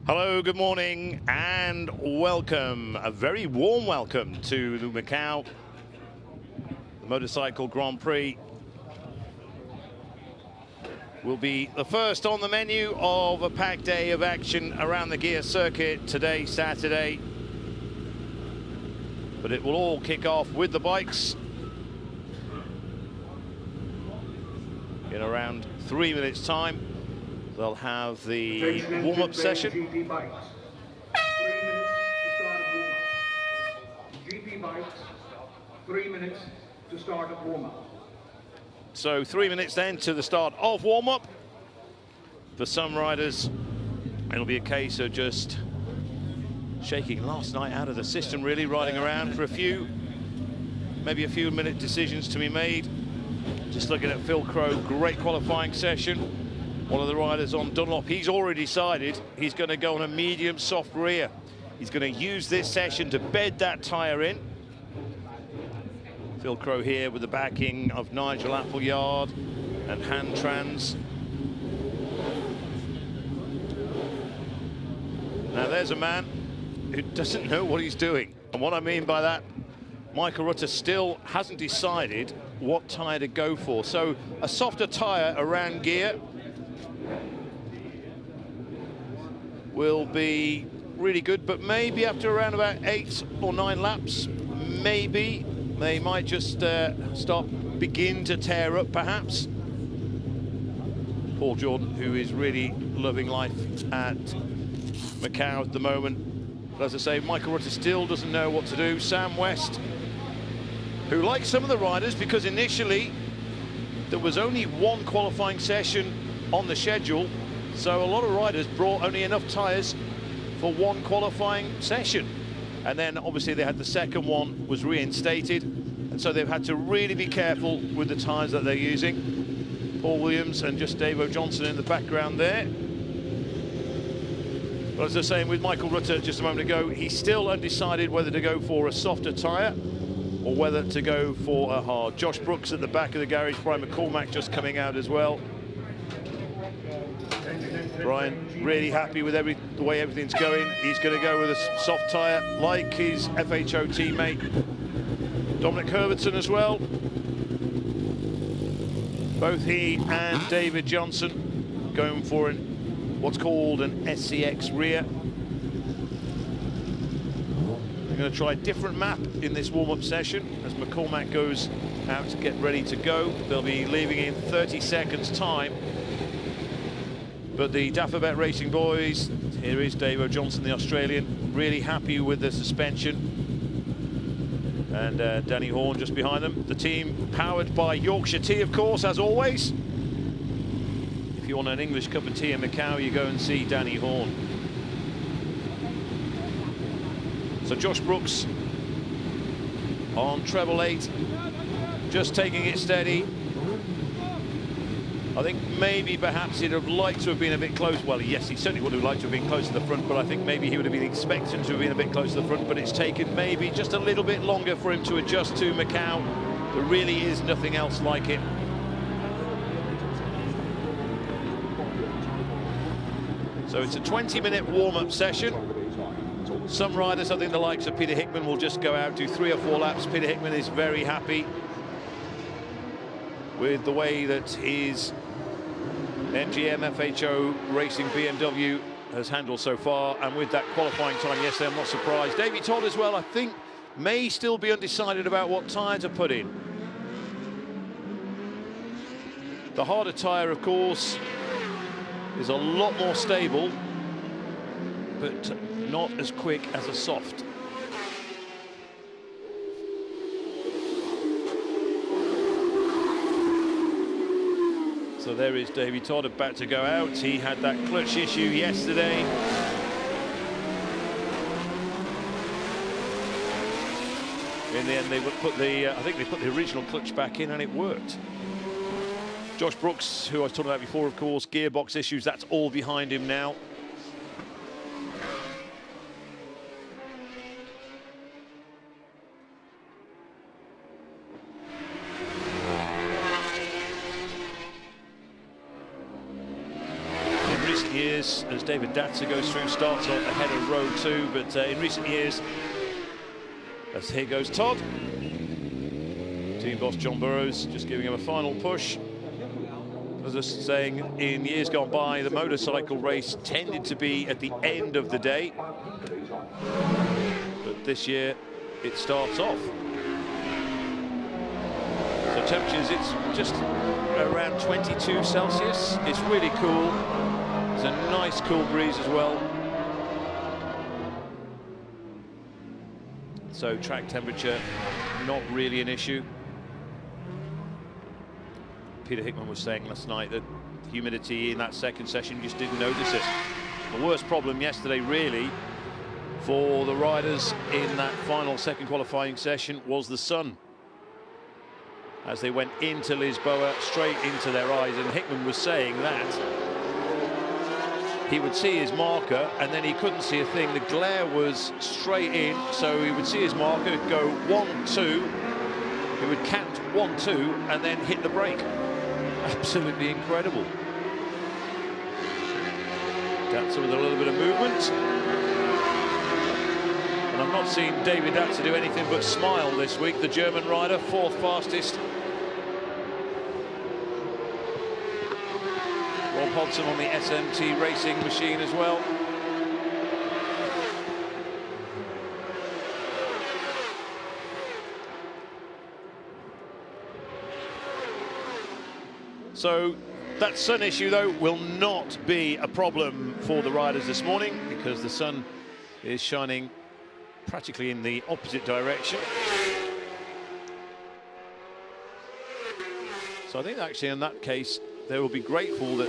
Hello, good morning and welcome. A very warm welcome to the Macau Motorcycle Grand Prix. Will be the first on the menu of a packed day of action around the Guia circuit today, Saturday. But it will all kick off with the bikes in around 3 minutes' time. They'll have the warm-up session. GP bikes. 3 minutes to start a warm-up. GP bikes, 3 minutes to start a warm-up. So 3 minutes then to the start of warm-up. For some riders, it'll be a case of just shaking last night out of the system, really, riding around for maybe a few minute decisions to be made. Just looking at Phil Crow, great qualifying session. One of the riders on Dunlop, he's already decided he's going to go on a medium soft rear. He's going to use this session to bed that tyre in. Phil Crow here with the backing of Nigel Appleyard and Han Trans. Now there's a man who doesn't know what he's doing. And what I mean by that, Michael Rutter still hasn't decided what tyre to go for. So a softer tyre around Guia will be really good, but maybe after around about 8 or 9 laps, maybe they might just begin to tear up, perhaps. Paul Jordan, who is really loving life at Macau at the moment. But as I say, Michael Rutter still doesn't know what to do. Sam West, who likes some of the riders, because initially there was only one qualifying session on the schedule, so a lot of riders brought only enough tyres for one qualifying session. And then obviously they had the second one was reinstated, and so they've had to really be careful with the tyres that they're using. Paul Williams and just Dave O'Johnson in the background there. But as I was saying with Michael Rutter just a moment ago, he's still undecided whether to go for a softer tyre or whether to go for a hard. Josh Brooks at the back of the garage, Brian McCormack just coming out as well. Brian really happy with the way everything's going. He's going to go with a soft tyre like his FHO teammate Dominic Herbertson as well. Both he and David Johnson going for what's called an SCX rear. They're going to try a different map in this warm-up session as McCormack goes out to get ready to go. They'll be leaving in 30 seconds time. But the Dapperbet Racing boys, here is Dave O'Johnson, the Australian, really happy with the suspension. And Danny Horn just behind them. The team powered by Yorkshire Tea, of course, as always. If you want an English cup of tea in Macau, you go and see Danny Horn. So Josh Brooks on treble 8, just taking it steady. I think maybe perhaps he'd have liked to have been a bit close. Well, yes, he certainly would have liked to have been close to the front, but I think maybe he would have been expecting to have been a bit close to the front, but it's taken maybe just a little bit longer for him to adjust to Macau. There really is nothing else like it. So it's a 20-minute warm-up session. Some riders, I think the likes of Peter Hickman, will just go out, do 3 or 4 laps. Peter Hickman is very happy with the way that his MGM FHO Racing BMW has handled so far, and with that qualifying time yesterday, I'm not surprised. Davey Todd as well, I think, may still be undecided about what tyre to put in. The harder tyre, of course, is a lot more stable, but not as quick as a soft. So there is Davey Todd about to go out. He had that clutch issue yesterday. In the end, they would put the, I think they put the original clutch back in, and it worked. Josh Brooks, who I was talking about before, of course, gearbox issues, that's all behind him now. In recent years, as David Datzer goes through, starts on ahead of row 2, but in recent years, as here goes Todd, team boss John Burrows just giving him a final push. As I was saying, in years gone by, the motorcycle race tended to be at the end of the day, but this year it starts off. So temperatures, it's just around 22 Celsius. It's really cool. There's a nice cool breeze as well. So track temperature, not really an issue. Peter Hickman was saying last night that humidity in that second session, you just didn't notice it. The worst problem yesterday, really, for the riders in that final second qualifying session was the sun. As they went into Lisboa, straight into their eyes, and Hickman was saying that he would see his marker and then he couldn't see a thing. The glare was straight in, so he would see his marker, go 1, 2, he would count 1, 2, and then hit the brake. Absolutely incredible. Datzer with a little bit of movement. And I've not seen David Datzer do anything but smile this week. The German rider, 4th fastest. Rob Hodson on the SMT Racing machine as well. So that sun issue, though, will not be a problem for the riders this morning, because the sun is shining practically in the opposite direction. So I think actually in that case, they will be grateful that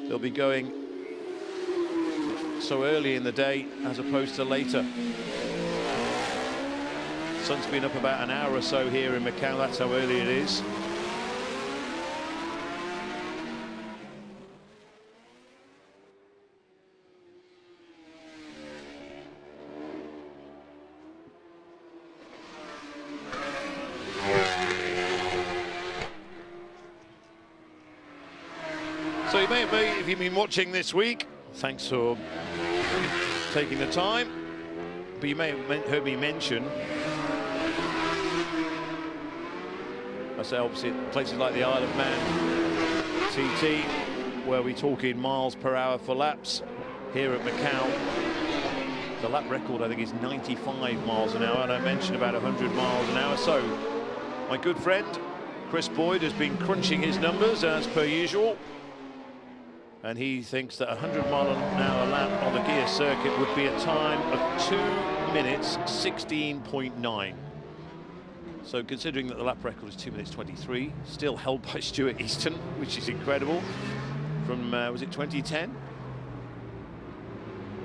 they'll be going so early in the day as opposed to later. The sun's been up about an hour or so here in Macau, that's how early it is. So you may have, if you've been watching this week, thanks for taking the time, but you may have heard me mention, I say obviously places like the Isle of Man, TT, where we talk in miles per hour for laps. Here at Macau, the lap record I think is 95 miles an hour, and I mentioned about 100 miles an hour, so My good friend, Chris Boyd, has been crunching his numbers as per usual. And he thinks that 100-mile-an-hour lap on the Guia circuit would be a time of 2 minutes 16.9. So considering that the lap record is 2 minutes 23, still held by Stuart Easton, which is incredible, from, was it 2010?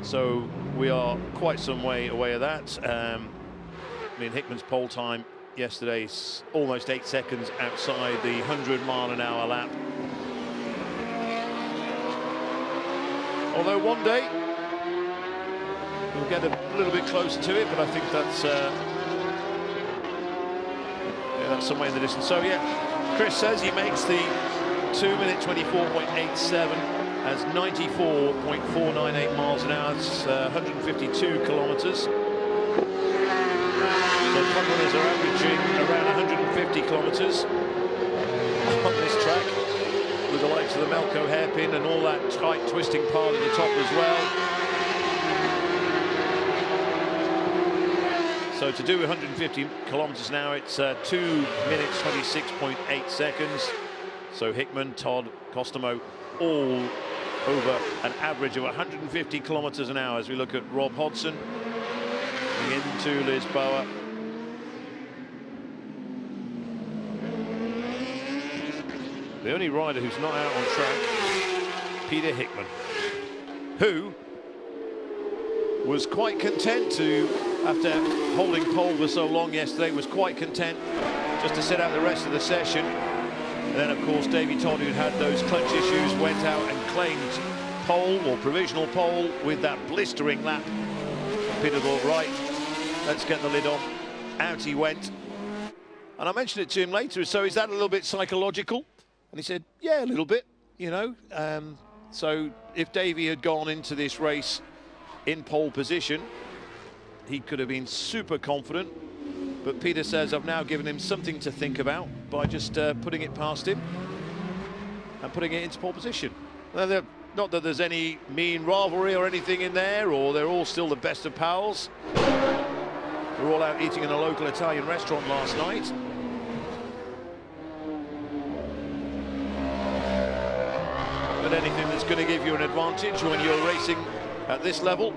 So we are quite some way away of that. I mean, Hickman's pole time yesterday is almost 8 seconds outside the 100-mile-an-hour lap. Although one day we'll get a little bit closer to it, but I think that's that's somewhere in the distance. So yeah, Chris says he makes the 2 minute 24.87 as 94.498 miles an hour. It's 152 kilometers. So front runners are averaging around 150 kilometers on this track, with the likes of the Melco hairpin and all that tight twisting part at the top as well. So to do 150 kilometers now, it's 2 minutes 26.8 seconds. So Hickman, Todd, Costomo, all over an average of 150 kilometers an hour. As we look at Rob Hodson into Lisboa. The only rider who's not out on track, Peter Hickman, who was quite content to, after holding pole for so long yesterday, was quite content just to sit out the rest of the session. And then, of course, Davey Todd, who'd had those clutch issues, went out and claimed pole or provisional pole with that blistering lap. Peter thought, right, let's get the lid on. Out he went. And I mentioned it to him later, so is that a little bit psychological? And he said, yeah, a little bit, you know. So if Davey had gone into this race in pole position, he could have been super confident. But Peter says, I've now given him something to think about by just putting it past him and putting it into pole position. Now, not that there's any mean rivalry or anything in there, or they're all still the best of pals. They're all out eating in a local Italian restaurant last night. But anything that's going to give you an advantage when you're racing at this level.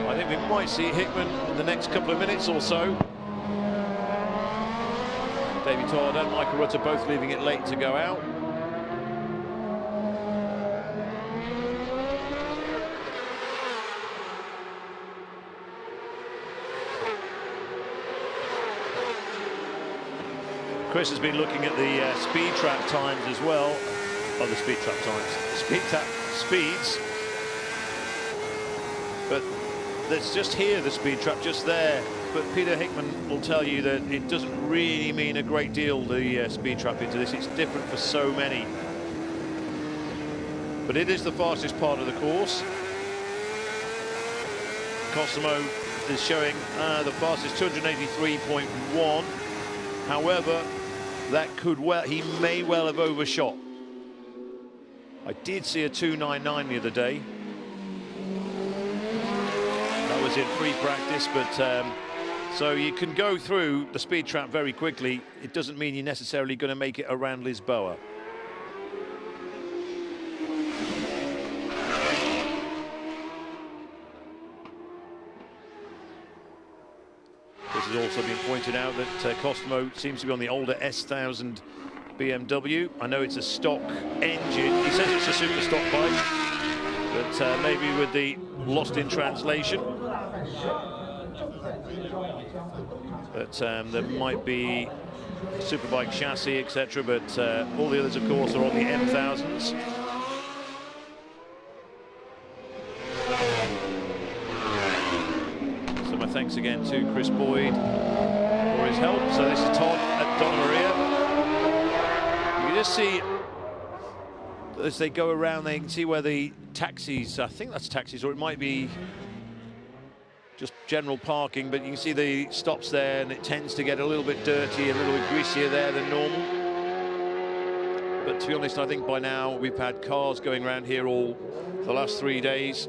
I think we might see Hickman in the next couple of minutes or so. Davey Todd and Michael Rutter both leaving it late to go out. Chris has been looking at the speed trap times as well. Oh, the speed trap times. Speed trap speeds. But there's just here the speed trap, just there. But Peter Hickman will tell you that it doesn't really mean a great deal, the speed trap into this. It's different for so many. But it is the fastest part of the course. Costomo is showing the fastest 283.1. However, that could well, he may well have overshot. I did see a 299 the other day. That was in free practice, but so you can go through the speed trap very quickly. It doesn't mean you're necessarily going to make it around Lisboa. This has also been pointed out that Costomo seems to be on the older S1000 BMW. I know it's a stock engine. He says it's a super stock bike, but maybe with the lost in translation. But there might be a superbike chassis, etc. But all the others, of course, are on the M1000s. Thanks again to Chris Boyd for his help. So this is Todd at Donna Maria. You can just see as they go around, they can see where the taxis, I think that's taxis, or it might be just general parking, but you can see the stops there, and it tends to get a little bit dirty, a little bit greasier there than normal. But to be honest, I think by now we've had cars going around here all the last 3 days.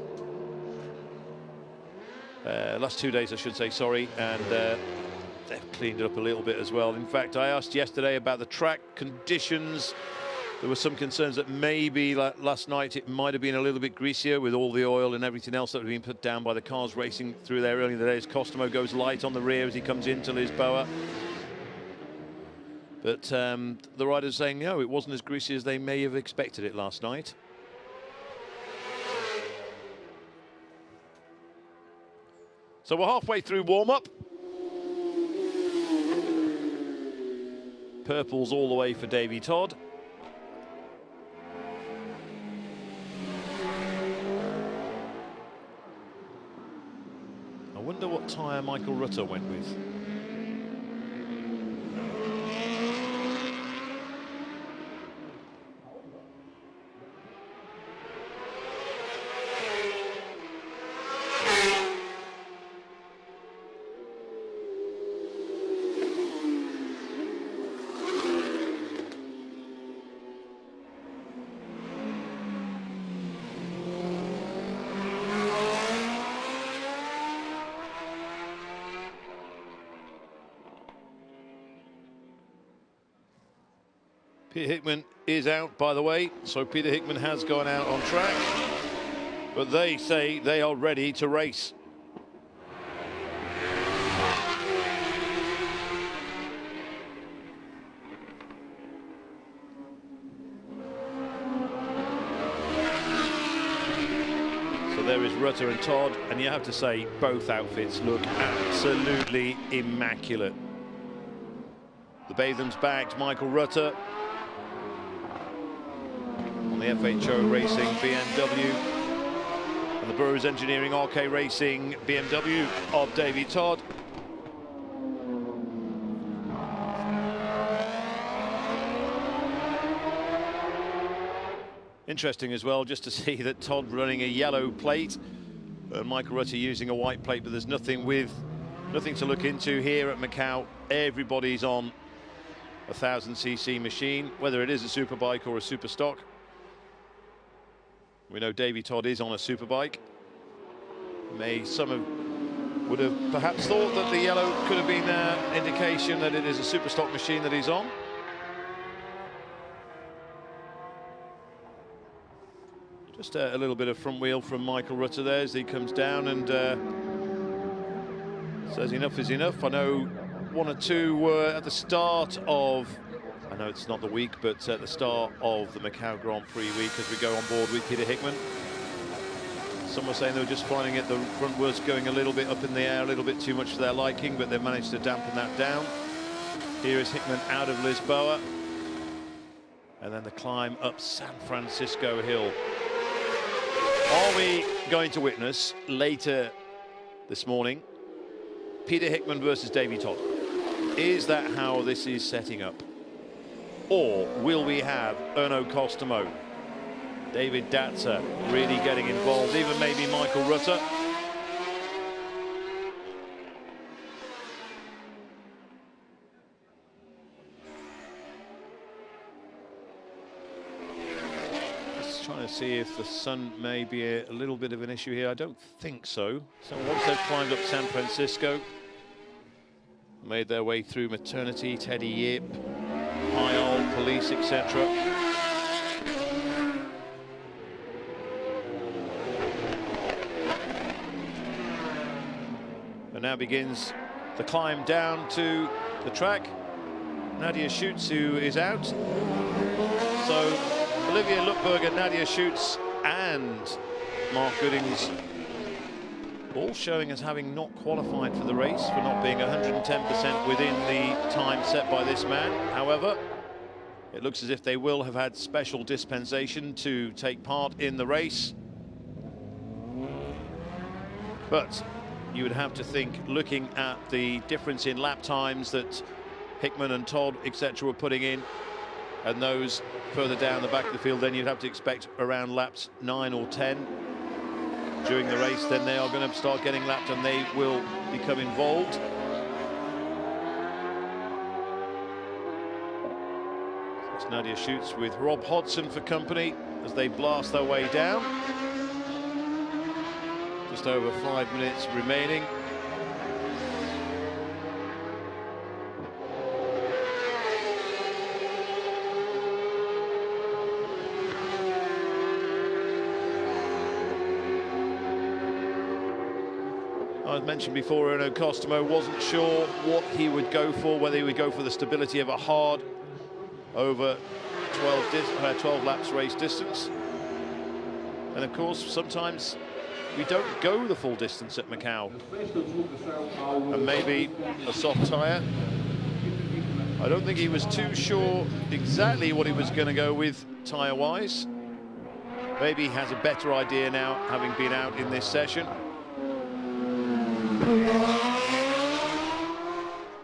Last 2 days, I should say, sorry, and they've cleaned it up a little bit as well. In fact, I asked yesterday about the track conditions. There were some concerns that maybe like last night it might have been a little bit greasier with all the oil and everything else that had been put down by the cars racing through there early in the day. Costamo goes light on the rear as he comes into Lisboa. But the riders saying, no, it wasn't as greasy as they may have expected it last night. So we're halfway through warm-up. Purple's all the way for Davy Todd. I wonder what tyre Michael Rutter went with. Peter Hickman is out, by the way, so Peter Hickman has gone out on track, but they say they are ready to race. So there is Rutter and Todd, and you have to say both outfits look absolutely immaculate. The Bathams backed Michael Rutter. The FHO Racing BMW and the Burroughs Engineering RK Racing BMW of Davy Todd. Interesting as well just to see that Todd running a yellow plate and Michael Rutter using a white plate, but there's nothing to look into here at Macau. Everybody's on a 1000cc machine, whether it is a superbike or a super stock. We know Davy Todd is on a superbike. Some would have perhaps thought that the yellow could have been an indication that it is a super stock machine that he's on. Just a little bit of front wheel from Michael Rutter there as he comes down and says enough is enough. I know one or two were at the start of, I know it's not the week, but at the start of the Macau Grand Prix week as we go on board with Peter Hickman. Some were saying they were just finding it, the front was going a little bit up in the air, a little bit too much for their liking, but they've managed to dampen that down. Here is Hickman out of Lisboa. And then the climb up San Francisco Hill. Are we going to witness later this morning Peter Hickman versus Davy Todd? Is that how this is setting up? Or will we have Erno Costamo, David Datzer really getting involved, even maybe Michael Rutter? Just trying to see if the sun may be a little bit of an issue here. I don't think so. So once they've climbed up San Francisco, made their way through Maternity, Teddy Yip, Isle, Police, etc. And now begins the climb down to the track. Nadia Schutz, who is out. So Olivier Lutberger, Nadia Schutz and Mark Goodings all showing as having not qualified for the race, for not being 110% within the time set by this man. However, it looks as if they will have had special dispensation to take part in the race. But you would have to think, looking at the difference in lap times that Hickman and Todd, etc., were putting in, and those further down the back of the field, then you'd have to expect around laps 9 or 10 during the race. Then they are going to start getting lapped and they will become involved. It's Nadia Schutz with Rob Hodson for company as they blast their way down. Just over 5 minutes remaining. I mentioned before, Erno Costomo wasn't sure what he would go for, whether he would go for the stability of a hard over 12 laps race distance. And of course, sometimes we don't go the full distance at Macau. And maybe a soft tyre. I don't think he was too sure exactly what he was going to go with tyre-wise. Maybe he has a better idea now, having been out in this session.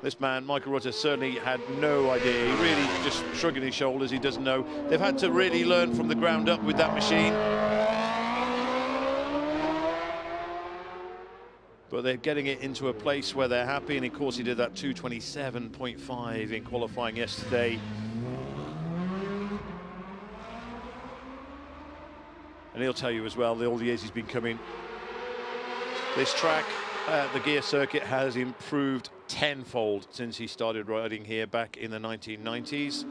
This man, Michael Rutter, certainly had no idea. He really just shrugging his shoulders. He doesn't know. They've had to really learn from the ground up with that machine. But they're getting it into a place where they're happy. And of course, he did that 2:27.5 in qualifying yesterday. And he'll tell you as well, all the years he's been coming, this track, the Guia circuit, has improved tenfold since he started riding here back in the 1990s.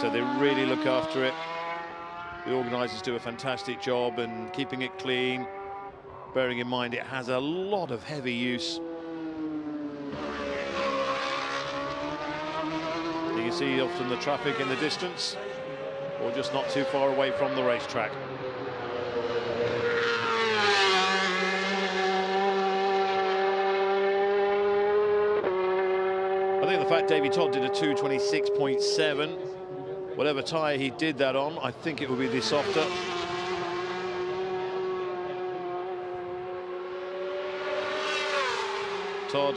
So they really look after it. The organisers do a fantastic job and keeping it clean, bearing in mind it has a lot of heavy use. You can see often the traffic in the distance, or just not too far away from the racetrack. I think the fact Davey Todd did a 2:26.7, whatever tyre he did that on, I think it will be the softer. Todd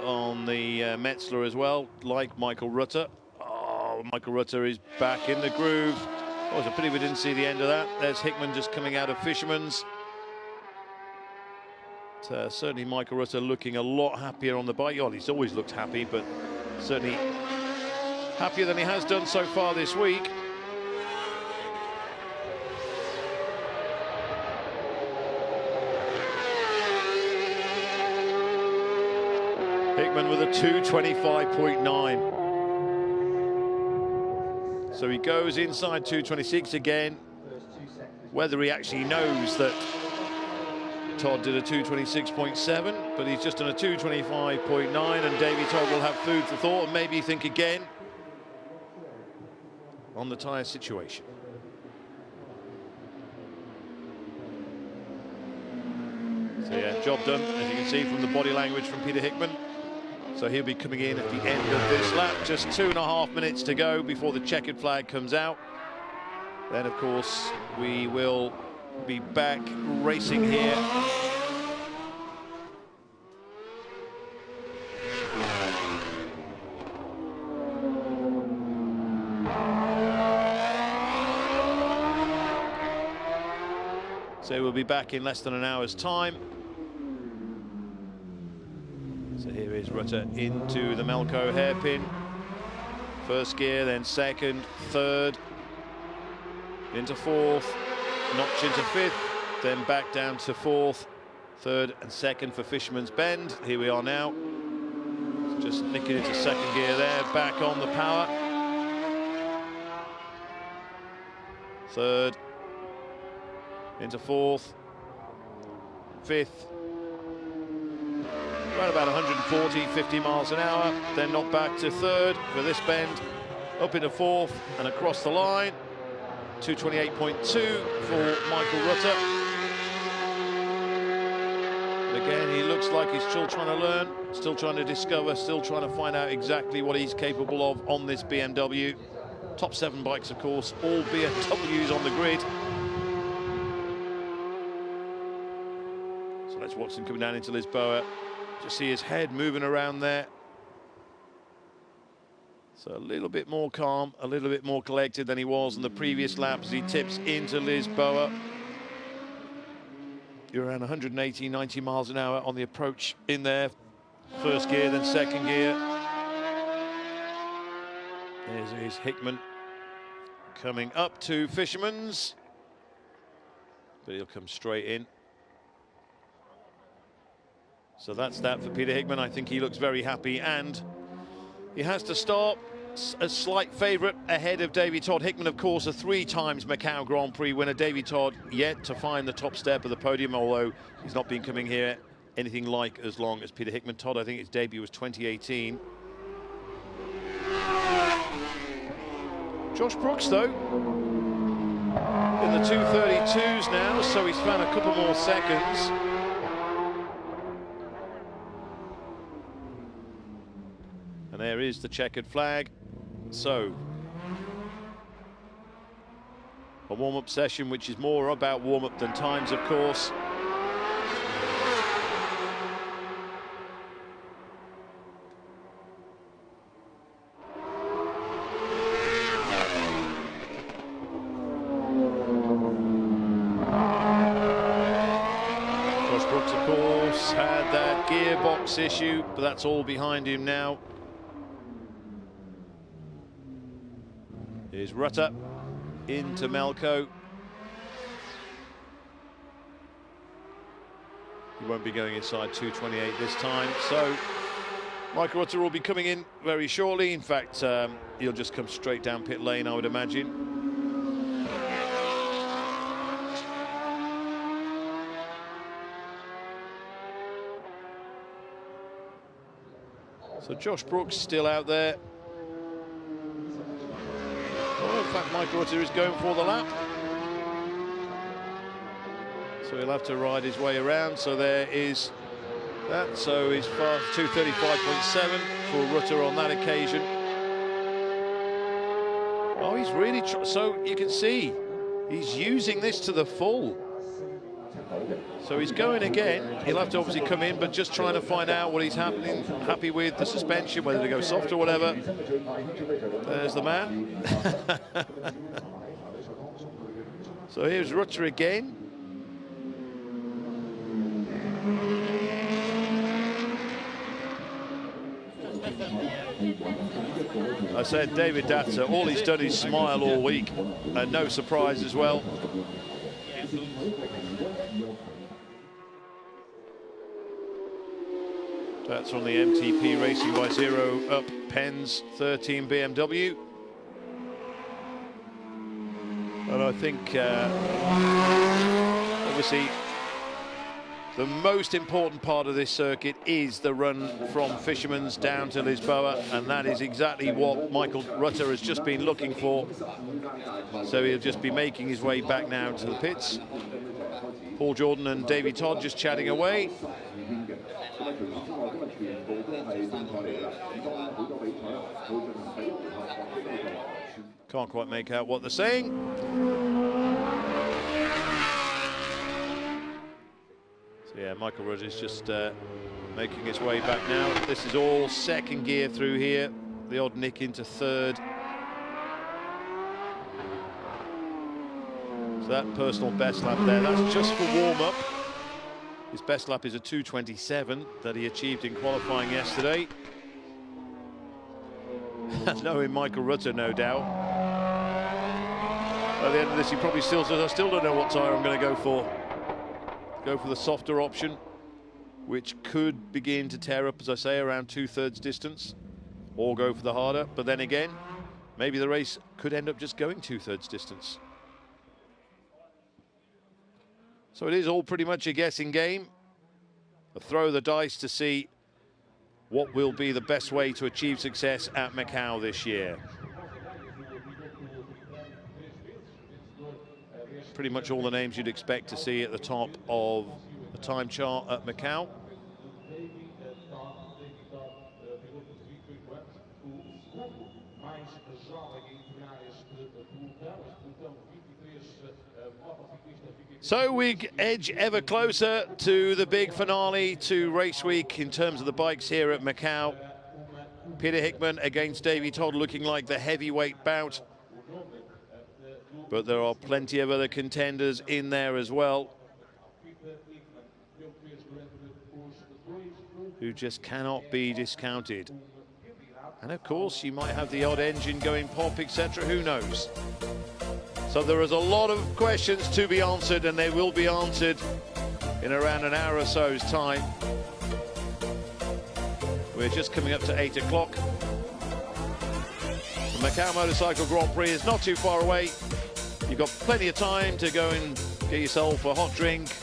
on the Metzler as well, like Michael Rutter. Oh, Michael Rutter is back in the groove. Oh, it's a pity we didn't see the end of that. There's Hickman just coming out of Fisherman's. Certainly Michael Rutter looking a lot happier on the bike. Oh, he's always looked happy, but certainly happier than he has done so far this week. Hickman with a 2:25.9. So he goes inside 2:26 again. Whether he actually knows that Todd did a 2:26.7, but he's just done a 2:25.9, and Davey Todd will have food for thought and maybe think again on the tyre situation. So yeah, job done, as you can see from the body language from Peter Hickman. So he'll be coming in at the end of this lap. Just 2.5 minutes to go before the checkered flag comes out. Then, of course, we will be back racing here. So we'll be back in less than an hour's time. So here is Rutter into the Melco hairpin. First gear, then second, third, into fourth, notch into fifth, then back down to fourth, third and second for Fisherman's Bend. Here we are now. Just nicking into second gear there, back on the power. Third, into fourth, fifth, around about 140, 50 miles an hour, then not back to third for this bend, up into fourth and across the line. 2:28.2 for Michael Rutter. But again, he looks like he's still trying to learn, still trying to discover, still trying to find out exactly what he's capable of on this BMW. Top 7 bikes, of course, all BMWs on the grid. So let's watch him coming down into Lisboa. Just see his head moving around there. So a little bit more calm, a little bit more collected than he was on the previous laps as he tips into Lisboa. You're around 180, 90 miles an hour on the approach in there. First gear, then second gear. There's Hickman coming up to Fisherman's. but he'll come straight in. So that's that for Peter Hickman. I think he looks very happy, and he has to start a slight favourite ahead of Davy Todd. Hickman, of course, a 3 times Macau Grand Prix winner. Davy Todd yet to find the top step of the podium, although he's not been coming here anything like as long as Peter Hickman. Todd, I think his debut was 2018. Josh Brooks, though, in the 2:32s now, so he's found a couple more seconds. And there is the checkered flag. So, a warm-up session, which is more about warm-up than times, of course. Josh Brooks, of course, had that gearbox issue, but that's all behind him now. Here's Rutter into Melko. He won't be going inside 2:28 this time, so Michael Rutter will be coming in very shortly. In fact, he'll just come straight down pit lane, I would imagine. So Josh Brooks still out there. In fact, Michael Rutter is going for the lap. So he'll have to ride his way around. So there is that. So he's fast 2:35.7 for Rutter on that occasion. Oh, he's really... so you can see he's using this to the full. So he's going again. He'll have to obviously come in, but just trying to find out what he's happy with the suspension, whether to go soft or whatever. There's the man. So here's Rutter again. I said David Datzer, all he's done is smile all week, and no surprise as well. That's on the MTP Racing by 0 up Pens 13 BMW. And I think, obviously, the most important part of this circuit is the run from Fisherman's down to Lisboa, and that is exactly what Michael Rutter has just been looking for. So he'll just be making his way back now to the pits. Paul Jordan and Davy Todd just chatting away. Can't quite make out what they're saying. So yeah, Michael Rogers just making his way back now. This is all second gear through here. The odd nick into third. So that personal best lap there, that's just for warm-up. His best lap is a 2:27 that he achieved in qualifying yesterday. Knowing Michael Rutter, no doubt. At the end of this, he probably still says, I still don't know what tyre I'm going to go for. Go for the softer option, which could begin to tear up, as I say, around 2/3 distance, or go for the harder. But then again, maybe the race could end up just going 2/3 distance. So it is all pretty much a guessing game. A throw of the dice to see what will be the best way to achieve success at Macau this year. Pretty much all the names you'd expect to see at the top of the time chart at Macau. So we edge ever closer to the big finale to race week in terms of the bikes here at Macau. Peter Hickman against Davy Todd looking like the heavyweight bout. But there are plenty of other contenders in there as well, who just cannot be discounted. And of course, you might have the odd engine going pop, etc. Who knows? So there is a lot of questions to be answered, and they will be answered in around an hour or so's time. We're just coming up to 8 o'clock. The Macau Motorcycle Grand Prix is not too far away. You've got plenty of time to go and get yourself a hot drink,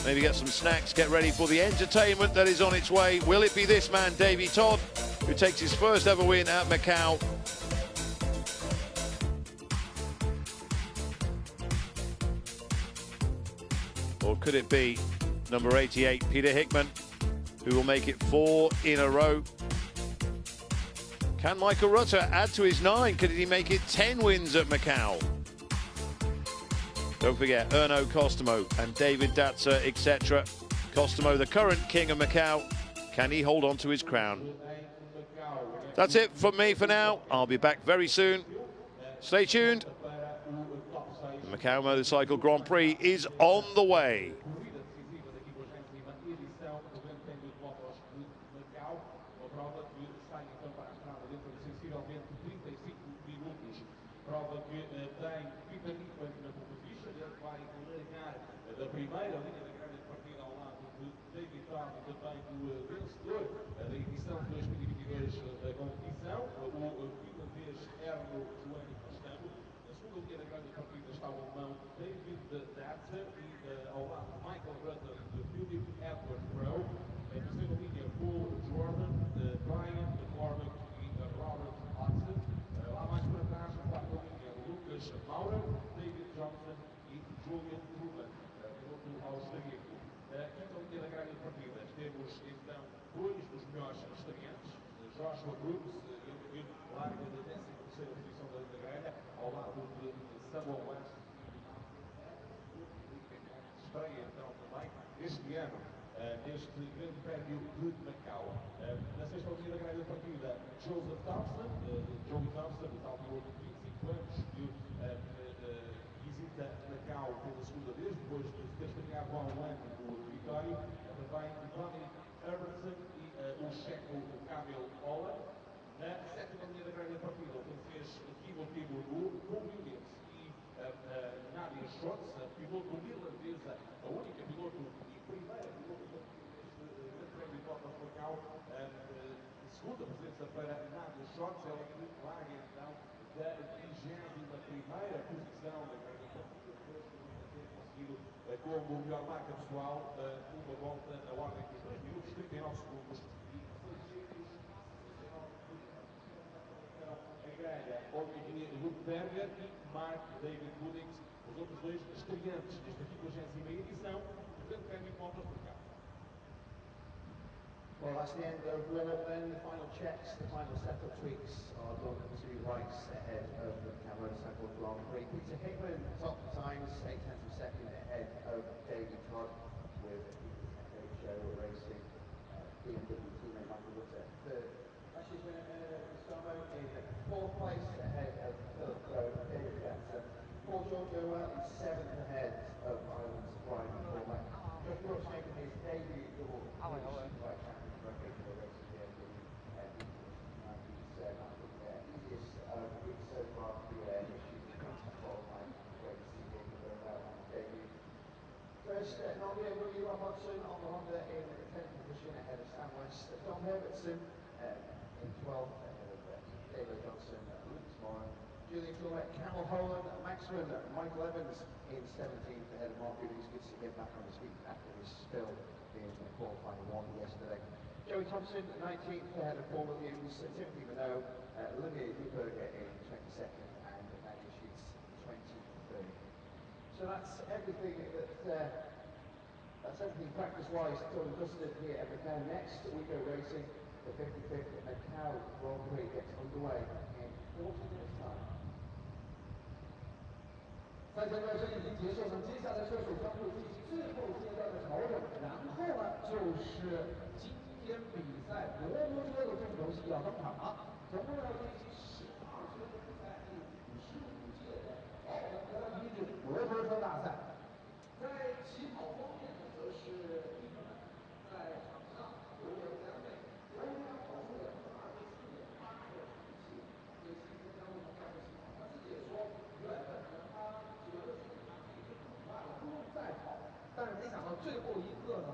maybe get some snacks, get ready for the entertainment that is on its way. Will it be this man, Davey Todd, who takes his first ever win at Macau? Or could it be number 88, Peter Hickman, who will make it 4 in a row? Can Michael Rutter add to his 9? Could he make it 10 wins at Macau? Don't forget, Erno Costomo and David Datzer, etc. Costomo, the current king of Macau. Can he hold on to his crown? That's it from me for now. I'll be back very soon. Stay tuned. The Macau Motorcycle Grand Prix is on the way. Prova que tem Peter Hickman na competição, ele vai largar da primeira linha da grande partida ao lado de David Todd, também do vencedor da edição de 2022 da competição, o finlandês Erno Costomo. Na segunda linha da grande partida está o alemão David Datzer e ao lado Michael Rutter de Philip Edward Rowe. Na terceira linha Paul Jordan, Brian McCormick e Robert Hudson. Lá mais para trás, na quarta linha, Lucas Maura, David Johnson e Julian Truman, piloto austríaco. Na quinta linha da grande partida, temos então dois dos melhores estreantes, Joshua Brooks, ele larga da 13ª posição da grelha, ao lado de Samuel West. Estreia então também este ano neste grande prémio de Macau. Na sexta linha da grande partida, Joseph Thompson, Joey Thompson, o tal piloto de 25 anos, que visita Macau pela segunda vez, depois de ter estreado há um ano no território. Também Dominic Herbertson e o checo Kamil Ola. Na sétima linha da grande partida, o francês Timothy Bourgoul, Paul Williams e Nadia Schwartz, piloto irlandesa, a única piloto e primeira piloto deste grande prémio de Motos Macau. Segunda presença para Nadia Schwartz, ela que larga então da 21ª posição da grande partida, depois de ter conseguido como melhor marca pessoal uma volta na ordem dos 2 minutos, 39 segundos e 669 em grelha, Olivia Lundberger e Mark David Woodings, os outros dois estreantes nesta 50ª edição do Grande Prémio de Motos Macau. Well, that's the end of warm-up then. The final checks, the final setup tweaks are done to rights ahead of the Macau Motorcycle Grand Prix. Peter Hickman, top times, 8/10 of a second ahead of David Todd with macXony.racing. BMW teammate Michael Rutter third. Last year's winner, Costomo, in fourth place ahead of Philip Rowe and David Datzer. Paul Giorgio in seventh ahead of Ireland's Brian McCormack. Josh Brooks making his debut double right champion for macXony.racing here in the easiest week so far for the issue qualifying. Great to see him going out on his debut. First, Nobia Willie Robertson on the Honda in 10th position ahead of Sam West. Dom Herbertson in 12th ahead of David Johnson, Lucas Moran, Julian Truman, Camel Holland, Maxman, Michael Evans in 17th ahead of Mark Goodings. Good to get back on his feet after his spill in qualifying 1 yesterday. Joey Thompson 19th ahead of Paul Williams, Timothy Minot, Olivier Duberger in 22nd and Nadia Schutz 23rd. So that's everything practice-wise done and dusted here at Macau. Next, we go racing. The 55th Macau Grand Prix gets underway in 40 minutes' time. 赛前热身已经结束，那么接下来车手将会进行最后阶段的调整，然后呢，就是今天比赛摩托车的重头戏要登场了。总共要进行12车的比赛，第55届的奥兰多一日摩托车大赛。在起跑方面呢，则是一个在场上有2位国家跑出的24.8的成绩，对今天将会从这样的情况，他自己也说，原本呢他是最后一刻呢，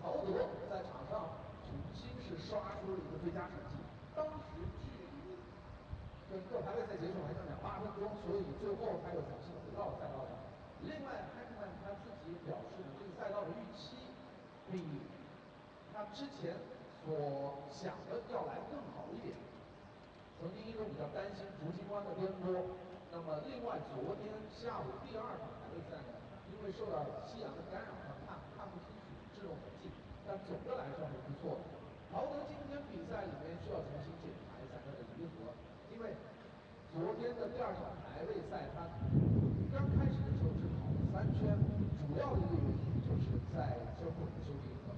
陶德在场上重新是刷出了一个最佳成绩，当时距离整个排位赛结束还剩8分钟，所以最后他又重新回到了赛道上。另外，汉密尔顿他自己表示呢，这个赛道的预期比他之前所想的要来更好一点。曾经一度比较担心竹青湾的颠簸，那么另外昨天下午第2场排位赛呢，因为受到夕阳的干扰，看不清楚制动痕迹，但总的来说还是不错的。陶德今天比赛里面需要重新检查一下他的离合，因为昨天的第2场排位赛他刚开始的时候只跑了3圈，主要的一个原因就是在车库里面修离合。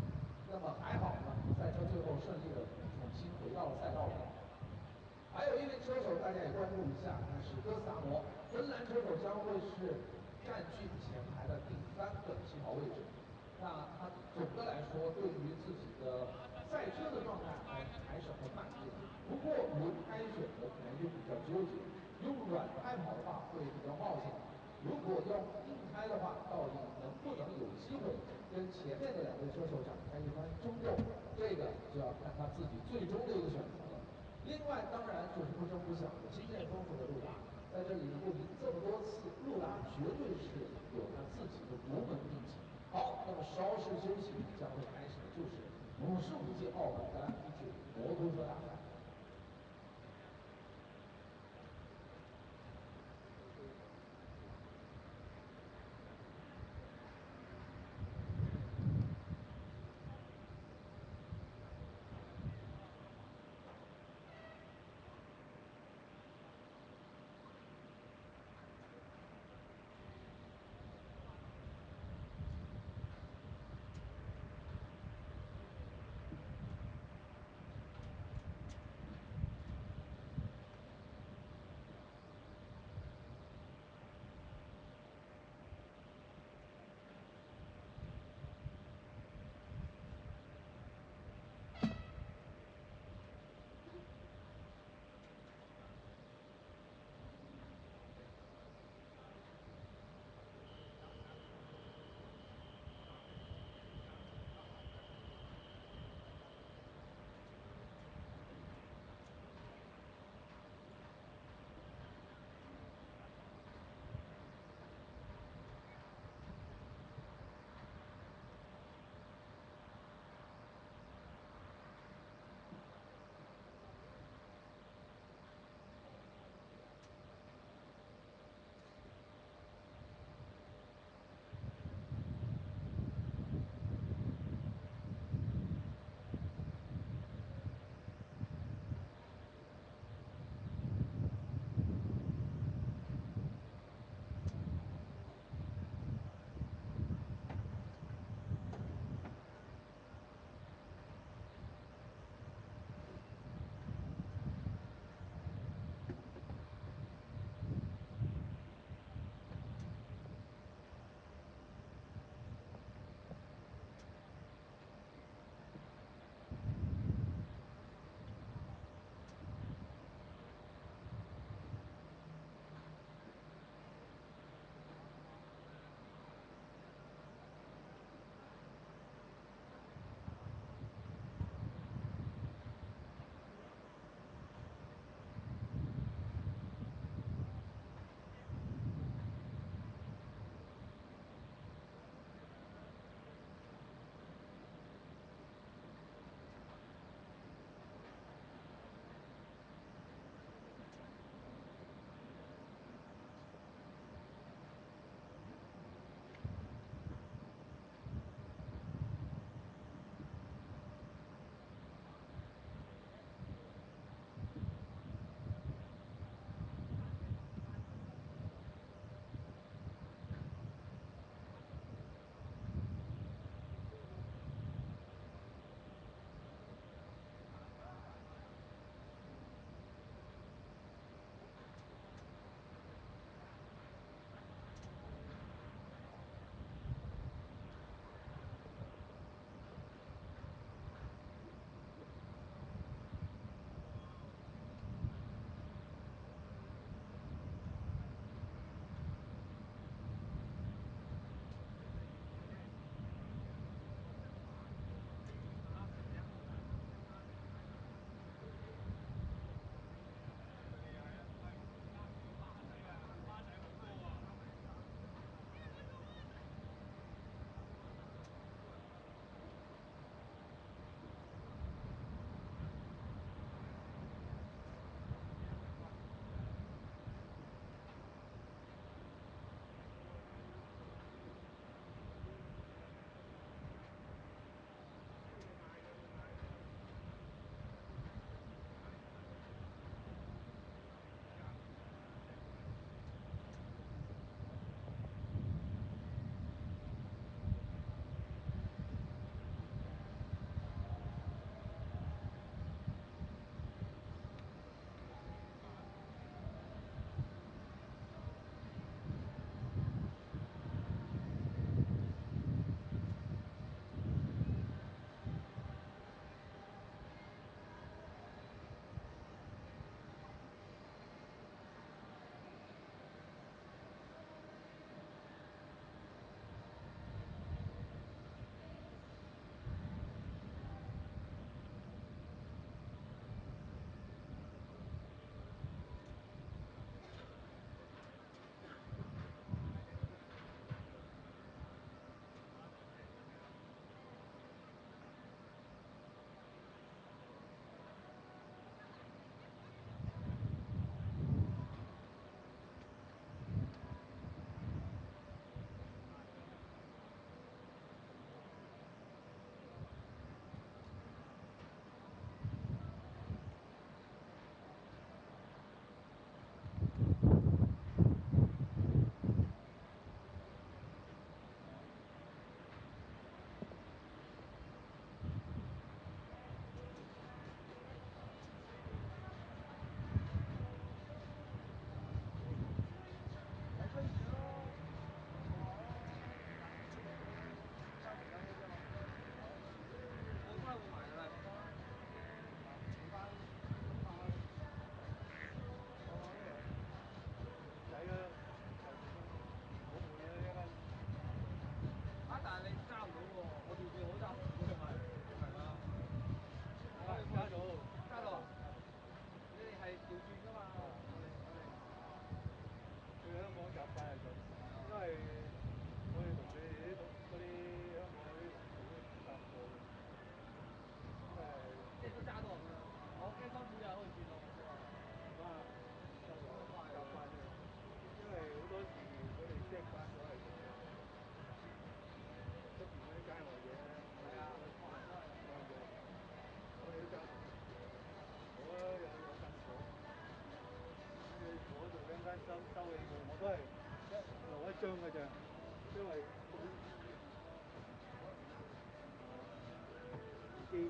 那么还好呢，赛车最后顺利的重新回到了赛道里。还有一位车手，大家也关注一下，那是哥斯达摩，芬兰车手将会是占据前排的第3个起跑位置。那他总的来说，对于自己的赛车的状态还是很满意的。不过轮胎选择可能就比较纠结，用软胎跑的话会比较冒险。如果用硬胎的话，到底能不能有机会跟前面的2位车手展开一番争斗，这个就要看他自己最终的一个选择了。另外，当然就是不声不响的经验丰富的路达，在这里能够赢这么多次，路达绝对是有他自己的独门秘籍。好，那么稍事休息，将会开始的就是55届澳门格兰披治摩托车大赛。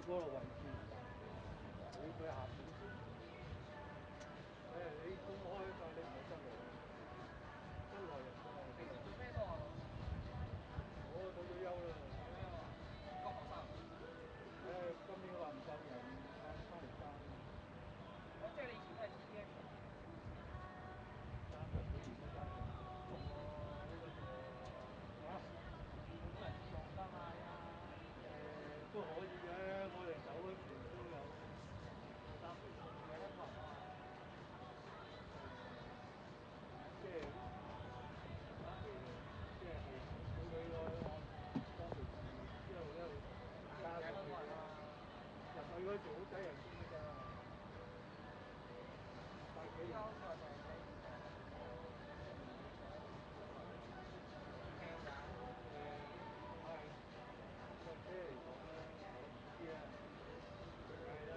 嗰度位置，佢下邊先。你公開㗎，你唔係室內，室內人平時做咩多啊？我退咗休啦。國學生。今年話唔夠人，翻嚟爭。即係你以前都係 TTS。爭人嗰年都爭人。同我呢個嚇，冇人用得嘛呀？都可以嘅，我哋走嗰時都有3條數嘅香港人啊。即係叫佢個當其時一路加上去啦。入去嗰時好低人工㗎咋，百幾人。車嚟講咧，我唔知啊，計啦，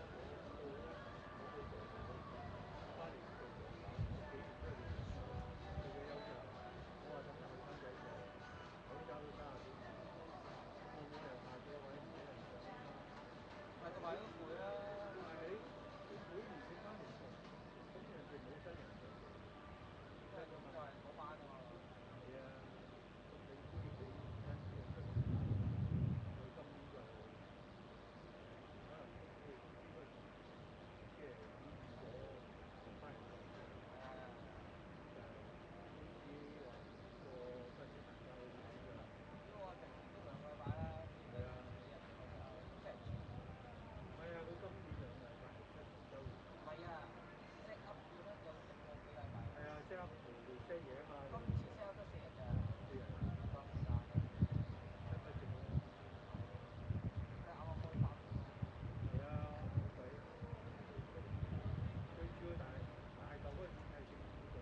我做翻嚟做幾年都係退咗休咋，我話等佢翻仔做，我依家都30幾年，我冇人下咗位唔俾人上啊嘛，咪同埋都攰啦，但係你每年整翻嚟做，咁人哋冇新人做，因為就係嗰班啊嘛，係啊，咁你都要俾新嘅出嚟。今年就可能即係變咗成班人做，就係呢啲話個新嘅大家都知㗎啦。呢個成年都2個禮拜啦。係啊。唔係啊，佢今年2個禮拜7週年。唔係啊 ，set up 點樣有1個幾禮拜？係啊，set up 同佢 set 嘢啊嘛。今次 set up 得4日㗎。4日啊。咁時間啊。7日剩啦。係啊，好鬼。最主要大嚿嗰陣時係政府做，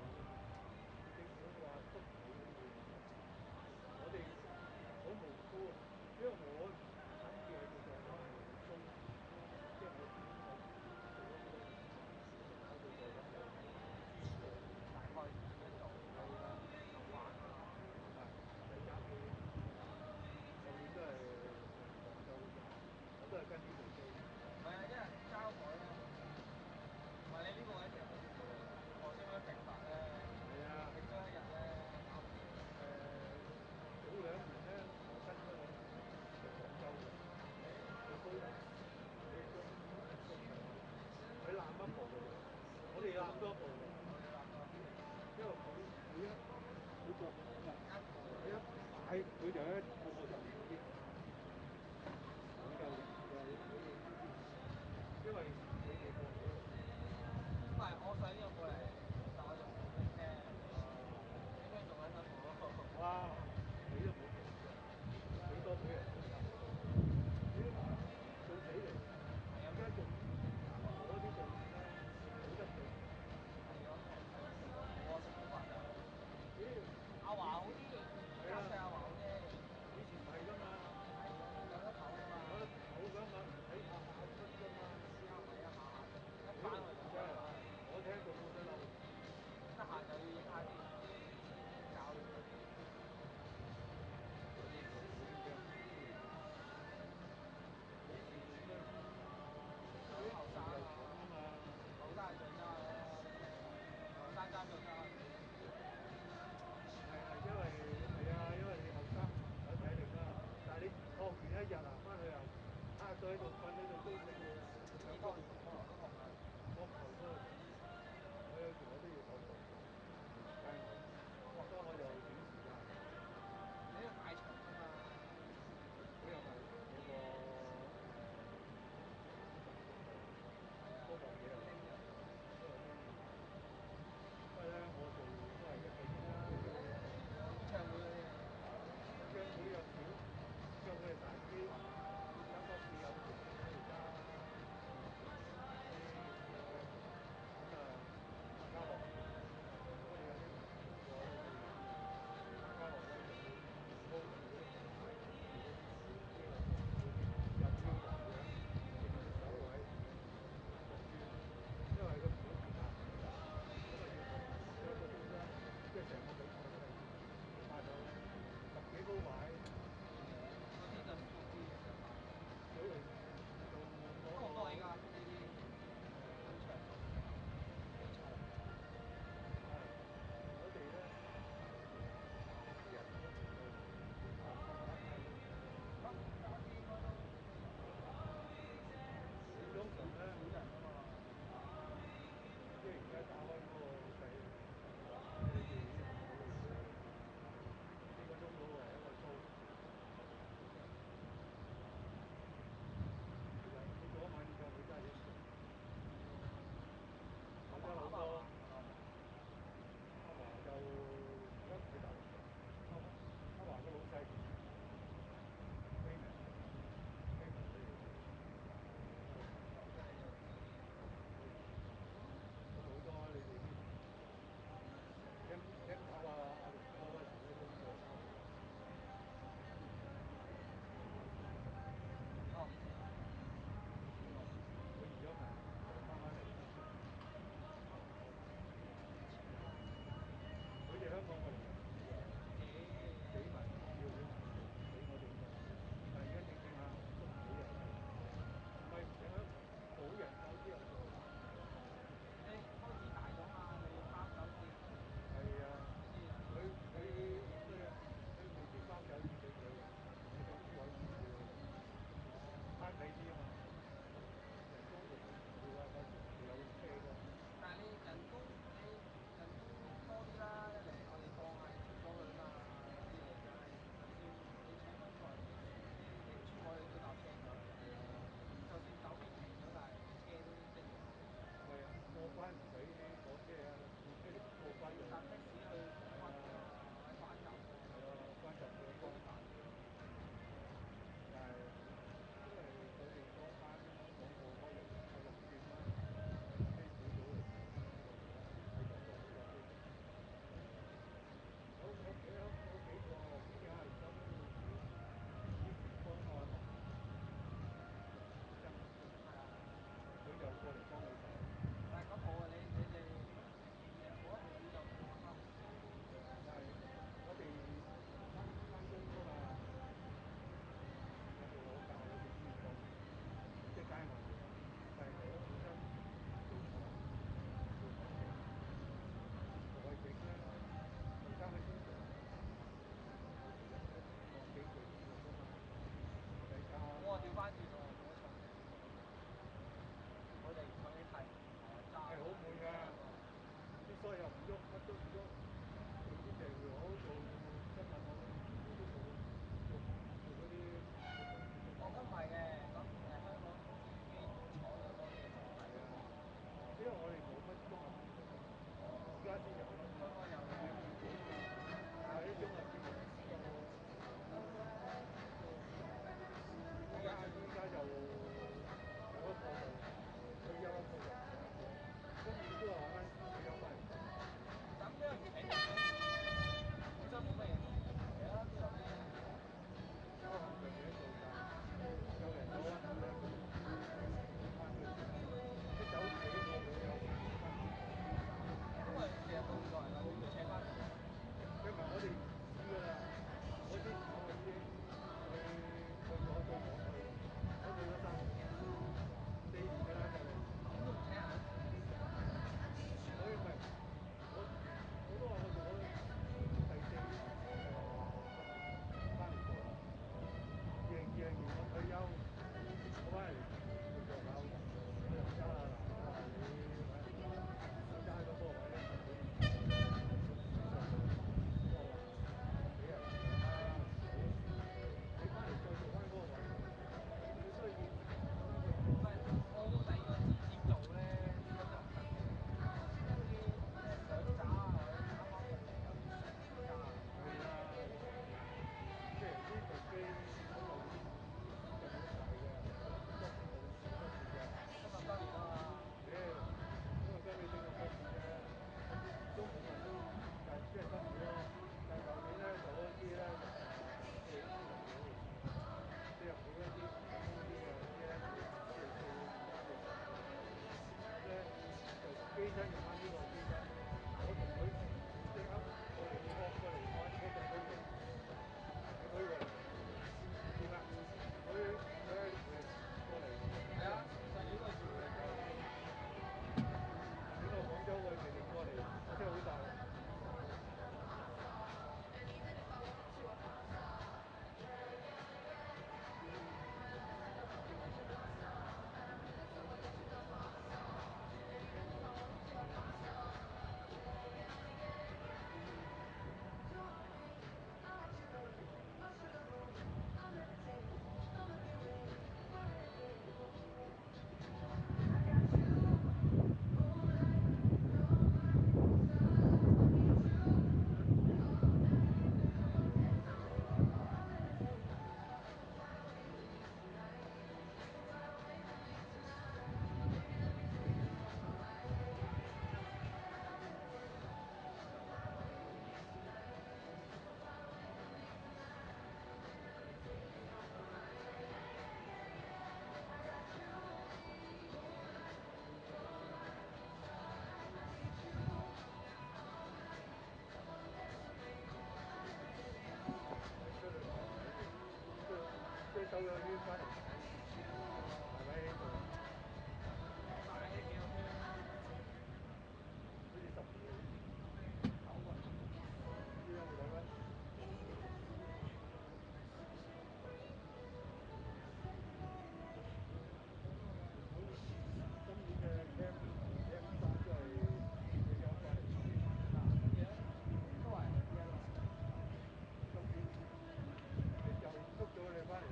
政府話督唔到我哋好無辜啊，因為我諗住喺度做翻係租，即係我做咗好多年，我做咗咁多年，大概點樣做？係啊，就玩啊，唔係仔揸機，舊年都係廣州嘅，我都係跟呢部機。唔係啊，因為交改咧，唔係你呢個位其實我點樣平法咧？係啊，平咗1日咧，早2年咧，我跟咗我去廣州嘅，佢都佢攬一步嘅啫，我哋攬多一步嘅，因為佢國行啊，佢一買佢就個個就2億，佢就因為佢哋過咗。唔係，我想呢個過嚟，但我用普通車，應該仲喺辛苦咯。哇！你都冇做啫，幾多每人都得，你都做死嚟。係啊，而家做嗰啲做啦，冇得做。係咯，我食好飯就。阿華好啲，加上阿華好啲。以前唔係㗎嘛，有得唞㗎嘛，有得唞㗎嘛，唔使下下出㗎嘛。而家唔係啊，下下一翻去就真係，我聽到冇得嬲。得閒就要影下啲教練嗰啲。嗰啲唔會嘅，以前嗰啲後生啊嘛，後生係最揸啦，後生揸最揸。係因為係啊，因為你後生有體力啦，但係你學完1日啊，翻去又趴咗喺度瞓喺度都死喎。幾多個頭都學啊？膊頭都係，我有時我都要手膊，但係我就短時間。你呢個大場㗎嘛？佢又咪有個嗰個嘢又拎嘅，都有拎嘅。不過咧，我做都係1個鐘啦，唱會嗰啲，唱會又少，唱會係大機，3個4有時喺度揸，咁啊，家樂，我哋有啲同事過都做。翻嚟睇，係咪喺度？買幾多張？好似12個9個，呢張200蚊。今年嘅 M3都係佢優翻嚟。乜嘢？都係今年就捉咗佢哋翻嚟。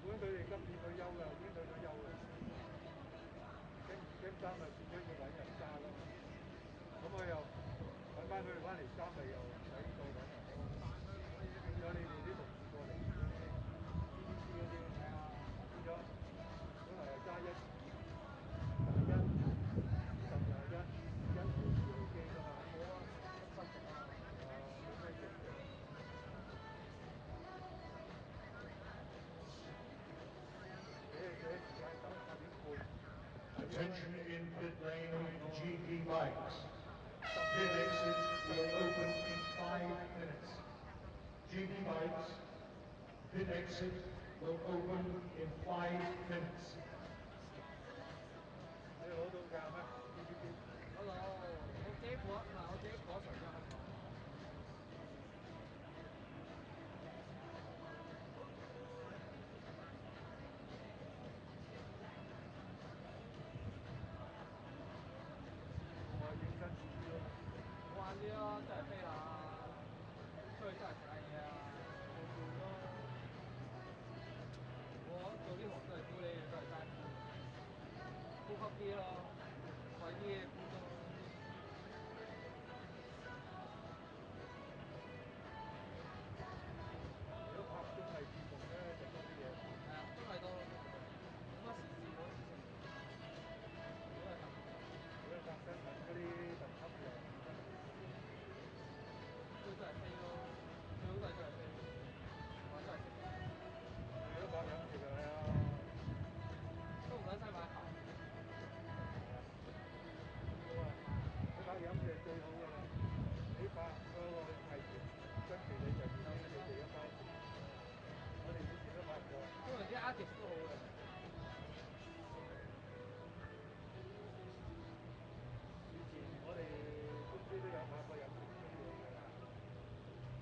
原本佢哋今年退休㗎，已經退咗休㗎。M3咪變咗要揾人揸咯。咁我又揾翻佢哋翻嚟揸，咪又唔使再揾人咯。變咗你哋啲同事過嚟，BBC 嗰啲係啊，變咗本來係揸1打1。10又1號2號機㗎嘛，冇啊，新型啊，冇咩型嘅。俾時間等8點半。Attention in pit lane, GP bikes. Pit exit will open in 5 minutes. GP bikes, pit exit will open in 5 minutes. 你攞到㗎咩 ？PPT 攞到，我自己過，唔係我自己過除咗香港。我影身自己咯，玩啲咯，真係飛啦，出去真係食下嘢啊，好攰咯。我做呢行都係咕喱嘅，都係齋呼吸啲咯，貴啲嘅呼咯。如果拍綜藝節目咧，就多啲嘢。係啊，綜藝多冇乜時事咯，之前。如果係拍新聞嗰啲特輯嘅，都真係飛咯，最好都係真係飛，話真係食。你都拍飲食㗎係啊，都唔使買鞋。好啊，你拍飲食最好㗎啦，你拍嗰個藝團，跟住你就變咗你哋一班。我哋以前都拍過。因為啲 artist 都好嘅。以前我哋公司都有拍過飲食嗰啲嘢㗎，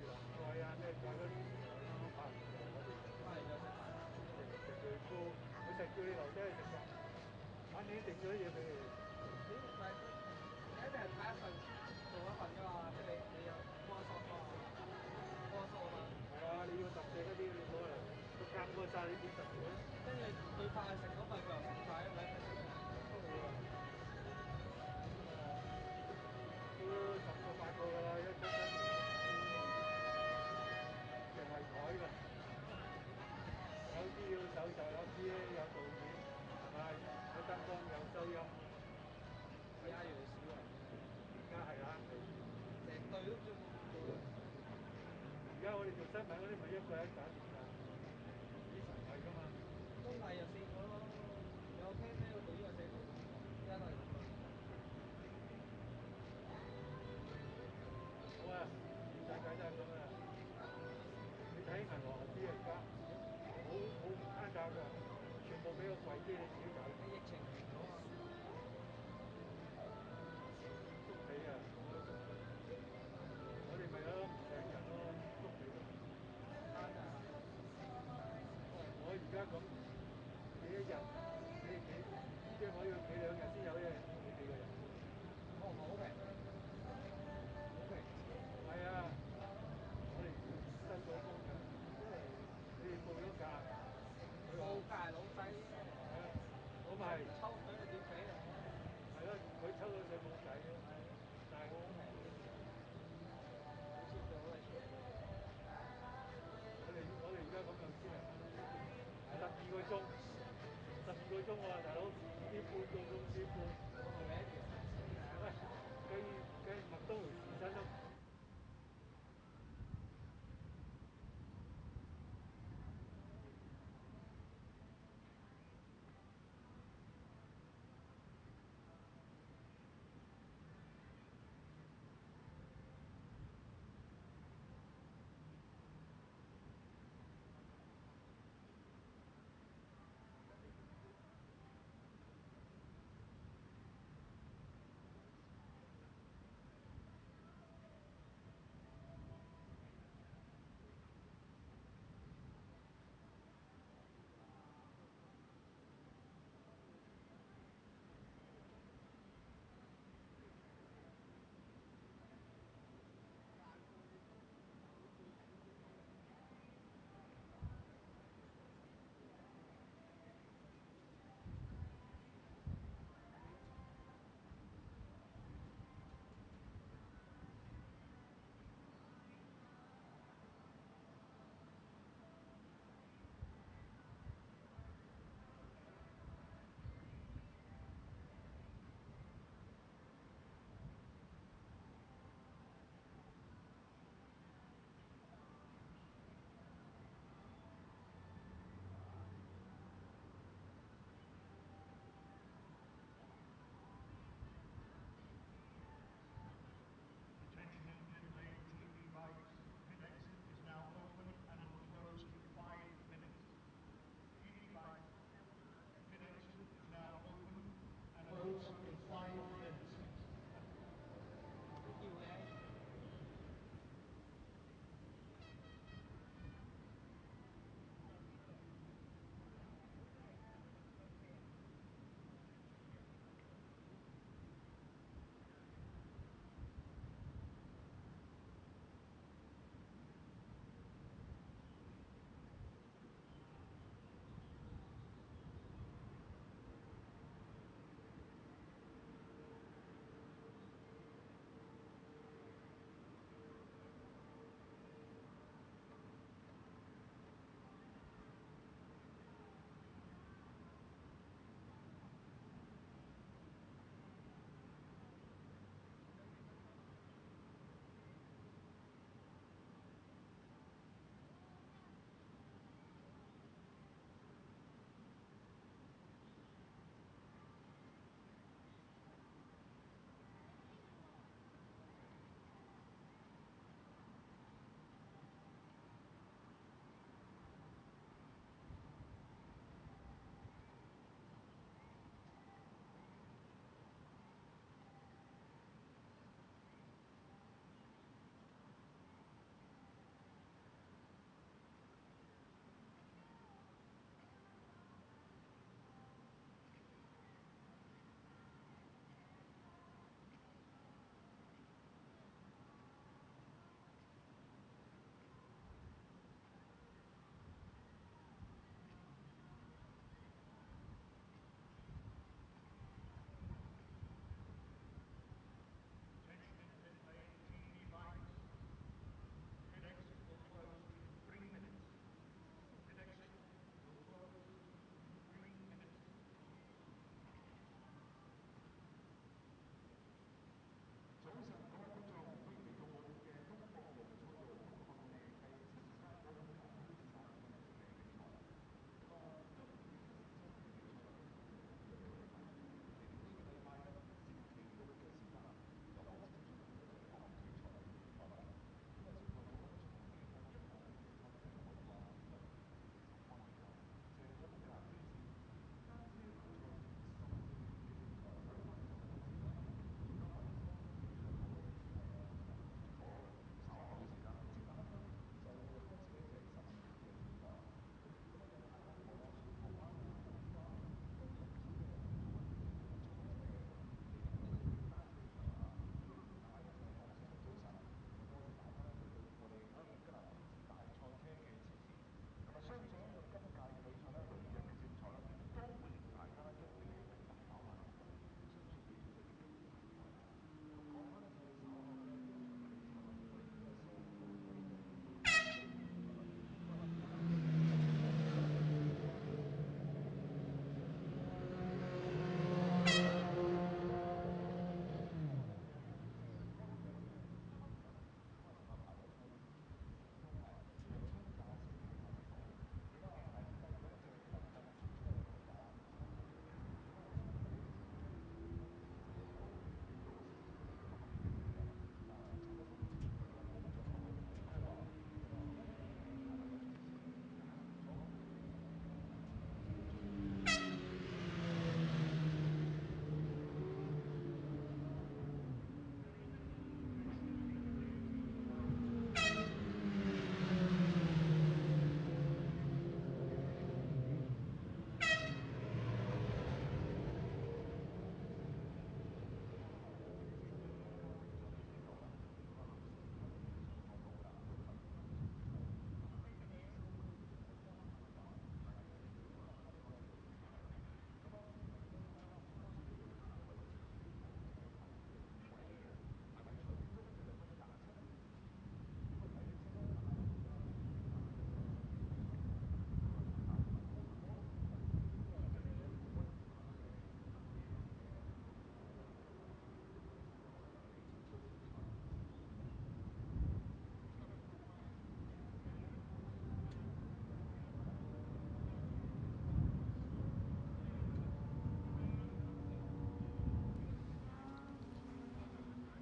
越南菜啊咩菜嗰啲拍唔到我哋。翻嚟就食最高，佢食叫你留低去食㗎，反正整咗啲嘢俾你。你唔係一定係睇一份做一份㗎嘛，即係你有幫手幫啊，幫手啊嘛。係啊，你要特寫嗰啲你攞嚟，都夾過晒你點特寫？跟住佢快食嗰份佢又食晒，咪一齊食都會啊。都10個8個㗎啦，一出身成圍台㗎。有啲要手就有啲有導演，係咪？有燈光有收音。而家越嚟少人，而家係啦，成隊都做。而家我哋做新聞嗰啲咪一個人搞掂㗎，以前唔係㗎嘛。綜藝又4個咯，有聽咩個導演又4個，而家都係咁咯。好啊，全世界都係咁啊！你睇銀行啲人家冇唔慳價㗎，全部俾個櫃機你自己搞。疫情完咗啊！縮皮啊！我哋咪有唔上人咯，縮皮咯。慳啊！我而家咁幾一日，即係我要企2日先有嘅，你幾個人？我唔係好平，好平。係啊，我哋收咗工㗎，你哋報咗價，報價係老細。係啊，我咪抽水你點俾啊？係咯，佢抽到水冇計啊，但係好平。我哋而家咁樣先係12個鐘，12個鐘喎，大佬啲半個鐘先半。喂，計麥當勞時薪都。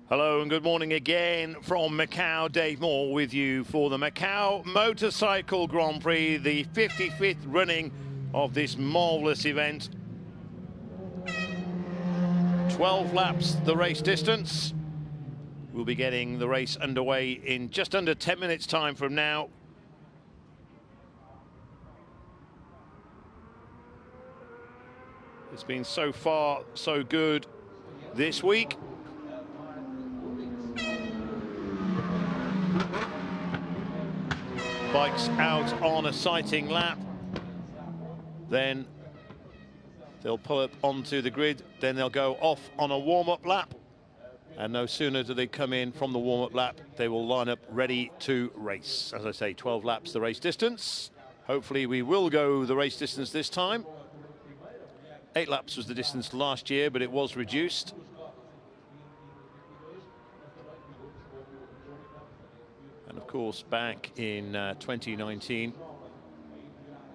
Hello and good morning again from Macau. Dave Moore with you for the Macau Motorcycle Grand Prix, the 55th running of this marvellous event. 12 laps the race distance. We'll be getting the race underway in just under 10 minutes time from now. It's been so far so good this week. Bikes out on a sighting lap, then they'll pull up onto the grid, then they'll go off on a warm-up lap, and no sooner do they come in from the warm-up lap, they will line up ready to race. As I say, 12 laps the race distance. Hopefully we will go the race distance this time. 8 laps was the distance last year, but it was reduced. And of course, back in 2019,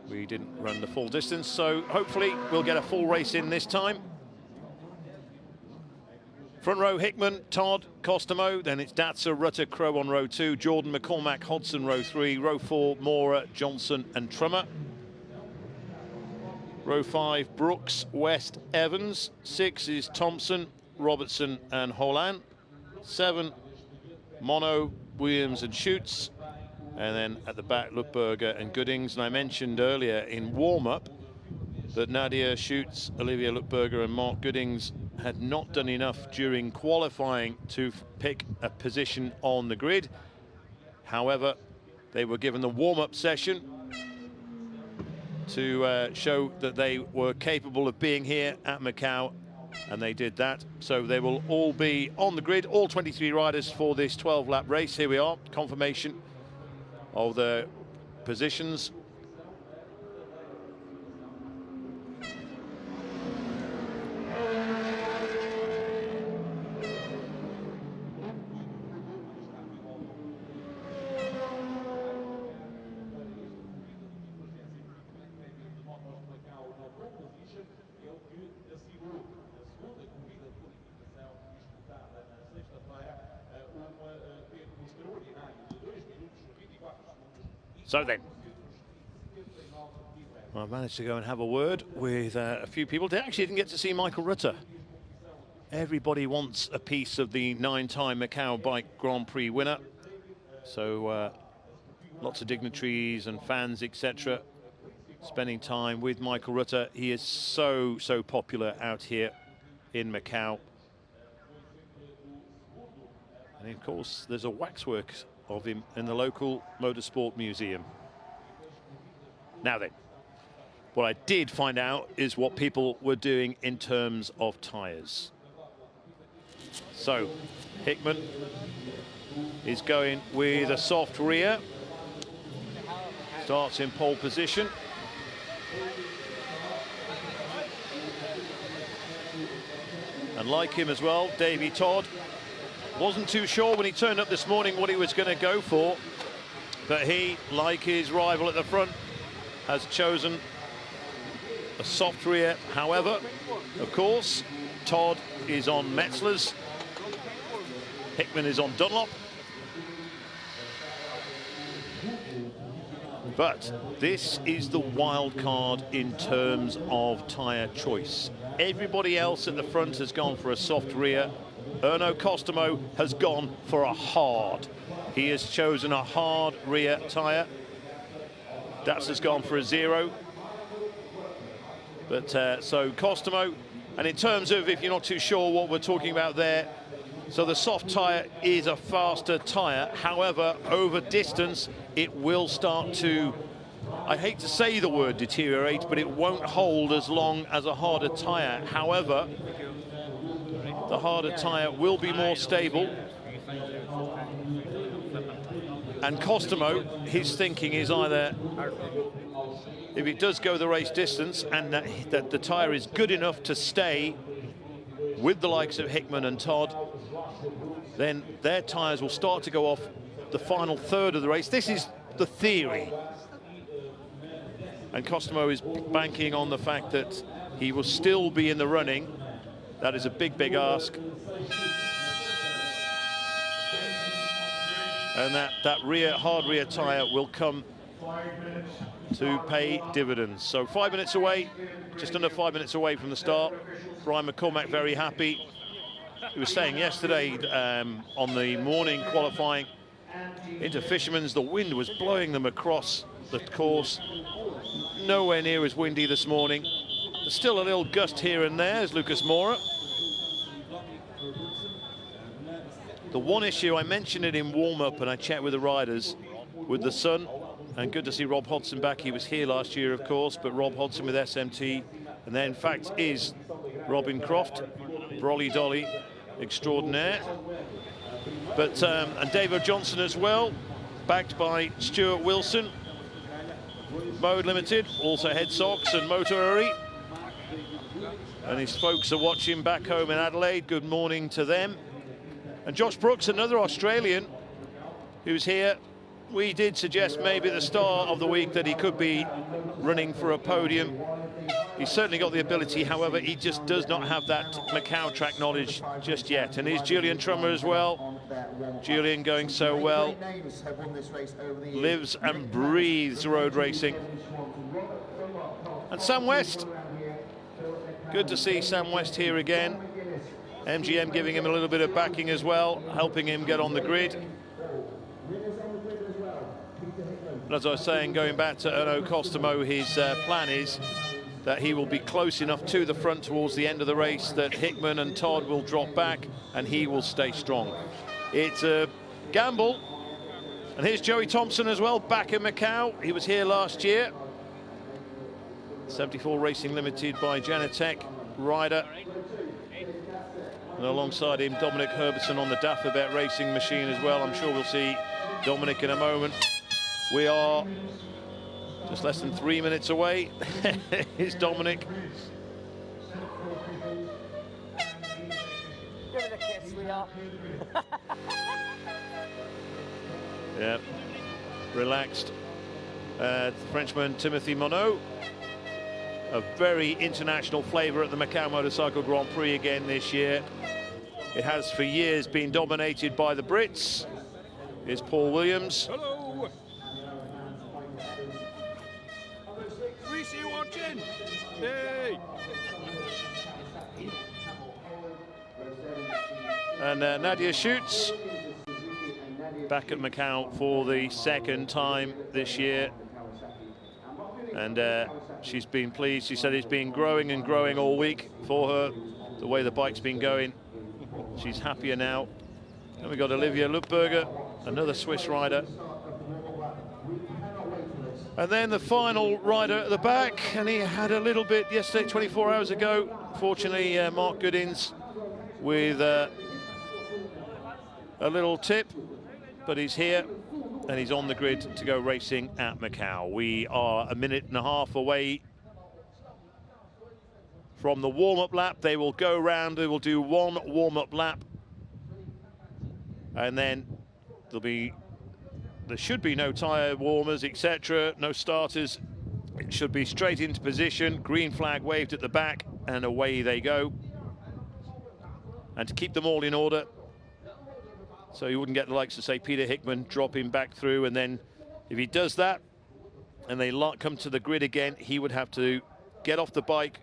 we didn't run the full distance, so hopefully we'll get a full race in this time. Front row, Hickman, Todd, Costomo, then it's Datsa, Rutter, Crow on row 2, Jordan, McCormack, Hodson, row 3, row 4, Mora, Johnson and Trummer. Row 5, Brooks, West, Evans. 6 is Thompson, Robertson and Holland. 7, Mono, Williams and Schutz. And then at the back, Lutberger and Goodings. And I mentioned earlier in warm-up that Nadia Schutz, Olivia Lutberger and Mark Goodings had not done enough during qualifying to pick a position on the grid. However, they were given the warm-up session to show that they were capable of being here at Macau, and they did that. So they will all be on the grid, all 23 riders for this 12-lap race. Here we are, confirmation of the positions. So then, I managed to go and have a word with a few people. They actually didn't get to see Michael Rutter. Everybody wants a piece of the 9-time Macau Bike Grand Prix winner. So lots of dignitaries and fans, etc., spending time with Michael Rutter. He is so popular out here in Macau. And of course, there's a waxwork of him in the local motorsport museum. Now then, what I did find out is what people were doing in terms of tyres. So, Hickman is going with a soft rear. Starts in pole position. And like him as well, Davey Todd wasn't too sure when he turned up this morning what he was going to go for, but he, like his rival at the front, has chosen a soft rear. However, of course, Todd is on Metzler's, Hickman is on Dunlop. But this is the wild card in terms of tyre choice. Everybody else at the front has gone for a soft rear. Erno Costomo has gone for a hard. He has chosen a hard rear tyre. Dats has gone for a 0. But so Costomo, and in terms of, if you're not too sure what we're talking about there, so the soft tyre is a faster tyre. However, over distance, it will start to, I hate to say the word deteriorate, but it won't hold as long as a harder tyre. However, the harder tyre will be more stable. And Costomo, his thinking is either, if it does go the race distance and that the tyre is good enough to stay with the likes of Hickman and Todd, then their tyres will start to go off the final third of the race. This is the theory. And Costomo is banking on the fact that he will still be in the running. That is a big ask. And that hard rear tyre will come to pay dividends. So 5 minutes away, just under 5 minutes away from the start. Brian McCormack very happy. He was saying yesterday on the morning qualifying into Fisherman's, the wind was blowing them across the course. Nowhere near as windy this morning. There's still a little gust here and there, as Lucas Mora. The one issue, I mentioned it in warm-up and I checked with the riders, with the sun, and good to see Rob Hodson back. He was here last year, of course, but Rob Hodson with SMT, and there in fact is Robin Croft, Brolly Dolly extraordinaire. But and David Johnson as well, backed by Stuart Wilson. Mode Limited, also Head Socks and Motorary. And his folks are watching back home in Adelaide. Good morning to them. And Josh Brooks, another Australian who's here. We did suggest maybe at the start of the week that he could be running for a podium. He's certainly got the ability, however, he just does not have that Macau track knowledge just yet. And here's Julian Trummer as well. Julian going so well. Lives and breathes road racing. And Sam West. Good to see Sam West here again. MGM giving him a little bit of backing as well, helping him get on the grid. But as I was saying, going back to Erno Costamo, his plan is that he will be close enough to the front towards the end of the race that Hickman and Todd will drop back and he will stay strong. It's a gamble. And here's Joey Thompson as well, back in Macau. He was here last year. 74 Racing Limited by Janatech rider. And alongside him, Dominic Herbertson on the Dapperbet racing machine as well. I'm sure we'll see Dominic in a moment. We are just less than 3 minutes away. Here's Dominic. Give it a kiss, sweetheart. Yeah, relaxed. Frenchman Timothy Monod. A very international flavour at the Macau Motorcycle Grand Prix again this year. It has for years been dominated by the Brits. Here's Paul Williams. Hello. Prix, you watching? Hey. And Nadia Schutz back at Macau for the second time this year. And she's been pleased. She said it's been growing and growing all week for her, the way the bike's been going. She's happier now. And we've got Olivia Lupberger, another Swiss rider. And then the final rider at the back, and he had a little bit yesterday, 24 hours ago. Fortunately, Mark Goodins with a little tip, but he's here. And he's on the grid to go racing at Macau. We are a minute and a half away from the warm-up lap. They will go round, they will do one warm-up lap. And then there should be no tyre warmers, etc., no starters. It should be straight into position, green flag waved at the back, and away they go. And to keep them all in order, so you wouldn't get the likes of, say, Peter Hickman dropping back through, and then if he does that and they come to the grid again, he would have to get off the bike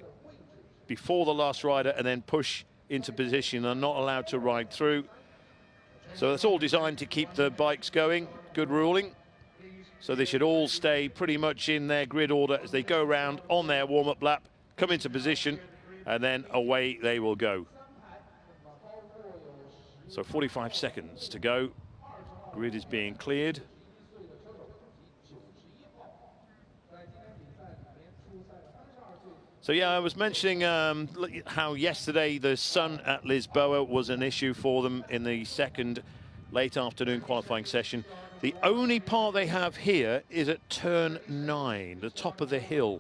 before the last rider and then push into position and not allowed to ride through. So that's all designed to keep the bikes going. Good ruling. So they should all stay pretty much in their grid order as they go around on their warm-up lap, come into position, and then away they will go. So 45 seconds to go. Grid is being cleared. So yeah, I was mentioning how yesterday the sun at Lisboa was an issue for them in the second late afternoon qualifying session. The only part they have here is at turn 9, the top of the hill.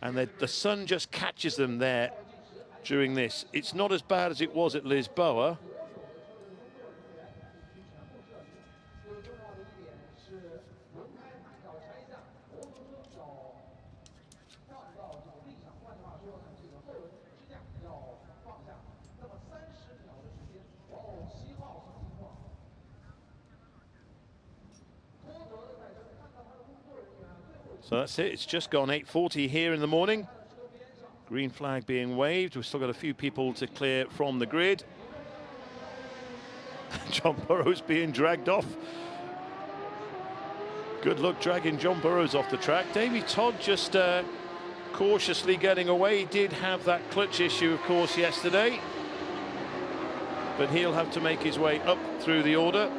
And the sun just catches them there during this. It's not as bad as it was at Lisboa. So that's it, it's just gone 8:40 here in the morning. Green flag being waved. We've still got a few people to clear from the grid. John Burrows being dragged off. Good luck dragging John Burrows off the track. Davy Todd just cautiously getting away. He did have that clutch issue, of course, yesterday. But he'll have to make his way up through the order.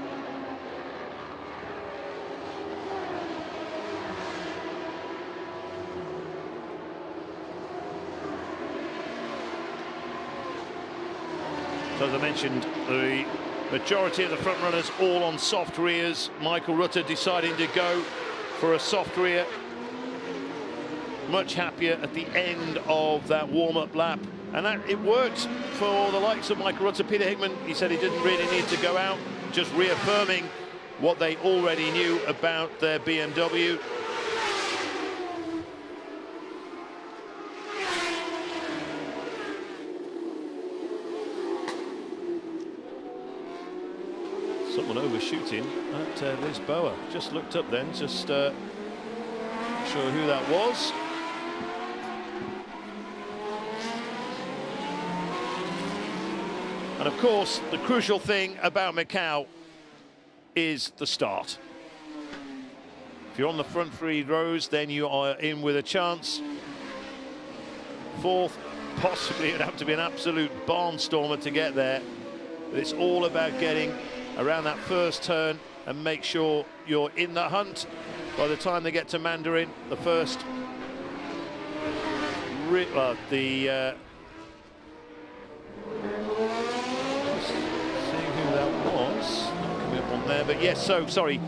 So as I mentioned, the majority of the front runners all on soft rears. Michael Rutter deciding to go for a soft rear. Much happier at the end of that warm-up lap. And that it worked for the likes of Michael Rutter. Peter Hickman, he said he didn't really need to go out, just reaffirming what they already knew about their BMW. Someone overshooting at Lisboa. Just looked up then, just sure who that was. And of course, the crucial thing about Macau is the start. If you're on the front 3 rows, then you are in with a chance. 4th, possibly it'd have to be an absolute barnstormer to get there. But it's all about getting around that first turn and make sure you're in the hunt. By the time they get to Mandarin, the first seeing who that was, not coming up on there, but yes, so sorry,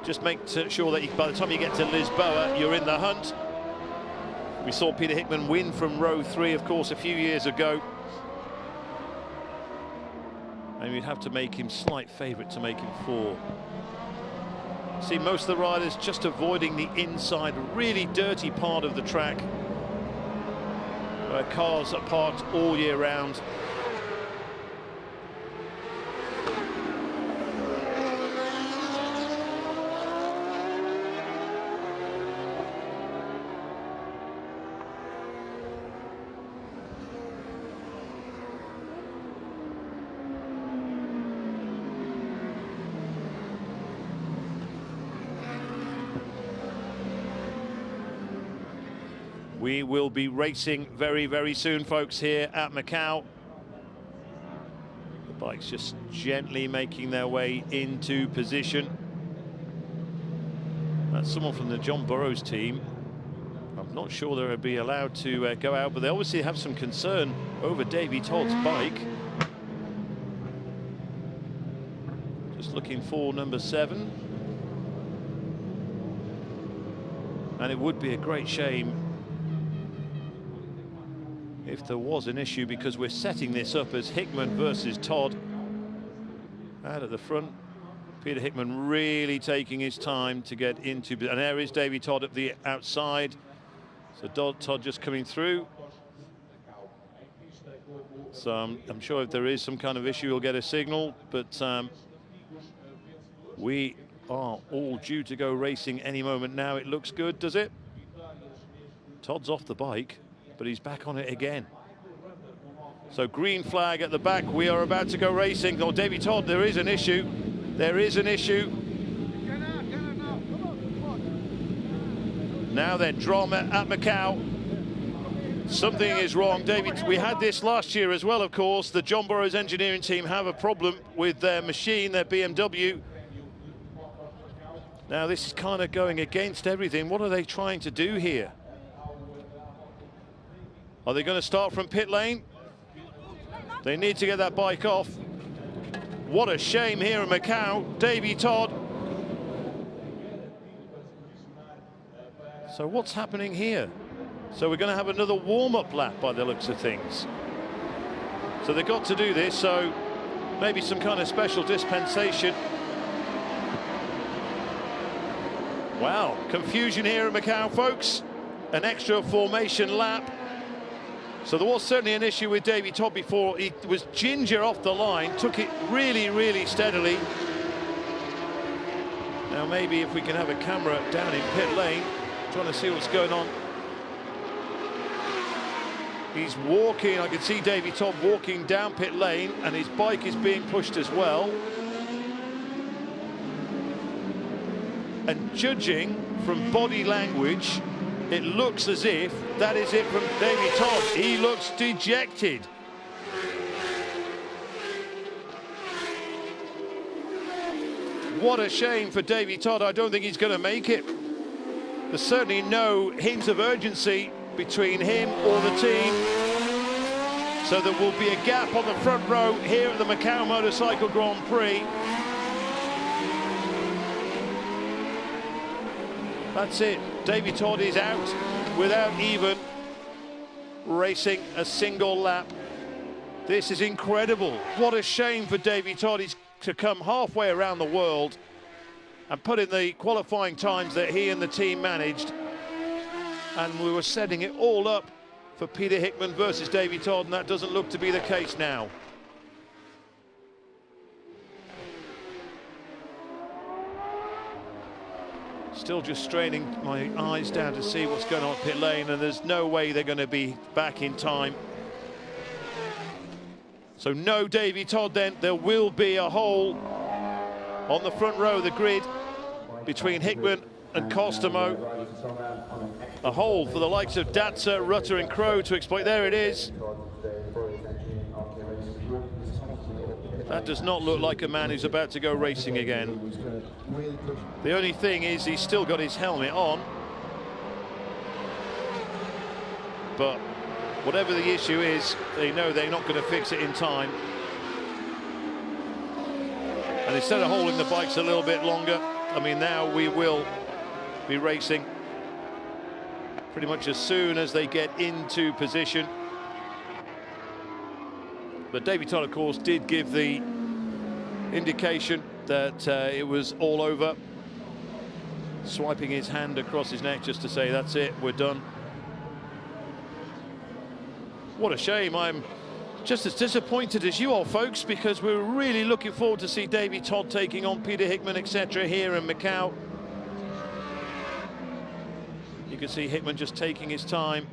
just make sure that by the time you get to Lisboa, you're in the hunt. We saw Peter Hickman win from row 3, of course, a few years ago. And you'd have to make him slight favourite to make him 4. See, most of the riders just avoiding the inside, really dirty part of the track, where cars are parked all year round. We will be racing very, very soon, folks, here at Macau. The bikes just gently making their way into position. That's someone from the John Burrows team. I'm not sure they'll be allowed to go out, but they obviously have some concern over Davy Todd's bike. Just looking for number 7. And it would be a great shame if there was an issue, because we're setting this up as Hickman versus Todd. Out at the front, Peter Hickman really taking his time to get into, and there is Davy Todd at the outside. So Todd just coming through. So I'm sure if there is some kind of issue, we'll get a signal, but we are all due to go racing any moment now. It looks good, does it? Todd's off the bike, but he's back on it again. So green flag at the back. We are about to go racing. Oh, Davy Todd, there is an issue. There is an issue. Now then, drama at Macau. Something is wrong. David, we had this last year as well, of course. The John Burrows engineering team have a problem with their machine, their BMW. Now this is kind of going against everything. What are they trying to do here? Are they going to start from pit lane? They need to get that bike off. What a shame here in Macau. Davy Todd. So what's happening here? So we're going to have another warm-up lap by the looks of things. So they've got to do this, so maybe some kind of special dispensation. Wow, confusion here in Macau, folks. An extra formation lap. So there was certainly an issue with Davy Todd before. He was ginger off the line, took it really, really steadily. Now maybe if we can have a camera down in pit lane, trying to see what's going on. He's walking, I can see Davy Todd walking down pit lane, and his bike is being pushed as well. And judging from body language, it looks as if that is it from Davy Todd. He looks dejected. What a shame for Davy Todd. I don't think he's going to make it. There's certainly no hint of urgency between him or the team. So there will be a gap on the front row here at the Macau Motorcycle Grand Prix. That's it. Davy Todd is out without even racing a single lap. This is incredible. What a shame for Davy Todd. He's to come halfway around the world and put in the qualifying times that he and the team managed. And we were setting it all up for Peter Hickman versus Davy Todd, and that doesn't look to be the case now. Still just straining my eyes down to see what's going on at pit lane, and there's no way they're going to be back in time. So no Davy Todd then. There will be a hole on the front row of the grid between Hickman and Costomo. A hole for the likes of Datsa, Rutter and Crow to exploit. There it is. That does not look like a man who's about to go racing again. The only thing is he's still got his helmet on. But whatever the issue is, they know they're not going to fix it in time. And instead of holding the bikes a little bit longer, I mean, now we will be racing pretty much as soon as they get into position. But Davy Todd, of course, did give the indication that it was all over, swiping his hand across his neck just to say, that's it, we're done. What a shame. I'm just as disappointed as you are, folks, because we're really looking forward to see Davy Todd taking on Peter Hickman, etc. here in Macau. You can see Hickman just taking his time.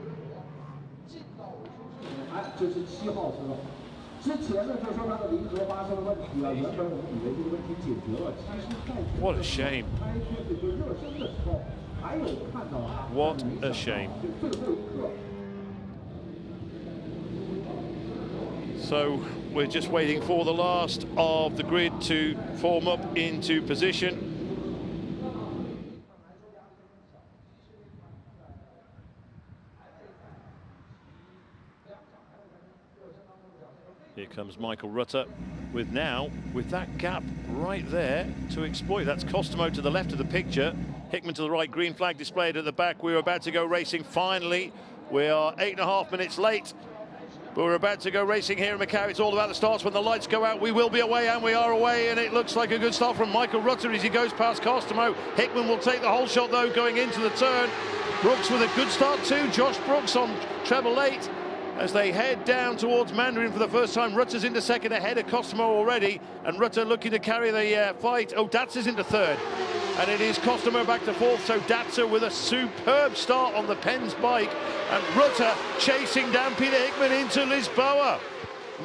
What a shame. What a shame. So we're just waiting for the last of the grid to form up into position. Here comes Michael Rutter with that gap right there to exploit. That's Costomo to the left of the picture, Hickman to the right, green flag displayed at the back. We're about to go racing finally. We are 8.5 minutes late. But we're about to go racing here in Macau. It's all about the starts. When the lights go out, we will be away, and we are away, and it looks like a good start from Michael Rutter as he goes past Costomo. Hickman will take the whole shot, though, going into the turn. Brooks with a good start, too. Josh Brooks on treble 8 as they head down towards Mandarin for the first time. Rutter's into second, ahead of Costomo already, and Rutter looking to carry the fight. Oh, Datsa's into third, and it is Costomo back to fourth. So Datsa with a superb start on the Penn's bike, and Rutter chasing down Peter Hickman into Lisboa.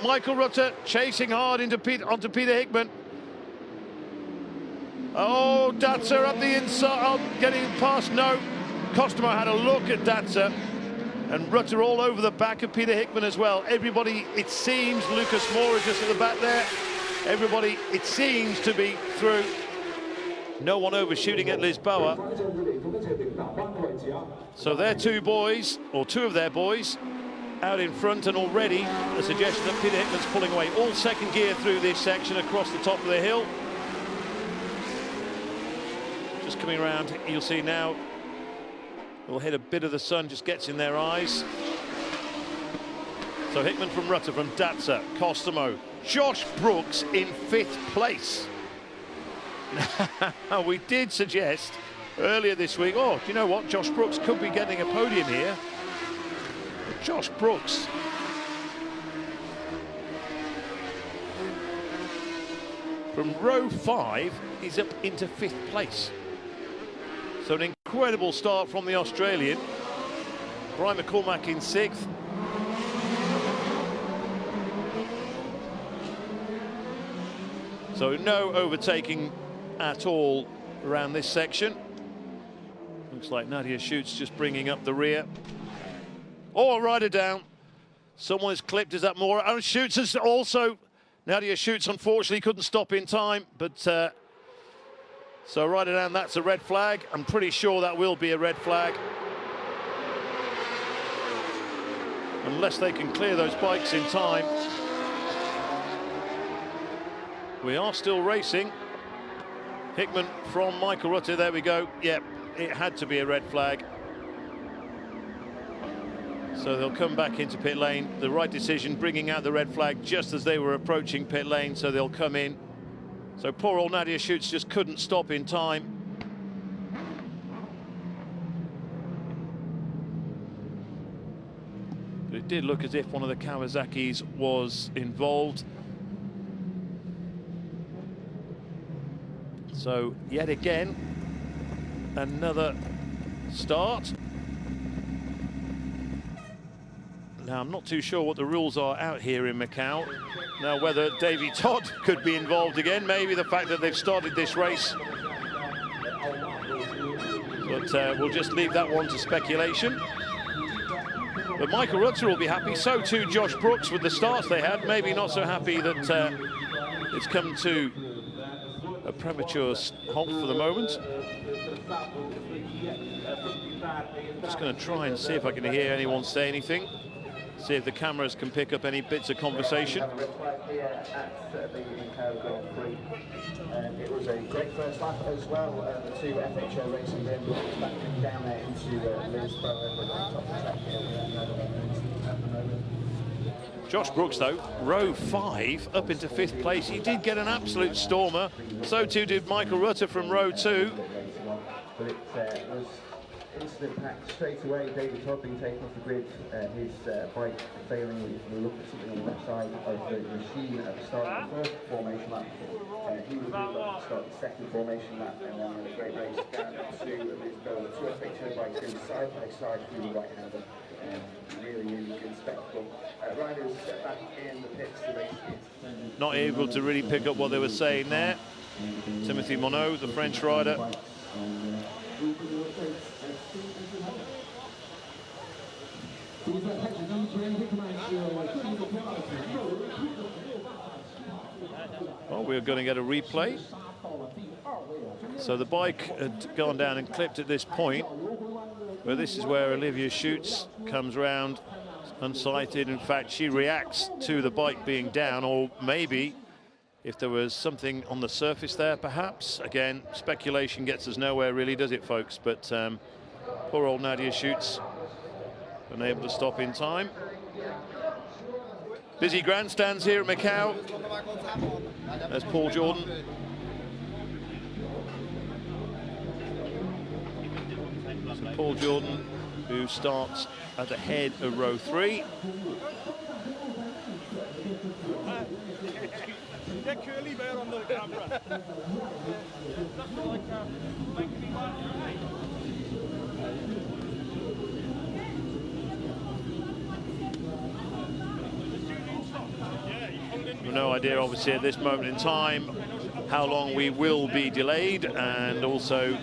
Michael Rutter chasing hard onto Peter Hickman. Oh, Datsa up the inside, getting past. No, Costomo had a look at Datsa, and Rutter all over the back of Peter Hickman as well. Everybody, it seems, Lucas Moore is just at the back there. Everybody, it seems to be through. No one overshooting at Lisboa. So their two boys, or two of their boys, out in front, and already a suggestion that Peter Hickman's pulling away. All second gear through this section across the top of the hill. Just coming around, you'll see now, we'll hit a bit of the sun, just gets in their eyes. So Hickman from Rutter, from Datsa, Costomo, Josh Brooks in 5th place. Now, we did suggest earlier this week, oh, do you know what? Josh Brooks could be getting a podium here. But Josh Brooks. From row 5, he's up into 5th place. So an incredible start from the Australian. Brian McCormack in 6th. So no overtaking at all around this section. Looks like Nadia Schutz just bringing up the rear. Oh, a rider down. Someone is clipped. Is that more? Oh, Schutz is also. Nadia Schutz unfortunately couldn't stop in time, but so rider down. That's a red flag. I'm pretty sure that will be a red flag. Unless they can clear those bikes in time. We are still racing. Hickman from Michael Rutter. There we go. Yep, it had to be a red flag. So they'll come back into pit lane. The right decision, bringing out the red flag just as they were approaching pit lane, so they'll come in. So poor old Nadia Schutz just couldn't stop in time. But it did look as if one of the Kawasaki's was involved. So yet again, another start. Now, I'm not too sure what the rules are out here in Macau. Now, whether Davy Todd could be involved again, maybe the fact that they've started this race. But we'll just leave that one to speculation. But Michael Rutter will be happy, so too Josh Brooks with the starts they had. Maybe not so happy that it's come to a premature halt for the moment. Just going to try and see if I can hear anyone say anything. See if the cameras can pick up any bits of conversation. Here at the Macau Grand Prix. It was a great first lap as well. The two FHO racing then back down there into Lewisboro and on top of the track here. Josh Brooks, though, row 5 up into 5th place. He did get an absolute stormer. So too did Michael Rutter from row 2. But it was instant impact straight away. David Todd being taken off the grid, his bike failing. We look at something on the left side of the machine at the start of the first formation lap. He was able to start the second formation lap, and then a great race down to Lisbon. Two FHO bikes going side by side through the right-hander. Really, really good spectacle. Riders step back in the pits to race it. Not able to really pick up what they were saying there. Timothy Monod, the French rider. Well, we're going to get a replay. So the bike had gone down and clipped at this point. But this is where Olivia Schutz comes round unsighted. In fact, she reacts to the bike being down, or maybe if there was something on the surface there, perhaps. Again, speculation gets us nowhere, really, does it, folks? But poor old Nadia Schutz, unable to stop in time. Busy grandstands here at Macau. There's Paul Jordan. So Paul Jordan, who starts at the head of row 3. Get curly there on the camera. We've no idea, obviously, at this moment in time, how long we will be delayed, and also,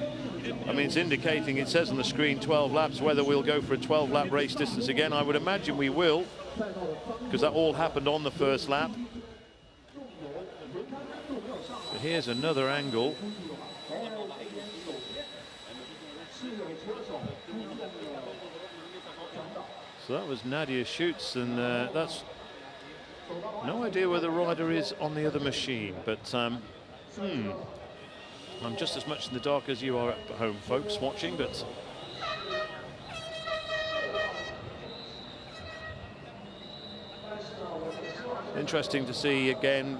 I mean, it's indicating, it says on the screen 12 laps, whether we'll go for a 12-lap race distance again. I would imagine we will, because that all happened on the first lap. But here's another angle. So that was Nadia Schutz, and that's no idea where the rider is on the other machine, but I'm just as much in the dark as you are at home, folks, watching, but interesting to see again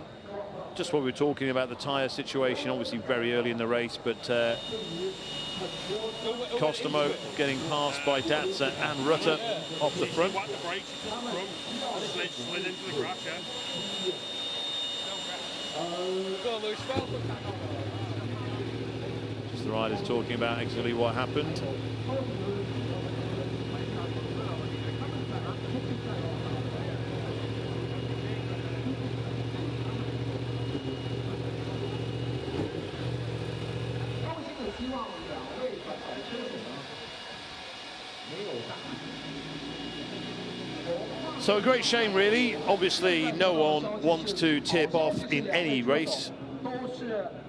just what we were talking about, the tyre situation, obviously very early in the race, but Costomo getting passed by Datza and Rutter off the front. Just the riders talking about exactly what happened. So a great shame, really. Obviously, no one wants to tip off in any race.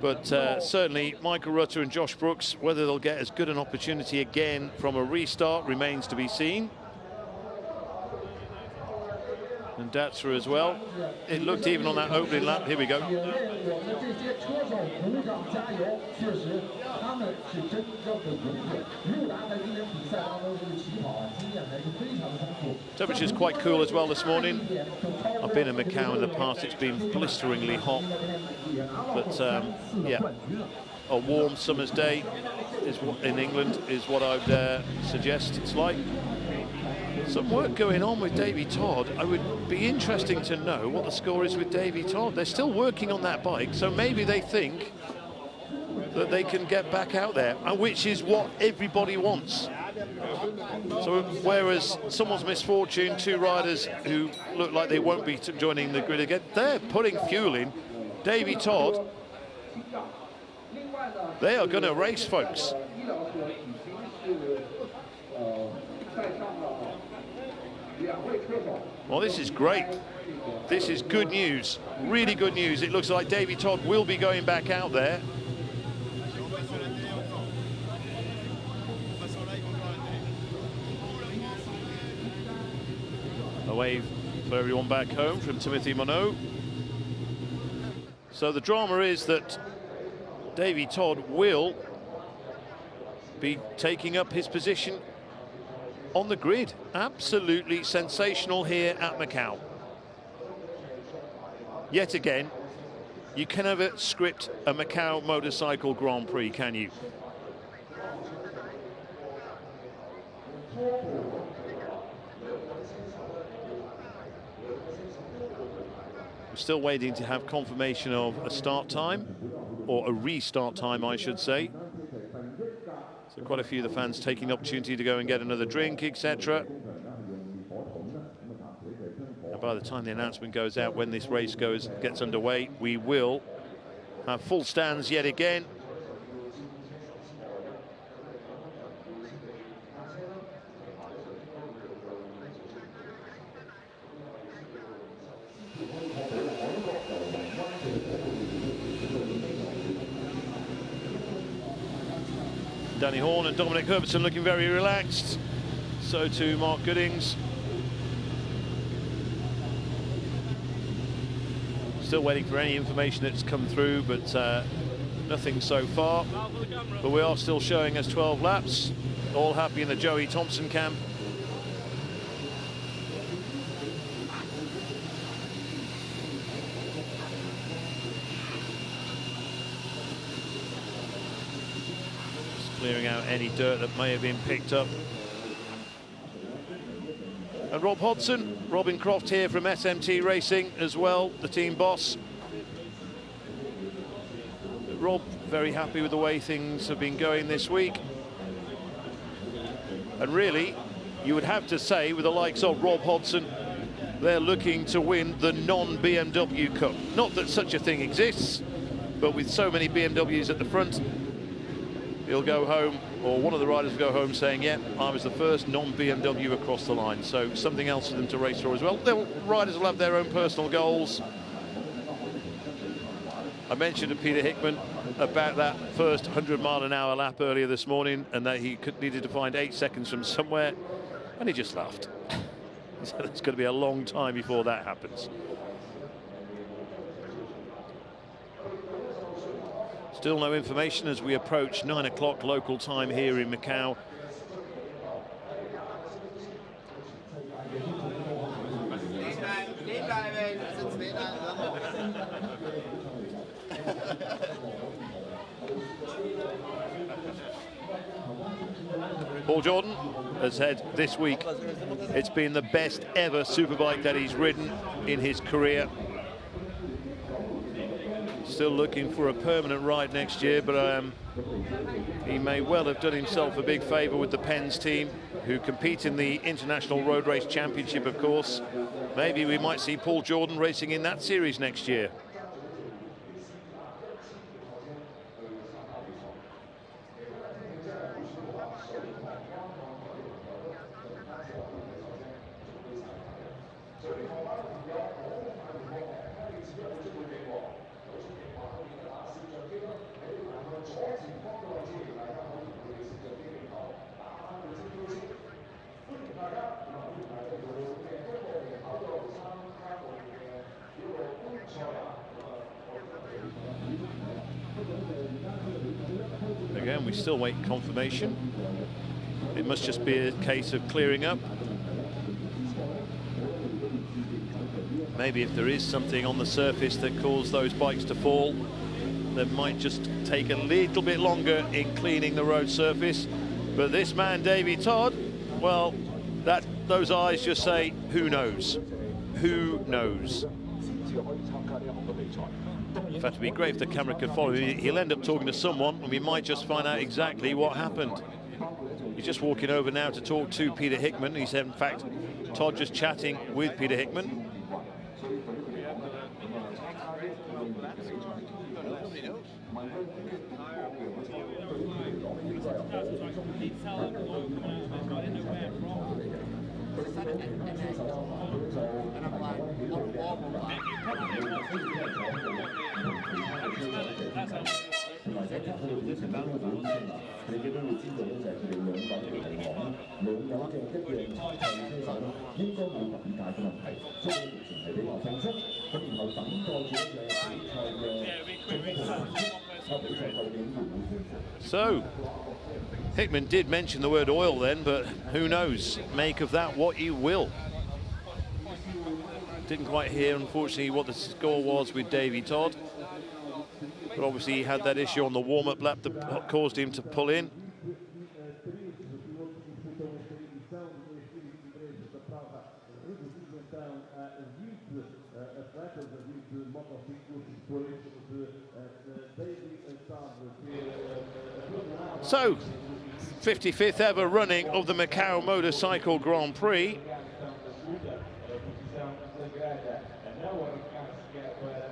But certainly, Michael Rutter and Josh Brooks, whether they'll get as good an opportunity again from a restart remains to be seen. And Datsa as well. It looked even on that opening lap. Here we go. Temperature's quite cool as well this morning. I've been in Macau in the past, it's been blisteringly hot. But yeah, a warm summer's day is in England is what I'd suggest it's like. Some work going on with Davey Todd. I would be interesting to know what the score is with Davey Todd. They're still working on that bike, so maybe they think that they can get back out there, and which is what everybody wants. So whereas someone's misfortune, two riders who look like they won't be joining the grid again, they're putting fuel in. Davey Todd, they are going to race, folks. Well, this is great. This is good news, really good news. It looks like Davey Todd will be going back out there. A wave for everyone back home from Timothy Monod. So the drama is that Davey Todd will be taking up his position on the grid. Absolutely sensational here at Macau. Yet again, you can never script a Macau motorcycle Grand Prix, can you? We're still waiting to have confirmation of a start time, or a restart time, I should say. So quite a few of the fans taking the opportunity to go and get another drink, etc. And by the time the announcement goes out, when this race gets underway, we will have full stands yet again. Danny Horn and Dominic Herbertson looking very relaxed. So too Mark Goodings. Still waiting for any information that's come through, but nothing so far. But we are still showing us 12 laps. All happy in the Joey Thompson camp. Clearing out any dirt that may have been picked up. And Rob Hodson, Robin Croft here from SMT Racing as well, the team boss. Rob, very happy with the way things have been going this week. And really, you would have to say, with the likes of Rob Hodson, they're looking to win the non-BMW Cup. Not that such a thing exists, but with so many BMWs at the front, he'll go home, or one of the riders will go home saying, yeah, I was the first non-BMW across the line. So something else for them to race for as well. The riders will have their own personal goals. I mentioned to Peter Hickman about that first 100-mile-an-hour lap earlier this morning, and that he needed to find 8 seconds from somewhere, and he just laughed. He said it's going to be a long time before that happens. Still no information as we approach 9 o'clock local time here in Macau. Paul Jordan has said this week it's been the best ever superbike that he's ridden in his career. still looking for a permanent ride next year, but he may well have done himself a big favour with the Pens team, who compete in the International Road Race Championship, of course. Maybe we might see Paul Jordan racing in that series next year. Again, we still wait confirmation. It must just be a case of clearing up. Maybe if there is something on the surface that caused those bikes to fall, that might just take a little bit longer in cleaning the road surface. But this man, Davey Todd, well, those eyes just say, who knows? Who knows? In fact, it'd be great if the camera could follow him. He'll end up talking to someone, and we might just find out exactly what happened. He's just walking over now to talk to Peter Hickman. He said, in fact, Todd just chatting with Peter Hickman. So, Hickman did mention the word oil then, but who knows? Make of that what you will. Didn't quite hear, unfortunately, what the score was with Davey Todd. But obviously he had that issue on the warm-up lap that caused him to pull in. So, 55th ever running of the Macau Motorcycle Grand Prix.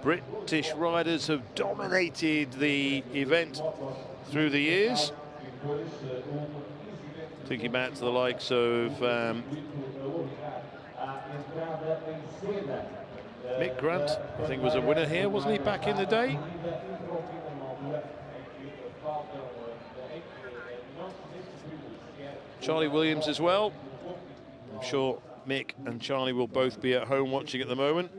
British riders have dominated the event through the years. Thinking back to the likes of Mick Grant, I think was a winner here, wasn't he, back in the day? Charlie Williams as well. I'm sure Mick and Charlie will both be at home watching at the moment.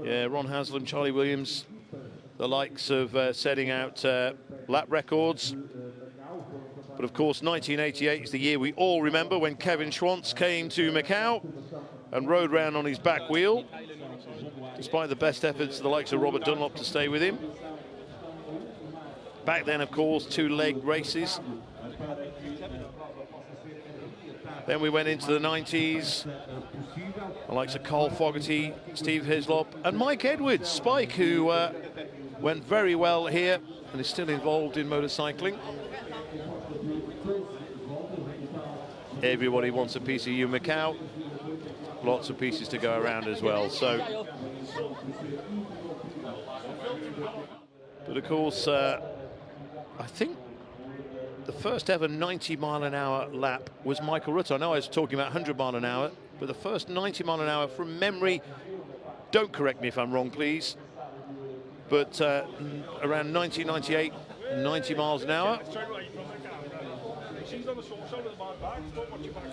Yeah, Ron Haslam, Charlie Williams, the likes of setting out lap records. But of course, 1988 is the year we all remember, when Kevin Schwantz came to Macau and rode round on his back wheel, despite the best efforts of the likes of Robert Dunlop to stay with him. Back then, of course, two-leg races. Then we went into the 90s. The likes of Carl Fogarty, Steve Hislop, and Mike Edwards, Spike, who went very well here and is still involved in motorcycling. Everybody wants a piece of you, Macau. Lots of pieces to go around as well. So, but of course, I think the first ever 90-mile-an-hour lap was Michael Rutter. I know I was talking about 100 mile an hour, but the first 90 mile an hour from memory, don't correct me if I'm wrong, please, but around 1998, 90 miles an hour.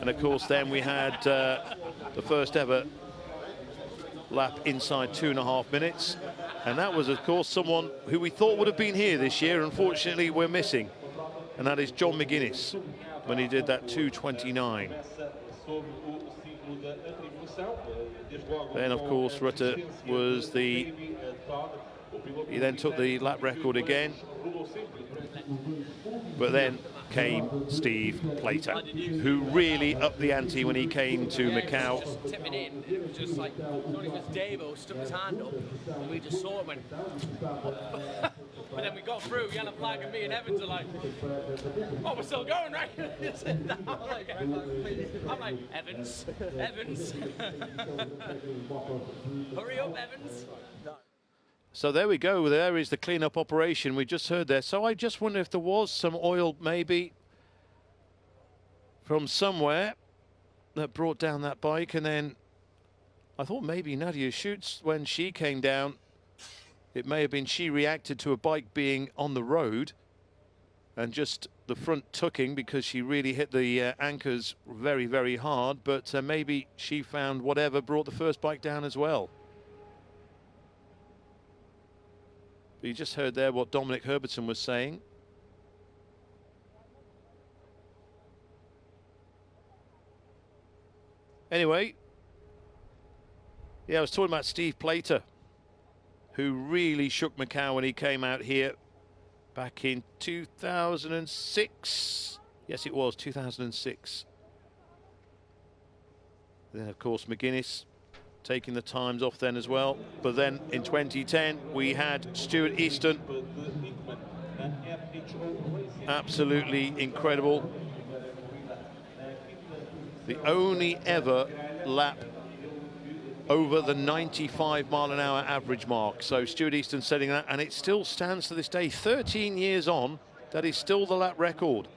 And of course, then we had the first ever lap inside 2.5 minutes. And that was, of course, someone who we thought would have been here this year. Unfortunately, we're missing. And that is John McGuinness, when he did that 2:29. Then, of course, Rutter was the He then took the lap record again. But then came Steve Plater, who really upped the ante when he came to Macau. Just tipping in, it was just like, it was Davo stuck his hand up, and we just saw it went. But then we got through, yellow flag, and me and Evans are like, oh, we're still going, right? I'm like, Evans. Hurry up, Evans. So there we go. There is the clean-up operation we just heard there. So I just wonder if there was some oil maybe from somewhere that brought down that bike. And then I thought maybe Nadia Schutz, when she came down, it may have been she reacted to a bike being on the road and just the front tucking because she really hit the anchors very, very hard. But maybe she found whatever brought the first bike down as well. You just heard there what Dominic Herbertson was saying. Anyway, yeah, I was talking about Steve Plater, who really shook Macau when he came out here back in 2006. Yes, it was 2006. Then, of course, McGuinness taking the times off then as well. But then in 2010 we had Stuart Easton, absolutely incredible, the only ever lap over the 95-mile-an-hour average mark. So Stuart Easton setting that, and it still stands to this day, 13 years on. That is still the lap record.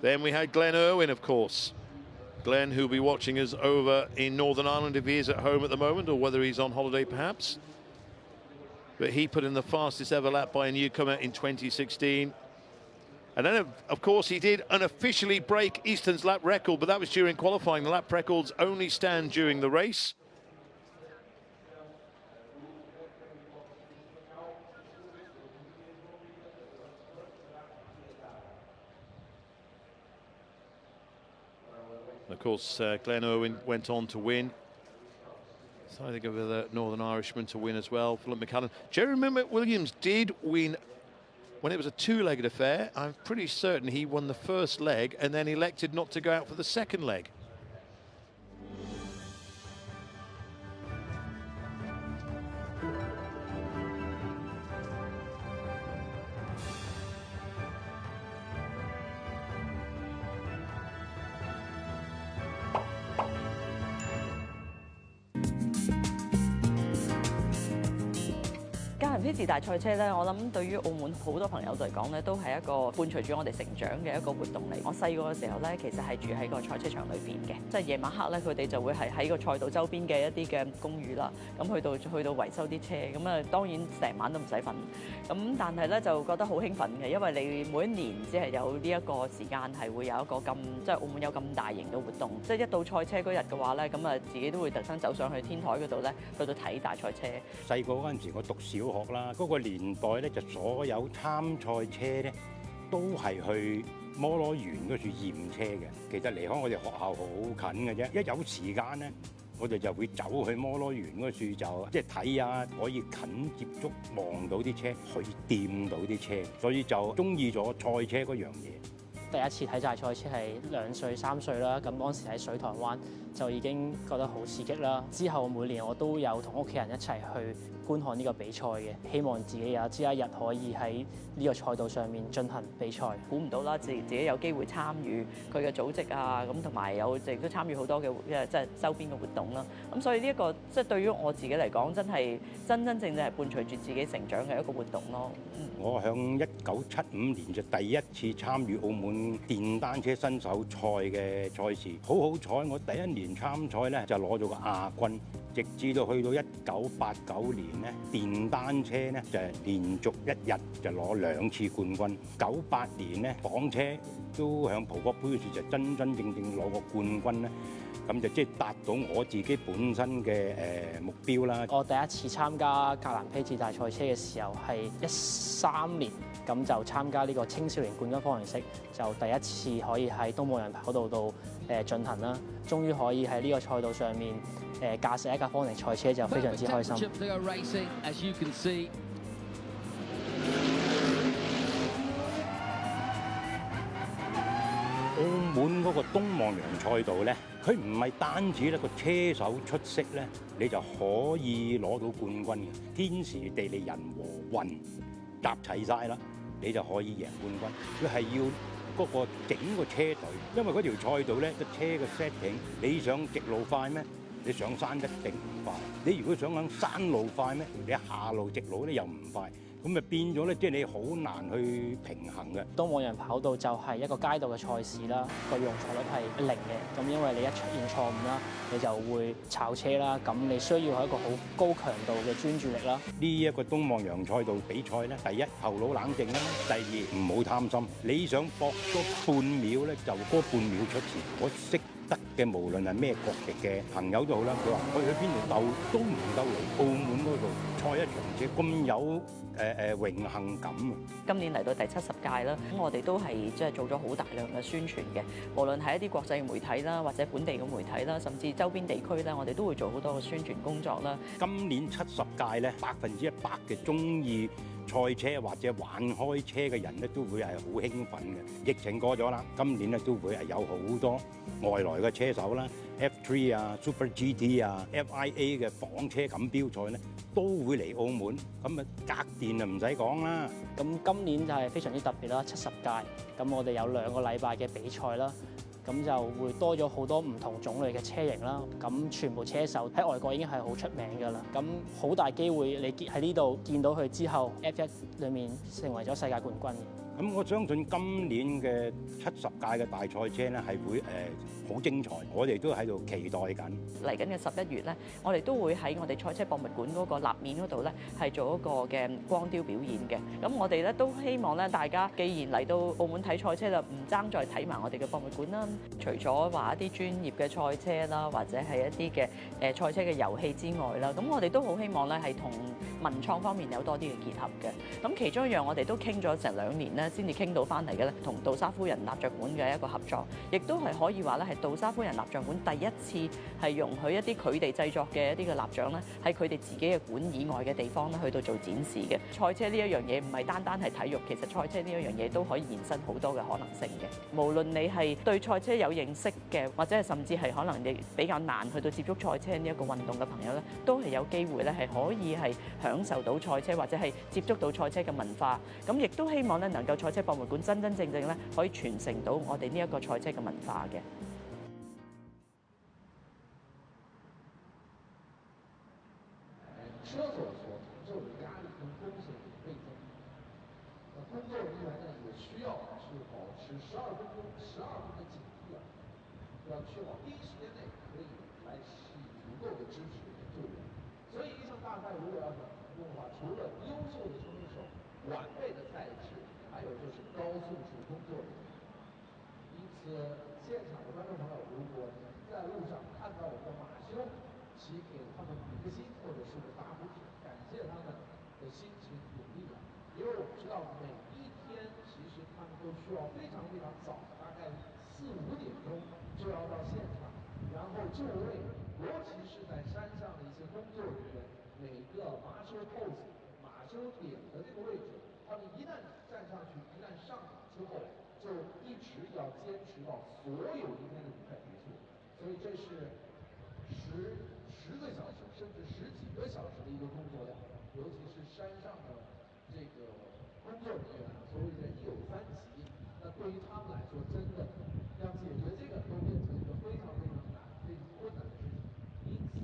Then we had Glenn Irwin, of course. Glenn, who'll be watching us over in Northern Ireland if he is at home at the moment, or whether he's on holiday perhaps. But he put in the fastest ever lap by a newcomer in 2016. And then, of course, he did unofficially break Easton's lap record, but that was during qualifying. The lap records only stand during the race. Of course, Glenn Irwin went on to win. So I think of the Northern Irishman to win as well. Philip McCallum. Jerry Williams did win when it was a two-legged affair. I'm pretty certain he won the first leg and then elected not to go out for the second leg. Prix 大賽車咧，我諗對於澳門好多朋友嚟講咧，都係一個伴隨住我哋成長嘅一個活動嚟。我細個嘅時候咧，其實係住喺個賽車場裏邊嘅，即係夜晚黑咧，佢哋就會係喺個賽道周邊嘅一啲嘅公寓啦，咁去到維修啲車，咁啊當然成晚都唔使瞓。咁但係咧就覺得好興奮嘅，因為你每一年只係有呢一個時間係會有一個咁即係澳門有咁大型嘅活動，即係一到賽車嗰日嘅話咧，咁啊自己都會特登走上去天台嗰度咧，去到睇大賽車。細個嗰陣時，我讀小學啦，嗰個年代咧就所有參賽車咧都係去摩羅園嗰處驗車嘅。其實離開我哋學校好近嘅啫，一有時間咧，我哋就會走去摩羅園嗰處就即係睇下，可以近接觸望到啲車，可以掂到啲車，所以就中意咗賽車嗰樣嘢。第一次睇大賽車係2歲3歲啦，咁當時喺水塘灣就已經覺得好刺激啦。之後每年我都有同屋企人一齊去觀看呢個比賽嘅，希望自己有一日可以喺呢個賽道上面進行比賽。估唔到啦，自己有機會參與佢嘅組織啊，咁同埋亦都參與好多嘅即係周邊嘅活動啦。咁所以呢一個即係對於我自己嚟講，真係真正係伴隨住自己成長嘅一個活動咯。我響1975年就第一次參與澳門電單車新手賽嘅賽事，好彩我第一年參賽咧就攞咗個亞軍，直至到去到1989年咧，電單車咧就連續一日就攞2次冠軍。98年咧，房車都響葡國杯嗰時就真正攞個冠軍咧。咁就即係達到我自己本身嘅目標啦。我第一次參加格蘭披治大賽車嘅時候係13年，咁就參加呢個青少年冠軍方程式，就第一次可以喺東望洋跑道度進行啦。終於可以喺呢個賽道上面駕駛一架方程賽車就非常之開心。澳門嗰個東望洋賽道咧，佢唔係單止咧個車手出色咧，你就可以攞到冠軍嘅。天時地利人和運集齊晒啦，你就可以贏冠軍。佢係要嗰個整個車隊，因為嗰條賽道咧個車嘅 setting， 你想直路快咩？你上山一定唔快。你如果想響山路快咩？你下路直路咧又唔快。咁咪變咗咧，即係你好難去平衡嘅。東望洋跑道就係一個街道嘅賽事啦，個用賽率係0嘅。咁因為你一出現錯誤啦，你就會炒車啦。咁你需要係一個好高強度嘅專注力啦。呢一個東望洋賽道比賽咧，第一頭腦冷靜啦，第二唔好貪心。你想搏多半秒咧，就嗰半秒出事。我識得嘅無論係咩國籍嘅朋友都好啦，佢話去邊度鬥都唔夠嚟澳門嗰度賽一場車咁有榮幸感啊！今年嚟到第70屆啦，咁我哋都係即係做咗好大量嘅宣傳嘅，無論係一啲國際媒體啦，或者本地嘅媒體啦，甚至周邊地區咧，我哋都會做好多嘅宣傳工作啦。今年70屆咧，100%嘅中意賽車或者玩開車嘅人咧，都會係好興奮嘅。疫情過咗啦，今年咧都會係有好多外來嘅車手啦 ，F3 啊、Super GT 啊、FIA 嘅房車錦標賽咧，都會嚟澳門。咁啊，格電啊唔使講啦。咁今年就係非常之特別啦，70屆。咁我哋有2個禮拜嘅比賽啦。咁就會多咗好多唔同種類嘅車型啦，咁全部車手喺外國已經係好出名㗎啦，咁好大機會你喺呢度見到佢之後 F1 裏面成為咗世界冠軍嘅。咁我相信今年嘅70屆嘅大賽車咧係會好精彩，我哋都喺度期待緊。嚟緊嘅11月咧，我哋都會喺我哋賽車博物館嗰個立面嗰度咧係做一個嘅光雕表演嘅。咁我哋咧都希望咧大家既然嚟到澳門睇賽車就唔爭再睇埋我哋嘅博物館啦。除咗話一啲專業嘅賽車啦，或者係一啲嘅賽車嘅遊戲之外啦，咁我哋都好希望咧係同文創方面有多啲嘅結合嘅。咁其中一樣我哋都傾咗成2年咧，先至傾到翻嚟嘅咧，同杜莎夫人蠟像館嘅一個合作，亦都係可以話咧係杜莎夫人蠟像館第一次係容許一啲佢哋製作嘅一啲嘅蠟像咧，喺佢哋自己嘅館以外嘅地方咧去到做展示嘅。賽車呢一樣嘢唔係單單係體育，其實賽車呢一樣嘢都可以延伸好多嘅可能性嘅。無論你係對賽車有認識嘅，或者係甚至係可能你比較難去到接觸賽車呢一個運動嘅朋友咧，都係有機會咧係可以係享受到賽車或者係接觸到賽車嘅文化。咁亦都希望咧能夠賽車博物館真真正正咧可以傳承到我哋呢一個賽車嘅文化嘅。车手所承受的压力跟风险也倍增。工作人员呢也需要是保持12分钟12分的警惕啊，要确保第一时间内可以来给予足够的支持和救援。所以一场大赛如果要想成功的话，除了优秀的车手、完备的赛制，还有就是高素质工作人员。因此，现场的观众朋友，如果您在路上看到我们的马修，请给他们比个心，或者是个大拇指，感谢他们的辛勤努力啊！因为我们知道每一天其实他们都需要非常非常早，大概4、5点钟就要到现场，然后就位，尤其是在山上的一些工作人员，每个马修 pose、马修点的这个位置，他们一旦站上去，一旦上马之后，就一直要坚持到所有一天的比赛结束，所以这是10个小时，甚至10几个小时的一个工作量，尤其是山上的这个工作人员啊，所谓的一有3急，那对于他们来说，真的要解决这个都变成一个非常非常难、非常困难的事情。因此，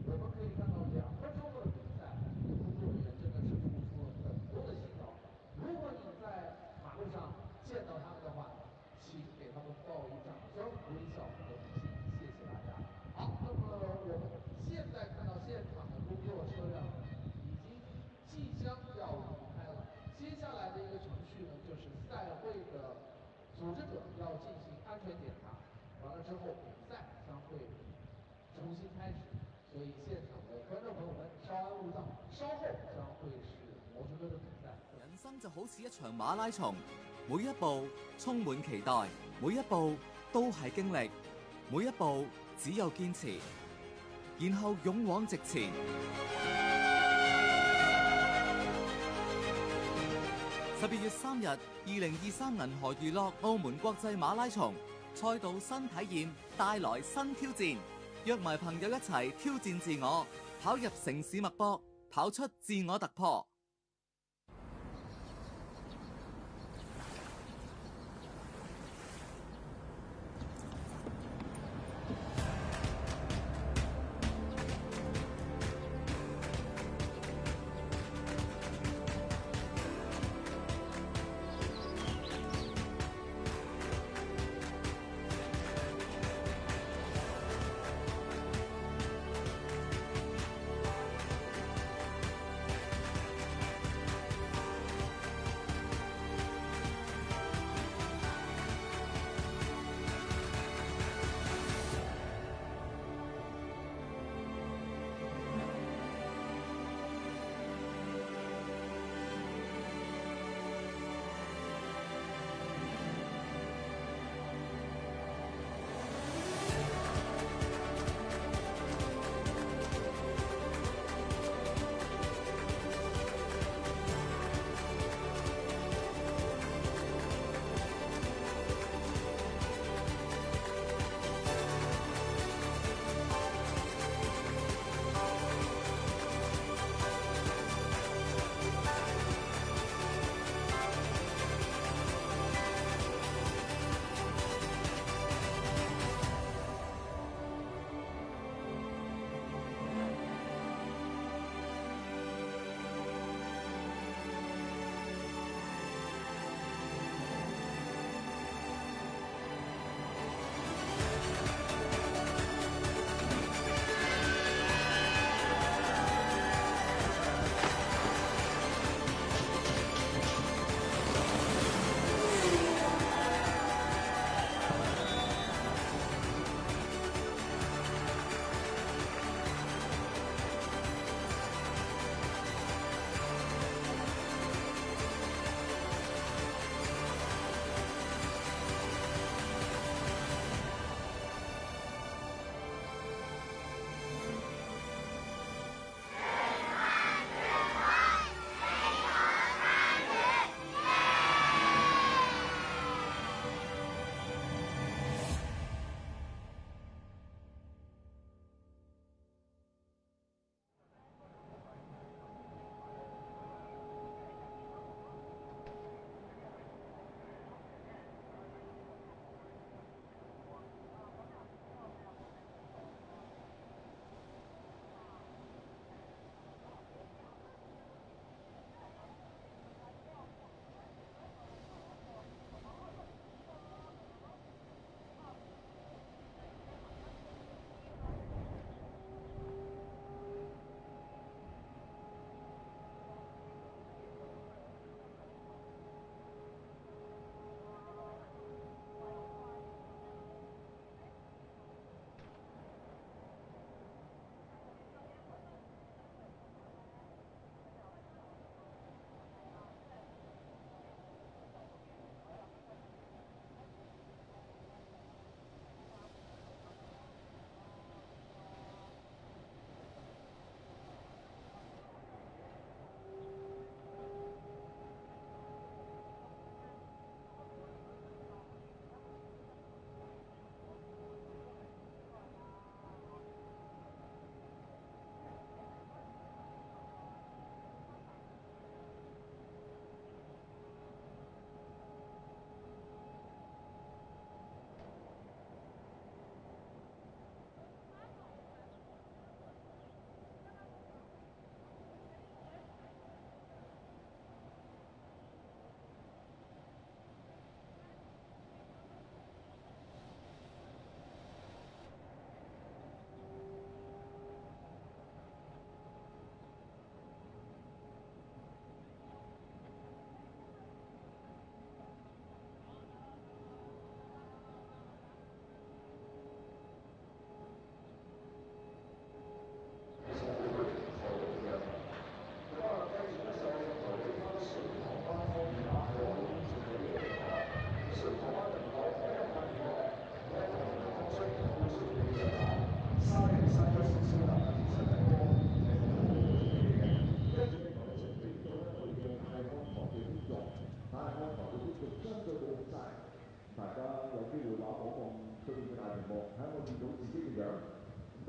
我们可以看到2分钟的比赛，这个工作人员真的是付出了很多的辛劳。如果你在马路上见到他们的话，请给他们报以掌声、微笑和比心，谢谢大家。好，那么我们现在看到现场的工作车辆已经即将要离开了。接下来的一个程序呢，就是赛会的组织者要进行安全检查，完了之后比赛将会重新开始。所以現場嘅觀眾朋友們稍安勿躁，稍後將會是摩托車的比賽。人生就好似一場馬拉松，每一步充滿期待，每一步都係經歷，每一步只有堅持。然後勇往直前。12月3日，2023銀河娛樂澳門國際馬拉松賽道新體驗，帶來新挑戰，約埋朋友一齊挑戰自我，跑入城市脈搏，跑出自我突破。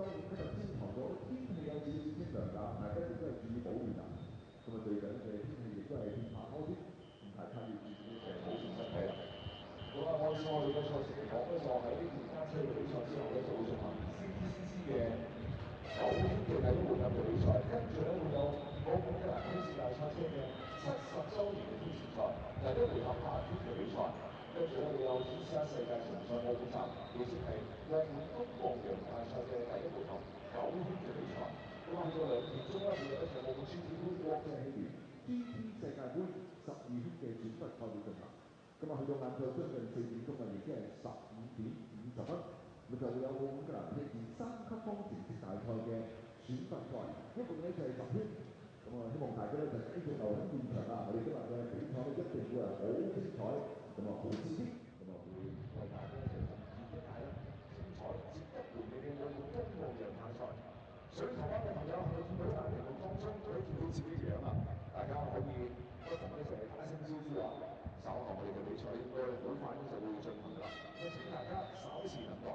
當然今日天堂咗天氣有少少清涼㗎，大家亦都係注意保暖啊。咁啊，最近嘅天氣亦都係變化多啲，咁大家要注意嘅保持身體啦。好啦，按照我哋嘅賽程嚟講咧，就喺呢段單車嘅比賽之後咧，就會進行 CTCC 嘅9圈嘅第一回合嘅比賽，跟住咧會有澳門一蘭推薦大賽車嘅70週年嘅挑戰賽，第一回合8圈嘅比賽，跟住咧會有 TCR 世界巡賽奧本站，亦即係澳門東望洋大賽嘅第一回合9圈嘅比賽。咁啊，去到2點鐘咧，會有一場澳門 GT 杯國際戲聯 GT 世界盃12圈嘅選拔賽會進行。咁啊，去到晏晝將近4點鐘啊，亦即係15點50分，咁就會有澳門嘅男車3級方程式大賽嘅選拔賽，一共咧就係10圈。咁啊，希望大家咧就繼續留喺現場啊！我哋今日嘅比賽咧一定會係好精彩，咁啊好刺激，咁啊會為大家一齊呈現一屆咧精彩接一回味嘅澳門東望洋大賽。上台灣嘅朋友係咪見到大屏幕當中都見到自己嘅樣啊？大家可以不妨一齊打聲招呼啊！稍後我哋嘅比賽應該好快咧就會進行㗎啦，咁請大家稍時等待。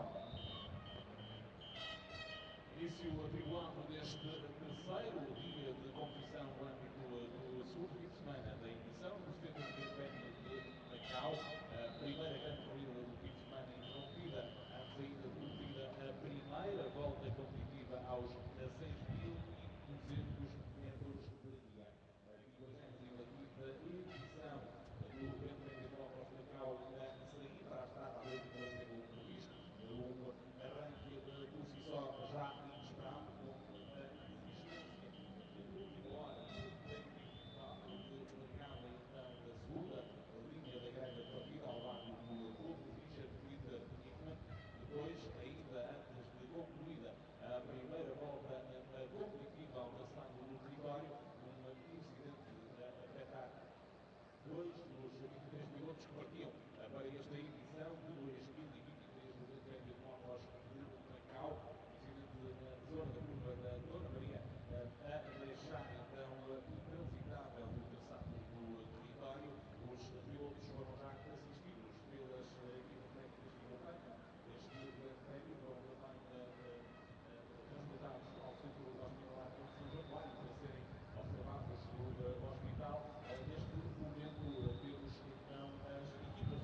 Início atribulado deste terceiro dia de competição no âmbito do segundo fim de semana da edição do 70th Macau de Macau, a primeira grande corrida do fim de semana interrompida, antes ainda de cumprida a primeira volta competitiva aos 6.200 metros de guia. A 25ª edição do Grande Prémio de Motos de Macau na saída para a estrada, a 8 horas teve previsto, arranque por si só já inesperado, com a existência de última hora da equipe de largada então da segunda linha da grande partida ao lado do Kumho, Richard, Twitter e Hickman. Depois, ainda antes de concluída a primeira volta competitiva ao traçado do território, incidente a afetar dois dos 23 pilotos que partiam para esta edição de 2023 do Grande Prémio de Motos de Macau, incidente na zona da curva da Dona Maria, a deixar então intransitável o traçado do território. Os pilotos foram já assistidos pelas equipas técnicas que acompanham este Grande Prémio, foram também transportados ao centro hospitalar de São Januário para serem observados no hospital. Neste momento temos então as equipas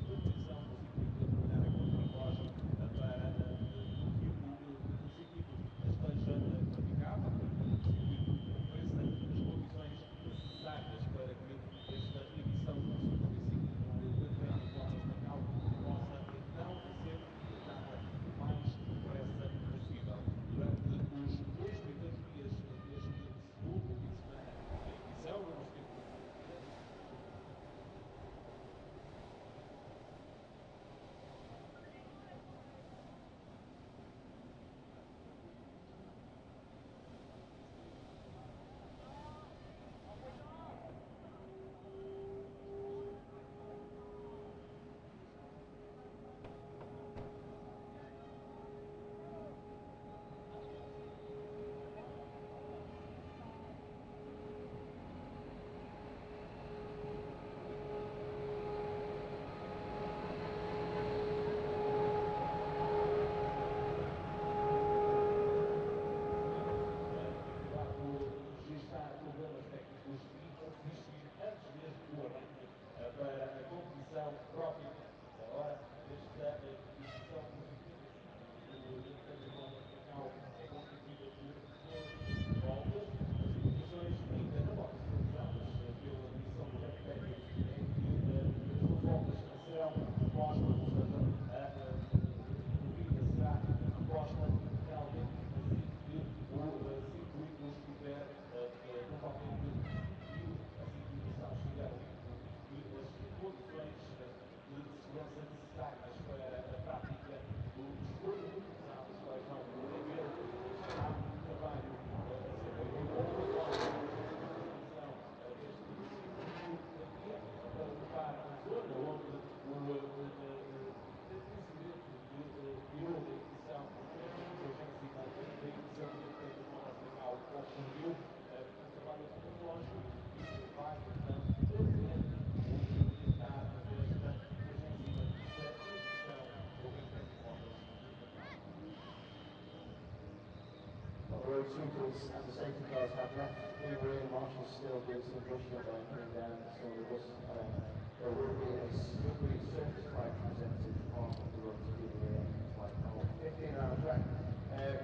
some rushing up and coming down, so there will be a slippery surface bike presented on the run to Guia, like 15-hour track.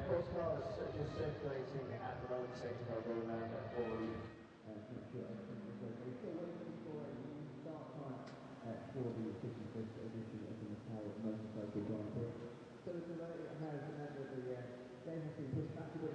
Course cars just circulating at the moment, taking over around for you. For the 55th edition of the Macau Motorcycle Grand Prix. So the delay has meant that the game has been pushed back a bit.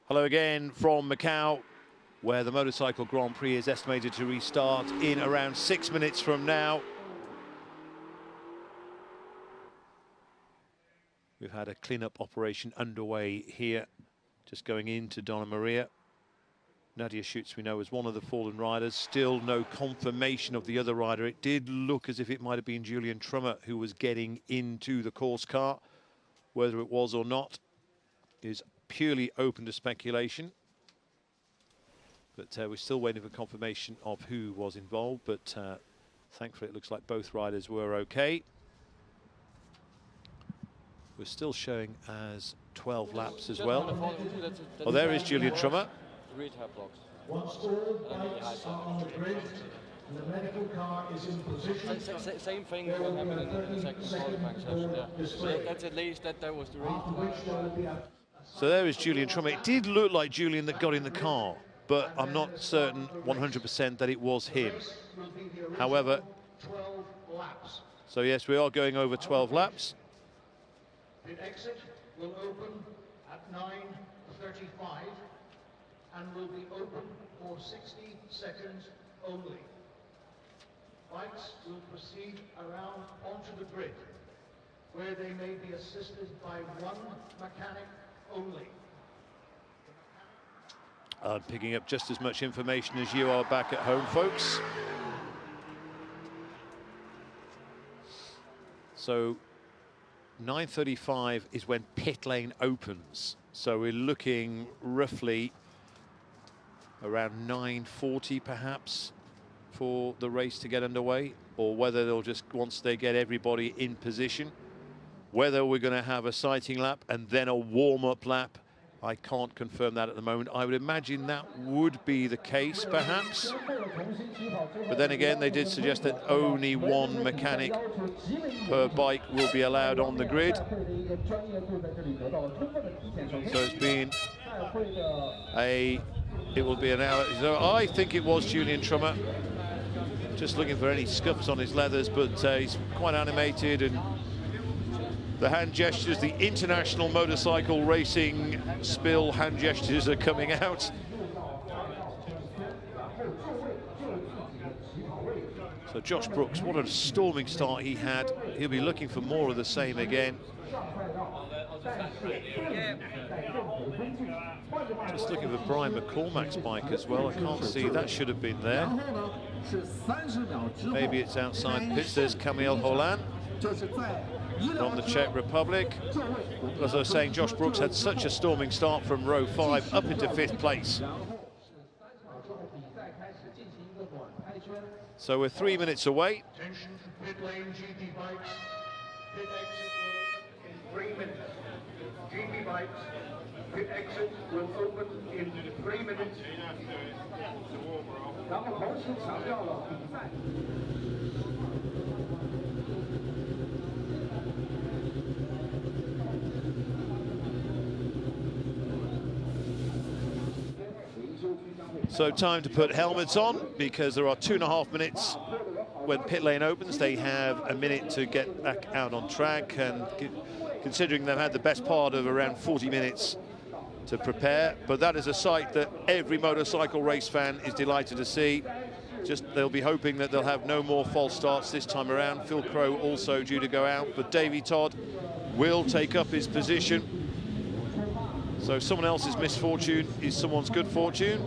Hello again from Macau, where the Motorcycle Grand Prix is estimated to restart in around 6 minutes from now. We've had a clean-up operation underway here, just going into Donna Maria. Nadia Schutz, we know, was one of the fallen riders. Still no confirmation of the other rider. It did look as if it might have been Julian Trummer who was getting into the course car. Whether it was or not is purely open to speculation. But we're still waiting for confirmation of who was involved. But thankfully, it looks like both riders were okay. We're still showing as 12 laps as well. Oh, there is Julian Trummer. Once all bikes are on the grid and the medical car is in position, same thing what happened in the second qualifying session. Yeah. That's at least that was the race. So there is Julian Trummer. It did look like Julian that got in the car, but I'm not certain 100% that it was him. However, 12 laps. so yes, we are going over 12 laps. The exit will open at 9:30. 9:35 and will be open for 60 seconds only. Bikes will proceed around onto the grid, where they may be assisted by one mechanic only. I'm picking up just as much information as you are back at home, folks. So 9:35 is when pit lane opens. So we're looking roughly around 9:40 perhaps for the race to get underway, or whether they'll just, once they get everybody in position, whether we're going to have a sighting lap and then a warm-up lap, I can't confirm that at the moment. I would imagine that would be the case, perhaps. But then again, they did suggest that only one mechanic per bike will be allowed on the grid. So it's been it will be an hour. So I think it was Julian Trummer. Just looking for any scuffs on his leathers, but he's quite animated, and the hand gestures, the international motorcycle racing spill hand gestures are coming out. So Josh Brooks, what a storming start he had. He'll be looking for more of the same again. Just looking for Brian McCormack's bike as well. I can't see, that should have been there. Maybe it's outside pits. There's Camille Holland from the Czech Republic. As I was saying, Josh Brooks had such a storming start from row 5 up into 5th place. So we're 3 minutes away. Attention pit lane GT bikes. Pit exit will in 3 minutes. GT bikes, pit exit will open in 3 minutes. 然后同时强调了比赛。So time to put helmets on, because there are 2.5 minutes when pit lane opens. They have a minute to get back out on track, and considering they've had the best part of around 40 minutes to prepare, but that is a sight that every motorcycle race fan is delighted to see. Just they'll be hoping that they'll have no more false starts this time around. Phil Crowe also due to go out, but Davey Todd will take up his position. So someone else's misfortune is someone's good fortune.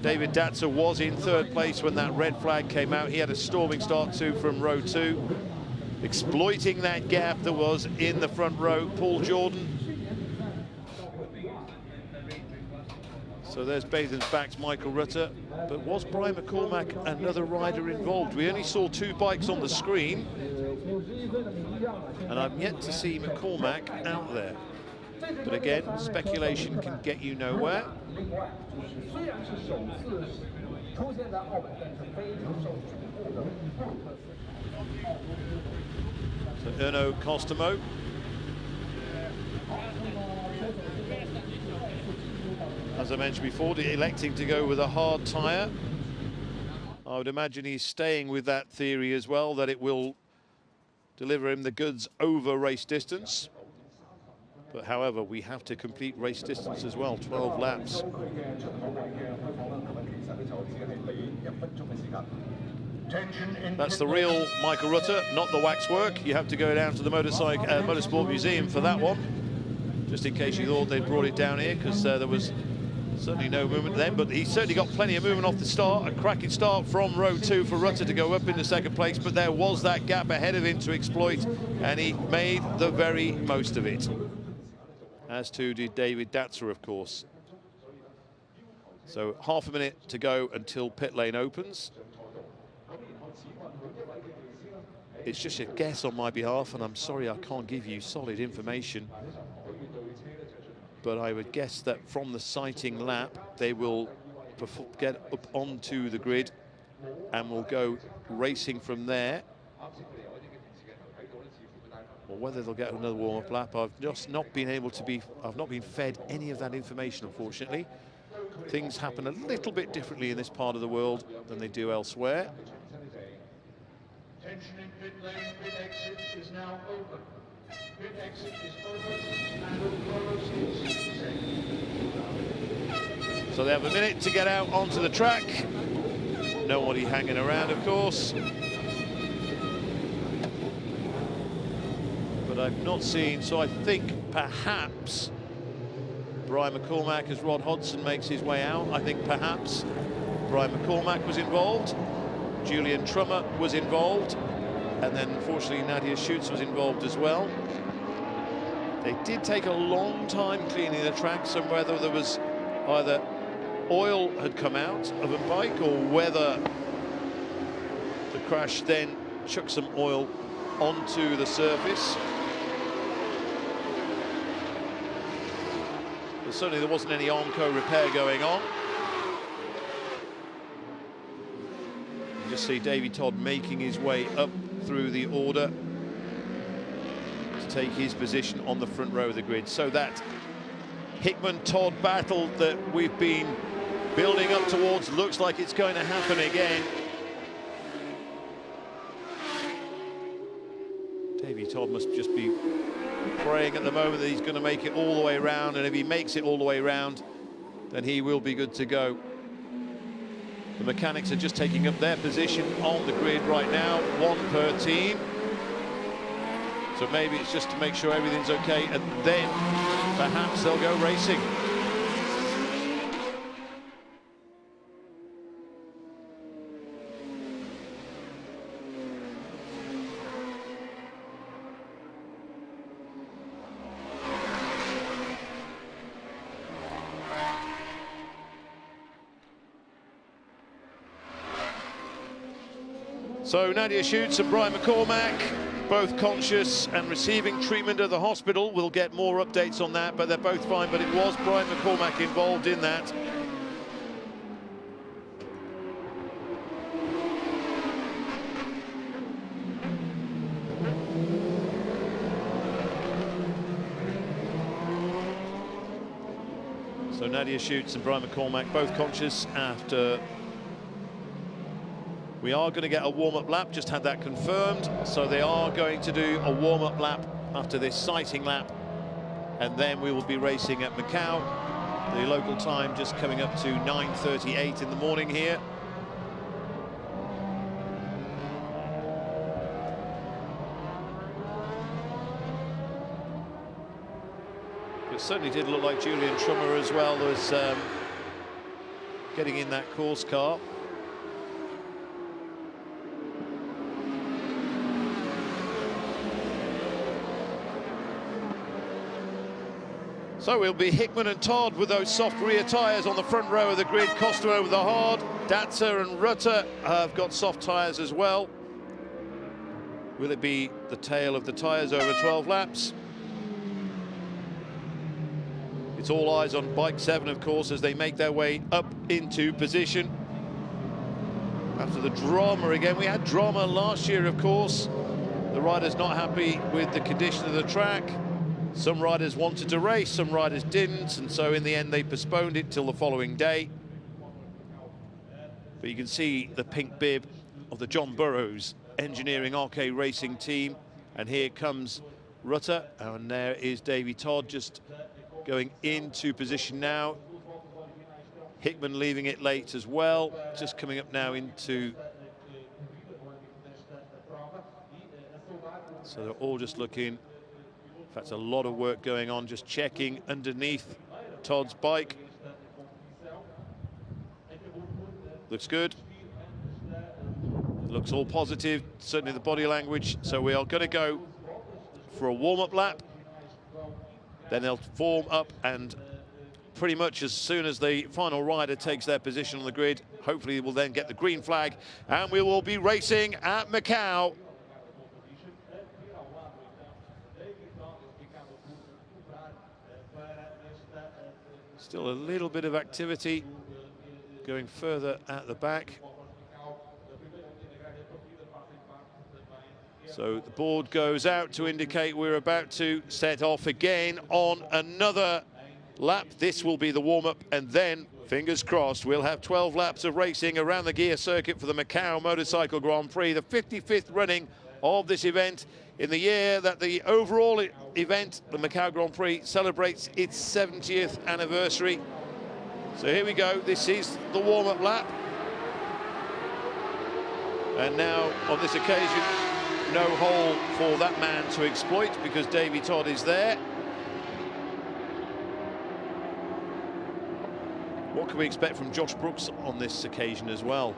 David Datzer was in 3rd place when that red flag came out. He had a storming start too from row 2, exploiting that gap that was in the front row. Paul Jordan. So there's Bathen's back's Michael Rutter. But was Brian McCormack another rider involved? We only saw 2 bikes on the screen, and I'm yet to see McCormack out there. But again, speculation can get you nowhere. So Erno Costamo. As I mentioned before, electing to go with a hard tyre. I would imagine he's staying with that theory as well, that it will deliver him the goods over race distance. But however, we have to complete race distance as well, 12 laps. That's the real Michael Rutter, not the waxwork. You have to go down to the Motorsport Museum for that one, just in case you thought they'd brought it down here, because there was certainly no movement then, but he certainly got plenty of movement off the start. A cracking start from row 2 for Rutter to go up into 2nd place, but there was that gap ahead of him to exploit, and he made the very most of it. As too did David Datzer, of course. So half a minute to go until pit lane opens. It's just a guess on my behalf, and I'm sorry I can't give you solid information. But I would guess that from the sighting lap, they will get up onto the grid and will go racing from there. Or whether they'll get another warm-up lap, I've just not been able to be, I've not been fed any of that information, unfortunately. Things happen a little bit differently in this part of the world than they do elsewhere. Attention in pit lane, pit exit is now open. Pit exit is open and the close is safe. So they have a minute to get out onto the track. Nobody hanging around, of course. But I've not seen, so I think perhaps Brian McCormack, as Rod Hodson makes his way out, I think perhaps Brian McCormack was involved, Julian Trummer was involved, and then unfortunately Nadia Schutz was involved as well. They did take a long time cleaning the track, so whether there was either oil had come out of a bike or whether the crash then chucked some oil onto the surface. But certainly there wasn't any Armco repair going on. You just see Davey Todd making his way up through the order to take his position on the front row of the grid. So that Hickman-Todd battle that we've been building up towards looks like it's going to happen again. Davey Todd must just be praying at the moment that he's going to make it all the way around, and if he makes it all the way around, then he will be good to go. The mechanics are just taking up their position on the grid right now, one per team. So maybe it's just to make sure everything's okay, and then perhaps they'll go racing. So Nadia Schutz and Brian McCormack, both conscious and receiving treatment at the hospital. We'll get more updates on that, but they're both fine. But it was Brian McCormack involved in that. So Nadia Schutz and Brian McCormack both conscious after. We are going to get a warm-up lap, just had that confirmed. So they are going to do a warm-up lap after this sighting lap. And then we will be racing at Macau. The local time just coming up to 9:38 in the morning here. It certainly did look like Julian Trummer as well was getting in that course car. So we'll be Hickman and Todd with those soft rear tyres on the front row of the grid. Costa over the hard. Datzer and Rutter have got soft tyres as well. Will it be the tail of the tyres over 12 laps? It's all eyes on bike 7, of course, as they make their way up into position. After the drama again, we had drama last year, of course. The riders not happy with the condition of the track. Some riders wanted to race, some riders didn't, and so in the end they postponed it till the following day. But you can see the pink bib of the John Burroughs Engineering RK Racing team, and here comes Rutter, and there is Davey Todd just going into position now. Hickman leaving it late as well, just coming up now into. So they're all just looking. In fact, a lot of work going on, just checking underneath Todd's bike. Looks good. Looks all positive, certainly the body language. So we are going to go for a warm-up lap. Then they'll form up, and pretty much as soon as the final rider takes their position on the grid, hopefully we'll then get the green flag, and we will be racing at Macau. Still a little bit of activity going further at the back. So the board goes out to indicate we're about to set off again on another lap. This will be the warm-up, and then, fingers crossed, we'll have 12 laps of racing around the Guia circuit for the Macau Motorcycle Grand Prix, the 55th running of this event in the year that the overall event, the Macau Grand Prix, celebrates its 70th anniversary. So here we go. This is the warm-up lap. And now, on this occasion, no hole for that man to exploit because Davy Todd is there. What can we expect from Josh Brooks on this occasion as well?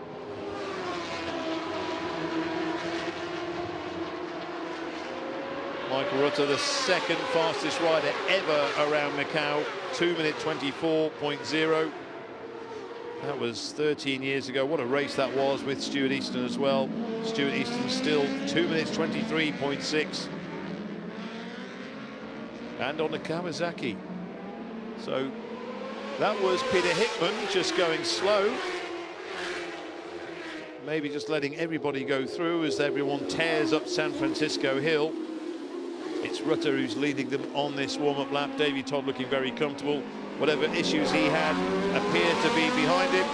Michael Rutter, the second fastest rider ever around Macau, 2 minute 24.0. That was 13 years ago. What a race that was with Stuart Easton as well. Stuart Easton still 2 minutes 23.6. And on the Kawasaki. So that was Peter Hickman just going slow. Maybe just letting everybody go through as everyone tears up San Francisco Hill. It's Rutter who's leading them on this warm-up lap. Davy Todd looking very comfortable. Whatever issues he had appear to be behind him.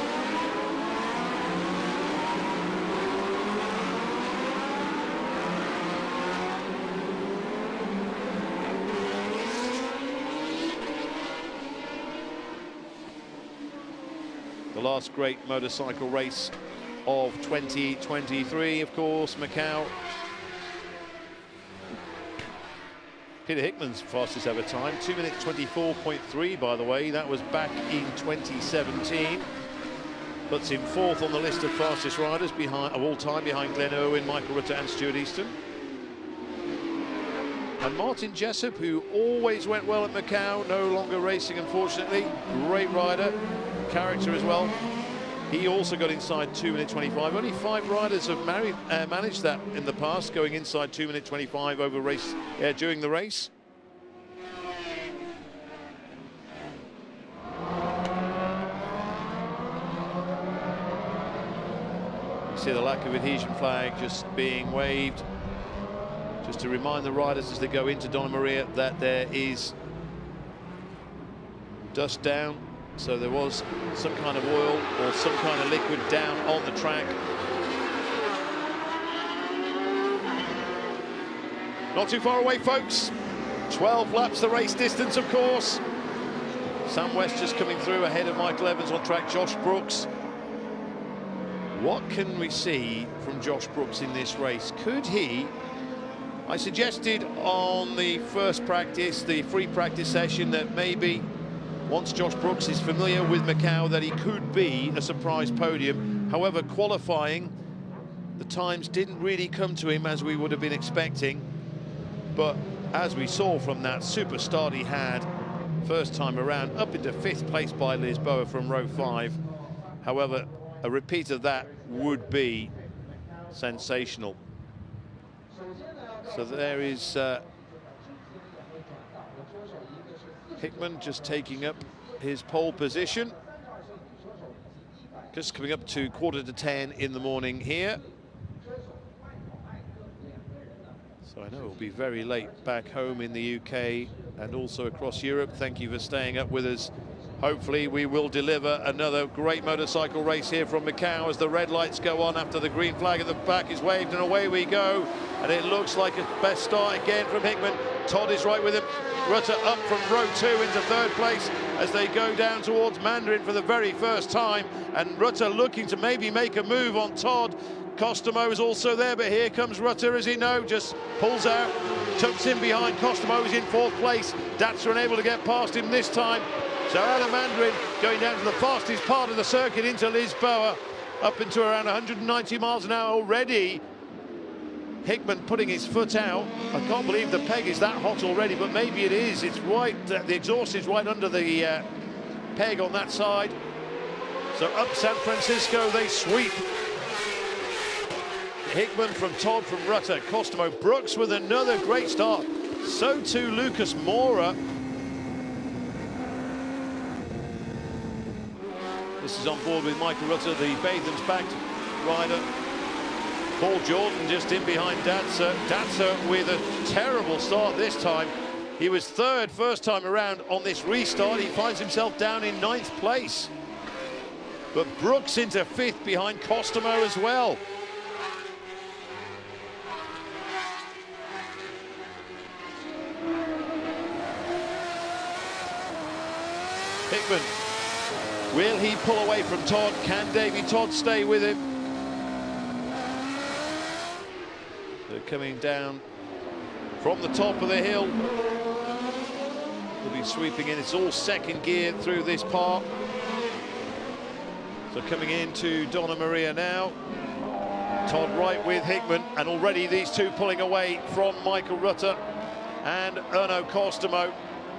The last great motorcycle race of 2023, of course, Macau. Peter Hickman's fastest ever time, 2 minutes 24.3, by the way. That was back in 2017. Puts him fourth on the list of fastest riders of all time, behind Glenn Irwin, Michael Rutter and Stuart Easton. And Martin Jessup, who always went well at Macau, no longer racing, unfortunately. Great rider, character as well. He also got inside 2 minute 25. Only 5 riders have managed that in the past, going inside 2 minute 25 over during the race. You see the lack of adhesion flag just being waved, just to remind the riders as they go into Donna Maria that there is dust down. So there was some kind of oil or some kind of liquid down on the track. Not too far away, folks. 12 laps the race distance, of course. Sam West just coming through ahead of Michael Evans on track. Josh Brooks. What can we see from Josh Brooks in this race? Could he... I suggested on the first practice, the free practice session, that maybe once Josh Brooks is familiar with Macau, that he could be a surprise podium. However, qualifying, the times didn't really come to him as we would have been expecting. But as we saw from that super start he had first time around, up into 5th place by Lisboa from row 5. However, a repeat of that would be sensational. So there is Hickman just taking up his pole position. Just coming up to 9:45 in the morning here. So I know it'll be very late back home in the UK and also across Europe. Thank you for staying up with us. Hopefully we will deliver another great motorcycle race here from Macau as the red lights go on after the green flag at the back is waved, and away we go. And it looks like a best start again from Hickman. Todd is right with him. Rutter up from row 2 into 3rd place as they go down towards Mandarin for the very first time. And Rutter looking to maybe make a move on Todd. Costomo is also there, but here comes Rutter, as he just pulls out, tucks in behind. Costomo is in 4th place. Datsun unable to get past him this time. So out of Mandarin, going down to the fastest part of the circuit into Lisboa, up into around 190 miles an hour already. Hickman putting his foot out. I can't believe the peg is that hot already, but maybe it is. It's right, the exhaust is right under the peg on that side. So up San Francisco they sweep. Hickman from Todd, from Rutter, Costomo, Brooks with another great start. So too Lucas Mora. This is on board with Michael Rutter, the Bathams-backed rider. Paul Jordan just in behind Datsun. Datsun with a terrible start this time. He was 3rd first time around. On this restart, he finds himself down in 9th place. But Brooks into 5th behind Costomo as well. Hickman. Will he pull away from Todd? Can Davy Todd stay with him? They're coming down from the top of the hill. They'll be sweeping in. It's all second gear through this part. So coming into Donna Maria now. Todd right with Hickman, and already these two pulling away from Michael Rutter and Erno Costomo.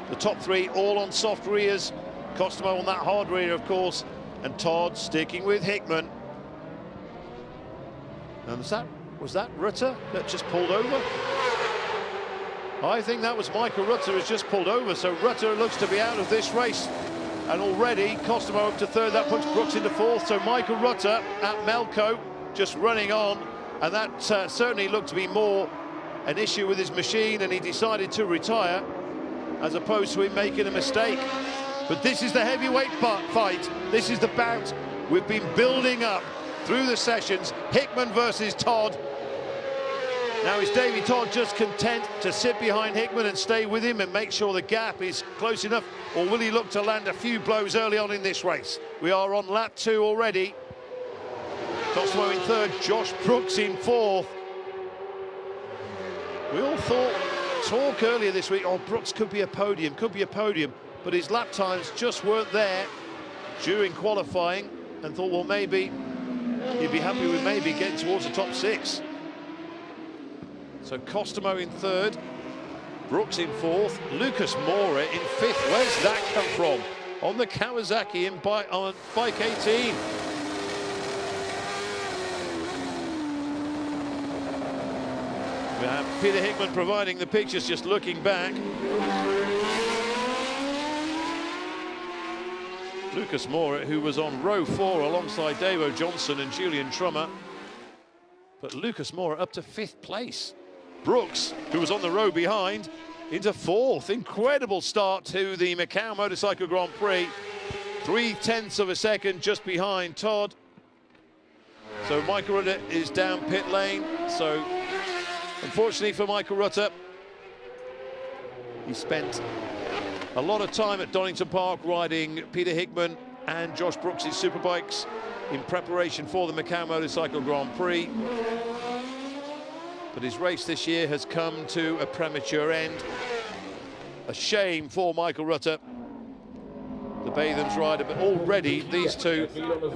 The top three all on soft rears. Costomo on that hard rear, of course, and Todd sticking with Hickman. And was that Rutter that just pulled over? I think that was Michael Rutter who's just pulled over, so Rutter looks to be out of this race. And already Costomo up to third, that puts Brooks into fourth, so Michael Rutter at Melco just running on, and that certainly looked to be more an issue with his machine, and he decided to retire as opposed to him making a mistake. But this is the heavyweight fight. This is the bout we've been building up through the sessions. Hickman versus Todd. Now is Davy Todd just content to sit behind Hickman and stay with him and make sure the gap is close enough, or will he look to land a few blows early on in this race? We are on lap 2 already. Costomo in third, Josh Brooks in fourth. We all talk earlier this week, oh, Brooks could be a podium, but his lap times just weren't there during qualifying, and thought, well, maybe he'd be happy with maybe getting towards the top 6. So Costomo in third, Brooks in fourth, Lucas Mora in fifth. Where's that come from? On the Kawasaki on bike 18. We have Peter Hickman providing the pictures, just looking back. Lucas Mora, who was on row 4 alongside Davo Johnson and Julian Trummer. But Lucas Mora up to 5th place. Brooks, who was on the row behind, into 4th. Incredible start to the Macau Motorcycle Grand Prix. 0.3 of a second just behind Todd. So Michael Rutter is down pit lane. So unfortunately for Michael Rutter, he spent a lot of time at Donington Park riding Peter Hickman and Josh Brooks' superbikes in preparation for the Macau Motorcycle Grand Prix. But his race this year has come to a premature end. A shame for Michael Rutter, the Bathams rider, but already these two,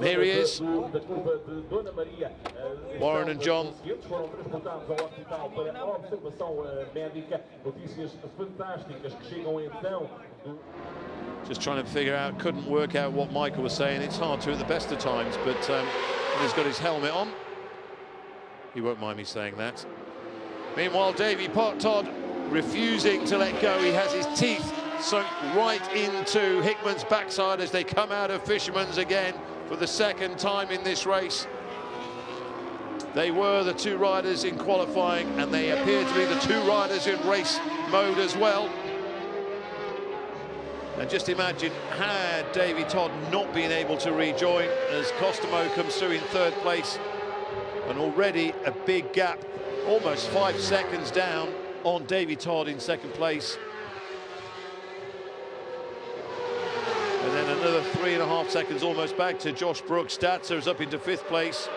here he is, Warren and John. Just trying to figure out, couldn't work out what Michael was saying. It's hard to at the best of times, but he's got his helmet on. He won't mind me saying that. Meanwhile, Davy Todd refusing to let go. He has his teeth sunk right into Hickman's backside as they come out of Fisherman's again for the second time in this race. They were the two riders in qualifying, and they appear to be the two riders in race mode as well. And just imagine, had Davy Todd not been able to rejoin, as Costomo comes through in third place, and already a big gap, almost 5 seconds down on Davy Todd in second place. And then another 3.5 seconds almost back to Josh Brooks. Statzer is up into 5th place.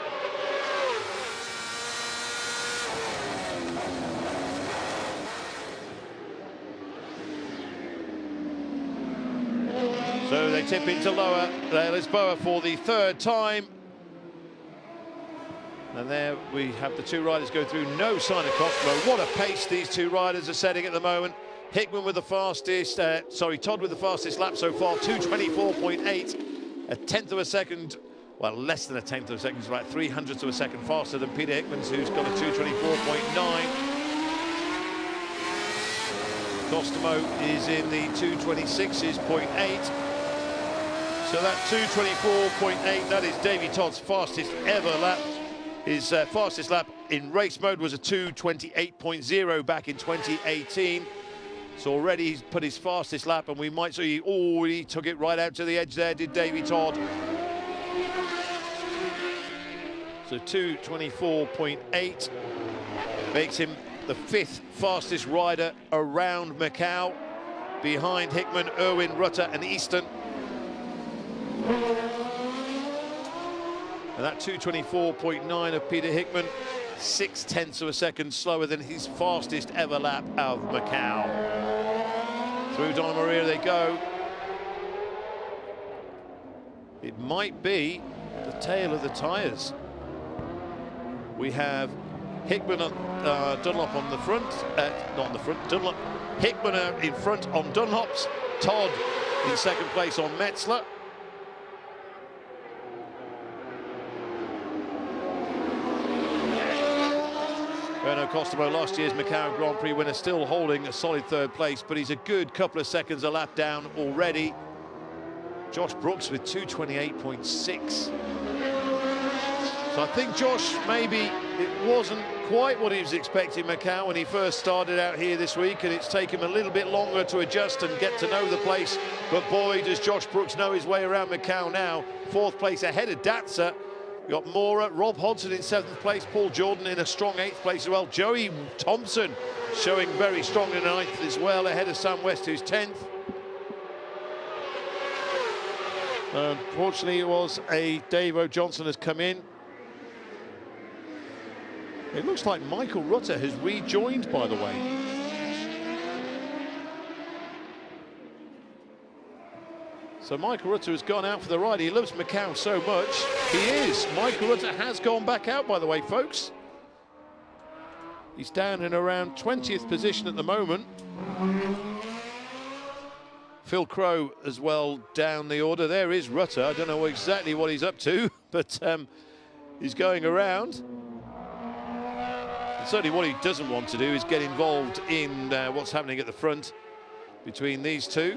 So they tip into lower Lisboa for the 3rd time. And there we have the two riders go through, no sign of Costomo. What a pace these two riders are setting at the moment. Hickman with the fastest, Todd with the fastest lap so far, 2:24.8, a 1/10 of a second, well, less than a 1/10 of a second, it's about 0.03 of a second faster than Peter Hickman's, who's got a 2:24.9. Costomo is in the 2:26.8. So that 2:24.8, that is Davy Todd's fastest ever lap. His fastest lap in race mode was a 2:28.0 back in 2018. So already he's put his fastest lap, and we might see, oh, he took it right out to the edge there, did Davy Todd. So 2:24.8 makes him the 5th fastest rider around Macau, behind Hickman, Irwin, Rutter and Easton. And that 2:24.9 of Peter Hickman, 0.6 of a second slower than his fastest ever lap of Macau. Through Donna Maria they go. It might be the tale of the tyres. We have Hickman, Dunlop on the front, not on the front, Dunlop, Hickman in front on Dunlops, Todd in second place on Metzler. Renaud Costomo, last year's Macau Grand Prix winner, still holding a solid third place, but he's a good couple of seconds a lap down already. Josh Brooks with 2:28.6. So I think Josh, maybe it wasn't quite what he was expecting Macau when he first started out here this week, and it's taken him a little bit longer to adjust and get to know the place. But boy, does Josh Brooks know his way around Macau now. Fourth place ahead of Datsa. We've got Mora, Rob Hodson in 7th place, Paul Jordan in a strong 8th place as well. Joey Thompson showing very strong in 9th as well, ahead of Sam West, who's 10th. Unfortunately, it was a Dave O'Johnson has come in. It looks like Michael Rutter has rejoined, by the way. So Michael Rutter has gone out for the ride. He loves Macau so much. He is. Michael Rutter has gone back out, by the way, folks. He's down in around 20th position at the moment. Phil Crow as well down the order. There is Rutter. I don't know exactly what he's up to, but he's going around. And certainly what he doesn't want to do is get involved in what's happening at the front between these two.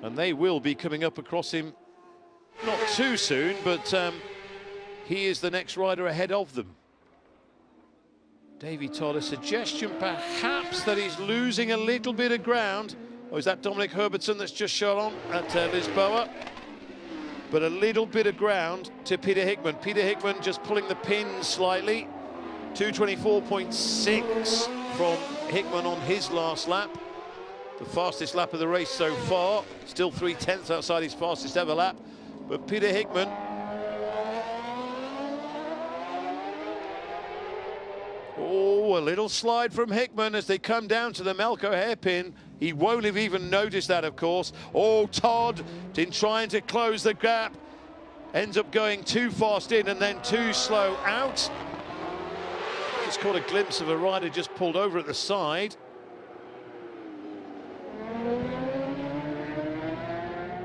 And they will be coming up across him not too soon, but he is the next rider ahead of them. Davey Todd, a suggestion perhaps that he's losing a little bit of ground. Oh, is that Dominic Herbertson that's just shot on at Lisboa? But a little bit of ground to Peter Hickman. Peter Hickman just pulling the pins slightly. 2:24.6 from Hickman on his last lap. The fastest lap of the race so far. Still 0.3 outside his fastest ever lap. But Peter Hickman, oh, a little slide from Hickman as they come down to the Melco hairpin. He won't have even noticed that, of course. Oh, Todd, in trying to close the gap, ends up going too fast in and then too slow out. Just caught a glimpse of a rider just pulled over at the side.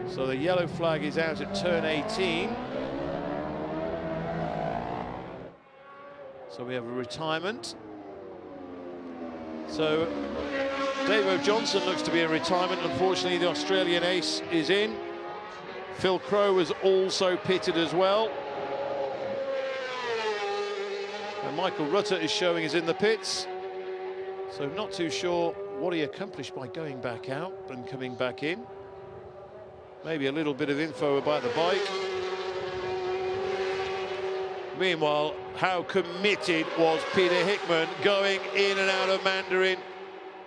So the yellow flag is out at turn 18. So we have a retirement. So Dave O'Johnson looks to be a retirement. Unfortunately, the Australian ace is in. Phil Crow is also pitted as well. And Michael Rutter is showing is in the pits. So not too sure what he accomplished by going back out and coming back in. Maybe a little bit of info about the bike. Meanwhile, how committed was Peter Hickman going in and out of Mandarin.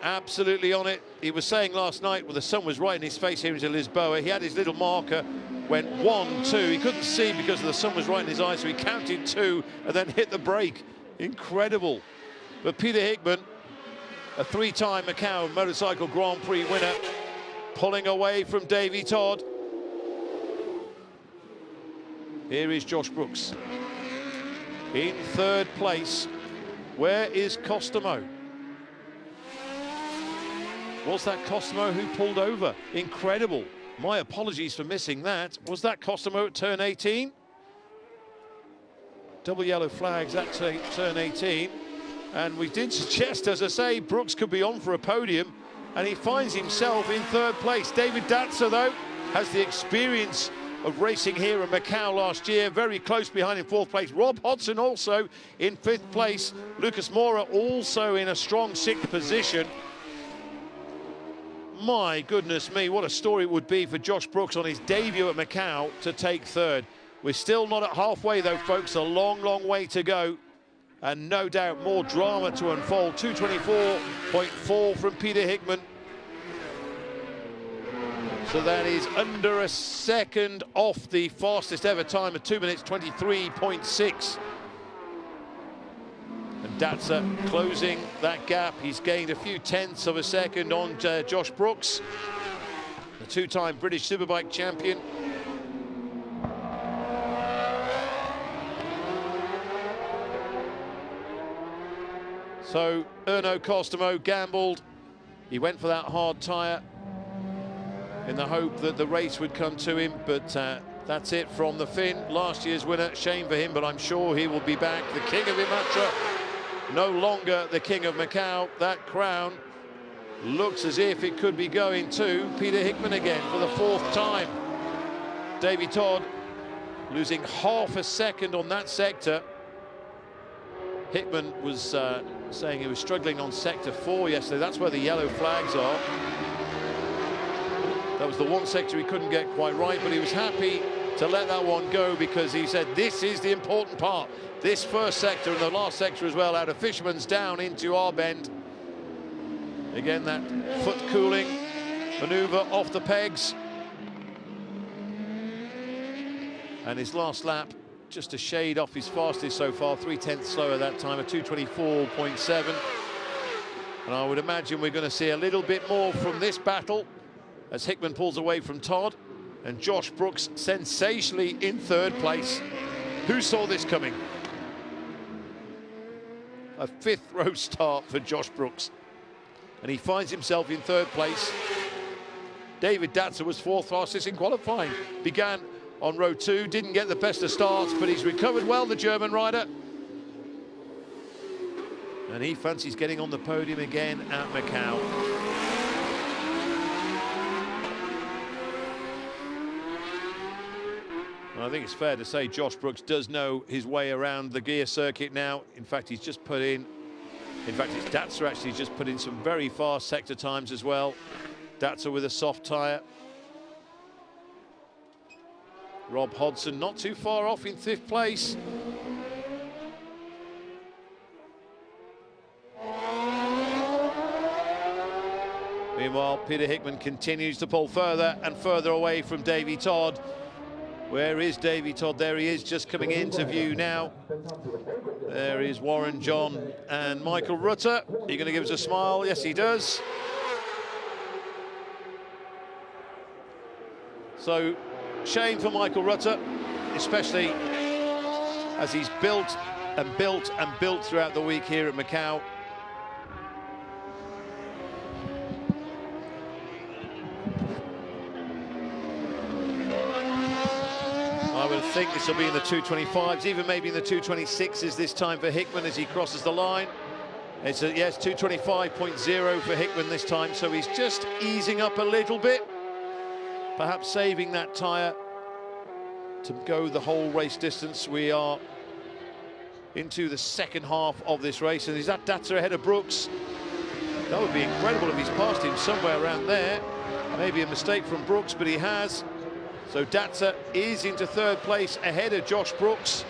Absolutely on it. He was saying last night, well, the sun was right in his face here into Lisboa. He had his little marker, went 1, 2. He couldn't see because the sun was right in his eyes, so he counted 2 and then hit the brake. Incredible. But Peter Hickman, a 3-time Macau Motorcycle Grand Prix winner, pulling away from Davey Todd. Here is Josh Brooks in 3rd place. Where is Costomo? Was that Costomo who pulled over? Incredible. My apologies for missing that. Was that Costomo at turn 18? Double yellow flags at turn 18. And we did suggest, as I say, Brooks could be on for a podium, and he finds himself in 3rd place. David Datsa, though, has the experience of racing here in Macau last year, very close behind in 4th place. Rob Hodson also in 5th place. Lucas Mora also in a strong 6th position. My goodness me, what a story it would be for Josh Brooks on his debut at Macau to take 3rd. We're still not at halfway, though, folks. A long, long way to go. And no doubt more drama to unfold. 2:24.4 from Peter Hickman. So that is under a second off the fastest ever time of 2 minutes 23.6. And Datsa closing that gap. He's gained a few tenths of a second on Josh Brooks, the two-time British Superbike champion. So Erno Costomo gambled. He went for that hard tyre in the hope that the race would come to him, but that's it from the Finn. Last year's winner, shame for him, but I'm sure he will be back. The king of Imatra, no longer the king of Macau. That crown looks as if it could be going to Peter Hickman again for the fourth time. Davy Todd losing half a second on that sector. Hickman was saying he was struggling on sector 4 yesterday. That's where the yellow flags are. That was the one sector he couldn't get quite right, but he was happy to let that one go because he said this is the important part. This first sector and the last sector as well, out of Fisherman's down into our bend. Again, that foot cooling maneuver off the pegs. And his last lap, just a shade off his fastest so far, 3/10 slower that time, a 2:24.7. And I would imagine we're going to see a little bit more from this battle as Hickman pulls away from Todd and Josh Brooks sensationally in third place. Who saw this coming? A fifth row start for Josh Brooks, and he finds himself in third place. David Datsa was fourth fastest in qualifying. Began on row 2, didn't get the best of starts, but he's recovered well, the German rider. And he fancies getting on the podium again at Macau. I think it's fair to say Josh Brooks does know his way around the Guia circuit now. In fact, he's just put in, it's Datsa actually just put in some very fast sector times as well. Datsa with a soft tyre. Rob Hodson not too far off in 5th place. Meanwhile, Peter Hickman continues to pull further and further away from Davy Todd. Where is Davy Todd? There he is, just coming into view now. There is Warren John and Michael Rutter. Are you going to give us a smile? Yes, he does. So, shame for Michael Rutter, especially as he's built and built and built throughout the week here at Macau. I would think this will be in the 225s, even maybe in the 226s this time for Hickman as he crosses the line. It's a, yes, 225.0 for Hickman this time, so he's just easing up a little bit, perhaps saving that tyre to go the whole race distance. We are into the second half of this race, and is that Datsa ahead of Brooks? That would be incredible if he's passed him somewhere around there. Maybe a mistake from Brooks, but he has. So Datsa is into third place ahead of Josh Brooks.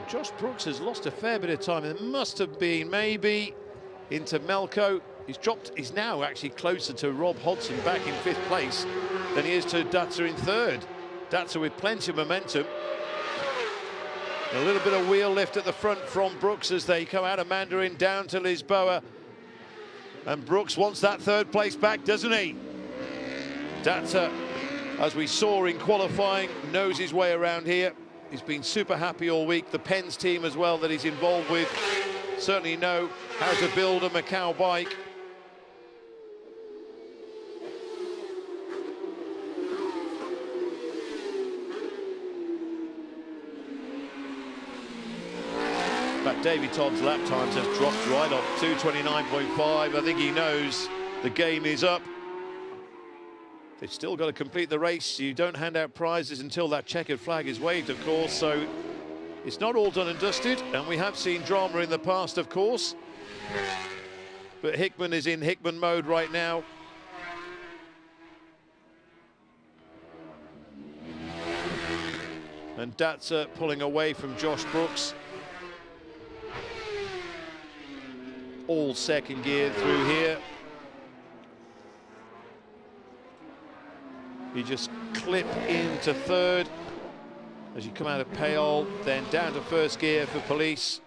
Josh Brooks has lost a fair bit of time. It must have been maybe into Melko. He's now actually closer to Rob Hodson back in 5th place than he is to Datsa in 3rd. Datsa with plenty of momentum. A little bit of wheel lift at the front from Brooks as they come out of Mandarin down to Lisboa. And Brooks wants that 3rd place back, doesn't he? Datsa, as we saw in qualifying, knows his way around here. He's been super happy all week. The Pens team as well that he's involved with certainly know how to build a Macau bike. But Davy Todd's lap times have dropped right off 2:29.5. I think he knows the game is up. They've still got to complete the race. You don't hand out prizes until that checkered flag is waved, of course, so it's not all done and dusted, and we have seen drama in the past, of course. But Hickman is in Hickman mode right now. And Datsa pulling away from Josh Brooks. all second gear through here. You just clip into third as you come out of Payol, then down to first gear for Police,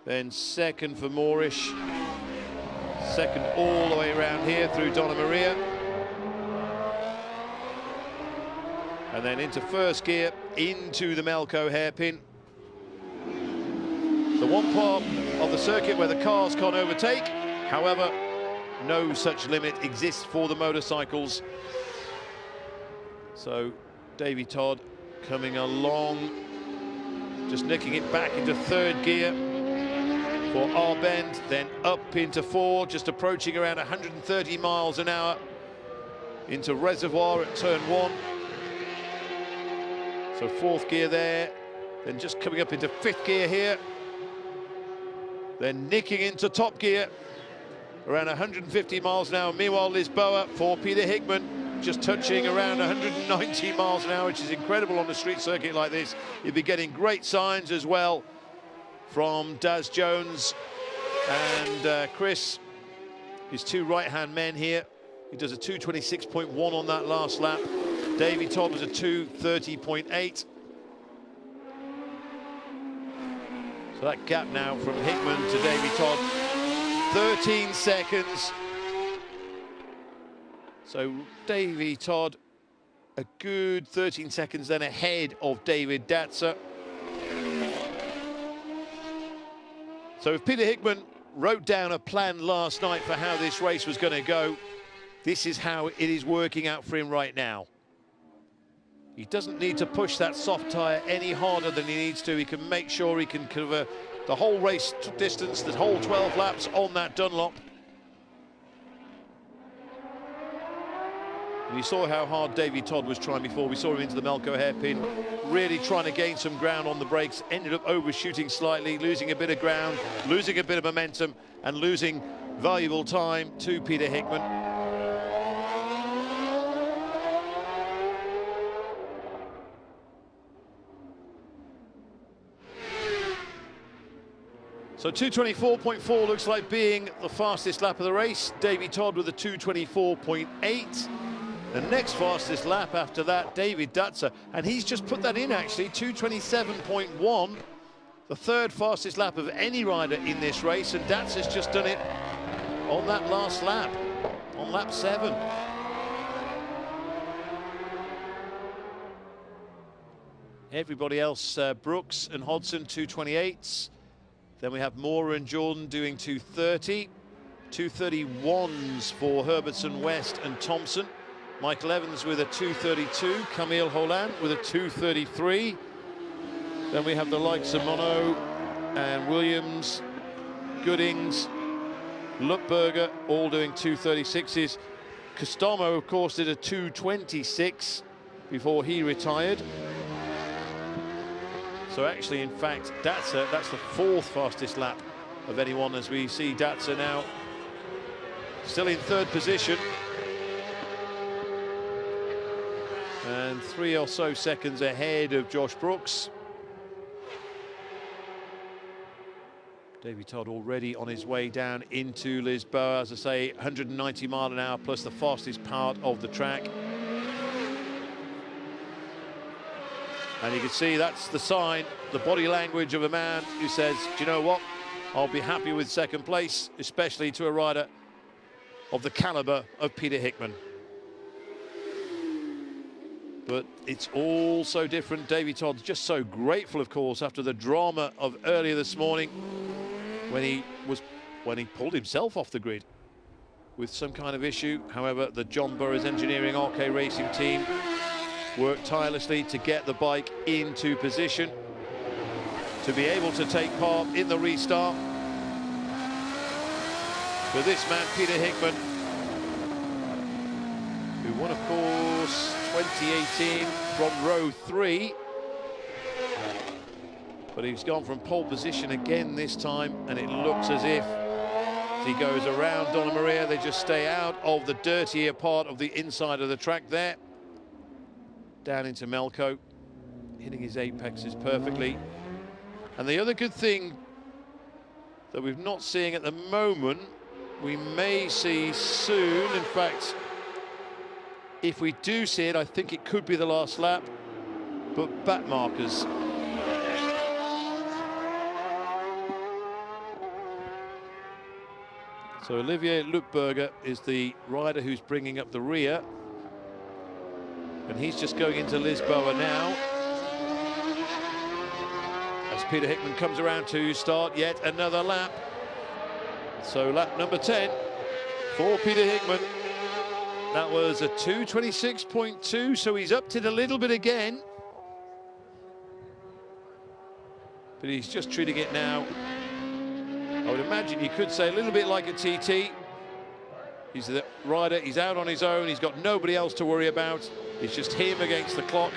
then second for Moorish, second all the way around here through Donna Maria, and then into first gear, into the Melco hairpin. The one part of the circuit where the cars can't overtake, however, no such limit exists for the motorcycles. So Davy Todd coming along, just nicking it back into third gear for R-Bend, then up into four, just approaching around 130 miles an hour into Reservoir at turn one. So fourth gear there, then just coming up into fifth gear here, then nicking into top gear around 150 miles an hour. Meanwhile, Lisboa for Peter Hickman, just touching around 190 miles an hour, which is incredible on a street circuit like this. You'll be getting great signs as well from Daz Jones and Chris, his two right-hand men here. He does a 2:26.1 on that last lap. Davy Todd was a 2:30.8. So that gap now from Hickman to Davy Todd, 13 seconds. So Davy Todd, a good 13 seconds then ahead of David Datzer. So if Peter Hickman wrote down a plan last night for how this race was going to go, this is how it is working out for him right now. He doesn't need to push that soft tyre any harder than he needs to. He can make sure he can cover the whole race distance, the whole 12 laps on that Dunlop. And you saw how hard Davy Todd was trying before. We saw him into the Melco hairpin, really trying to gain some ground on the brakes, ended up overshooting slightly, losing a bit of ground, losing a bit of momentum, and losing valuable time to Peter Hickman. So 2:24.4 looks like being the fastest lap of the race. Davy Todd with a 2:24.8. The next fastest lap after that, David Datzer, and he's just put that in actually, 2:27.1. The third fastest lap of any rider in this race, and Datzer's just done it on that last lap, on lap 7. Everybody else, Brooks and Hodson, 2:28s. Then we have Moore and Jordan doing 2:30. 2:31s for Herbertson, West and Thompson. Michael Evans with a 2:32. Camille Holland with a 2:33. Then we have the likes of Monod and Williams, Goodings, Lutberger, all doing 2:36s. Costomo, of course, did a 2:26 before he retired. So actually, in fact, Datzer, that's the fourth fastest lap of anyone, as we see Datzer now still in third position. And 3 or so seconds ahead of Josh Brooks. Davy Todd already on his way down into Lisboa, as I say, 190 mile an hour plus the fastest part of the track. And you can see that's the sign, the body language of a man who says, do you know what? I'll be happy with second place, especially to a rider of the caliber of Peter Hickman. But it's all so different. Davy Todd's just so grateful, of course, after the drama of earlier this morning when he pulled himself off the grid with some kind of issue. However, the John Burroughs Engineering RK Racing team worked tirelessly to get the bike into position to be able to take part in the restart. For this man, Peter Hickman, who won, of course, 2018 from row 3. But he's gone from pole position again this time, and it looks as if he goes around Donna Maria, they just stay out of the dirtier part of the inside of the track there. Down into Melco, hitting his apexes perfectly. And the other good thing that we're not seeing at the moment. We may see soon. In fact, if we do see it, I think it could be the last lap, but back markers. So Olivier Lutberger is the rider who's bringing up the rear. And he's just going into Lisboa now. As Peter Hickman comes around to start yet another lap. So lap number 10 for Peter Hickman. That was a 2:26.2, so he's upped it a little bit again. But he's just treating it now, I would imagine you could say, a little bit like a TT. He's the rider, he's out on his own, he's got nobody else to worry about. It's just him against the clock.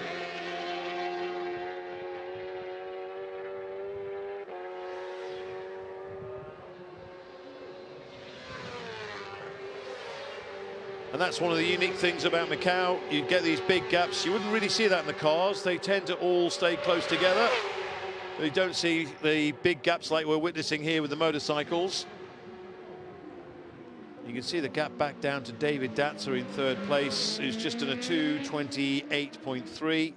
And that's one of the unique things about Macau. You get these big gaps. You wouldn't really see that in the cars. They tend to all stay close together. You don't see the big gaps like we're witnessing here with the motorcycles. You can see the gap back down to David Datzer in third place, who's just done a 2:28.3.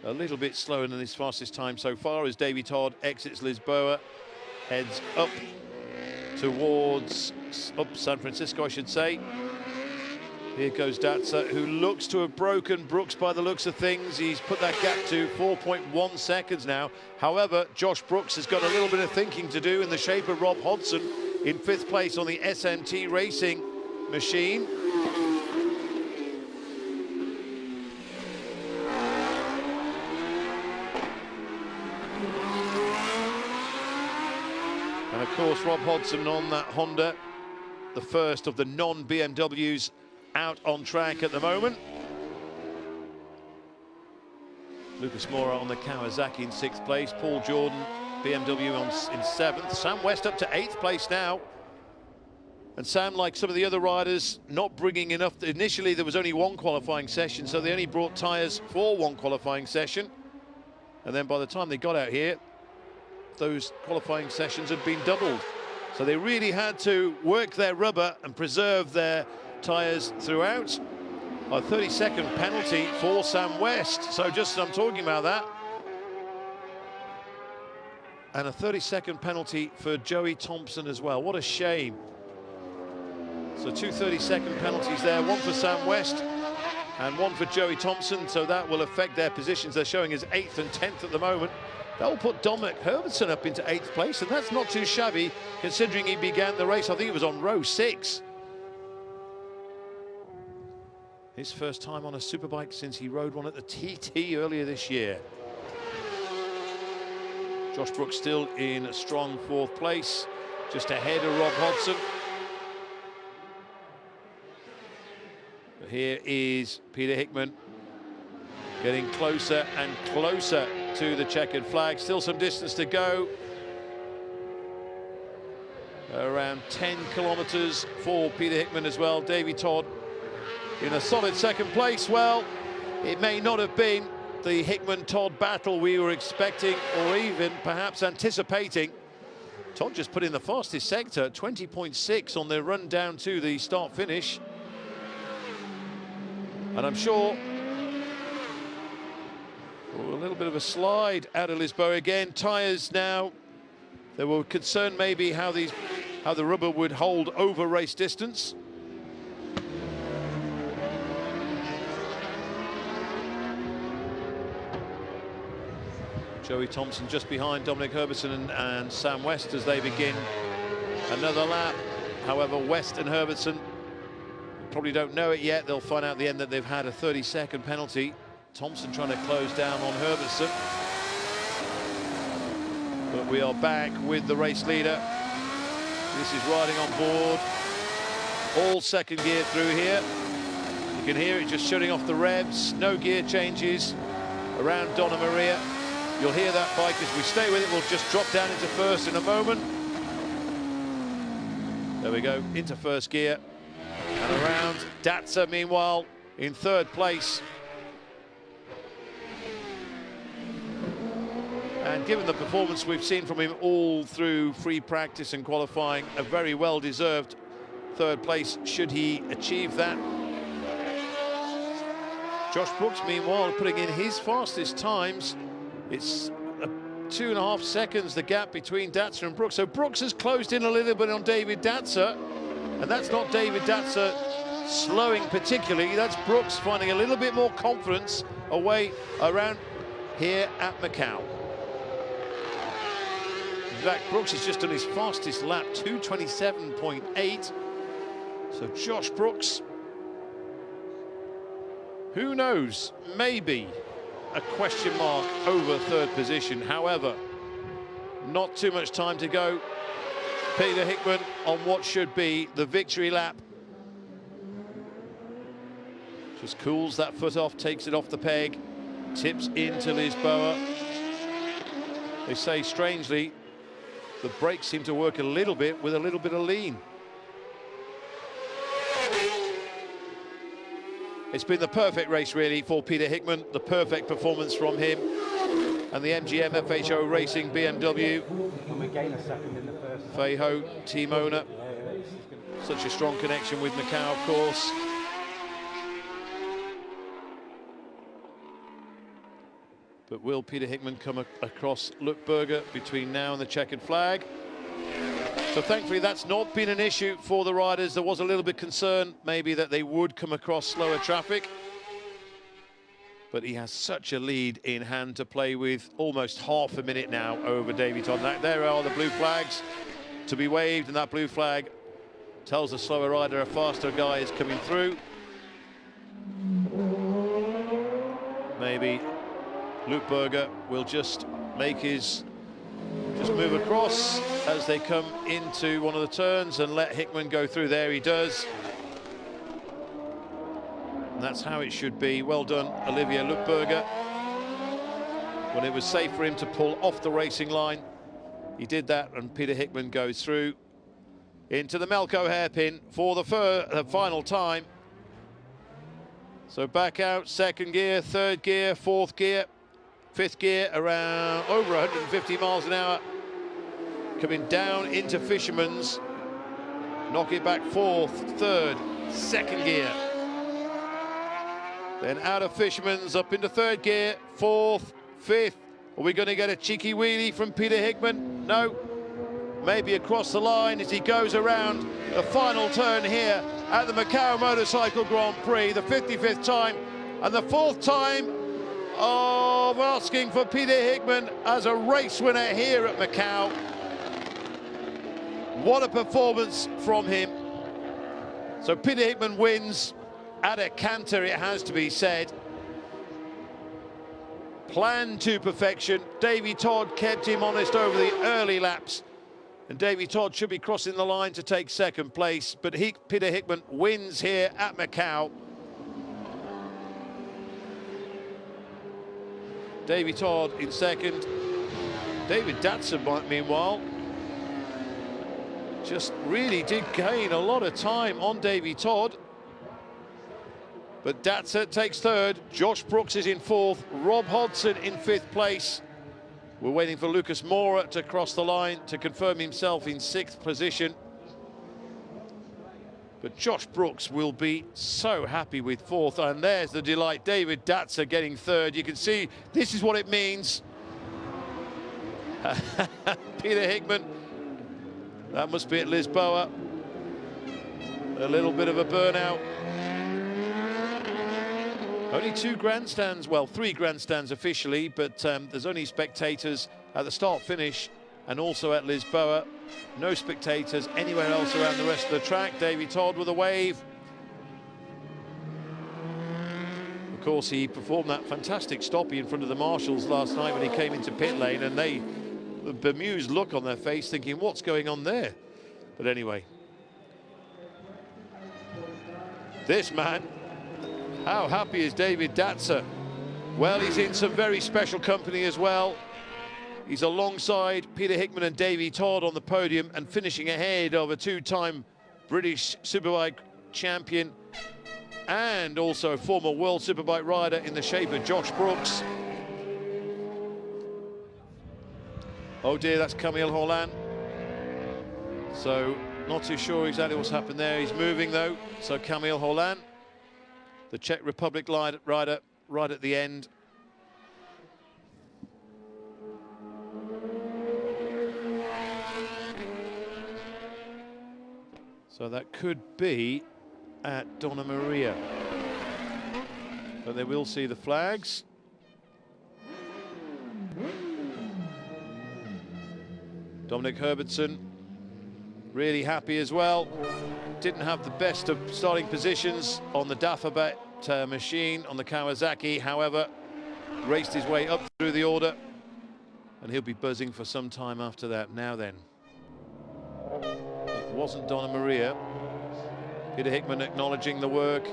A little bit slower than his fastest time so far as Davy Todd exits Lisboa, heads up towards San Francisco, I should say. Here goes Datzer, who looks to have broken Brooks by the looks of things. He's put that gap to 4.1 seconds now. However, Josh Brooks has got a little bit of thinking to do in the shape of Rob Hodson in 5th place on the SMT.racing machine. And of course, Rob Hodson on that Honda, the first of the non-BMWs out on track at the moment. Lucas Mora on the Kawasaki in 6th place. Paul Jordan, BMW in 7th. Sam West up to 8th place now. And Sam, like some of the other riders, not bringing enough. Initially, there was only one qualifying session, so they only brought tyres for one qualifying session. And then by the time they got out here, those qualifying sessions had been doubled. So they really had to work their rubber and preserve their tyres throughout. A 30-second penalty for Sam West. So just as I'm talking about that. And a 30-second penalty for Joey Thompson as well. What a shame. So 2 30-second penalties there, one for Sam West and one for Joey Thompson. So that will affect their positions. They're showing as 8th and 10th at the moment. That will put Dominic Herbertson up into 8th place, and that's not too shabby considering he began the race, I think it was on row 6. His first time on a superbike since he rode one at the TT earlier this year. Josh Brooks still in a strong 4th place, just ahead of Rob Hodson. But here is Peter Hickman getting closer and closer to the checkered flag. Still some distance to go. Around 10 kilometers for Peter Hickman as well. Davy Todd in a solid 2nd place. Well, it may not have been the Hickman-Todd battle we were expecting or even perhaps anticipating. Todd just put in the fastest sector, 20.6 on their run down to the start-finish. And I'm sure a little bit of a slide out of Lisboa again. Tyres now, they were concerned maybe how the rubber would hold over race distance. Joey Thompson just behind Dominic Herbertson and Sam West as they begin another lap. However, West and Herbertson probably don't know it yet. They'll find out at the end that they've had a 30-second penalty. Thompson trying to close down on Herbertson. But we are back with the race leader. This is riding on board. All 2nd gear through here. You can hear it just shutting off the revs. No gear changes around Donna Maria. You'll hear that bike as we stay with it. We'll just drop down into 1st in a moment. There we go, into 1st gear. And around Datzer, meanwhile, in 3rd place. And given the performance we've seen from him all through free practice and qualifying, a very well-deserved third place should he achieve that. Josh Brooks, meanwhile, putting in his fastest times. It's 2.5 seconds, the gap between Datsa and Brooks. So Brooks has closed in a little bit on David Datsa, and that's not David Datsa slowing particularly. That's Brooks finding a little bit more confidence away around here at Macau. In fact, Brooks has just done his fastest lap, 2:27.8. So Josh Brooks, who knows, maybe a question mark over third position. However, not too much time to go. Peter Hickman on what should be the victory lap. Just cools that foot off, takes it off the peg, tips into Lisboa. They say, strangely, the brakes seem to work a little bit with a little bit of lean. It's been the perfect race, really, for Peter Hickman. The perfect performance from him. And the MGM FHO Racing BMW. And we gained a second in the first. Feiho, team owner. Such a strong connection with Macau, of course. But will Peter Hickman come across Lutberger between now and the checkered flag? So thankfully that's not been an issue for the riders. There was a little bit concern maybe that they would come across slower traffic. But he has such a lead in hand to play with, almost half a minute now over Davy Todd. There are the blue flags to be waved, and that blue flag tells the slower rider a faster guy is coming through. Maybe Lutberger will just move across as they come into one of the turns and let Hickman go through. There he does. And that's how it should be. Well done, Olivier Lutberger. When it was safe for him to pull off the racing line, he did that, and Peter Hickman goes through into the Melco hairpin for the final time. So back out, second gear, third gear, fourth gear, fifth gear, around over 150 miles an hour. Coming down into Fisherman's. Knock it back fourth, third, second gear. Then out of Fisherman's, up into third gear, fourth, fifth. Are we going to get a cheeky wheelie from Peter Hickman? No. Maybe across the line as he goes around the final turn here at the Macau Motorcycle Grand Prix, the 55th time and the 4th time of asking for Peter Hickman as a race winner here at Macau. What a performance from him. So Peter Hickman wins at a canter, it has to be said. Planned to perfection. Davy Todd kept him honest over the early laps, and Davy Todd should be crossing the line to take second place, but Peter Hickman wins here at Macau. Davy Todd in second. David Datsa, meanwhile, just really did gain a lot of time on Davy Todd. But Datsa takes third. Josh Brooks is in fourth. Rob Hodson in fifth place. We're waiting for Lucas Mora to cross the line to confirm himself in sixth position. But Josh Brooks will be so happy with fourth. And there's the delight. David Datsa getting third. You can see this is what it means. Peter Hickman. That must be at Lisboa. A little bit of a burnout. Only 2 grandstands, well, 3 grandstands officially, but there's only spectators at the start-finish and also at Lisboa. No spectators anywhere else around the rest of the track. Davy Todd with a wave. Of course, he performed that fantastic stoppie in front of the marshals last night when he came into pit lane, and the bemused look on their face thinking, what's going on there? But anyway, this man, how happy is David Datsa? Well, he's in some very special company as well. He's alongside Peter Hickman and Davy Todd on the podium and finishing ahead of a 2-time British Superbike champion and also former World Superbike rider in the shape of Josh Brooks. Oh dear, that's Camille Holland. So not too sure exactly what's happened there. He's moving though. So Camille Holland, the Czech Republic rider, right at the end. So that could be at Donna Maria. But they will see the flags. Dominic Herbertson, really happy as well. Didn't have the best of starting positions on the Dafabet machine on the Kawasaki, however, raced his way up through the order, and he'll be buzzing for some time after that. Now then, it wasn't Donna Maria. Peter Hickman acknowledging the work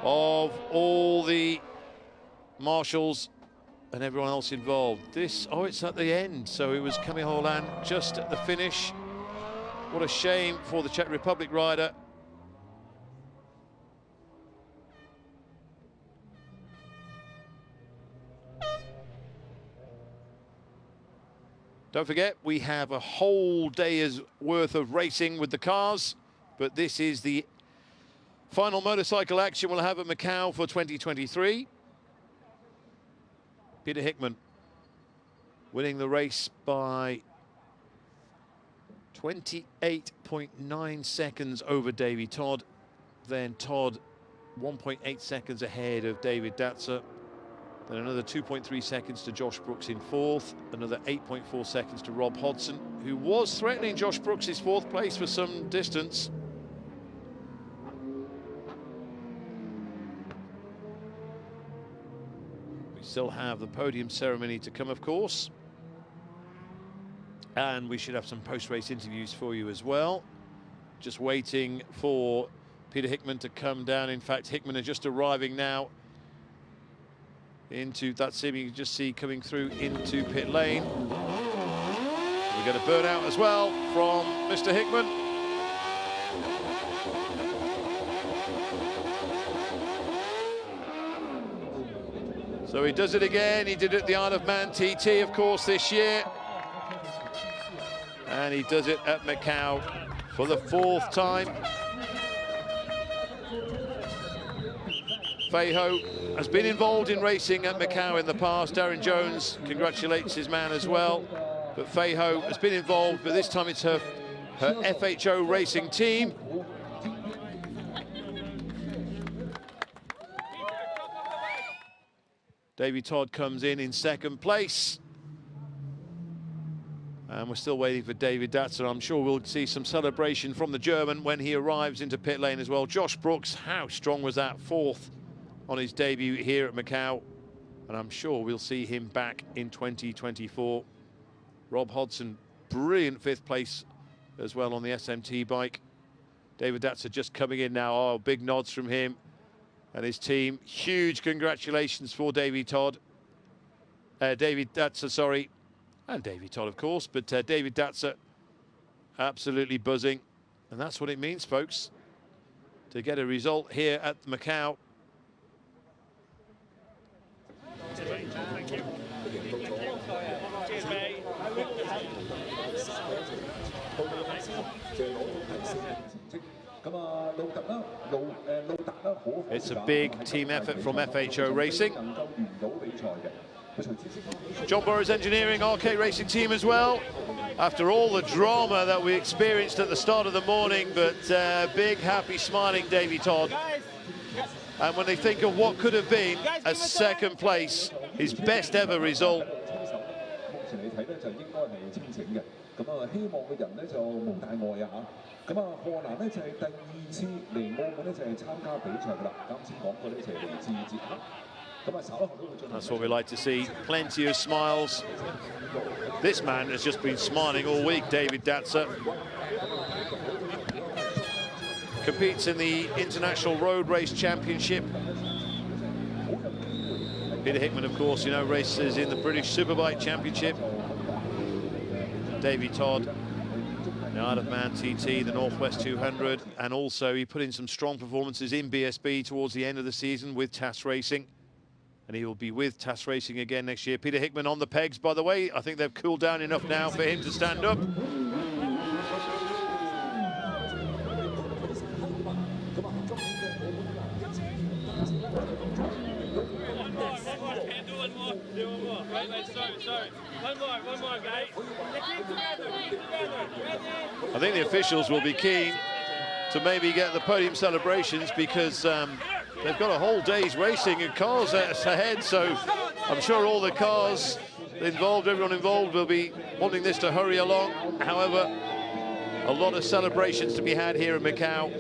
of all the marshals and everyone else involved. Oh, it's at the end. So it was Camille Holland just at the finish. What a shame for the Czech Republic rider. Don't forget, we have a whole day's worth of racing with the cars, but this is the final motorcycle action we'll have at Macau for 2023. Peter Hickman winning the race by 28.9 seconds over Davy Todd. Then Todd 1.8 seconds ahead of David Datzer. Then another 2.3 seconds to Josh Brooks in fourth. Another 8.4 seconds to Rob Hodson, who was threatening Josh Brooks' fourth place for some distance. We still have the podium ceremony to come, of course. And we should have some post-race interviews for you as well. Just waiting for Peter Hickman to come down. In fact, Hickman are just arriving now into that sim. You can just see coming through into pit lane. We get a burnout as well from Mr. Hickman. So he does it again. He did it at the Isle of Man TT, of course, this year. And he does it at Macau for the fourth time. Feiho has been involved in racing at Macau in the past. Darren Jones congratulates his man as well. But Feiho has been involved, but this time it's her FHO racing team. Davy Todd comes in second place. And we're still waiting for David Datzer. I'm sure we'll see some celebration from the German when he arrives into pit lane as well. Josh Brooks, how strong was that? Fourth on his debut here at Macau. And I'm sure we'll see him back in 2024. Rob Hodson, brilliant fifth place as well on the SMT bike. David Datzer just coming in now. Oh, big nods from him and his team. Huge congratulations for David Datzer, sorry. And Davy Todd, of course, but David Datzer absolutely buzzing. And that's what it means, folks, to get a result here at Macau. Thank you. Cheers, mate. It's a big team effort from FHO Racing. John Burroughs Engineering, RK Racing Team as well. After all the drama that we experienced at the start of the morning, but big, happy, smiling Davy Todd. And when they think of what could have been a second place, his best ever result. That's what we like to see, plenty of smiles. This man has just been smiling all week, David Datzer. Competes in the International Road Race Championship. Peter Hickman, of course, you know, races in the British Superbike Championship. Davy Todd, the Isle of Man TT, the Northwest 200, and also he put in some strong performances in BSB towards the end of the season with TAS Racing. and he will be with TAS Racing again next year. Peter Hickman on the pegs, by the way. I think they've cooled down enough now for him to stand up. I think the officials will be keen to maybe get the podium celebrations because they've got a whole day's racing and cars ahead, so I'm sure all the cars involved, everyone involved, will be wanting this to hurry along. However, a lot of celebrations to be had here in Macau.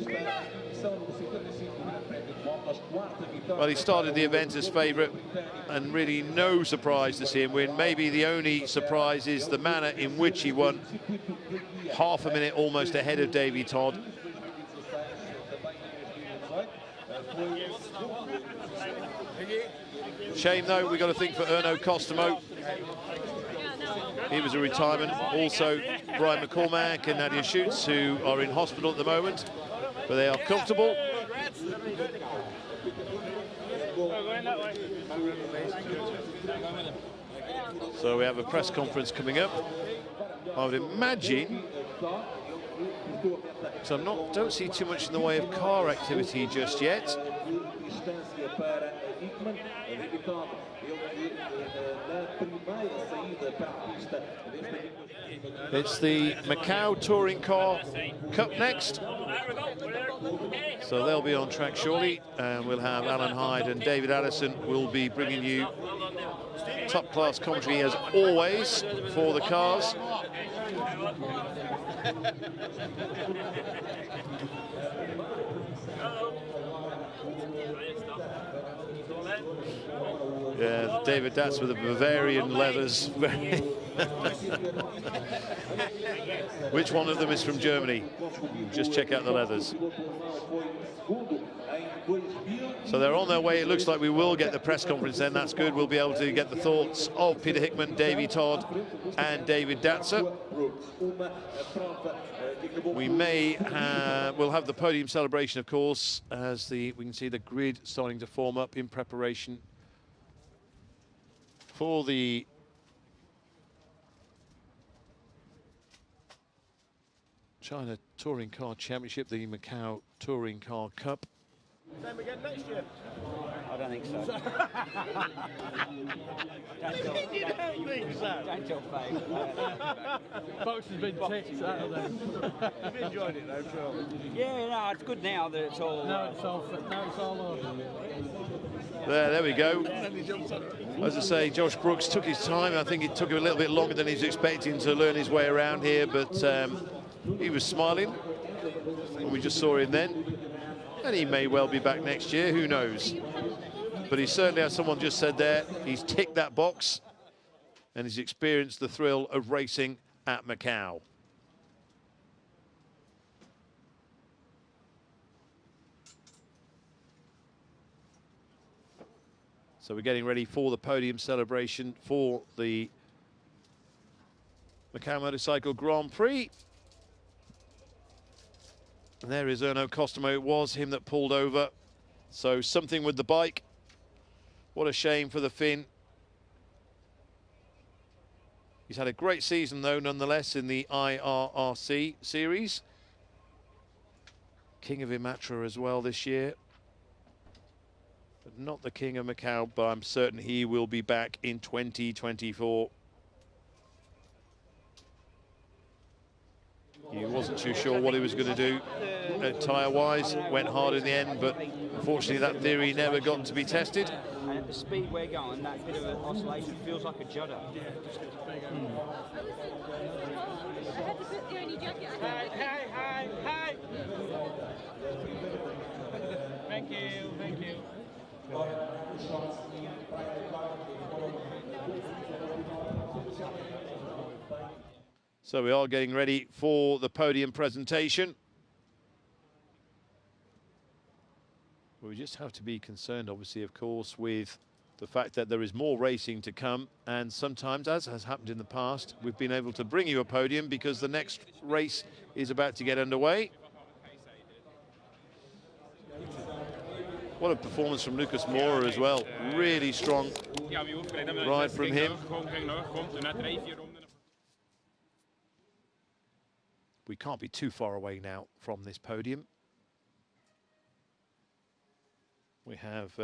Well, he started the event as favourite, and really no surprise to see him win. Maybe the only surprise is the manner in which he won. Half a minute almost ahead of Davy Todd. Shame, though, we've got to think for Erno Costomo. He was a retirement. Also, Brian McCormack and Nadia Schutz, who are in hospital at the moment, but they are comfortable. So we have a press conference coming up. I would imagine, so don't see too much in the way of car activity just yet. It's the Macau Touring Car Cup next. So they'll be on track shortly, and we'll have Alan Hyde and David Addison will be bringing you top-class commentary as always for the cars. Yeah, David Datz with the Bavarian leathers. Which one of them is from Germany? Just check out the leathers. So they're on their way. It looks like we will get the press conference then. That's good. We'll be able to get the thoughts of Peter Hickman, Davy Todd and David Datzer. We'll have the podium celebration, of course, as we can see the grid starting to form up in preparation for the China Touring Car Championship, the Macau Touring Car Cup. Same again next year? I don't think so. You don't think so? Don't tell fake. Box has been ticked out of them. You've enjoyed it though, surely? Yeah, no, it's good now that it's all... Now it's all over. There we go. As I say, Josh Brooks took his time. I think it took him a little bit longer than he's expecting to learn his way around here, but he was smiling, and we just saw him then. And he may well be back next year, who knows? But he certainly, as someone just said there, he's ticked that box, and he's experienced the thrill of racing at Macau. So we're getting ready for the podium celebration for the Macau Motorcycle Grand Prix. And there is Erno Costomo. It was him that pulled over. So something with the bike. What a shame for the Finn. He's had a great season, though, nonetheless, in the IRRC series. King of Imatra as well this year. But not the King of Macau, but I'm certain he will be back in 2024. He wasn't too sure what he was going to do tyre-wise. Went hard in the end, but unfortunately that theory never got to be tested. And at the speed we're going, that bit of an oscillation feels like a judder. Hey. Thank you. So we are getting ready for the podium presentation. We just have to be concerned, obviously, of course, with the fact that there is more racing to come. And sometimes, as has happened in the past, we've been able to bring you a podium because the next race is about to get underway. What a performance from Lucas Moura as well. Really strong ride from him. We can't be too far away now from this podium. We have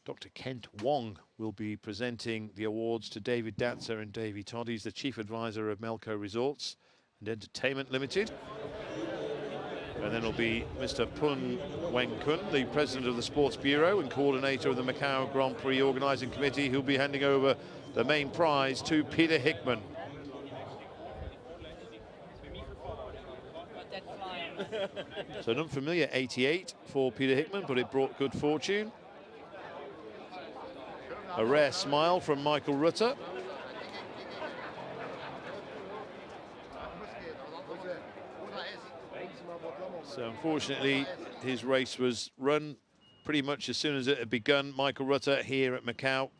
Dr. Kent Wong will be presenting the awards to David Datzer and Davey Todd. He's the Chief Advisor of Melco Resorts and Entertainment Limited. And then it'll be Mr. Pun Weng Kun, the President of the Sports Bureau and Coordinator of the Macau Grand Prix Organising Committee, who'll be handing over the main prize to Peter Hickman. So an unfamiliar 88 for Peter Hickman, but it brought good fortune. A rare smile from Michael Rutter. So unfortunately, his race was run pretty much as soon as it had begun. Michael Rutter here at Macau.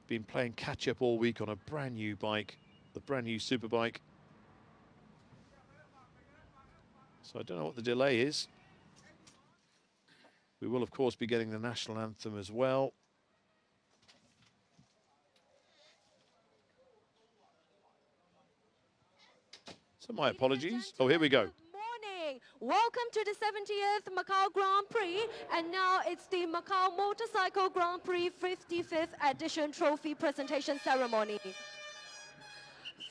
Been playing catch-up all week on a brand new bike, the brand new Superbike. So I don't know what the delay is. We will, of course, be getting the national anthem as well. So my apologies. Oh, here we go. Morning. Welcome to the 70th Macau Grand Prix. And now it's the Macau Motorcycle Grand Prix 55th edition trophy presentation ceremony.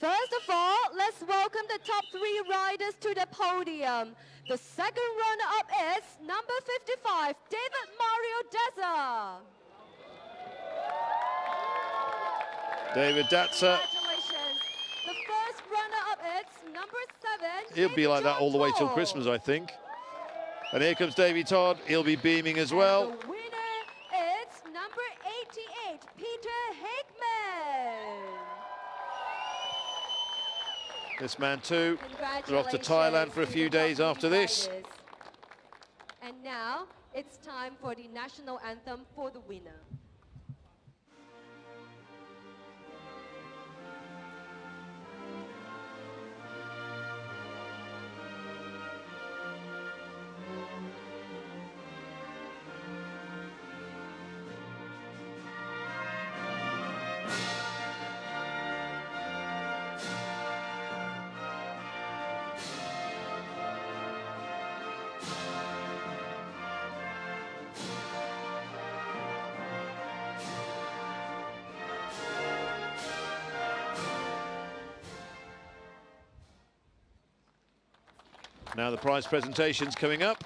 First of all, let's welcome the top 3 riders to the podium. The second runner-up is number 55, David Mario Deza. David Datzer. Congratulations. The first runner-up is number 7. He'll be like that all the way till Christmas, I think. And here comes Davey Todd. He'll be beaming as well. The winner is number 88, Peter Hickman. This man too. They're off to Thailand for a few days after this. And now it's time for the national anthem for the winner. Now the prize presentation's coming up.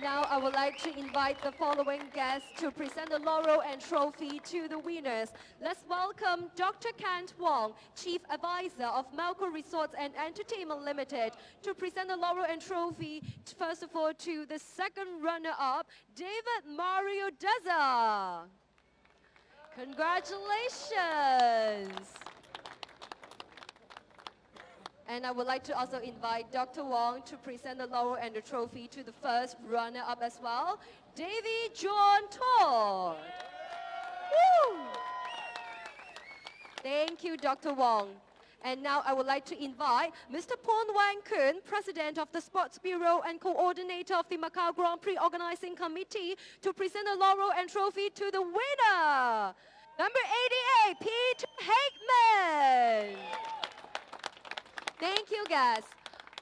Now I would like to invite the following guests to present the laurel and trophy to the winners. Let's welcome Dr. Kent Wong, Chief Advisor of Melco Resorts and Entertainment Limited, to present the laurel and trophy, first of all, to the second runner-up, David Mario Deza. Congratulations. And I would like to also invite Dr. Wong to present the laurel and the trophy to the first runner-up as well, Davy John Todd. Woo! Thank you, Dr. Wong. And now I would like to invite Mr. Pon Wang Kun, President of the Sports Bureau and Coordinator of the Macau Grand Prix Organizing Committee, to present the laurel and trophy to the winner, number 88, Peter Hickman. Thank you, guys.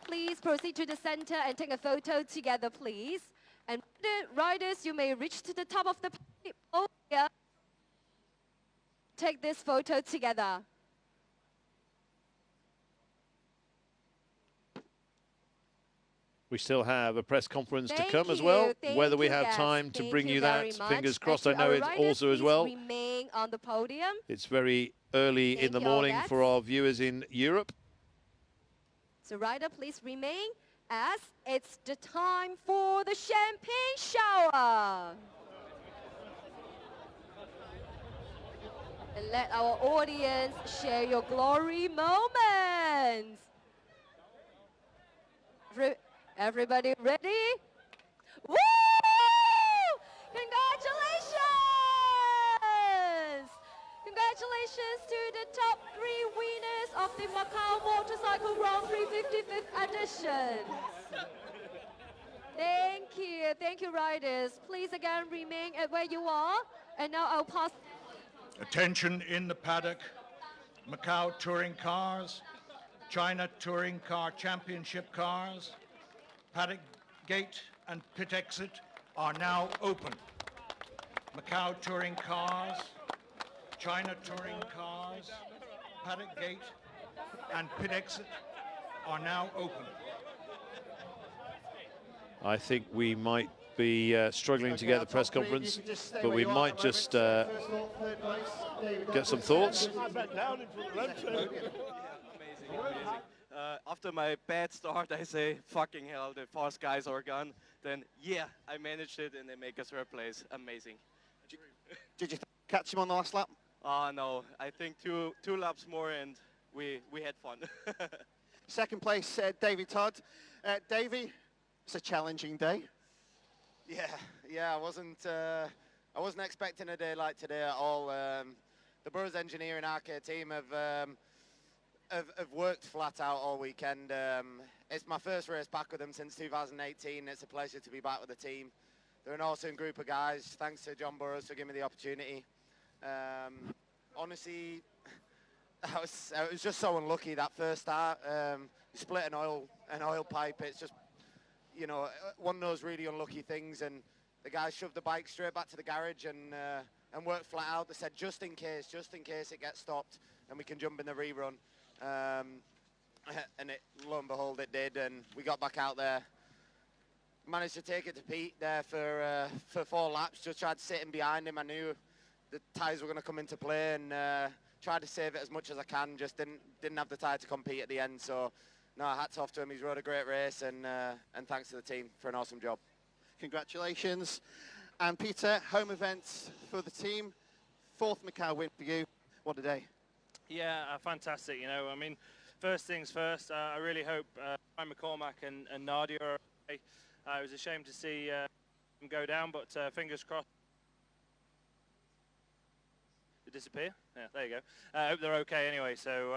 Please proceed to the center and take a photo together, please. And the riders, you may reach to the top of the podium. Take this photo together. We still have a press conference to come as well. Whether we have time to bring you that, fingers crossed. I know it's also as well. Remain on the podium. It's very early in the morning for our viewers in Europe. So rider, please remain as it's the time for the champagne shower. And let our audience share your glory moments. Everybody ready? Woo! Congratulations! Congratulations to the top 3 winners of the Macau Motorcycle Grand Prix 55th edition. Thank you, riders. Please again remain at where you are. And now I'll pass. Attention in the paddock. Macau Touring Cars, China Touring Car Championship cars, paddock gate and pit exit are now open. Macau Touring Cars, China Touring Cars, paddock gate and pit exit are now open. I think we might be struggling to get the press conference, but we might just get some thoughts. After my bad start, I say, fucking hell, the fast guys are gone. Then, yeah, I managed it and they make us third place. Amazing. Did you catch him on the last lap? No, I think two laps more and we had fun. Second place, Davey Todd. Davey, it's a challenging day. Yeah, I wasn't expecting a day like today at all. The Burroughs Engineering Arcade team have worked flat out all weekend. It's my first race back with them since 2018. It's a pleasure to be back with the team. They're an awesome group of guys. Thanks to John Burroughs for giving me the opportunity. Honestly, I was just so unlucky that first start. Split an oil pipe. It's just, you know, one of those really unlucky things, and the guys shoved the bike straight back to the garage and worked flat out. They said just in case it gets stopped and we can jump in the rerun. And lo and behold, it did, and we got back out there. Managed to take it to Pete there for 4 laps. Just tried sitting behind him. I knew the tyres were going to come into play, and tried to save it as much as I can. Just didn't have the tyre to compete at the end. So, no, hats off to him. He's rode a great race, and thanks to the team for an awesome job. Congratulations. And Peter, home event for the team. 4th Macau win for you. What a day. Yeah, fantastic. You know, I mean, first things first, I really hope Ryan McCormack and Nadia are okay. It was a shame to see them go down, but fingers crossed. They disappear? Yeah, there you go. I hope they're okay anyway. So,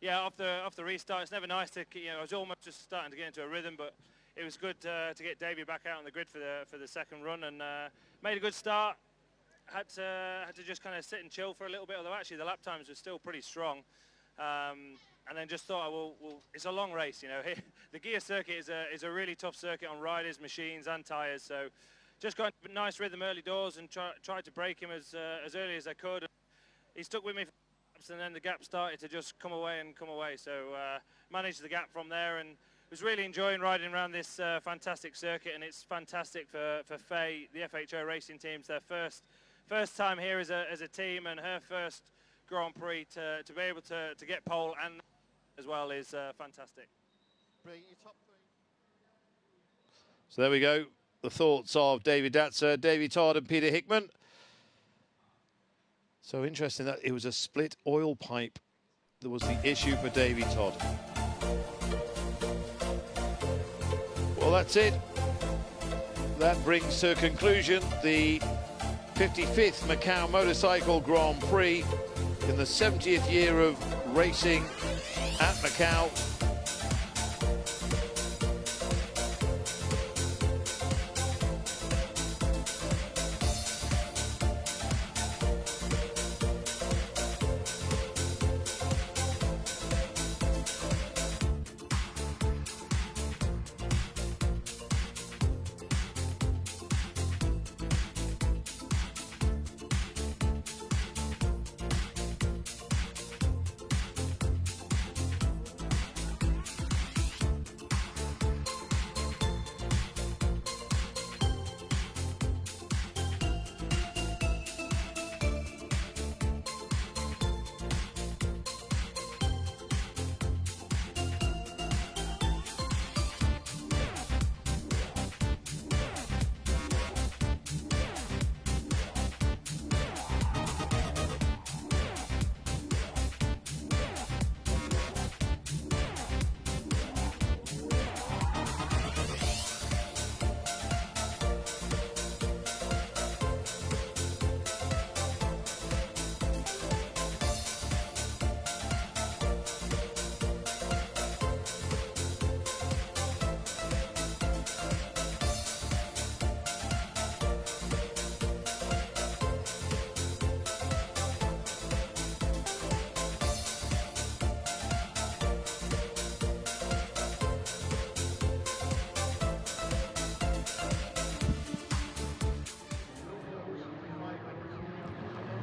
yeah, off the restart, it's never nice to, you know, I was almost just starting to get into a rhythm, but it was good to get Davey back out on the grid for the second run, and made a good start. Had to just kind of sit and chill for a little bit, although actually the lap times were still pretty strong. And then just thought, well, it's a long race, you know. The Guia circuit is a really tough circuit on riders, machines, and tyres. So just got a nice rhythm early doors and tried to break him as early as I could. He stuck with me for laps, and then the gap started to just come away. So managed the gap from there, and was really enjoying riding around this fantastic circuit. And it's fantastic for Faye, the FHO racing team. It's their first time here as a team, and her first Grand Prix to be able to get pole and as well is fantastic. So there we go. The thoughts of David Datzer, Davey Todd and Peter Hickman. So interesting that it was a split oil pipe that was the issue for Davey Todd. Well, that's it. That brings to a conclusion the 55th Macau Motorcycle Grand Prix in the 70th year of racing at Macau.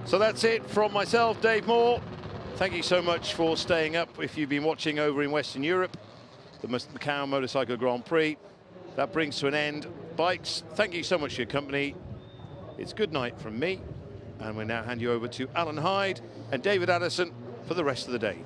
So that's it from myself, Dave Moore. Thank you so much for staying up. If you've been watching over in Western Europe, the Macau Motorcycle Grand Prix, that brings to an end. Bikes, thank you so much for your company. It's good night from me, and we'll now hand you over to Alan Hyde and David Addison for the rest of the day.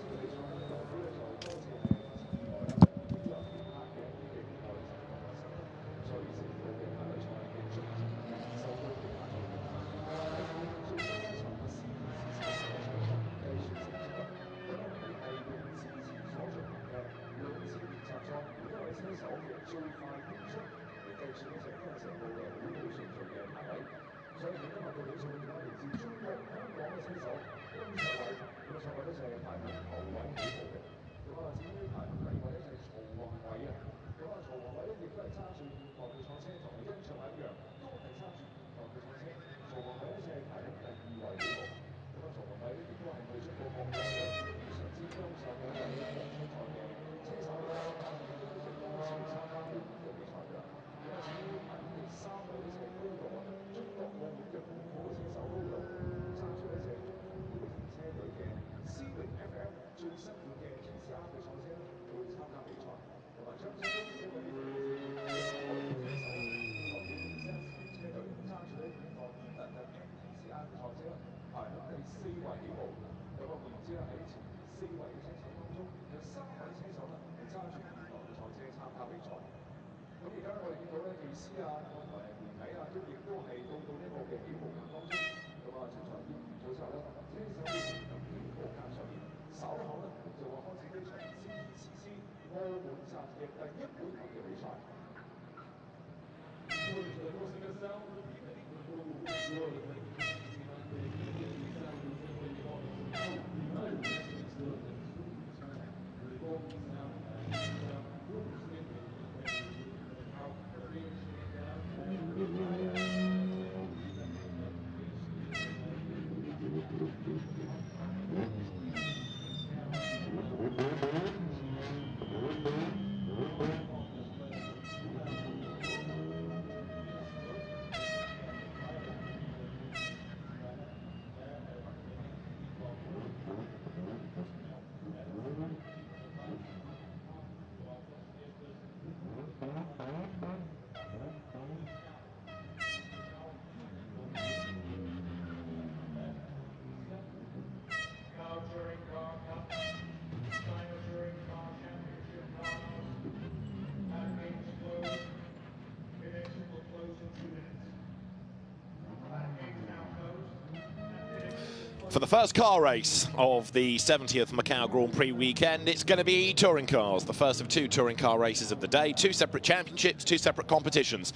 For the first car race of the 70th Macau Grand Prix weekend, it's going to be touring cars, the first of two touring car races of the day, two separate championships, two separate competitions.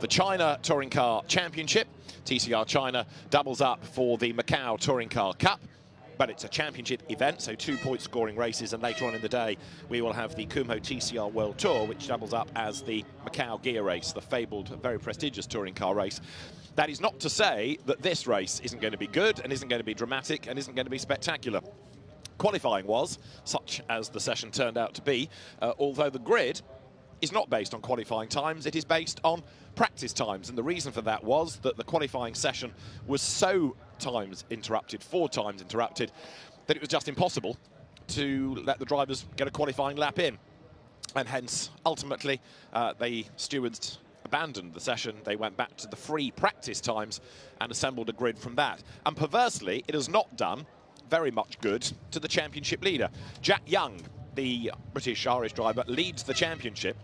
The China Touring Car Championship, TCR China, doubles up for the Macau Touring Car Cup, but it's a championship event, so 2 point scoring races, and later on in the day we will have the Kumho TCR World Tour, which doubles up as the Macau Guia race, the fabled, very prestigious touring car race. That is not to say that this race isn't going to be good and isn't going to be dramatic and isn't going to be spectacular. Qualifying was, such as the session turned out to be, although the grid is not based on qualifying times, it is based on practice times. And the reason for that was that the qualifying session was so times interrupted, 4 times interrupted, that it was just impossible to let the drivers get a qualifying lap in. And hence, ultimately, the stewards abandoned the session. They went back to the free practice times and assembled a grid from that. And perversely, it has not done very much good to the championship leader. Jack Young, the British-Irish driver, leads the championship,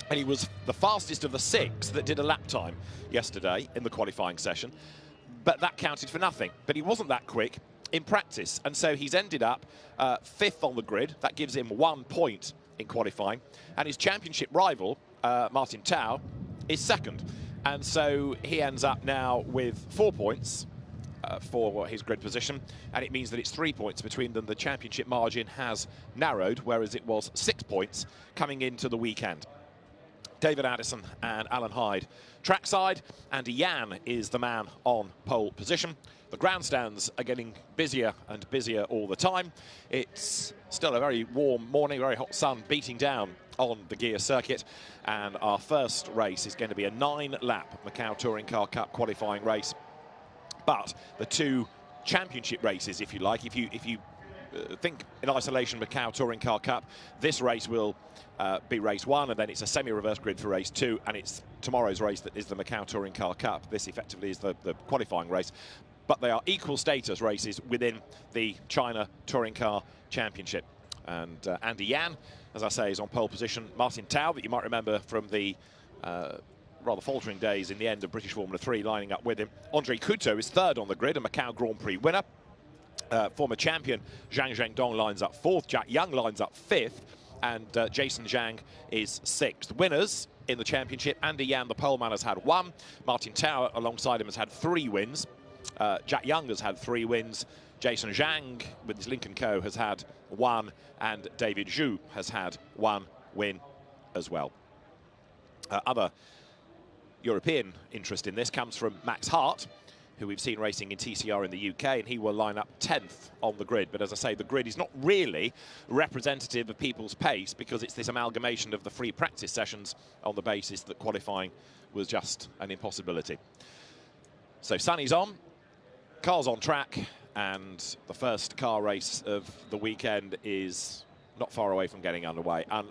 and he was the fastest of the 6 that did a lap time yesterday in the qualifying session, but that counted for nothing. But he wasn't that quick in practice, and so he's ended up 5th on the grid. That gives him 1 point in qualifying, and his championship rival, Martin Tao, is 2nd, and so he ends up now with 4 points for his grid position, and it means that it's 3 points between them. The championship margin has narrowed, whereas it was 6 points coming into the weekend. David Addison and Alan Hyde trackside, and Yan is the man on pole position. The grandstands are getting busier and busier all the time. It's still a very warm morning, very hot sun beating down on the Guia circuit, and our first race is going to be a 9-lap Macau Touring Car Cup qualifying race. But the two championship races, if you like. If you think in isolation Macau Touring Car Cup, this race will be race 1, and then it's a semi-reverse grid for race 2, and it's tomorrow's race that is the Macau Touring Car Cup. This effectively is the qualifying race, but they are equal status races within the China Touring Car Championship. And Andy Yan, as I say, is on pole position. Martin Tao, that you might remember from the rather faltering days in the end of British Formula 3, lining up with him. Andre Couto is third on the grid, a Macau Grand Prix winner. Former champion Zhang Zhendong lines up 4th, Jack Young lines up 5th, and Jason Zhang is 6th. Winners in the championship: Andy Yan, the poleman, has had 1. Martin Tao alongside him has had 3 wins. Jack Young has had 3 wins. Jason Zhang with his Lincoln Co has had 1, and David Zhu has had 1 win as well. Other European interest in this comes from Max Hart, who we've seen racing in TCR in the UK, and he will line up 10th on the grid. But as I say, the grid is not really representative of people's pace, because it's this amalgamation of the free practice sessions on the basis that qualifying was just an impossibility. So Sunny's on, cars on track, and the first car race of the weekend is not far away from getting underway. And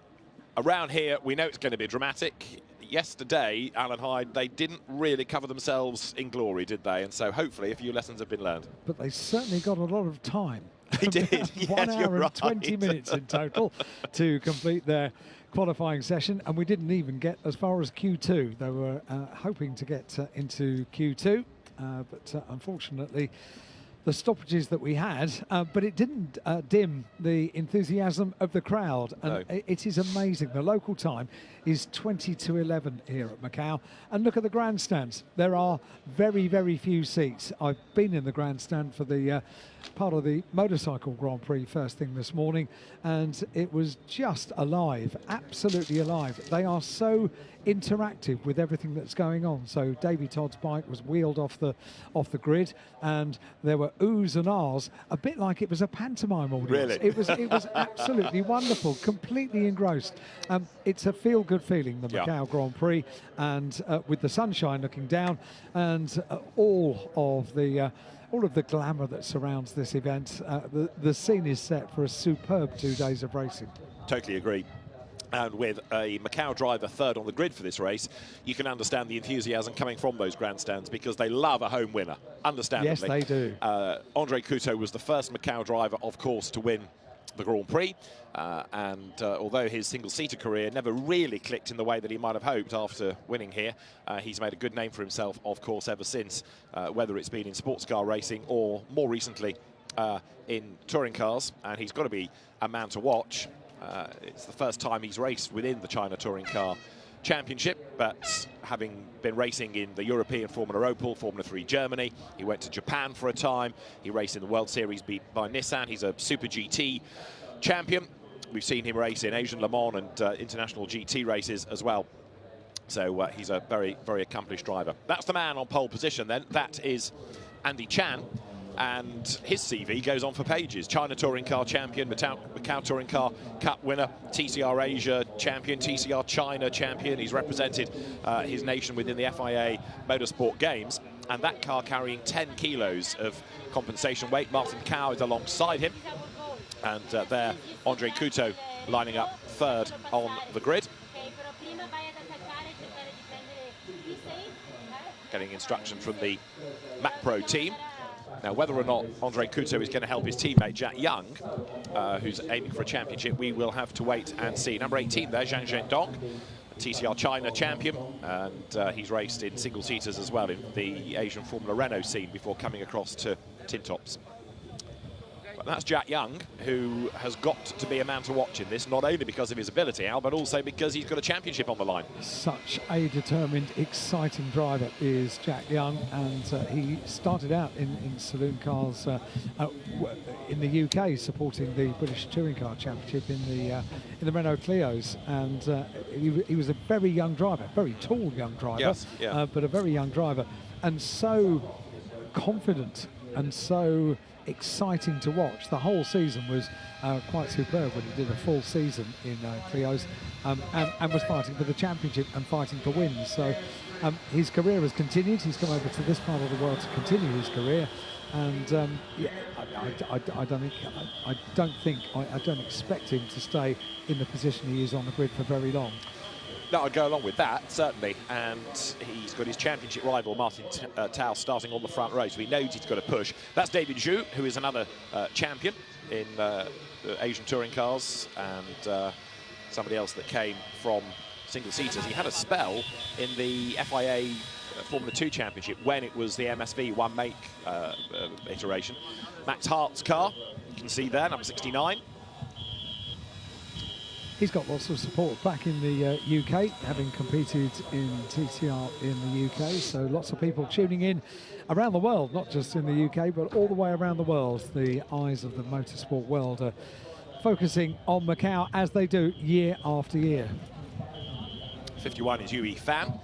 around here, we know it's going to be dramatic. Yesterday, Alan Hyde, they didn't really cover themselves in glory, did they? And so hopefully a few lessons have been learned. But they certainly got a lot of time. They did. 1 hour and 20 minutes in total to complete their qualifying session, and we didn't even get as far as Q2. They were hoping to get into Q2, but unfortunately the stoppages that we had, but it didn't dim the enthusiasm of the crowd. And no. It is amazing. The local time is 20 to 11 here at Macau. And look at the grandstands. There are very, very few seats. I've been in the grandstand for the part of the Motorcycle Grand Prix first thing this morning, and it was just alive, absolutely alive. They are so interactive with everything that's going on. So Davey Todd's bike was wheeled off the grid, and there were oohs and ahs, a bit like it was a pantomime audience. Really? It was absolutely wonderful, completely engrossed. It's a feel-good feeling, the Macau Grand Prix, and with the sunshine looking down, and all of the glamour that surrounds this event. The scene is set for a superb 2 days of racing. Totally agree. And with a Macau driver third on the grid for this race, you can understand the enthusiasm coming from those grandstands, because they love a home winner, understandably. Yes, they do. Andre Couto was the first Macau driver, of course, to win the Grand Prix, and although his single-seater career never really clicked in the way that he might have hoped after winning here, he's made a good name for himself, of course, ever since, whether it's been in sports car racing or more recently in touring cars, and he's got to be a man to watch. It's the first time he's raced within the China Touring Car Championship, but having been racing in the European Formula Opel, Formula 3 Germany, he went to Japan for a time. He raced in the World Series beat by Nissan. He's a Super GT champion. We've seen him race in Asian Le Mans and international GT races as well. So he's a very, very accomplished driver. That's the man on pole position then. That is Andy Chan. And his CV goes on for pages. China Touring Car champion, Macau Touring Car Cup winner, TCR Asia champion, TCR China champion. He's represented his nation within the FIA Motorsport Games, and that car carrying 10 kilos of compensation weight. Martin Cao is alongside him, and there Andre Couto lining up third on the grid. Getting instruction from the Mac Pro team. Now, whether or not Andre Couto is going to help his teammate Jack Young, who's aiming for a championship, we will have to wait and see. Number 18 there, Zhang Zhendong, TCR China champion, and he's raced in single-seaters as well in the Asian Formula Renault scene before coming across to tin tops. But that's Jack Young, who has got to be a man to watch in this, not only because of his ability, Al, but also because he's got a championship on the line. Such A determined, exciting driver is Jack Young, and he started out in saloon cars in the UK, supporting the British Touring Car Championship in the Renault Clios, and he was a very young driver, very tall young driver, yes, yeah. But a very young driver, and so confident and so exciting to watch. The whole season was quite superb when he did a full season in Clios, and was fighting for the championship and fighting for wins. So his career has continued. He's come over to this part of the world to continue his career, And yeah, I don't expect him to stay in the position he is on the grid for very long. No, I'd go along with that, certainly. And he's got his championship rival, Martin Tao, starting on the front row, so he knows he's got to push. That's David Zhu, who is another champion in Asian touring cars, and somebody else that came from single-seaters. He had a spell in the FIA Formula 2 Championship when it was the MSV one-make iteration. Max Hart's car, you can see there, number 69. He's got lots of support back in the UK, having competed in TCR in the UK, so lots of people tuning in around the world, not just in the UK, but all the way around the world. The eyes of the motorsport world are focusing on Macau, as they do year after year. 51 is Yui Fan,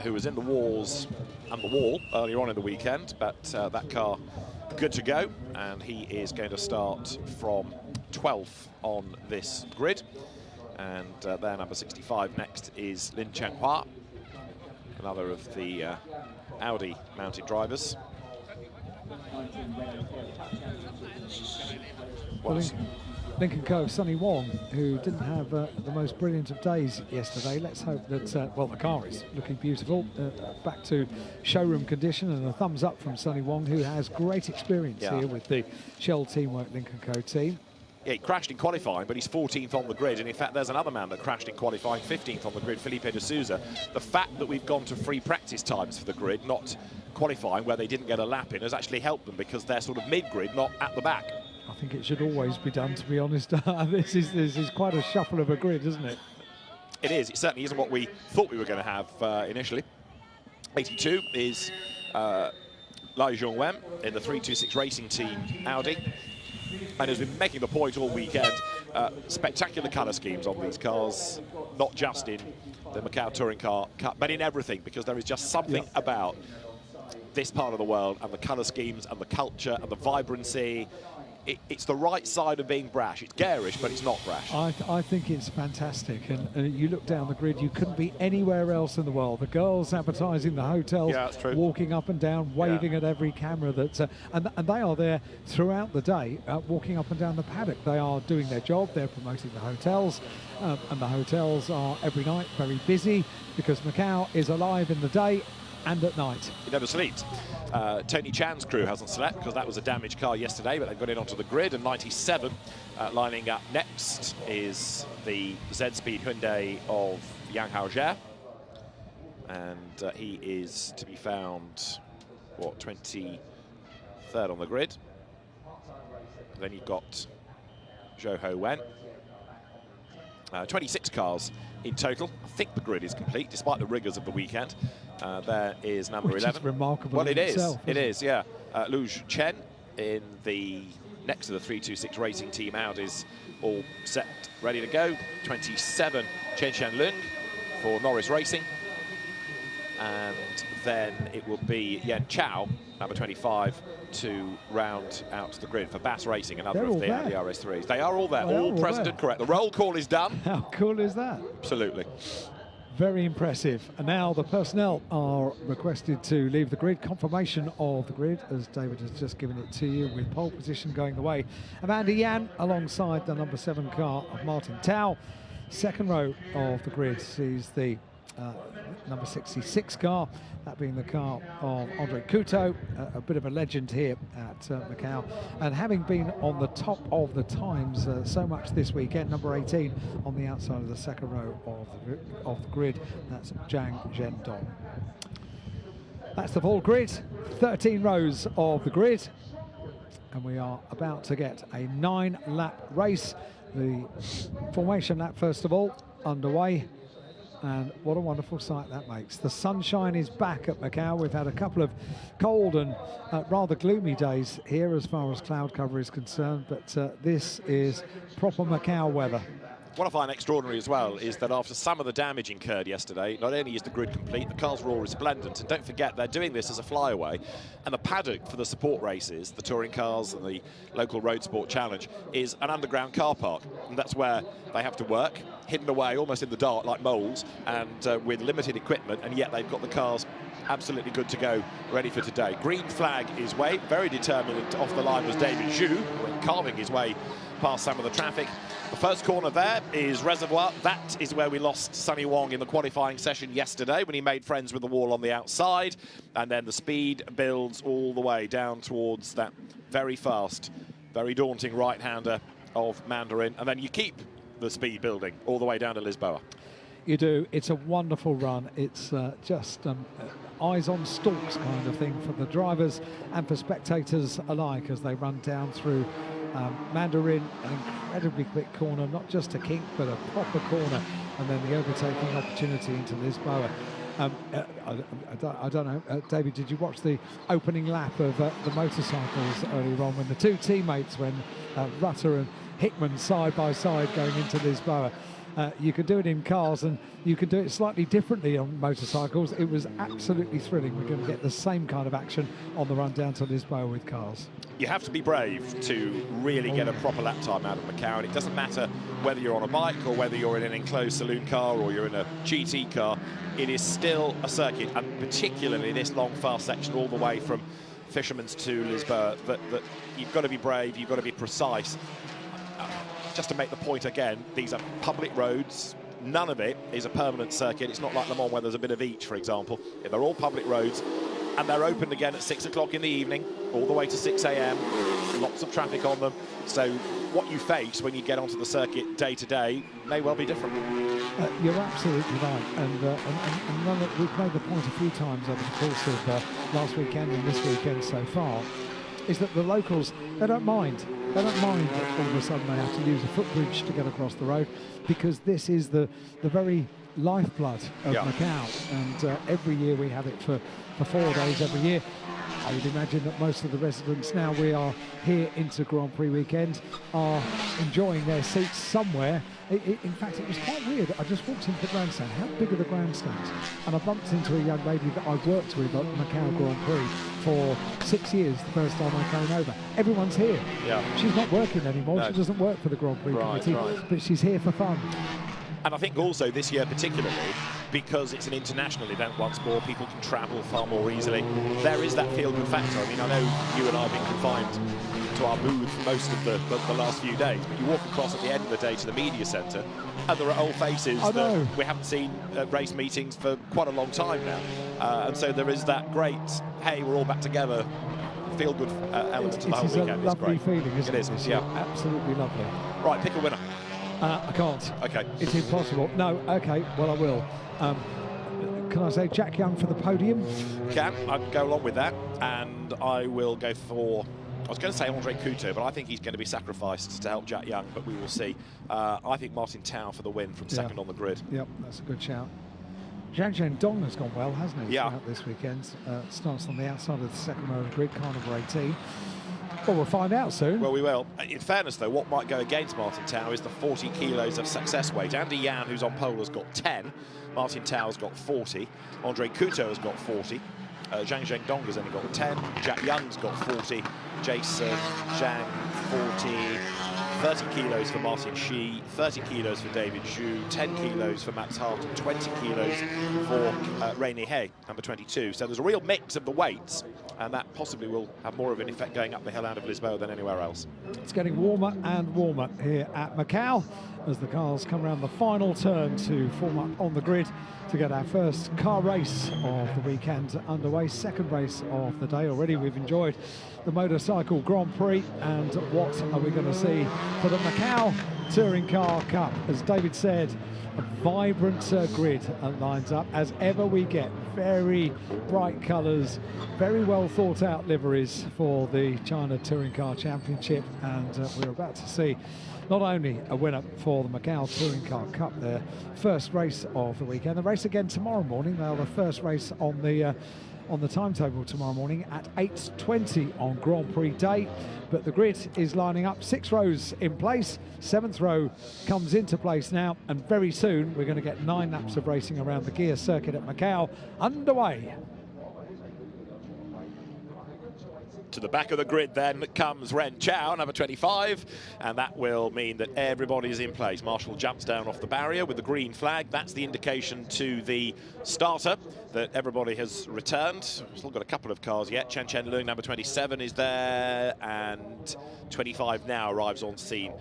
who was in the walls and the wall earlier on in the weekend, but that car good to go, and he is going to start from 12th on this grid. And there, number 65 next is Lin Changhua, another of the Audi mounted drivers. Lincoln Co. Sonny Wong, who didn't have the most brilliant of days yesterday. Let's hope that, well, the car is looking beautiful. Back to showroom condition, and a thumbs up from Sonny Wong, who has great experience here with the Shell Teamwork Lincoln Co. team. Yeah, he crashed in qualifying, but he's 14th on the grid. And in fact, there's another man that crashed in qualifying, 15th on the grid, Felipe de Souza. The fact that we've gone to free practice times for the grid, not qualifying, where they didn't get a lap in, has actually helped them, because they're sort of mid-grid, not at the back. I think it should always be done, to be honest. This is quite a shuffle of a grid, isn't it? It is. It certainly isn't what we thought we were going to have initially. 82 is Lai Zhongwen in the 326 Racing Team Audi, and has been making the point all weekend. Spectacular colour schemes on these cars, not just in the Macau Touring Car Cup, but in everything, because there is just something about this part of the world and the colour schemes and the culture and the vibrancy. It's the right side of being brash. It's garish, but it's not brash. I think it's fantastic. And you look down the grid, you couldn't be anywhere else in the world. The girls advertising the hotels, walking up and down, waving at every camera. And they are there throughout the day, walking up and down the paddock. They are doing their job. They're promoting the hotels. And the hotels are every night very busy, because Macau is alive in the day and at night. It never sleeps. Tony Chan's crew hasn't slept, because that was a damaged car yesterday, but they've got it onto the grid. And 97 lining up next is the Z-Speed Hyundai of Yang Haojia, and he is to be found, what, 23rd on the grid. And then you've got Zhou Ho Wen. 26 cars in total. I think the grid is complete, despite the rigours of the weekend. There is number 11. Which is remarkable. Well, it is. Itself, it is, yeah. Lu Chen in the next to the 326 Racing Team Audis, all set, ready to go. 27, Chen Shanlung for Norris Racing. And then it will be Yan Chao, number 25, to round out the grid for Bass Racing, another of the Audi RS3s. They are all there, all present and correct. The roll call is done. How cool is that? Absolutely. Very impressive. And now the personnel are requested to leave the grid. Confirmation of the grid, as David has just given it to you, with pole position going the way of Andy Yan alongside the number 7 car of Martin Tao. Second row of the grid sees the number 66 car, that being the car of Andre Couto, a bit of a legend here at Macau, and having been on the top of the times so much this weekend, number 18 on the outside of the second row of the grid, that's Zhang Zhendong. That's the full grid, 13 rows of the grid, and we are about to get a 9-lap race. The formation lap, first of all, underway. And what a wonderful sight that makes. The sunshine is back at Macau. We've had a couple of cold and rather gloomy days here as far as cloud cover is concerned, but this is proper Macau weather. What I find extraordinary as well is that after some of the damage incurred yesterday, not only is the grid complete, the cars are all resplendent, and don't forget they're doing this as a flyaway, and the paddock for the support races, the touring cars and the local road sport challenge, is an underground car park, and that's where they have to work, hidden away almost in the dark like moles, and with limited equipment, and yet they've got the cars absolutely good to go, ready for today. Green flag is waved, very determined. Off the line was David Zhu, carving his way past some of the traffic. The first corner there is Reservoir. That is where we lost Sonny Wong in the qualifying session yesterday when he made friends with the wall on the outside. And then the speed builds all the way down towards that very fast, very daunting right-hander of Mandarin. And then you keep the speed building all the way down to Lisboa. You do. It's a wonderful run. It's just eyes on stalks kind of thing for the drivers and for spectators alike as they run down through Mandarin, an incredibly quick corner, not just a kink but a proper corner, and then the overtaking opportunity into Lisboa. I don't know, David, did you watch the opening lap of the motorcycles earlier on when the two teammates, when Rutter and Hickman side by side going into Lisboa? You can do it in cars and you can do it slightly differently on motorcycles. It was absolutely thrilling. We're going to get the same kind of action on the run down to Lisboa with cars. You have to be brave to really get a proper lap time out of Macau, and it doesn't matter whether you're on a bike or whether you're in an enclosed saloon car or you're in a GT car. It is still a circuit, and particularly this long, fast section all the way from Fisherman's to Lisboa, that you've got to be brave, you've got to be precise. Just to make the point again, these are public roads. None of it is a permanent circuit. It's not like Le Mans where there's a bit of each, for example. They're all public roads, and they're opened again at 6 o'clock in the evening, all the way to 6 a.m. Lots of traffic on them. So what you face when you get onto the circuit day to day may well be different. You're absolutely right, and we've made the point a few times over the course of last weekend and this weekend so far, is that the locals, they don't mind. They don't mind that all of a sudden they have to use a footbridge to get across the road, because this is the very lifeblood of Macau, and every year we have it for 4 days every year. I would imagine that most of the residents, now we are here into Grand Prix weekend, are enjoying their seats somewhere. In fact, it was quite weird. I just walked into the grandstand. How big are the grandstands? And I bumped into a young lady that I worked with at Macau Grand Prix for 6 years, the first time I came over. Everyone's here. Yeah. She's not working anymore. No. She doesn't work for the Grand Prix committee, but she's here for fun. And I think also this year particularly, because it's an international event once more, people can travel far more easily. There is that feel-good factor. I mean, I know you and I have been confined to our booth most of the last few days, but you walk across at the end of the day to the media centre, and there are old faces that we haven't seen at race meetings for quite a long time now. And so there is that great, hey, we're all back together, feel-good element to the whole weekend. It's a lovely feeling, isn't it? It is, yeah. Absolutely lovely. Right, pick a winner. I can't. Okay. It's impossible. No, okay, well I will. Can I say Jack Young for the podium? I can go along with that, and I will go for, I was going to say Andre Couto, but I think he's going to be sacrificed to help Jack Young, but we will see. I think Martin Tao for the win from second on the grid. Yep, that's a good shout. Zhang Zhendong has gone well, hasn't he? Yeah. Throughout this weekend. Starts on the outside of the second row of the grid, car number 18. Well, we'll find out soon. Well, we will. In fairness, though, what might go against Martin Tao is the 40 kilos of success weight. Andy Yan, who's on pole, has got 10. Martin Tao's got 40. Andre Couto has got 40. Zhang Zhendong has only got 10. Jack Young's got 40. Jason Zhang, 40. 30 kilos for Martin Shi, 30 kilos for David Zhu, 10 kilos for Max Hart, and 20 kilos for Rainy Hay, number 22. So there's a real mix of the weights, and that possibly will have more of an effect going up the hill out of Lisboa than anywhere else. It's getting warmer and warmer here at Macau as the cars come around the final turn to form up on the grid to get our first car race of the weekend underway. Second race of the day already. We've enjoyed the Motorcycle Grand Prix, and what are we going to see for the Macau Touring Car Cup? As David said, a vibrant grid lines up as ever. We get very bright colours, very well thought out liveries for the China Touring Car Championship, and we're about to see not only a winner for the Macau Touring Car Cup, their first race of the weekend. The race again tomorrow morning. They'll the first race on the timetable tomorrow morning at 8:20 on Grand Prix day. But the grid is lining up, 6 rows in place. 7th row comes into place now, and very soon we're going to get 9 laps of racing around the Guia circuit at Macau underway. To the back of the grid then comes Ren Chow, number 25, and that will mean that everybody's in place. Marshall jumps down off the barrier with the green flag. That's the indication to the starter that everybody has returned. Still got a couple of cars yet. Chen Chen Leung, number 27, is there, and 25 now arrives on scene,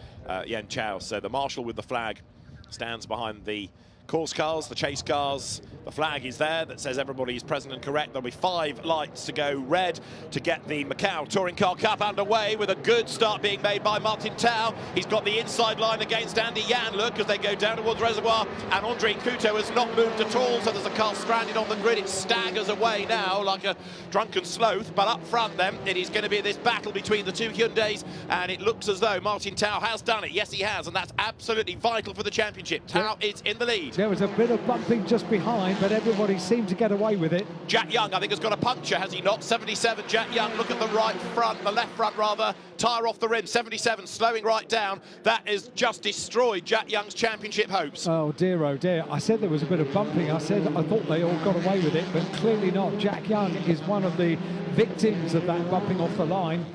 Yen Chow. So the Marshall with the flag stands behind the course cars, the chase cars. The flag is there that says everybody is present and correct. There'll be 5 lights to go red to get the Macau Touring Car Cup underway, with a good start being made by Martin Tao. He's got the inside line against Andy Yan, look, as they go down towards Reservoir, and Andre Couto has not moved at all, so there's a car stranded on the grid. It staggers away now like a drunken sloth, but up front then it is going to be this battle between the 2 Hyundais, and it looks as though Martin Tao has done it. Yes, he has, and that's absolutely vital for the championship. Tao is in the lead. There was a bit of bumping just behind, but everybody seemed to get away with it. Jack Young, I think, has got a puncture, has he not? 77, Jack Young, look at the right front, the left front rather, tyre off the rim, 77, slowing right down. That has just destroyed Jack Young's championship hopes. Oh dear, oh dear. I said there was a bit of bumping. I said I thought they all got away with it, but clearly not. Jack Young is one of the victims of that bumping off the line.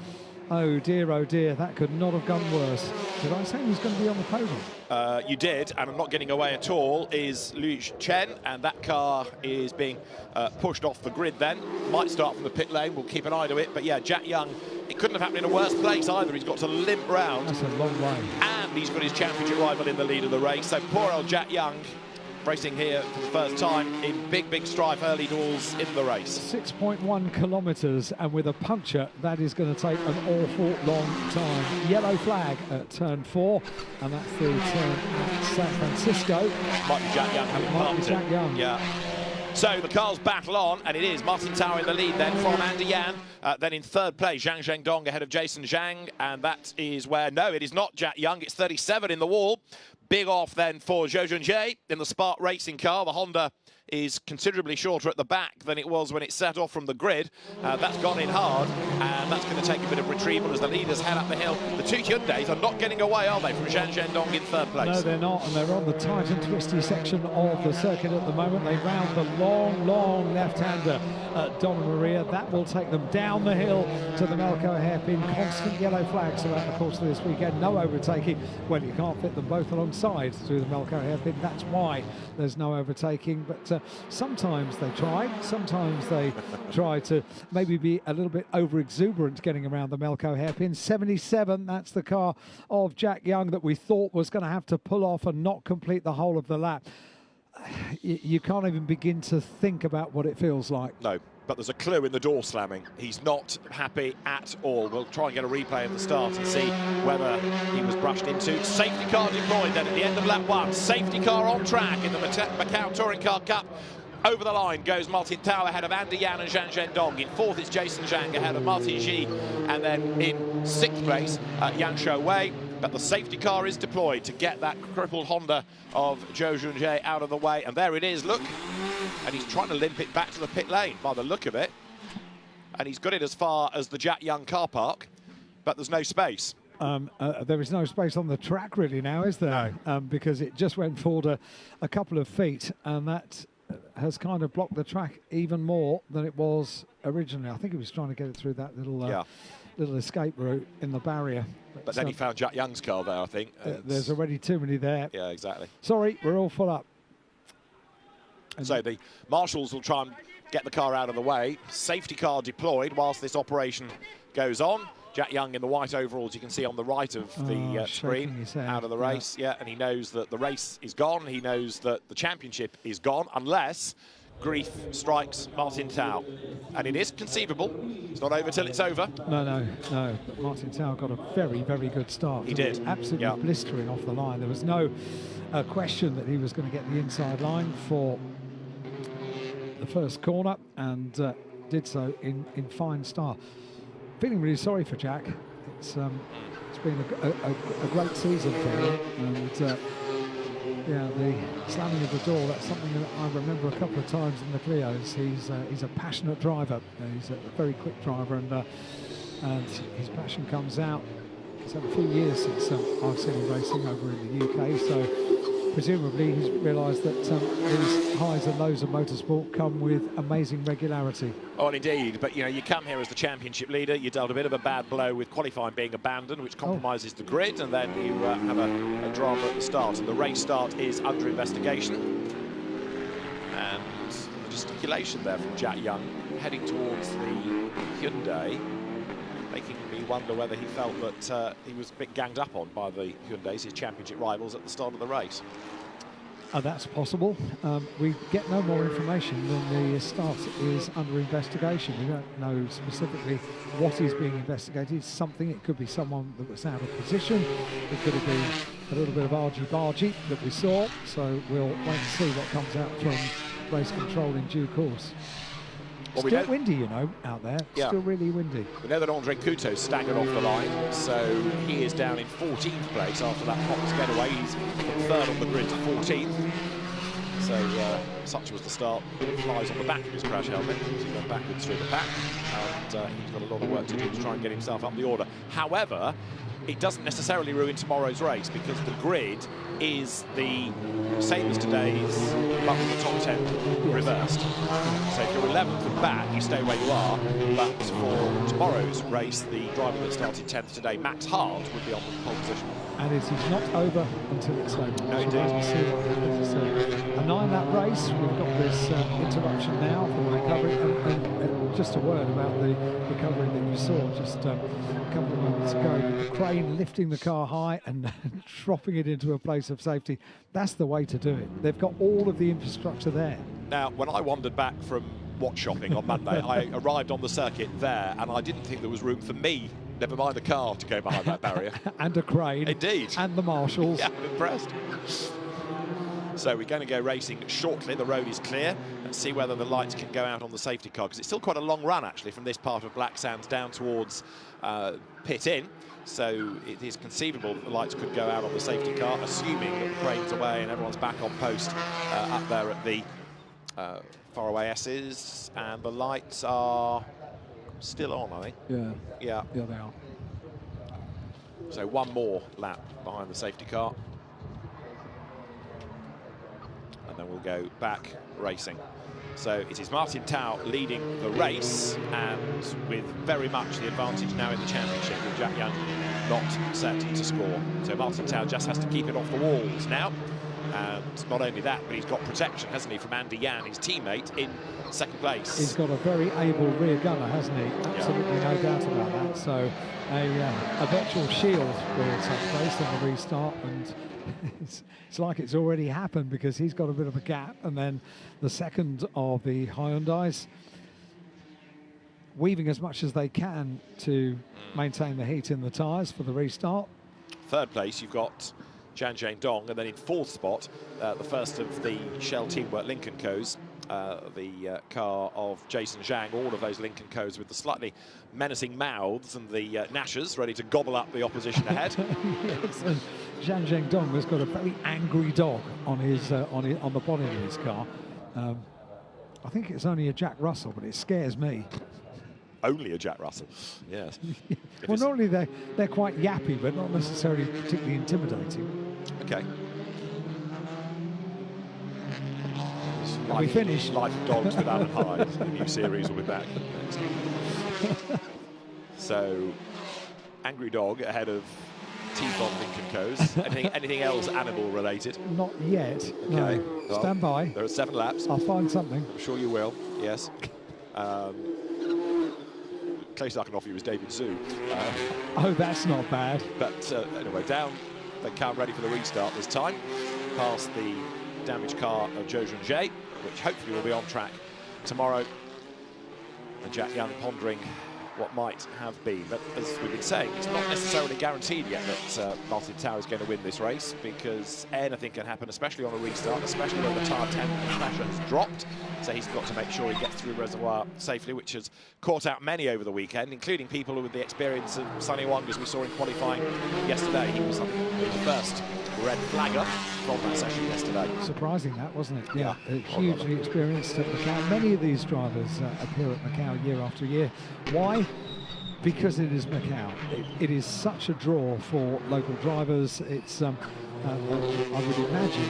Oh dear, that could not have gone worse. Did I say he was going to be on the podium? You did, and I'm not getting away at all, is Liu Chen, and that car is being pushed off the grid then. Might start from the pit lane, we'll keep an eye to it, but yeah, Jack Young, it couldn't have happened in a worse place either. He's got to limp round. That's a long way. And he's got his championship rival in the lead of the race, so poor old Jack Young, racing here for the first time in big strife early doors in the race. 6.1 kilometres, and with a puncture, that is going to take an awful long time. Yellow flag at turn 4, and that's the turn at San Francisco. Might be Jack Young having bumped Jack Young. Yeah. So the cars battle on, and it is Martin Tao in the lead then from Andy Yan. Then in 3rd place, Zhang Zhengdong ahead of Jason Zhang, and that is where, no, it is not Jack Young, it's 37 in the wall. Big off then for Zhou Junjie in the Spark racing car. The Honda is considerably shorter at the back than it was when it set off from the grid. That's gone in hard, and that's going to take a bit of retrieval as the leaders head up the hill. The 2 Hyundais are not getting away, are they, from Zhang Zhendong in 3rd place? No, they're not, and they're on the tight and twisty section of the circuit at the moment. They round the long left-hander at Donna Maria. That will take them down the hill to the Melco hairpin. Constant yellow flags throughout the course of this weekend. No overtaking. Well, you can't fit them both alongside through the Melco hairpin. That's why there's no overtaking, but sometimes they try to maybe be a little bit over-exuberant getting around the Melco hairpin. 77, that's the car of Jack Young that we thought was going to have to pull off and not complete the whole of the lap. You can't even begin to think about what it feels like. No, but there's a clue in the door slamming. He's not happy at all. We'll try and get a replay of the start and see whether he was brushed into. Safety car deployed then at the end of lap 1. Safety car on track in the Macau Touring Car Cup. Over the line goes Martin Tao ahead of Andy Yan and Zhang Zhendong. In 4th is Jason Zhang ahead of Martin Xi. And then in 6th place, Yang Shou Wei. But the safety car is deployed to get that crippled Honda of Zhou Junjie out of the way. And there it is, look. And he's trying to limp it back to the pit lane by the look of it. And he's got it as far as the Jack Young car park, but there's no space. There is no space on the track really now, is there? No. Because it just went forward a couple of feet, and that has kind of blocked the track even more than it was originally. I think he was trying to get it through that little little escape route in the barrier. But then he found Jack Young's car there, I think. There's already too many there. Yeah, exactly. Sorry, we're all full up. And so the marshals will try and get the car out of the way. Safety car deployed whilst this operation goes on. Jack Young in the white overalls, you can see on the right of the screen, out of the race. Yeah, and he knows that the race is gone. He knows that the championship is gone, unless grief strikes Martin Tao. And it is conceivable. It's not over till it's over. No. But Martin Tao got a very, very good start. He did. Absolutely blistering off the line. There was no question that he was going to get the inside line for the first corner, and did so in fine style. Feeling really sorry for Jack. It's been a great season for him, and yeah, the slamming of the door, that's something that I remember a couple of times in the Clios. He's a passionate driver. He's a very quick driver, and his passion comes out. It's had a few years since I've seen him racing over in the UK, so presumably he's realised that these highs and lows of motorsport come with amazing regularity. Oh, indeed. But, you know, you come here as the championship leader, you dealt a bit of a bad blow with qualifying being abandoned, which compromises the grid, and then you have a drama at the start. And the race start is under investigation. And the gesticulation there from Jack Young, heading towards the Hyundai, making me wonder whether he felt that he was a bit ganged up on by the Hyundais, his championship rivals, at the start of the race. That's possible. We get no more information than the start is under investigation. We don't know specifically what is being investigated. It's something, it could be someone that was out of position. It could have been a little bit of argy-bargy that we saw. So we'll wait and see what comes out from race control in due course. Well, Still windy, you know, out there. Yeah. Still really windy. We know that Andre Couto staggered off the line, so he is down in 14th place after that Fox getaway. He's from third on the grid to 14th. So such was the start. It flies on the back of his crash helmet. He went backwards through the pack, and he's got a lot of work to do to try and get himself up the order. However, it doesn't necessarily ruin tomorrow's race, because the grid is the same as today's, but with the top 10 reversed. So if you're 11th and back, you stay where you are, but for tomorrow's race, the driver that started 10th today, Max Hart, would be on the pole position. And it is not over until it's over. No, indeed. We'll see what happens. So a 9-lap race. We've got this interruption now for the recovery. And just a word about the recovery that you saw just a couple of moments ago. The crane lifting the car high and dropping it into a place of safety. That's the way to do it. They've got all of the infrastructure there. Now, when I wandered back from watch shopping on Monday, I arrived on the circuit there, and I didn't think there was room for me, never mind the car, to go behind that barrier. And a crane. Indeed. And the marshals. Yeah, I'm impressed. So we're going to go racing shortly. The road is clear, and see whether the lights can go out on the safety car, because it's still quite a long run, actually, from this part of Black Sands down towards pit in. So it is conceivable that the lights could go out on the safety car, assuming that the crane's away and everyone's back on post up there at the faraway S's, and the lights are still on, I think. Yeah. Yeah. Yeah, they are. So one more lap behind the safety car, and then we'll go back racing. So it is Martin Tao leading the race, and with very much the advantage now in the championship, with Jack Young not set to score. So Martin Tao just has to keep it off the walls now. And not only that, but he's got protection, hasn't he, from Andy Yan, his teammate, in second place. He's got a very able rear gunner, hasn't he? Absolutely no doubt about that. So a virtual shield will take place on the restart, and it's like it's already happened, because he's got a bit of a gap, and then the second of the Hyundais weaving as much as they can to maintain the heat in the tyres for the restart. Third place, you've got Jan Jane Dong, and then in fourth spot, the first of the Shell Teamwork Lincoln Co's, the car of Jason Zhang, all of those Lincoln Co's with the slightly menacing mouths and the gnashers ready to gobble up the opposition ahead. Yes, and Zhang Zhengdong has got a very angry dog on his on the body of his car. I think it's only a Jack Russell, but it scares me. Only a Jack Russell, yes. Well, normally they're quite yappy, but not necessarily particularly intimidating. Okay. Are we finished? Life of Dogs with Alan Hyde. The new series will be back next. So, Angry Dog ahead of T-Fon Lincoln Co's. Anything else animal related? Not yet. Okay. No. Well, Stand by. There are 7 laps. I'll find something. I'm sure you will. Yes. Closest I can offer you is David Zhu. Oh, that's not bad. But anyway, down they come ready for the restart this time. Past the damaged car of Zhou Zhengzhe, which hopefully will be on track tomorrow. And Jack Young pondering what might have been. But as we've been saying, it's not necessarily guaranteed yet that Martin Tao is going to win this race, because anything can happen, especially on a restart, especially when the tyre temperature pressure has dropped. So he's got to make sure he gets through reservoir safely, which has caught out many over the weekend, including people with the experience of Sonny Wong, as we saw in qualifying yesterday. He was the first red flagger from that session yesterday. Surprising that, wasn't it? Yeah, hugely experienced at Macau. Many of these drivers appear at Macau year after year. Why? Because it is Macau. It is such a draw for local drivers. It's, I would imagine,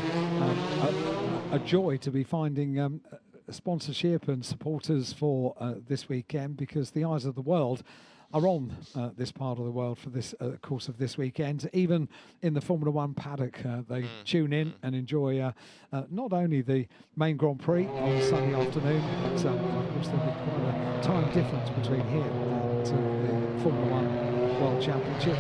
a joy to be finding sponsorship and supporters for this weekend, because the eyes of the world are on this part of the world for this course of this weekend. Even in the Formula One paddock, they tune in and enjoy not only the main Grand Prix on Sunday afternoon, but of course there'll be quite a time difference between here and the Formula One World Championship,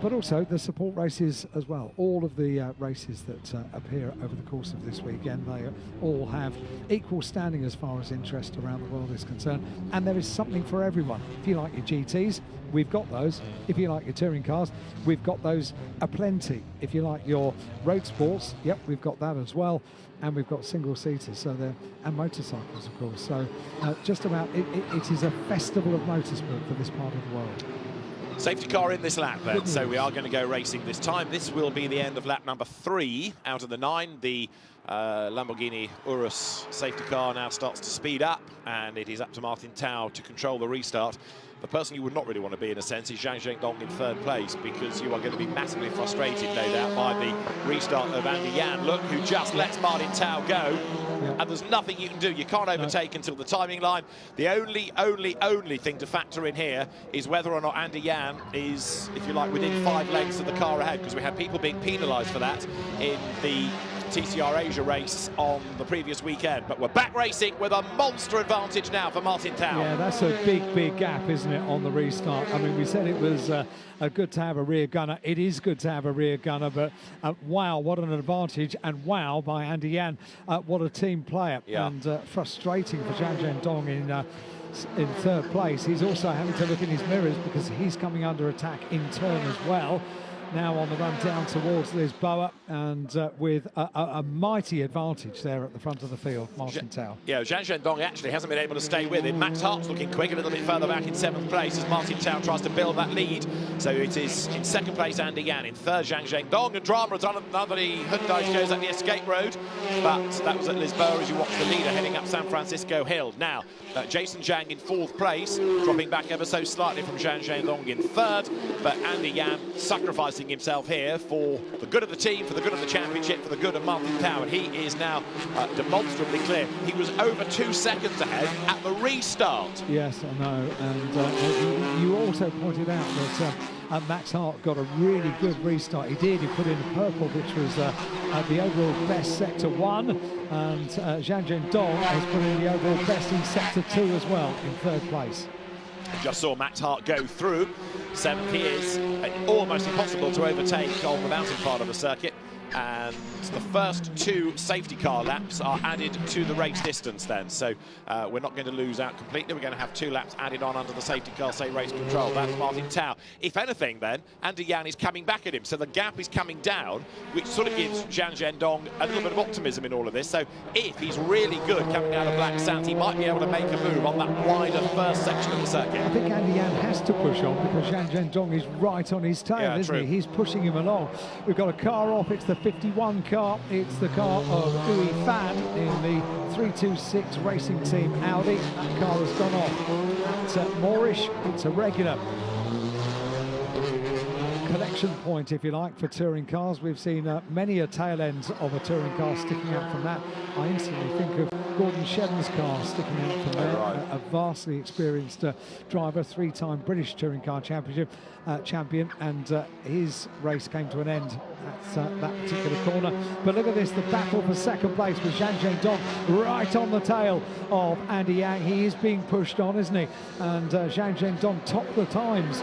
but also the support races as well. All of the races that appear over the course of this weekend, they all have equal standing as far as interest around the world is concerned, and there is something for everyone. If you like your GTs, we've got those. If you like your touring cars, we've got those aplenty. If you like your road sports, yep, we've got that as well. And we've got single-seaters, so and motorcycles, of course. So just about, it is a festival of motorsport for this part of the world. Safety car in this lap then, so we are going to go racing this time. This will be the end of lap number 3 out of the 9. The Lamborghini Urus safety car now starts to speed up, and it is up to Martin Tao to control the restart. The person you would not really want to be, in a sense, is Zhang Zhendong in 3rd place, because you are going to be massively frustrated, no doubt, by the restart of Andy Yan. Look, who just lets Martin Tao go, and there's nothing you can do. You can't overtake until the timing line. The only thing to factor in here is whether or not Andy Yan is, if you like, within 5 lengths of the car ahead, because we had people being penalised for that in the TCR Asia race on the previous weekend. But we're back racing with a monster advantage now for Martin Tao. Yeah, that's a big gap, isn't it, on the restart? I mean, we said it was good to have a rear gunner. It is good to have a rear gunner, but wow, what an advantage, and wow by Andy Yan, what a team player. Yeah. And frustrating for Zhang Zhendong in 3rd place. He's also having to look in his mirrors, because he's coming under attack in turn as well. Now on the run down towards Lisboa, and with a mighty advantage there at the front of the field, Martin Tao. Yeah, Zhang Zhendong actually hasn't been able to stay with him. Max Hart's looking quick, a little bit further back in 7th place as Martin Tao tries to build that lead. So it is in 2nd place Andy Yan, in 3rd Zhang Zhendong, and drama has done another Hyundai goes at the escape road, but that was at Lisboa as you watch the leader heading up San Francisco Hill. Now, Jason Zhang in 4th place, dropping back ever so slightly from Zhang Zhendong in 3rd, but Andy Yan sacrificing himself here for the good of the team, for the good of the championship, for the good of Martin Tao, and he is now demonstrably clear. He was over 2 seconds ahead at the restart. Yes, I know, and you also pointed out that Max Hart got a really good restart. He did. He put in a purple, which was the overall best sector 1, and Zhang Zhendong has put in the overall best in sector 2 as well, in 3rd place. Just saw Max Hart go through 7th. He is almost impossible to overtake on the mountain part of the circuit. And the first 2 safety car laps are added to the race distance then. So we're not going to lose out completely. We're going to have 2 laps added on under the safety car, say race control. That's Martin Tao. If anything then, Andy Yan is coming back at him. So the gap is coming down, which sort of gives Zhang Zhendong a little bit of optimism in all of this. So if he's really good coming out of Black Sands, he might be able to make a move on that wider first section of the circuit. I think Andy Yan has to push on, because Zhang Zhendong is right on his tail, isn't he? He's pushing him along. We've got a car off. It's the 51 car. It's the car of Ui Fan in the 326 racing team Audi. That car has gone off. It's Moorish. It's a regular collection point, if you like, for touring cars. We've seen many a tail end of a touring car sticking out from that. I instantly think of Gordon Shedden's car sticking out from there. A vastly experienced driver, 3-time British touring car championship champion, and his race came to an end at that particular corner. But look at this, the battle for second place with Zhang Zhendong right on the tail of Andy Yang. He is being pushed on, isn't he? And Zhang Zhendong topped the times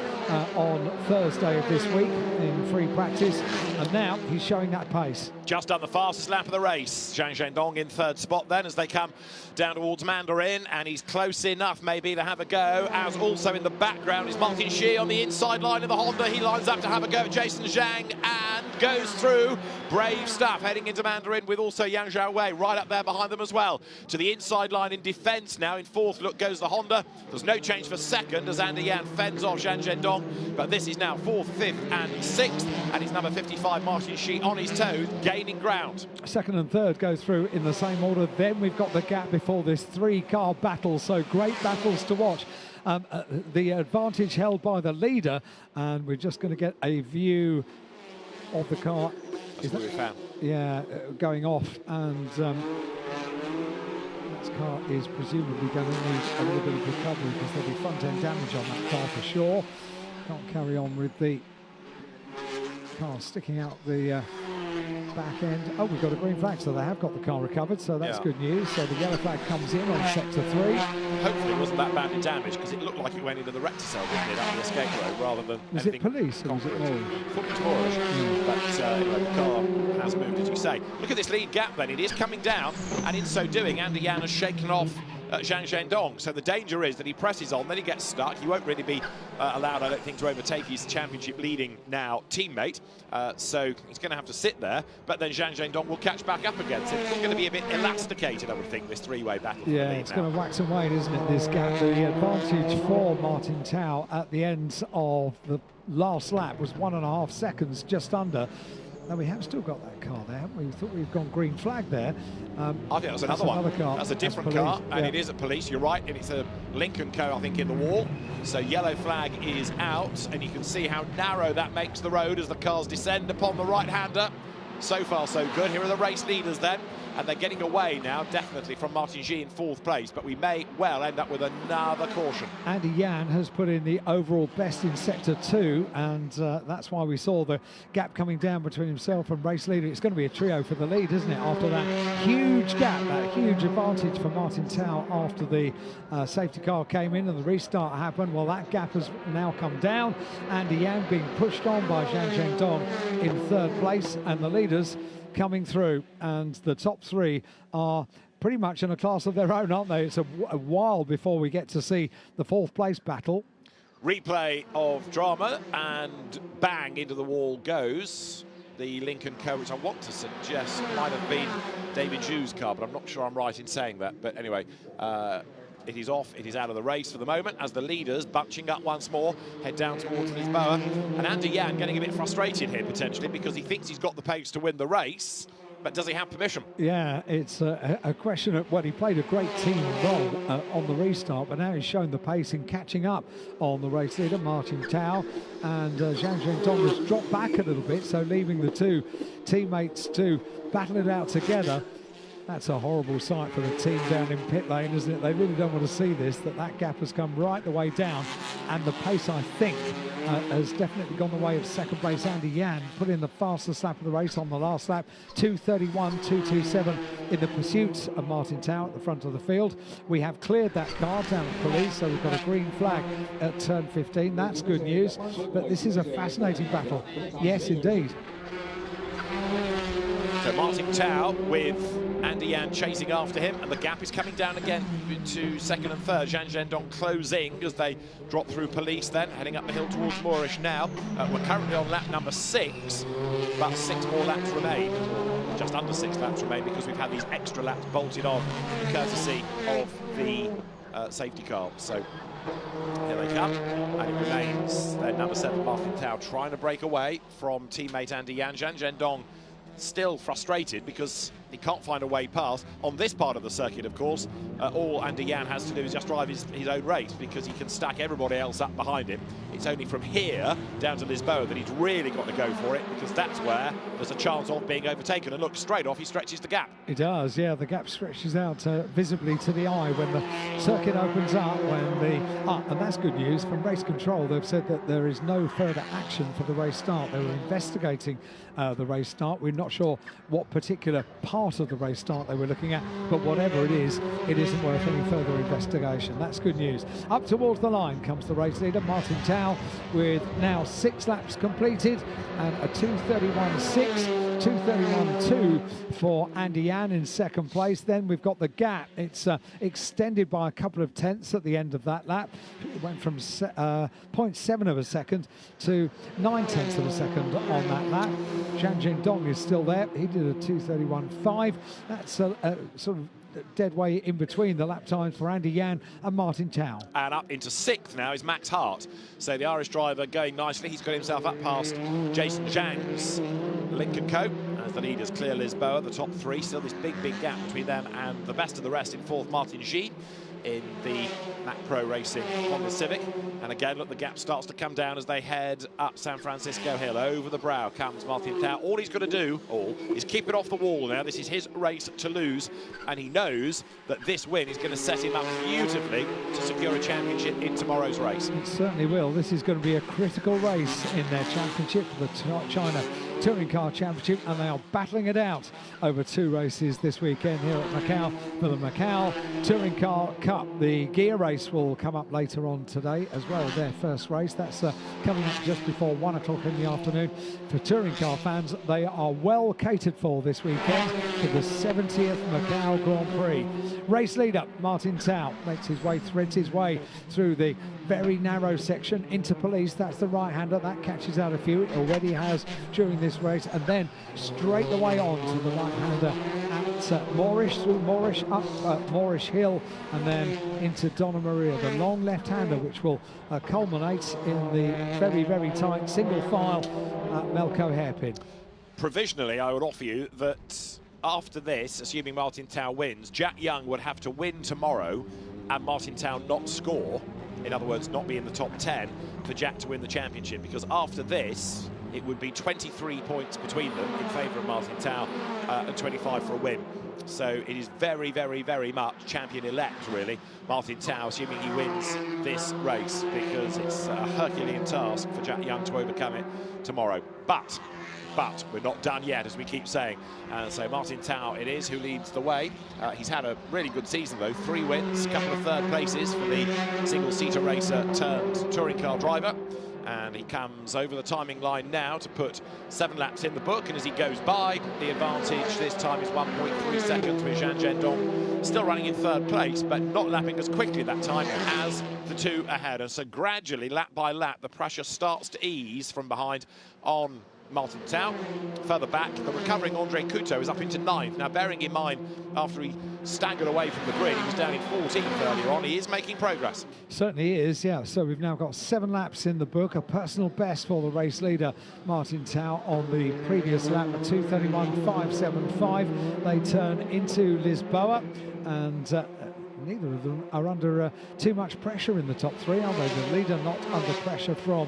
on Thursday of this week in free practice, and now he's showing that pace. Just done the fastest lap of the race. Zhang Zhendong in third spot then as they come down towards Mandarin, and he's close enough maybe to have a go, as also in the background is Martin Shi on the inside line of the Honda. He lines up to have a go at Jason Zhang and goes through. Brave stuff heading into Mandarin with also Yang Zhaowei right up there behind them as well. To the inside line in defence now. In fourth look goes the Honda. There's no change for second as Andy Yan fends off Zhang Zhendong, but this is now fourth, fifth and sixth, and it's number 55 Martin Shi on his toes gaining ground. Second and third go through in the same order. Then we've got the gap before this three-car battle, so great battles to watch. The advantage held by the leader, and we're just going to get a view of the car. That's what we found. Yeah, going off, and this car is presumably going to need a little bit of recovery because there'll be front-end damage on that car for sure. Can't carry on with the car sticking out the back end. Oh, we've got a green flag, so they have got the car recovered, so that's good news. So the yellow flag comes in on sector 3. Hopefully it wasn't that badly damaged, because it looked like it went into the rector cell, didn't it, up the escape road, rather than Was it police or was it Moorish? Thought it was Moorish, but anyway, the car has moved, as you say. Look at this lead gap then, it is coming down, and in so doing, Andy Yan has shaken off Zhang Zhendong. So the danger is that he presses on, then he gets stuck. He won't really be allowed, I don't think, to overtake his championship leading now teammate. So he's going to have to sit there. But then Zhang Zhendong will catch back up again. So it's going to be a bit elasticated, I would think, this three-way battle. Yeah, it's going to wax and wane, isn't it, this gap? The advantage for Martin Tao at the end of the last lap was 1.5 seconds, just under. Now, we have still got that car there, haven't we? We thought we've gone green flag there. I think that was another one. Car. That's a different car, and it is at police, you're right, and it's a Lincoln Co, I think, in the wall. So yellow flag is out, and you can see how narrow that makes the road as the cars descend upon the right-hander. So far, so good. Here are the race leaders then, and they're getting away now, definitely, from Martin Xi in fourth place, but we may well end up with another caution. Andy Yan has put in the overall best in sector 2, and that's why we saw the gap coming down between himself and race leader. It's going to be a trio for the lead, isn't it, after that huge gap, that huge advantage for Martin Tao after the safety car came in and the restart happened. Well, that gap has now come down. Andy Yan being pushed on by Zhang Zhendong in third place, and the leaders coming through, and the top 3 are pretty much in a class of their own, aren't they? It's a while before we get to see the fourth place battle. Replay of drama, and bang, into the wall goes the Lincoln Co, which I want to suggest might have been David Zhu's car, but I'm not sure I'm right in saying that. But anyway, it is off, it is out of the race for the moment, as the leaders, bunching up once more, head down towards Lisboa. And Andy Yan getting a bit frustrated here, potentially, because he thinks he's got the pace to win the race, but does he have permission? Yeah, it's a question of, well, he played a great team role on the restart, but now he's shown the pace in catching up on the race leader, Martin Tao, and Zhang Zhendong has dropped back a little bit, so leaving the two teammates to battle it out together. That's a horrible sight for the team down in pit lane, isn't it? They really don't want to see this, that gap has come right the way down. And the pace, I think, has definitely gone the way of second place Andy Yan, put in the fastest lap of the race on the last lap, 2:31, 2:27 in the pursuit of Martin Tao at the front of the field. We have cleared that car down at police, so we've got a green flag at turn 15. That's good news, but this is a fascinating battle. Yes, indeed. So Martin Tao with Andy Yan chasing after him, and the gap is coming down again to second and third. Zhang Zhendong closing as they drop through police then, heading up the hill towards Moorish now. We're currently on lap number 6, but 6 more laps remain. Just under 6 laps remain, because we've had these extra laps bolted on, courtesy of the safety car. So here they come, and it remains their number 7, Martin Tao, trying to break away from teammate Andy Yan. Zhang Zhendong still frustrated because He can't find a way past. On this part of the circuit, of course, all Andy Jan has to do is just drive his own race, because he can stack everybody else up behind him. It's only from here down to Lisboa that he's really got to go for it, because that's where there's a chance of being overtaken. And look, straight off, he stretches the gap. It does, yeah. The gap stretches out visibly to the eye when the circuit opens up. And that's good news from race control. They've said that there is no further action for the race start. They were investigating the race start. We're not sure what particular part of the race start they were looking at, but whatever it isn't worth any further investigation. That's good news. Up towards the line comes the race leader, Martin Tao, with now 6 laps completed and a 2:31.6, 2:31.2 for Andy Jan in second place. Then we've got the gap. It's extended by a couple of tenths at the end of that lap. It went from 0.7 of a second to 0.9 of a second on that lap. Zhang Dong is still there. He did a 2:31.5. That's a sort of dead weight in between the lap times for Andy Jan and Martin Tao. And up into 6th now is Max Hart. So the Irish driver going nicely. He's got himself up past Jason Zhang's Lincoln Co. as the leaders clear Lisboa, the top 3. Still this big gap between them and the best of the rest in 4th, Martin Xi in the Mac Pro Racing Honda Civic. And again, look, the gap starts to come down as they head up San Francisco Hill. Over the brow comes Martin Tao. All he's got to do, is keep it off the wall now. This is his race to lose, and he knows that this win is going to set him up beautifully to secure a championship in tomorrow's race. It certainly will. This is going to be a critical race in their championship, the China Touring Car Championship, and they are battling it out over 2 races this weekend here at Macau for the Macau Touring Car Cup. The Guia race will come up later on today as well, their first race. That's coming up just before 1 o'clock in the afternoon. For touring car fans, they are well catered for this weekend for the 70th Macau Grand Prix. Race leader Martin Tao threads his way through the very narrow section into police. That's the right-hander. That catches out a few. It already has during this race. And then straight away on to the right-hander at Moorish, through Moorish, up Moorish Hill, and then into Donna Maria, the long left-hander, which will culminate in the very tight single file Melco hairpin. Provisionally, I would offer you that after this, assuming Martin Tao wins, Jack Young would have to win tomorrow and Martin Tao not score. In other words, not be in the top 10 for Jack to win the championship, because after this, it would be 23 points between them in favour of Martin Tao and 25 for a win. So it is very much champion-elect, really, Martin Tao, assuming he wins this race, because it's a Herculean task for Jack Young to overcome it tomorrow. But we're not done yet, as we keep saying. So Martin Tao it is who leads the way. He's had a really good season, though. 3 wins, a couple of 3rd places for the single-seater racer turned touring car driver. And he comes over the timing line now to put 7 laps in the book. And as he goes by, the advantage this time is 1.3 seconds with Zhang Dong still running in 3rd place, but not lapping as quickly that time as the 2 ahead. And so gradually, lap by lap, the pressure starts to ease from behind on Martin Tao. Further back, the recovering Andre Couto is up into 9th. Now, bearing in mind, after he staggered away from the grid, he was down in 14th earlier on. He is making progress. Certainly is, yeah. So we've now got 7 laps in the book, a personal best for the race leader, Martin Tao, on the previous lap at 2:31.575. They turn into Lisboa, and neither of them are under too much pressure in the top 3, are they? The leader not under pressure from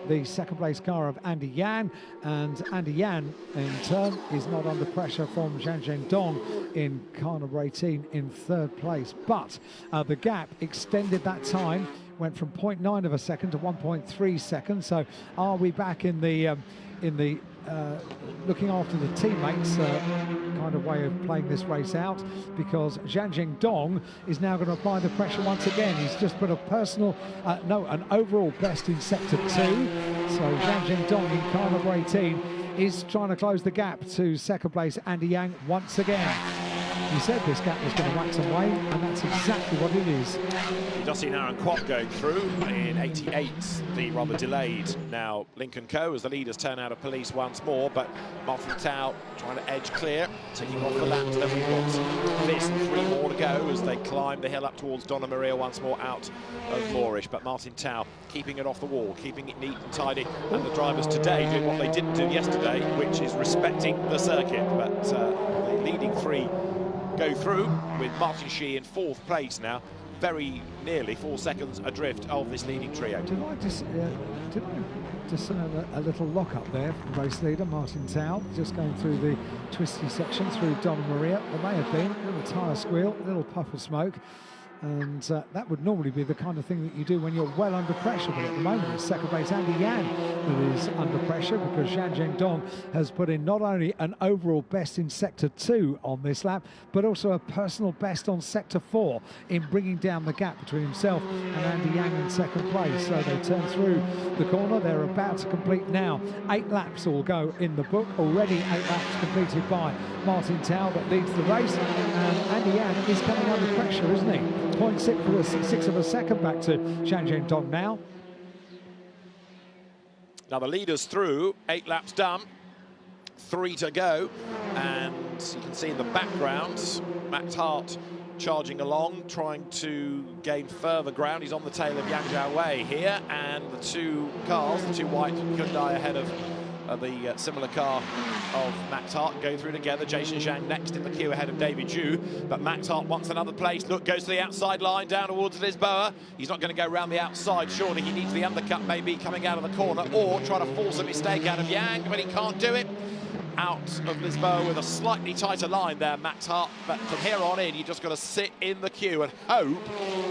the 2nd place car of Andy Jan, and Andy Jan in turn is not under pressure from Zhang Dong in car number 18 in 3rd place. But the gap extended that time, went from 0.9 of a second to 1.3 seconds. So are we back in the looking after the teammates kind of way of playing this race out, because Zhang Dong is now going to apply the pressure once again. He's just put a personal, an overall best in sector 2. So Zhang Dong in car number 18 is trying to close the gap to 2nd place Andy Yang once again. You said this gap was going to wax and wane, and that's exactly what it is. You just see Aaron Kwok going through in 88, the rather delayed now Lincoln Co. as the leaders turn out of police once more, but Martin Tao trying to edge clear, taking off the laps. Then we've got this, 3 more to go as they climb the hill up towards Donna Maria once more out of Moorish. But Martin Tao keeping it off the wall, keeping it neat and tidy, and the drivers today doing what they didn't do yesterday, which is respecting the circuit. But the leading three go through, with Martin Shi in 4th place now, very nearly 4 seconds adrift of this leading trio. Did I discern a little lock-up there from the race leader, Martin Tao, just going through the twisty section through Donna Maria. There may have been a little tyre squeal, a little puff of smoke, and that would normally be the kind of thing that you do when you're well under pressure, but at the moment it's second base Andy Yan that is under pressure, because Zhang Zhengdong has put in not only an overall best in Sector 2 on this lap, but also a personal best on Sector 4 in bringing down the gap between himself and Andy Yang in second place. So they turn through the corner. They're about to complete now. 8 laps will go in the book. Already 8 laps completed by Martin Tao that leads the race, and Andy Yang is coming under pressure, isn't he? 0.6 of a second back to Zhang Zhengdong now. Now the leader's through, 8 laps done, 3 to go, and you can see in the background Max Hart charging along, trying to gain further ground. He's on the tail of Yang Zhaowei here, and the 2 cars, the 2 white Hyundai ahead of the similar car of Max Hart, go through together. Jason Zhang next in the queue ahead of David Zhu, but Max Hart wants another place. Look, goes to the outside line down towards Lisboa. He's not going to go round the outside, surely. He needs the undercut maybe coming out of the corner, or try to force a mistake out of Yang, but he can't do it. Out of Lisboa with a slightly tighter line there, Max Hart, but from here on in you just got to sit in the queue and hope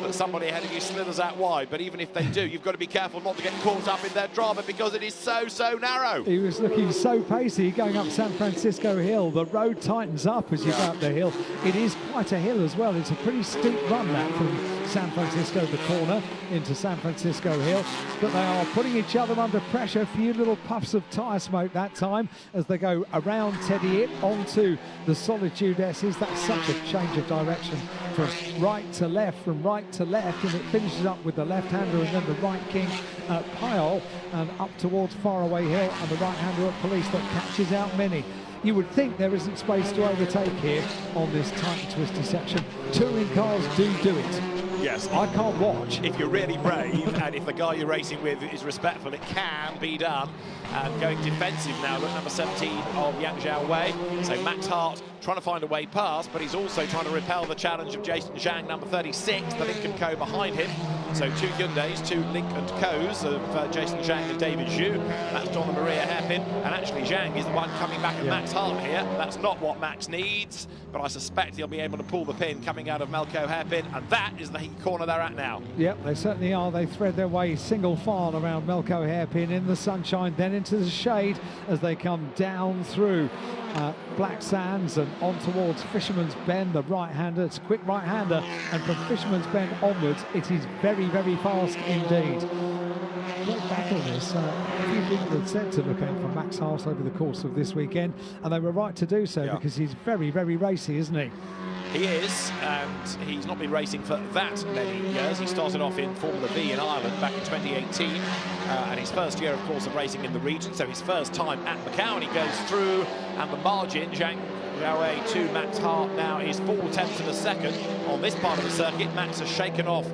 that somebody ahead of you slithers out wide. But even if they do, you've got to be careful not to get caught up in their drama, because it is so narrow. He was looking so pacey going up San Francisco Hill. The road tightens up as you go up the hill. It is quite a hill as well. It's a pretty steep run that from San Francisco, the corner, into San Francisco Hill. But they are putting each other under pressure. A few little puffs of tyre smoke that time as they go around Teddy Ip onto the Solitude S's. That's such a change of direction from right to left, and it finishes up with the left-hander and then the right king at Pyol, and up towards Faraway Hill, and the right-hander at Police that catches out many. You would think there isn't space to overtake here on this tight and twisty section. Touring cars do it. Yes, I can't watch. If you're really brave and if the guy you're racing with is respectful, it can be done. And going defensive now, look, number 17 of Yang Zhaowei. So Max Hart trying to find a way past, but he's also trying to repel the challenge of Jason Zhang, number 36, the Link & Co behind him. So 2 Hyundais, 2 Link & Co's of Jason Zhang and David Zhu. That's Donna Maria hairpin, and actually Zhang is the one coming back at Max Hart here. That's not what Max needs, but I suspect he'll be able to pull the pin coming out of Melco hairpin, and that is the corner they're at now. Yep, they certainly are. They thread their way single file around Melco hairpin in the sunshine, then into the shade as they come down through Black Sands and on towards Fisherman's Bend, the right-hander. It's a quick right-hander, and from Fisherman's Bend onwards, it is very fast indeed. Great battle this. A few people had said to look out for Max Hart over the course of this weekend, and they were right to do so, because he's very racy, isn't he? He is, and he's not been racing for that many years. He started off in Formula V in Ireland back in 2018, and his first year, of course, of racing in the region, so his first time at Macau, and he goes through, and the margin, Zhang Zhaowei to Max Hart now is 4/10 of a second on this part of the circuit. Max has shaken off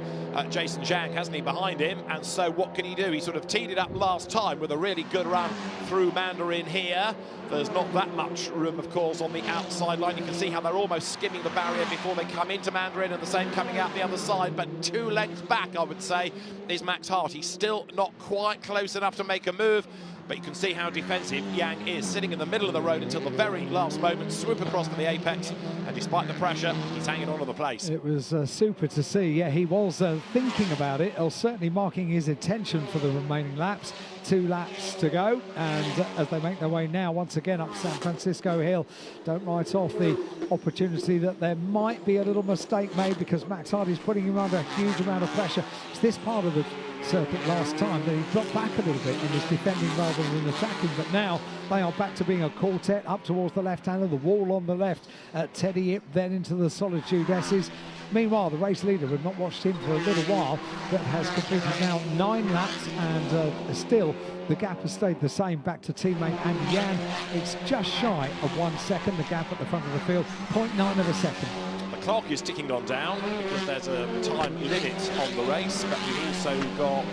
Jason Zhang, hasn't he, behind him, and so what can he do? He sort of teed it up last time with a really good run through Mandarin here. There's not that much room, of course, on the outside line. You can see how they're almost skimming the barrier before they come into Mandarin, and the same coming out the other side, but 2 lengths back, I would say, is Max Hart. He's still not quite close enough to make a move, but you can see how defensive Yang is, sitting in the middle of the road until the very last moment, swoop across to the apex, and despite the pressure, he's hanging on to the place. It was super to see. Yeah, he was thinking about it, or certainly marking his attention for the remaining laps. 2 laps to go, and as they make their way now once again up San Francisco Hill, don't write off the opportunity that there might be a little mistake made, because Max Hart is putting him under a huge amount of pressure. It's this part of the circuit last time that he dropped back a little bit and was defending rather than attacking, but now they are back to being a quartet up towards the left-hander, the wall on the left at Teddy Ip, then into the Solitude S's. Meanwhile, the race leader, we've not watched him for a little while, but has completed now 9 laps, and still the gap has stayed the same back to teammate Andy Yan. It's just shy of 1 second, the gap at the front of the field, 0.9 of a second. The clock is ticking on down because there's a time limit on the race, but we've also got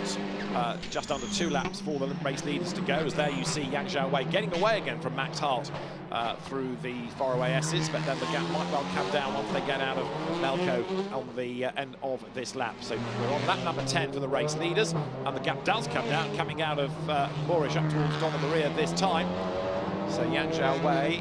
just under 2 laps for the race leaders to go. As there you see Yang Xiaowei getting away again from Max Hart through the faraway S's, but then the gap might well come down once they get out of Melco on the end of this lap. So we're on lap number 10 for the race leaders, and the gap does come down, coming out of Moorish up towards Donna Maria this time. So Yang Xiaowei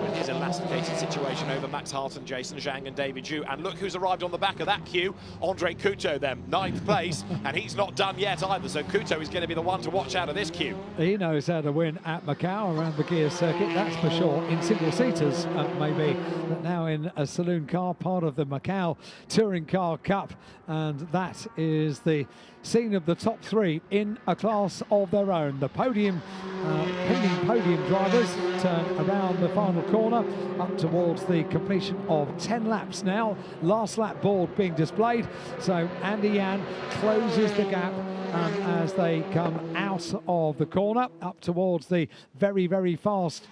with his elasticated situation over Max Hart and Jason Zhang and David Zhu. And look who's arrived on the back of that queue. Andre Couto then, 9th place, and he's not done yet either. So Couto is going to be the one to watch out of this queue. He knows how to win at Macau around the Guia circuit, that's for sure. In single-seaters, maybe, but now in a saloon car, part of the Macau Touring Car Cup. And that is the scene of the top 3 in a class of their own. The podium, pending podium drivers turn around the final corner up towards the completion of 10 laps now. Last lap board being displayed. So Andy Yan closes the gap as they come out of the corner up towards the very, very fast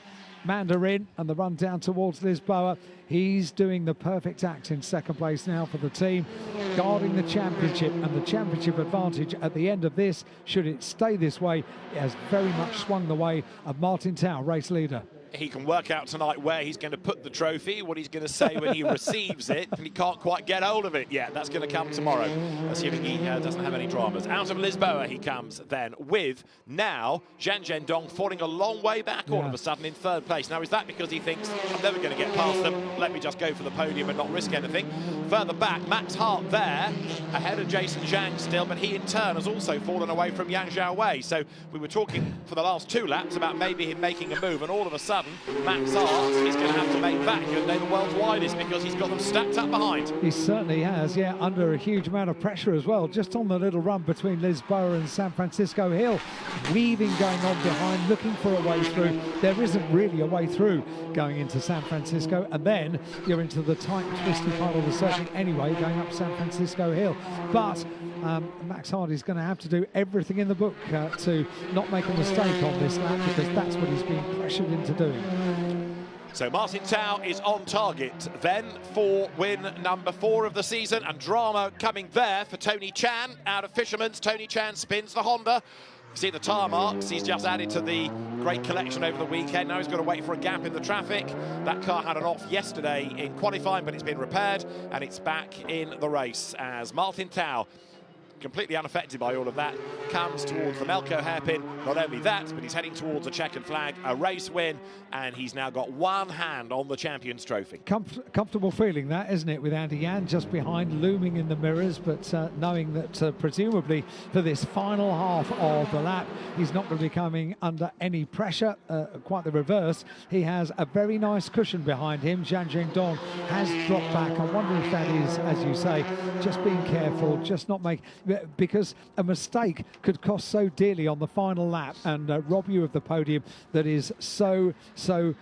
Mandarin, and the run down towards Lisboa. He's doing the perfect act in 2nd place now for the team, guarding the championship, and the championship advantage at the end of this, should it stay this way, it has very much swung the way of Martin Tao, race leader. He can work out tonight where he's going to put the trophy, what he's going to say when he receives it, and he can't quite get hold of it yet. That's going to come tomorrow, assuming he doesn't have any dramas. Out of Lisboa he comes then, with now Zhang Zhendong falling a long way back all of a sudden in 3rd place. Now, is that because he thinks, I'm never going to get past them, let me just go for the podium and not risk anything? Further back, Max Hart there, ahead of Jason Zhang still, but he in turn has also fallen away from Yang Xiaowei. So we were talking for the last 2 laps about maybe him making a move, and all of a sudden, Max Hart is going to have to make that the world's widest, because he's got them stacked up behind. He certainly has, yeah, under a huge amount of pressure as well. Just on the little run between Lisboa and San Francisco Hill, weaving going on behind, looking for a way through. There isn't really a way through going into San Francisco, and then you're into the tight, twisty part of the circuit anyway, going up San Francisco Hill. But Max Hart is going to have to do everything in the book to not make a mistake on this lap, because that's what he's being pressured into doing. So Martin Tao is on target then for win number 4 of the season, and drama coming there for Tony Chan out of Fisherman's. Tony Chan spins the Honda. You see the tyre marks he's just added to the great collection over the weekend. Now he's got to wait for a gap in the traffic. That car had an off yesterday in qualifying, but it's been repaired and it's back in the race as Martin Tao, completely unaffected by all of that, comes towards the Melco hairpin. Not only that, but he's heading towards a checkered flag, a race win, and he's now got one hand on the Champions Trophy. Comfortable feeling that, isn't it, with Andy Yan just behind, looming in the mirrors, but knowing that presumably for this final half of the lap, he's not going to be coming under any pressure, quite the reverse. He has a very nice cushion behind him. Zhang Zhendong has dropped back. I wonder if that is, as you say, just being careful, just not make... because a mistake could cost so dearly on the final lap and rob you of the podium that is so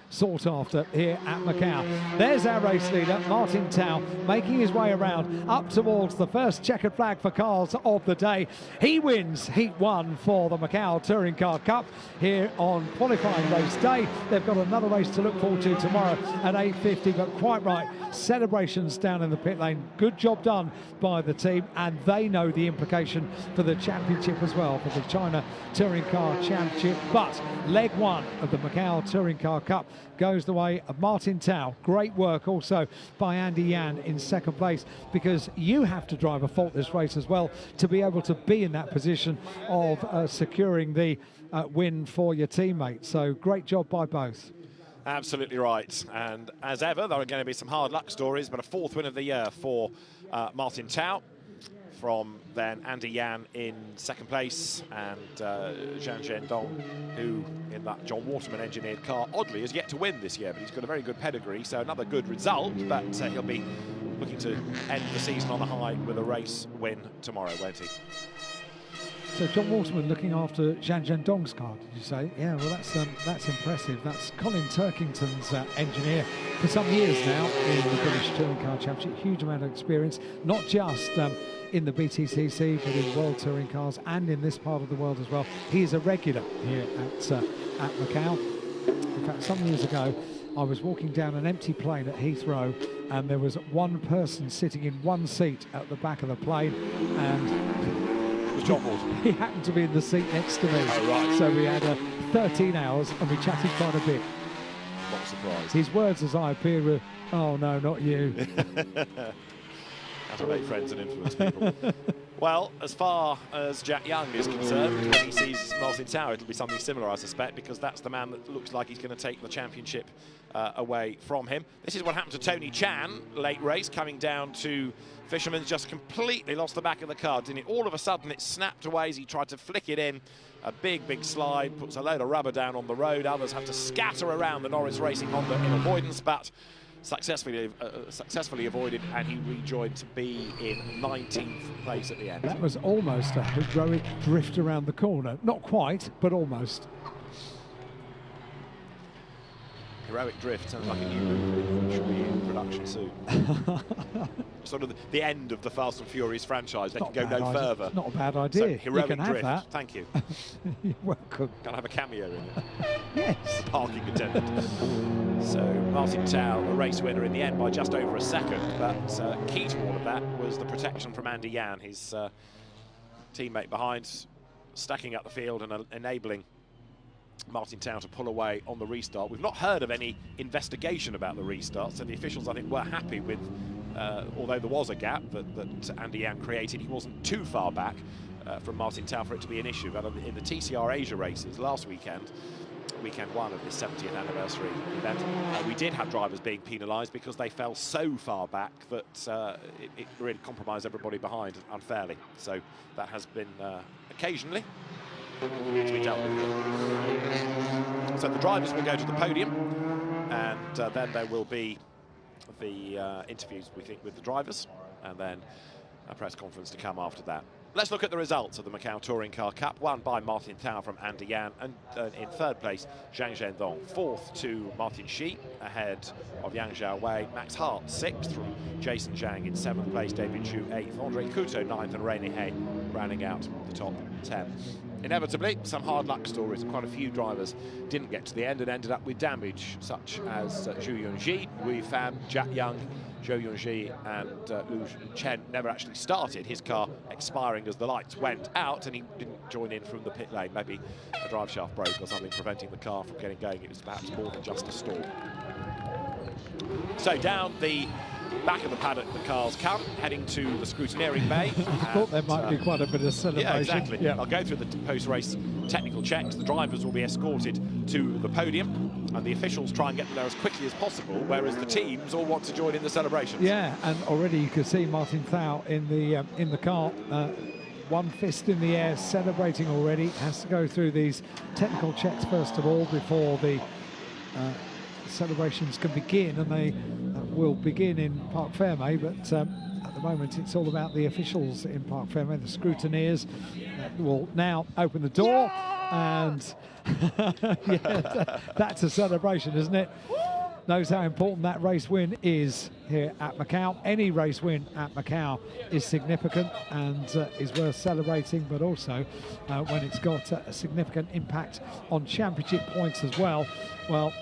sought after here at Macau. There's our race leader, Martin Tao, making his way around up towards the first checkered flag for cars of the day. He wins Heat 1 for the Macau Touring Car Cup here on qualifying race day. They've got another race to look forward to tomorrow at 8:50, but quite right, celebrations down in the pit lane. Good job done by the team, and they know the implication for the championship as well, for the China Touring Car Championship. But leg 1 of the Macau Touring Car Cup goes the way of Martin Tao. Great work also by Andy Yan in 2nd place, because you have to drive a faultless race as well to be able to be in that position of securing the win for your teammate. So great job by both. Absolutely right, and as ever there are going to be some hard luck stories, but a 4th win of the year for Martin Tao, from then Andy Yan in 2nd place, and Zhang Zhendong, who in that John Waterman engineered car oddly has yet to win this year, but he's got a very good pedigree, so another good result, but he'll be looking to end the season on a high with a race win tomorrow, won't he? So John Waterman looking after Zhang Zhendong's car, did you say? Yeah, well, that's impressive. That's Colin Turkington's engineer for some years now in the British Touring Car Championship. Huge amount of experience, not just in the BTCC, but in World Touring Cars and in this part of the world as well. He is a regular here at Macau. In fact, some years ago, I was walking down an empty plane at Heathrow, and there was one person sitting in one seat at the back of the plane, and it was John Morton. He happened to be in the seat next to me. Oh, right. So we had 13 hours and we chatted quite a bit. Not surprised. His words as I appear were, "Oh no, not you." How to make friends and influence people. Well, as far as Jack Young is concerned, when he sees Martin Tao, it'll be something similar, I suspect, because that's the man that looks like he's going to take the championship away from him. This is what happened to Tony Chan, late race, coming down to Fisherman's, just completely lost the back of the car, didn't it? All of a sudden, it snapped away as he tried to flick it in. A big, big slide, puts a load of rubber down on the road. Others have to scatter around the Norris Racing Honda in avoidance, but successfully avoided, and he rejoined to be in 19th place at the end. That was almost a heroic drift around the corner. Not quite, but almost. Heroic drift sounds like a new movie which should be in production soon. Sort of the end of the Fast and Furious franchise. They can go no further. It's not a bad idea. So, heroic you can drift. have that. Thank you. You're welcome. Can I have a cameo in it? Yes. The parking attendant. So Martin Tao, a race winner in the end by just over a second, but key to all of that was the protection from Andy Yan, his teammate behind, stacking up the field and enabling Martin Tao to pull away on the restart. We've not heard of any investigation about the restart, so the officials, I think, were happy with, although there was a gap that Andy Yan created, he wasn't too far back from Martin Tao for it to be an issue. But in the TCR Asia races last weekend, weekend one of this 70th anniversary event, we did have drivers being penalised because they fell so far back that it really compromised everybody behind unfairly. So that has been occasionally to be dealt with. So the drivers will go to the podium, and then there will be the interviews, we think, with the drivers, and then a press conference to come after that. Let's look at the results of the Macau Touring Car Cup, won by Martin Tao from Andy Yan, and in third place, Zhang Zhendong. Fourth to Martin Shi, ahead of Yang Xiaowei. Max Hart, sixth from Jason Zhang. In seventh place, David Zhu, eighth. Andre Couto, ninth, and René Hay rounding out the top 10. Inevitably, some hard luck stories. Quite a few drivers didn't get to the end and ended up with damage, such as Zhu Yunji, Wei Fan, Jack Young, Zhou Yunji and Lu Chen never actually started. His car expiring as the lights went out, and he didn't join in from the pit lane. Maybe a drive shaft broke or something preventing the car from getting going. It was perhaps more than just a stall. So down the back of the paddock the cars come, heading to the scrutineering bay. I thought there might be quite a bit of celebration. Yeah, exactly. Yeah. I'll go through the post-race technical checks. The drivers will be escorted to the podium, and the officials try and get them there as quickly as possible, whereas the teams all want to join in the celebrations. Yeah, and already you can see Martin Tao in the car, one fist in the air, celebrating already. Has to go through these technical checks first of all before the celebrations can begin, and they will begin in Parc Ferme, but at the moment it's all about the officials in Parc Ferme, the scrutineers will now open the door, and yeah, that's a celebration, isn't it? Knows how important that race win is here at Macau. Any race win at Macau is significant and is worth celebrating, but also when it's got a significant impact on championship points as well, well,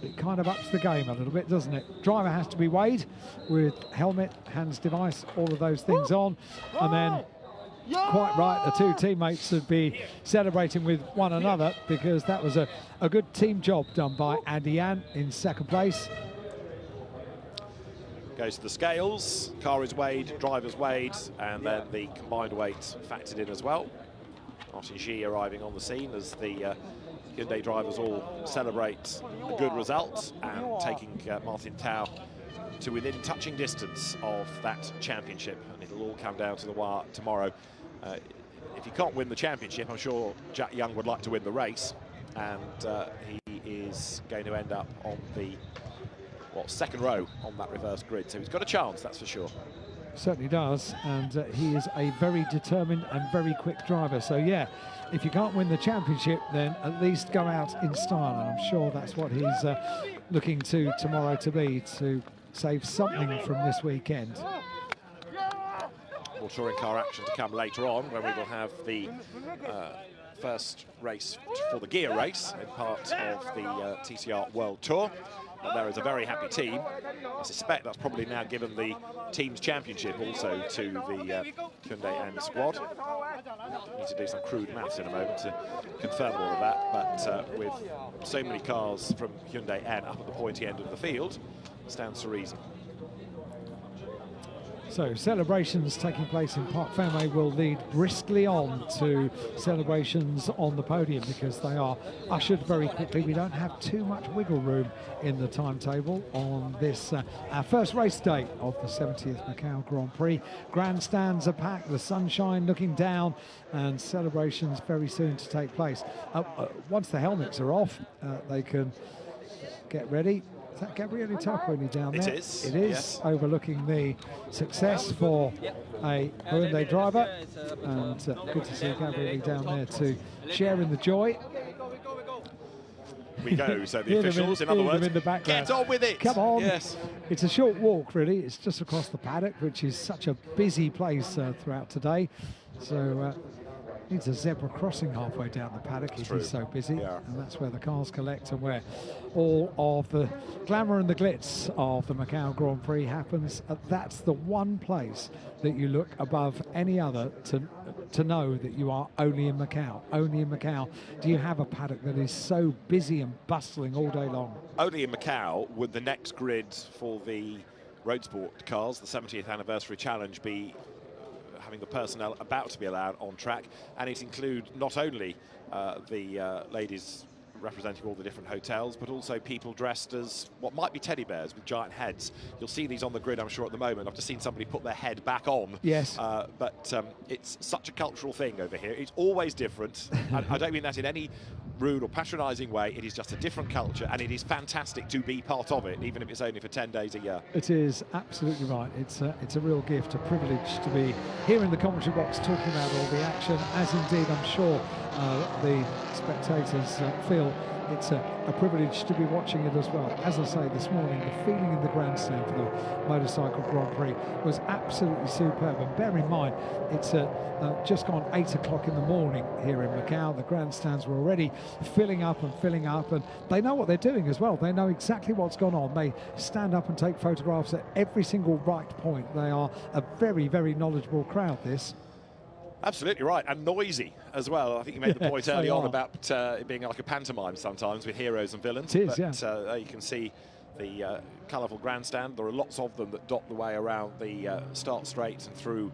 it kind of ups the game a little bit, doesn't it? Driver has to be weighed with helmet, hands device, all of those things on, and then quite right, the two teammates would be celebrating with one another, because that was a good team job done by Andy Yan in second place. Goes to the scales, car is weighed, driver's weighed, and then the combined weight factored in as well. Martin Xi arriving on the scene as the Hyundai drivers all celebrate a good result and taking Martin Tao to within touching distance of that championship, and it'll all come down to the wire tomorrow. If he can't win the championship, I'm sure Jack Young would like to win the race, and he is going to end up on the second row on that reverse grid, so he's got a chance, that's for sure. Certainly does, and he is a very determined and very quick driver. So yeah, if you can't win the championship, then at least go out in style, and I'm sure that's what he's looking to tomorrow to be, to save something from this weekend. More touring car action to come later on, when we will have the first race for the Guia race in part of the TCR World Tour. But there is a very happy team. I suspect that's probably now given the team's championship also to the Hyundai and squad. Need to do some crude maths in a moment to confirm all of that, but with so many cars from Hyundai N up at the pointy end of the field, stands to reason. So celebrations taking place in Parc Fermé will lead briskly on to celebrations on the podium, because they are ushered very quickly. We don't have too much wiggle room in the timetable on this, our first race day of the 70th Macau Grand Prix. Grandstands are packed, the sunshine looking down, and celebrations very soon to take place. Once the helmets are off, they can get ready. Is that Gabriele Tarquini down there? It is. It is, yes. Overlooking the success for a Hyundai driver. And good to see Gabriele down there to share in the joy. We go, so the officials, in other words, in the background. Get on with it! Come on! Yes. It's a short walk, really. It's just across the paddock, which is such a busy place throughout today. So needs a zebra crossing halfway down the paddock. It is so busy, and that's where the cars collect and where all of the glamour and the glitz of the Macau Grand Prix happens. That's the one place that you look above any other to know that you are only in Macau. Only in Macau do you have a paddock that is so busy and bustling all day long. Only in Macau would the next grid for the road sport cars, the 70th anniversary challenge, be having the personnel about to be allowed on track, and it include not only the ladies representing all the different hotels, but also people dressed as what might be teddy bears with giant heads. You'll see these on the grid, I'm sure, at the moment. I've just seen somebody put their head back on. Yes. But it's such a cultural thing over here. It's always different. And I don't mean that in any rude or patronising way. It is just a different culture, and it is fantastic to be part of it, even if it's only for 10 days a year. It is absolutely right. It's a real gift, a privilege to be here in the commentary box talking about all the action, as indeed I'm sure the spectators feel. It's a privilege to be watching it as well. As I say, this morning, the feeling in the grandstand for the Motorcycle Grand Prix was absolutely superb. And bear in mind, it's just gone 8 o'clock in the morning here in Macau. The grandstands were already filling up, and they know what they're doing as well. They know exactly what's gone on. They stand up and take photographs at every single right point. They are a very, very knowledgeable crowd, this. Absolutely right, and noisy as well. I think you made the point early on about it being like a pantomime sometimes with heroes and villains. It is, but there you can see the colourful grandstand. There are lots of them that dot the way around the start straight and through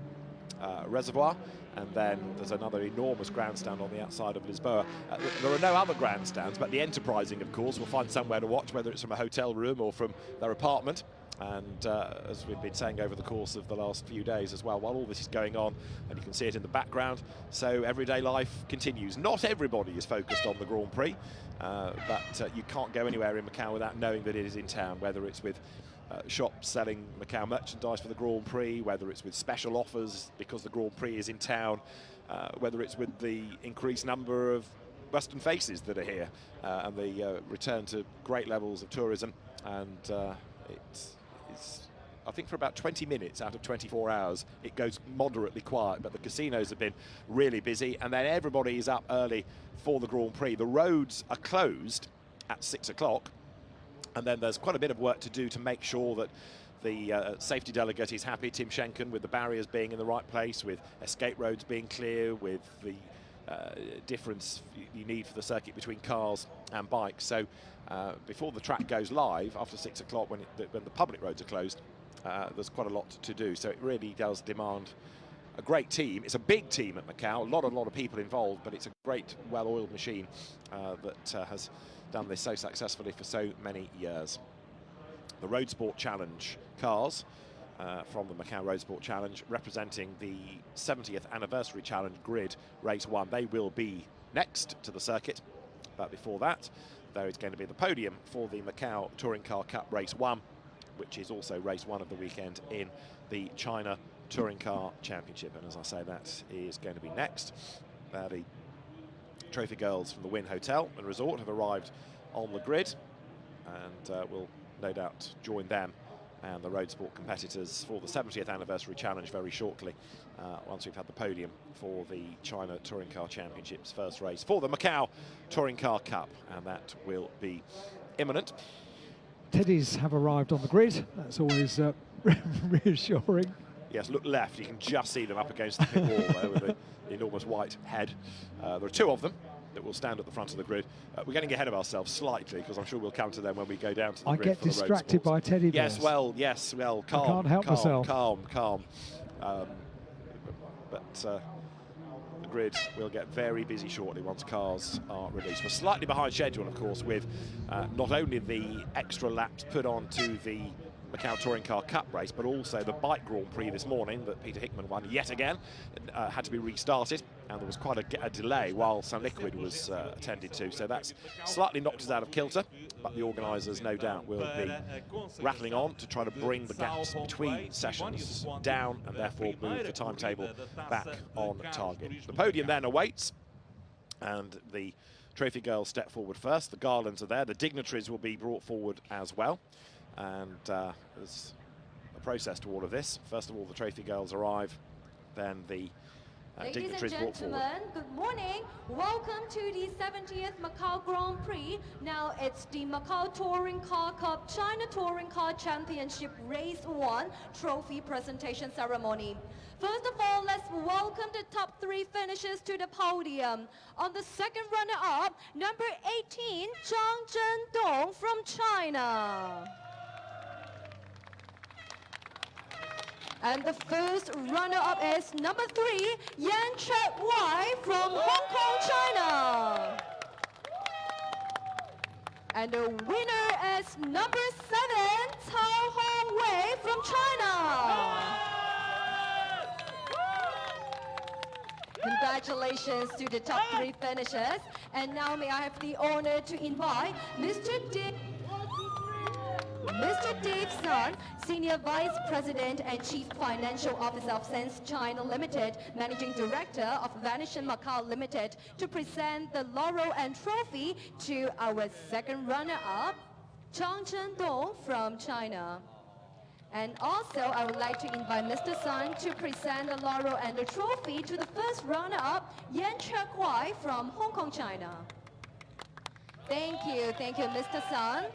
Reservoir. And then there's another enormous grandstand on the outside of Lisboa. There are no other grandstands, but the enterprising, of course, will find somewhere to watch, whether it's from a hotel room or from their apartment. And as we've been saying over the course of the last few days as well, while all this is going on, and you can see it in the background, so everyday life continues. Not everybody is focused on the Grand Prix, but you can't go anywhere in Macau without knowing that it is in town, whether it's with shops selling Macau merchandise for the Grand Prix, whether it's with special offers because the Grand Prix is in town, whether it's with the increased number of Western faces that are here, and the return to great levels of tourism. And it's I think for about 20 minutes out of 24 hours it goes moderately quiet, but the casinos have been really busy, and then everybody is up early for the Grand Prix. The roads are closed at 6 o'clock, and then there's quite a bit of work to do to make sure that the safety delegate is happy, Tim Schenken, with the barriers being in the right place, with escape roads being clear, with the difference you need for the circuit between cars and bikes. So before the track goes live after 6 o'clock, when the public roads are closed, there's quite a lot to do. So it really does demand a great team. It's a big team at Macau, a lot of people involved, but it's a great, well-oiled machine that has done this so successfully for so many years. The Road Sport Challenge cars from the Macau Road Sport Challenge, representing the 70th Anniversary Challenge Grid Race 1. They will be next to the circuit, but before that, there is going to be the podium for the Macau Touring Car Cup Race 1, which is also race 1 of the weekend in the China Touring Car Championship. And as I say, that is going to be next. The trophy girls from the Wynn Hotel and Resort have arrived on the grid, and will no doubt join them and the road sport competitors for the 70th Anniversary Challenge very shortly, once we've had the podium for the China Touring Car Championships first race for the Macau Touring Car Cup, and that will be imminent. Teddies have arrived on the grid. That's always reassuring. Yes, look left, you can just see them up against the pit wall there with the enormous white head. There are two of them that will stand at the front of the grid. We're getting ahead of ourselves slightly because I'm sure we'll come to them when we go down to the I grid. get for the road distracted sports. by teddy bears. Yes, well, calm. I can't help myself. Calm. The grid will get very busy shortly once cars are released. We're slightly behind schedule, of course, with not only the extra laps put onto the Macau Touring Car Cup race, but also the Bike Grand Prix this morning that Peter Hickman won yet again. Had to be restarted, and there was quite a delay while Sun Liquid was attended to, so that's slightly knocked us out of kilter, but the organisers no doubt will be rattling on to try to bring the gaps between sessions down and therefore move the timetable back on target. The podium then awaits, and the trophy girls step forward first. The garlands are there, the dignitaries will be brought forward as well. And there's a process to all of this. First of all, the trophy girls arrive, then the dignitaries brought forward. Ladies and gentlemen, good morning. Welcome to the 70th Macau Grand Prix. Now it's the Macau Touring Car Cup China Touring Car Championship Race 1 trophy presentation ceremony. First of all, let's welcome the top 3 finishers to the podium. On the second runner-up, number 18, Zhang Zhendong from China. And the first runner-up is number 3, Yan Chet Wai from Hong Kong, China. And the winner is number 7, Tao Hong Wei from China. Congratulations to the top 3 finishers. And now may I have the honor to invite Mr. Dave Sun, Senior Vice President and Chief Financial Officer of Sense China Limited, Managing Director of Venetian Macau Limited, to present the laurel and trophy to our second runner-up, Zhang Zhendong from China. And also, I would like to invite Mr. Sun to present the laurel and the trophy to the first runner-up, Yan Chekwai from Hong Kong, China. Thank you, Mr. Sun.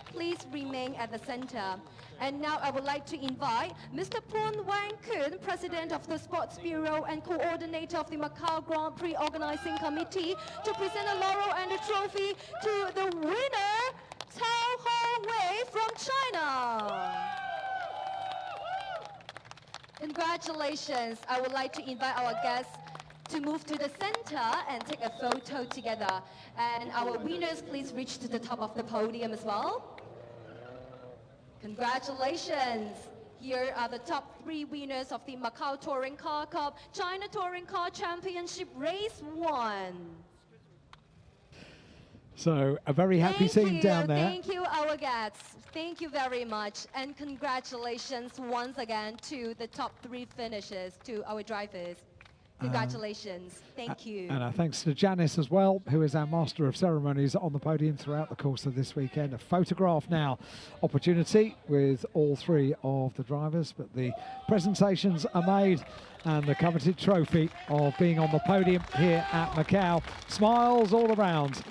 Please remain at the center. And now I would like to invite Mr. Poon Wang Kun, President of the Sports Bureau and Coordinator of the Macau Grand Prix Organizing Committee, to present a laurel and a trophy to the winner, Tao Hong Wei from China. Congratulations. I would like to invite our guests to move to the center and take a photo together. And our winners, please reach to the top of the podium as well. Congratulations. Here are the top 3 winners of the Macau Touring Car Cup China Touring Car Championship Race 1. So a very happy scene down there. Thank you, our guests. Thank you very much. And congratulations once again to the top 3 finishers, to our drivers. Congratulations. Thank you. And our thanks to Janice as well, who is our Master of Ceremonies on the podium throughout the course of this weekend. A photograph now opportunity with all 3 of the drivers, but the presentations are made and the coveted trophy of being on the podium here at Macau. Smiles all around.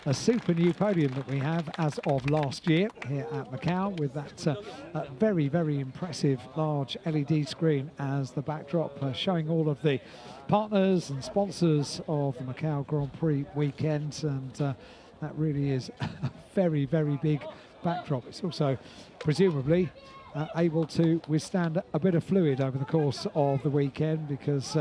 A super new podium that we have as of last year here at Macau, with that very, very impressive large LED screen as the backdrop, showing all of the partners and sponsors of the Macau Grand Prix weekend, and that really is a very, very big backdrop. It's also presumably able to withstand a bit of fluid over the course of the weekend, because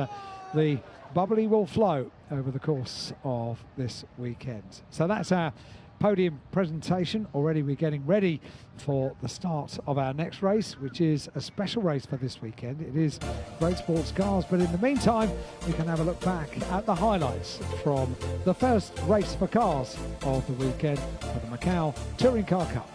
the bubbly will flow over the course of this weekend. So that's our podium presentation. Already we're getting ready for the start of our next race, which is a special race for this weekend. It is Road Sports Cars, but in the meantime, we can have a look back at the highlights from the first race for cars of the weekend for the Macau Touring Car Cup.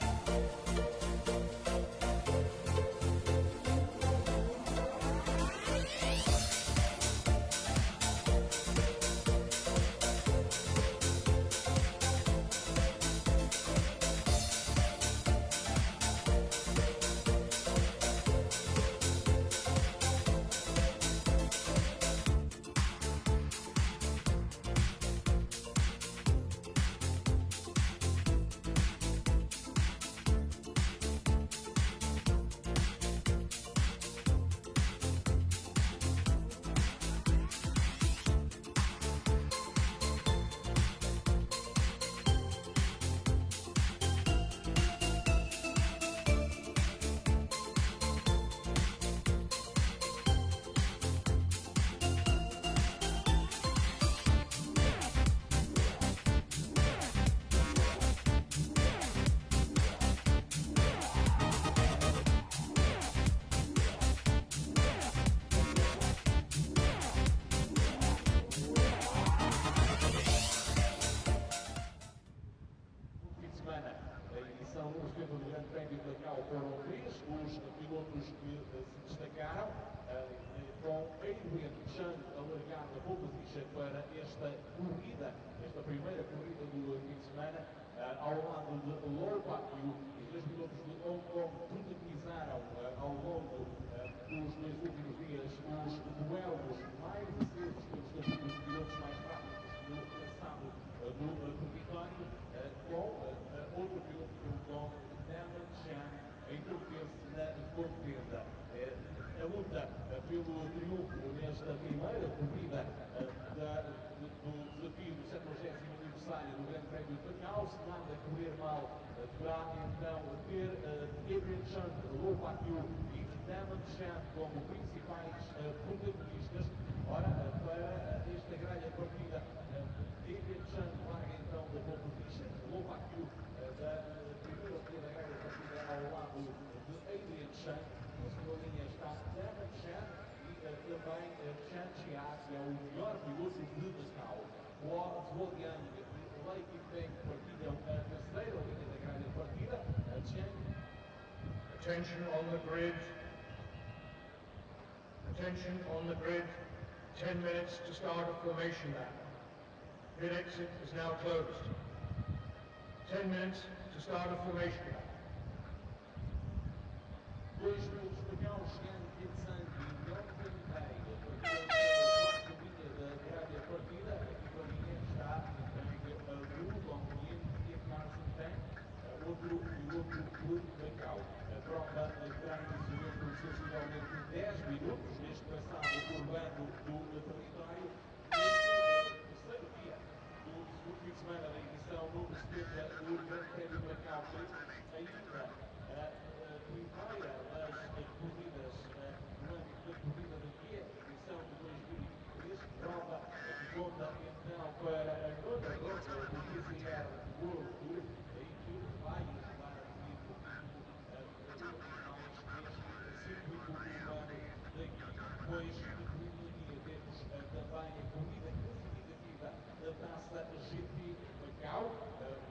pilotos que se destacaram, com Adrian Chan a largar da pole position para esta corrida, esta primeira corrida do fim de semana, ao lado de Lopatio, os dois pilotos de Hong Kong protagonizaram ao longo dos dois últimos dias os duelos mais acesos pelos capítulos de pilotos mais rápidos no traçado do território, com outro piloto de Hong Kong, Damon Chan, a interter-se na contenda. A luta pelo triunfo nesta primeira corrida do desafio do 70º aniversário do Grande Prémio de Macau, se nada correr mal, deverá então ter Adrian Chan, Lopatio e Damon Chan como principais protagonistas. Ora, para esta grande partida, Adrian Chan larga então da pole position, Lopatio da primeira linha da grande partida ao lado de Adrian Chan. Na segunda linha está Damon Chan e também Chan Chia, que é o melhor piloto de Macau. Zhuoyang e Lei Peng partilham a terceira linha da grande partida. Attention on the grid. Attention on the grid. 10 minutes to start a formation lap. Pit exit is now closed. 10 minutes to start a formation lap. Dois pilotos de Macau chegando em sangue e ontem a quarta linha da grande partida. A quinta linha está em tanque Wu Longyin e Carson Tang, outro piloto de Macau. A prova terá início dentro de sensivelmente 10 minutos neste traçado urbano do território. Neste terceiro dia do segundo fim de semana da edição número 70 do Grande Prémio de Macau, ainda primeira das corridas no âmbito da corrida da Guia, edição de 2023, prova que conta então para a nona ronda do PCR World Tour, e que vai ajudar a definir o título mais neste circuito urbano da Guia. Depois, na corrida da Guia, temos também a corrida classificativa da Taça GP Macau,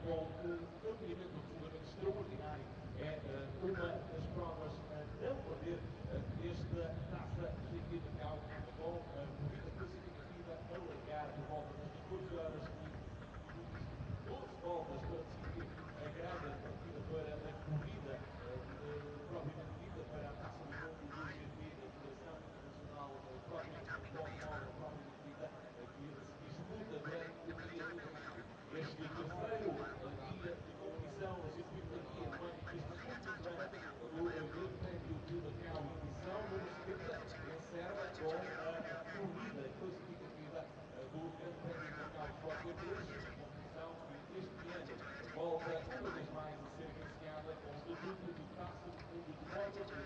com um campeonato absolutamente extraordinário. É uma das provas a não perder esta Taça GP Macau, com a corrida classificativa a largar por volta das 14 horas e 12 voltas para decidir a grande partida para a corrida propriamente dita, para a Taça do Mundo do GP da Federação Internacional propriamente dita, que se disputa durante o dia de Macau. Este terceiro dia de competição no circuito da Guia, no âmbito deste segundo fim de semana do Grande Prémio de Macau, edição número 70, encerra com a corrida classificativa do Grande Prémio de Macau de Fórmula 3, competição que este ano volta uma vez mais a ser iniciada com o estatuto de Taça do Mundo de Fórmula 3.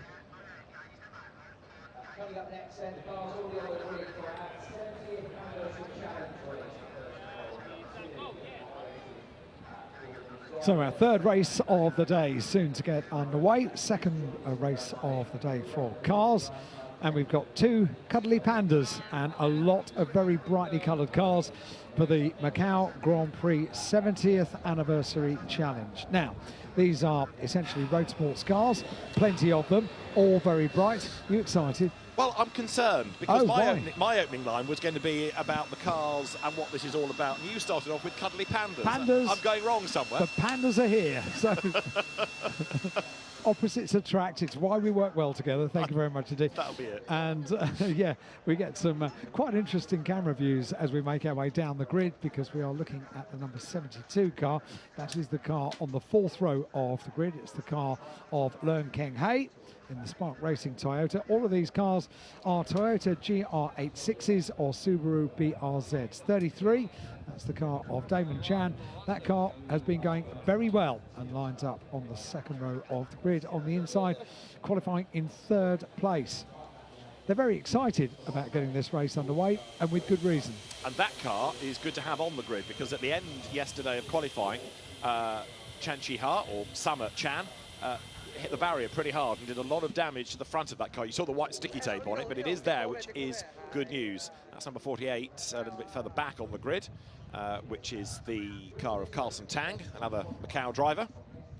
Coming up next, the cars all the way ready for our 70th anniversary challenge race. So our third race of the day soon to get underway. Second race of the day for cars. And we've got two cuddly pandas and a lot of very brightly coloured cars for the Macau Grand Prix 70th Anniversary Challenge. Now, these are essentially road sports cars, plenty of them, all very bright. You excited? Well, I'm concerned because why? my opening line was going to be about the cars and what this is all about. And you started off with cuddly pandas. Pandas. I'm going wrong somewhere. The pandas are here. So opposites attract. It's why we work well together. Thank you very much indeed. That'll be it. And yeah, we get some quite interesting camera views as we make our way down the grid, because we are looking at the number 72 car. That is the car on the fourth row of the grid. It's the car of Leung Keng Hei in the Spark Racing Toyota. All of these cars are Toyota GR86s or Subaru BRZs. 33, that's the car of Damon Chan. That car has been going very well and lines up on the second row of the grid on the inside, qualifying in third place. They're very excited about getting this race underway, and with good reason. And that car is good to have on the grid, because at the end yesterday of qualifying, Chan Chi-ha, or Summer Chan, hit the barrier pretty hard and did a lot of damage to the front of that car. You saw the white sticky tape on it, but it is there, which is good news. That's number 48, a little bit further back on the grid, which is the car of Carlson Tang, another Macau driver.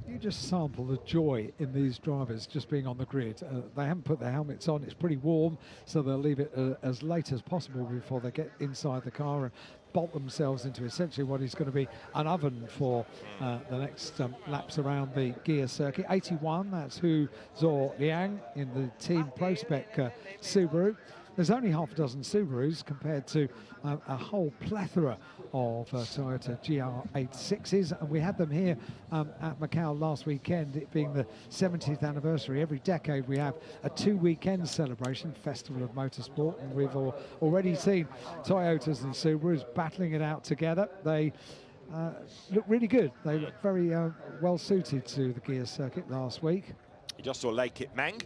You just sample the joy in these drivers just being on the grid. They haven't put their helmets on. It's pretty warm, so they'll leave it as late as possible before they get inside the car and bolt themselves into essentially what is going to be an oven for the next laps around the Guia circuit. 81, that's Hu Zhou Liang in the Team Pro Spec Subaru. There's only half a dozen Subarus compared to a whole plethora of Toyota GR86s, and we had them here at Macau last weekend, it being the 70th anniversary. Every decade we have a 2-weekend celebration, Festival of Motorsport, and we've already seen Toyotas and Subarus battling it out together. They look really good. They look very well suited to the Guia circuit last week. You just saw Lei Kit Meng,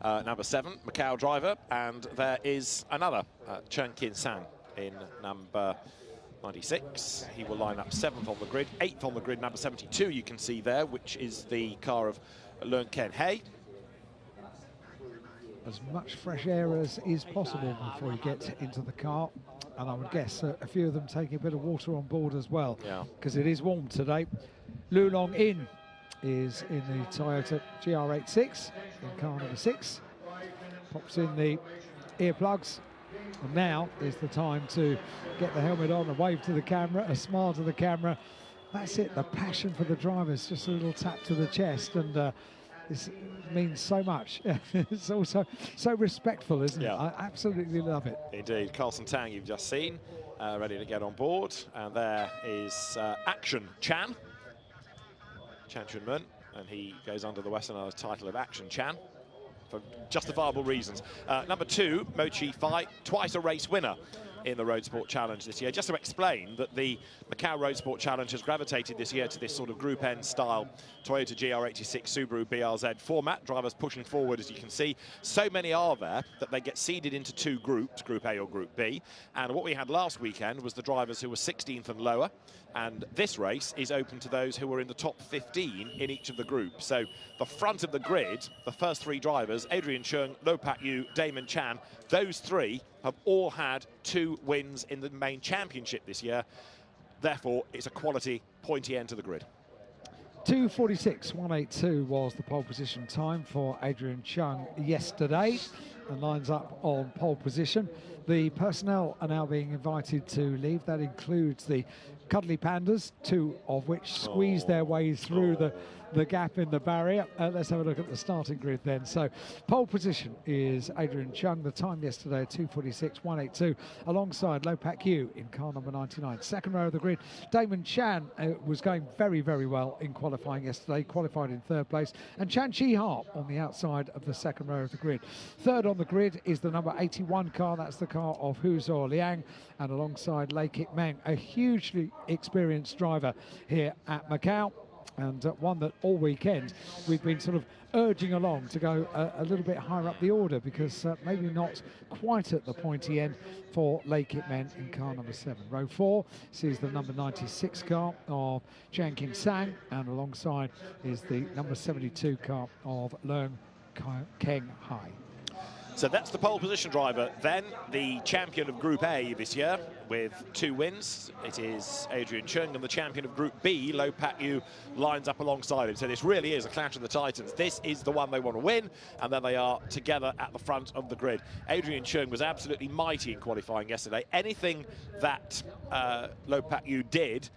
number 7, Macau driver, and there is another, Chen Qinsang, in number 96. He will line up 7th on the grid, 8th on the grid, number 72 you can see there, which is the car of Leung Ken Hei. As much fresh air as is possible before you get into the car, and I would guess a few of them taking a bit of water on board as well, because it is warm today. Lu Long In is in the Toyota GR86 in car number 6. Pops in the earplugs, and now is the time to get the helmet on, a wave to the camera, a smile to the camera. That's it, the passion for the drivers, just a little tap to the chest, and this means so much. It's also so respectful, isn't it? I absolutely love it. Indeed. Carlson Tang you've just seen, ready to get on board, and there is Action Chan. Chan Chunmun, and he goes under the Westernized title of Action Chan for justifiable reasons. Number 2, Mochi Fai, twice a race winner in the Road Sport Challenge this year. Just to explain that the Macau Road Sport Challenge has gravitated this year to this sort of Group N style Toyota GR86 Subaru BRZ format. Drivers pushing forward, as you can see. So many are there that they get seeded into 2 groups, Group A or Group B. And what we had last weekend was the drivers who were 16th and lower. And this race is open to those who were in the top 15 in each of the groups. So the front of the grid, the first 3 drivers, Adrian Cheung, Lo Pak Yu, Damon Chan, those 3 have all had 2 wins in the main championship this year. Therefore, it's a quality, pointy end to the grid. 2:46.182 was the pole position time for Adrian Cheung yesterday, and lines up on pole position. The personnel are now being invited to leave. That includes the Cuddly Pandas, 2 of which squeeze their way through the gap in the barrier. Let's have a look at the starting grid then. So pole position is Adrian Cheung. The time yesterday, 2:46.182, alongside Lo Pak Yu in car number 99. Second row of the grid, Damon Chan was going very, very well in qualifying yesterday, qualified in 3rd place, and Chan Chi Ha on the outside of the second row of the grid. Third on the grid is the number 81 car. That's the car of Hu Zhou Liang, and alongside Lei Kit Meng, a hugely experienced driver here at Macau, and one that all weekend we've been sort of urging along to go a little bit higher up the order, because maybe not quite at the pointy end for Lei Kit Meng in car number 7. Row 4 sees the number 96 car of Chen Qinsang, and alongside is the number 72 car of Leung Ken Hei. So that's the pole position driver. Then the champion of Group A this year with 2 wins. It is Adrian Cheung, and the champion of Group B, Lo Pak Yu, lines up alongside him. So this really is a clash of the titans. This is the one they want to win, and then they are together at the front of the grid. Adrian Cheung was absolutely mighty in qualifying yesterday. Anything that Lo Pak Yu did,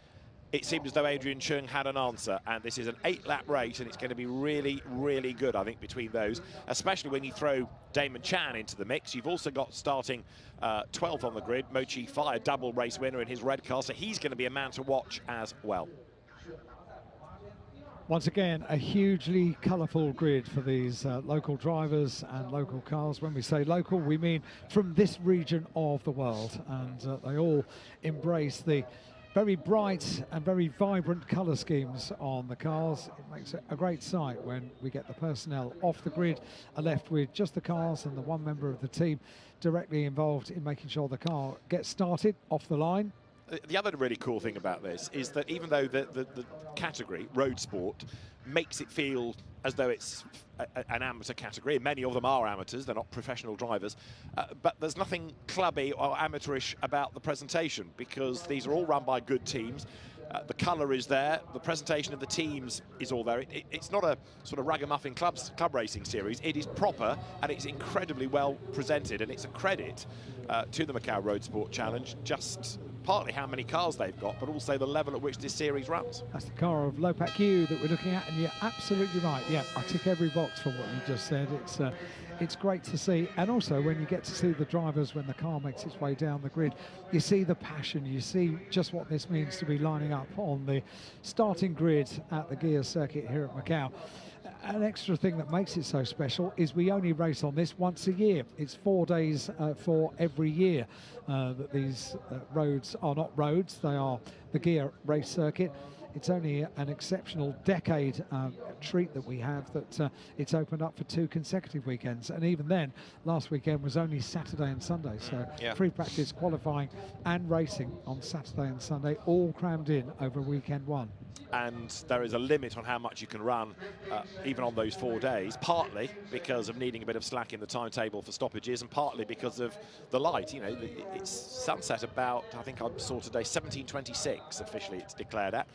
it seemed as though Adrian Cheung had an answer, and this is an 8-lap race, and it's going to be really, really good, I think, between those, especially when you throw Damon Chan into the mix. You've also got starting 12th on the grid, Mochi Fai, a double race winner in his red car, so he's going to be a man to watch as well. Once again, a hugely colourful grid for these local drivers and local cars. When we say local, we mean from this region of the world, and they all embrace the very bright and very vibrant colour schemes on the cars. It makes it a great sight when we get the personnel off the grid, are left with just the cars and the one member of the team directly involved in making sure the car gets started off the line. The other really cool thing about this is that even though the category, road sport, makes it feel as though it's an amateur category, and many of them are amateurs, they're not professional drivers, but there's nothing clubby or amateurish about the presentation, because these are all run by good teams. The colour is there. The presentation of the teams is all there. It's not a sort of ragamuffin club racing series. It is proper and it's incredibly well presented, and it's a credit to the Macau Road Sport Challenge, just partly how many cars they've got, but also the level at which this series runs. That's the car of Lopak Yu that we're looking at, and you're absolutely right. Yeah, I tick every box from what you just said. It's great to see, and also when you get to see the drivers when the car makes its way down the grid, you see the passion, you see just what this means to be lining up on the starting grid at the Guia circuit here at Macau. An extra thing that makes it so special is we only race on this once a year. It's 4 days for every year that these roads are not roads, they are the Guia race circuit. It's only an exceptional decade treat that we have that it's opened up for 2 consecutive weekends, and even then last weekend was only Saturday and Sunday, so free practice, qualifying and racing on Saturday and Sunday, all crammed in over weekend one. And there is a limit on how much you can run even on those 4 days, partly because of needing a bit of slack in the timetable for stoppages, and partly because of the light. You know, it's sunset about, I think I saw today, 17:26 officially it's declared at.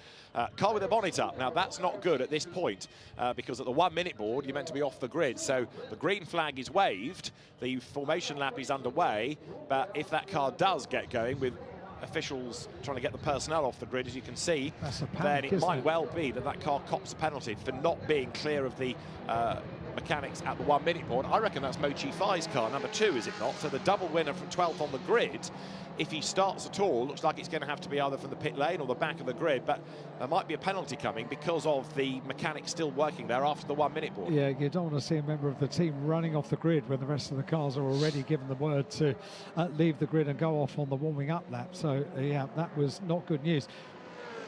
Car with a bonnet up. Now that's not good at this point because at the 1 minute board you're meant to be off the grid, so the green flag is waved, the formation lap is underway, but if that car does get going with officials trying to get the personnel off the grid, as you can see, then it might well be that that car cops a penalty for not being clear of the mechanics at the 1 minute board. I reckon that's Mo Chi Fai's car, number 2, is it not? So the double winner from 12th on the grid, if he starts at all, looks like it's going to have to be either from the pit lane or the back of the grid, but there might be a penalty coming because of the mechanics still working there after the 1 minute board. Yeah, you don't want to see a member of the team running off the grid when the rest of the cars are already given the word to leave the grid and go off on the warming up lap. So yeah, that was not good news.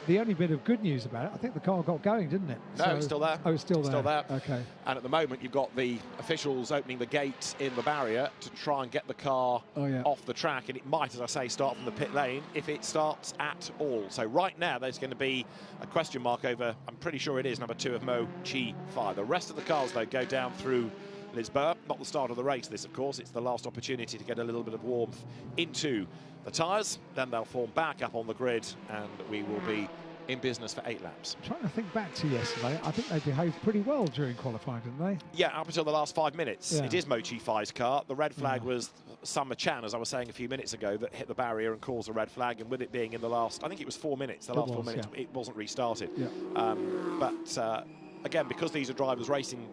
The only bit of good news about it, I think the car got going, didn't it? No, it's still there. Oh, it's still there. Still there. Okay. And at the moment, you've got the officials opening the gate in the barrier to try and get the car off the track, and it might, as I say, start from the pit lane if it starts at all. So right now, there's going to be a question mark over, I'm pretty sure it is, number 2 of Mo Chi Fai. The rest of the cars, though, go down through Lisboa. Not the start of the race, this, of course. It's the last opportunity to get a little bit of warmth into the tyres. Then they'll form back up on the grid, and we will be in business for 8 laps. I'm trying to think back to yesterday. I think they behaved pretty well during qualifying, didn't they? Yeah, up until the last 5 minutes. Yeah. It is Mo Chi Fai's car. The red flag was Summer Chan, as I was saying a few minutes ago, that hit the barrier and caused a red flag, and with it being in the last, I think it was 4 minutes, the last 4 minutes, it wasn't restarted. Yeah. But again, because these are drivers racing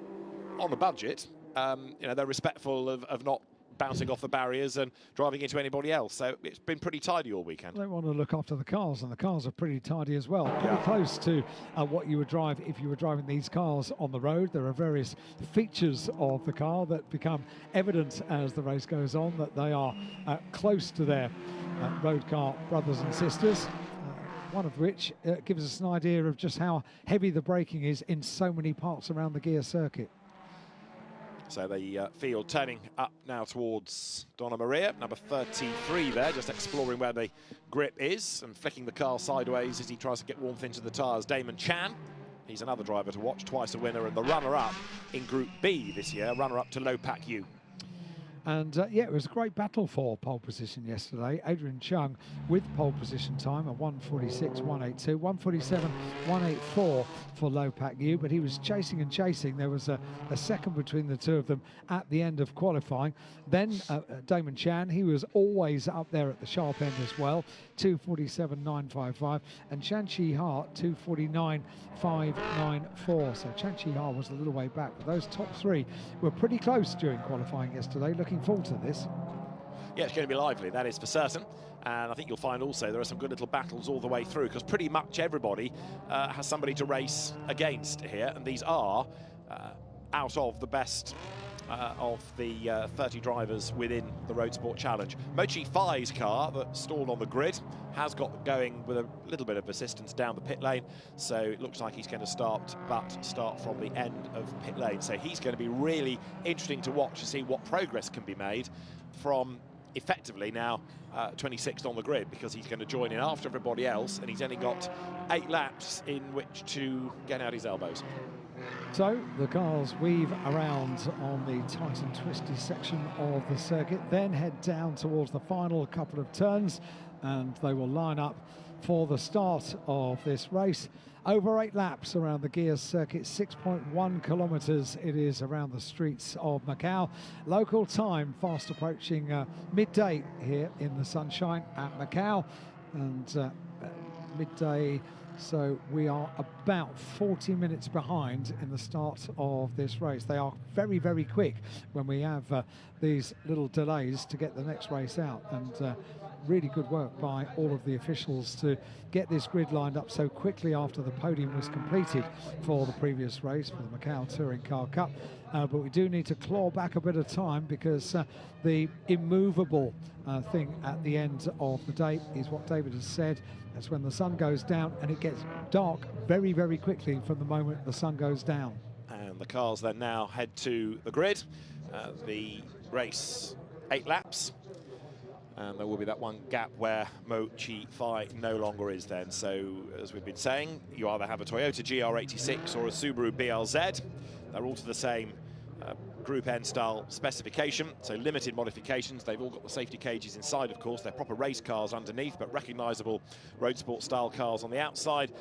on a budget, you know, they're respectful of not bouncing off the barriers and driving into anybody else. So it's been pretty tidy all weekend. They want to look after the cars, and the cars are pretty tidy as well. Pretty close to what you would drive if you were driving these cars on the road. There are various features of the car that become evident as the race goes on, that they are close to their road car brothers and sisters. One of which gives us an idea of just how heavy the braking is in so many parts around the Guia circuit. So the field turning up now towards Donna Maria, number 33 there, just exploring where the grip is and flicking the car sideways as he tries to get warmth into the tyres. Damon Chan, he's another driver to watch, twice a winner, and the runner-up in Group B this year, runner-up to Lopak Yu. And yeah, it was a great battle for pole position yesterday. Adrian Chung with pole position time of 1:46.182, 1:47.184 for Lopak Yu, but he was chasing and chasing. There was a second between the two of them at the end of qualifying. Then Damon Chan, he was always up there at the sharp end as well, 2:47.955, and Chan Chi Ha 2:49.594. So Chan Chi Ha was a little way back, but those top 3 were pretty close during qualifying yesterday. Looking forward to this. Yeah, it's going to be lively, that is for certain. And I think you'll find also there are some good little battles all the way through, because pretty much everybody has somebody to race against here, and these are out of the best of the 30 drivers within the Road Sport Challenge. Mo Chi Fai's car that stalled on the grid has got going with a little bit of assistance down the pit lane, so it looks like he's going to start from the end of pit lane. So he's going to be really interesting to watch to see what progress can be made from effectively now 26th on the grid, because he's going to join in after everybody else, and he's only got 8 laps in which to get out his elbows. So the cars weave around on the tight and twisty section of the circuit, then head down towards the final couple of turns, and they will line up for the start of this race. Over 8 laps around the Guia circuit, 6.1 kilometres it is around the streets of Macau. Local time fast approaching midday here in the sunshine at Macau, and midday, so we are about 40 minutes behind in the start of this race. They are very, very quick when we have these little delays to get the next race out, and really good work by all of the officials to get this grid lined up so quickly after the podium was completed for the previous race for the Macau Touring Car Cup. But we do need to claw back a bit of time, because the immovable thing at the end of the day is what David has said. That's when the sun goes down, and it gets dark very, very quickly from the moment the sun goes down. And the cars then now head to the grid. The race, 8 laps. And there will be that one gap where Mo Chi Fai no longer is then. So, as we've been saying, you either have a Toyota GR86 or a Subaru BLZ. They're all to the same Group N style specification, so limited modifications. They've all got the safety cages inside, of course. They're proper race cars underneath, but recognisable road sport style cars on the outside.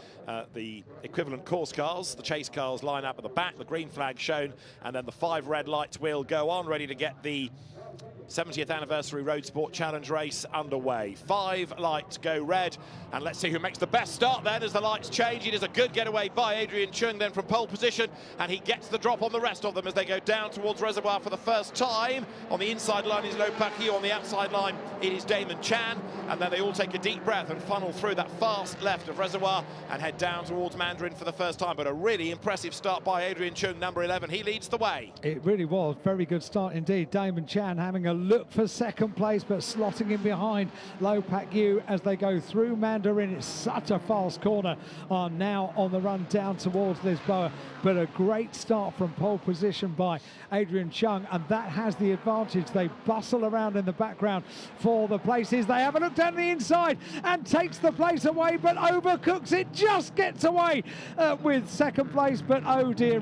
The equivalent course cars, the chase cars, line up at the back, the green flag shown, and then the 5 red lights will go on, ready to get the 70th anniversary Road Sport Challenge race underway. 5 lights go red, and let's see who makes the best start then as the lights change. It is a good getaway by Adrian Chung then from pole position, and he gets the drop on the rest of them as they go down towards Reservoir for the first time. On the inside line is Lo Pak Yu, on the outside line it is Damon Chan, and then they all take a deep breath and funnel through that fast left of Reservoir and head down towards Mandarin for the first time. But a really impressive start by Adrian Chung, number 11. He leads the way. It really was very good start indeed. Damon Chan having a look for second place, but slotting in behind Lo Pak Yu as they go through Mandarin. It's such a fast corner, are now on the run down towards Lisboa, but a great start from pole position by Adrian Chung, and that has the advantage. They bustle around in the background for the places. They have a look down the inside and takes the place away, but overcooks it, just gets away with second place. But oh dear,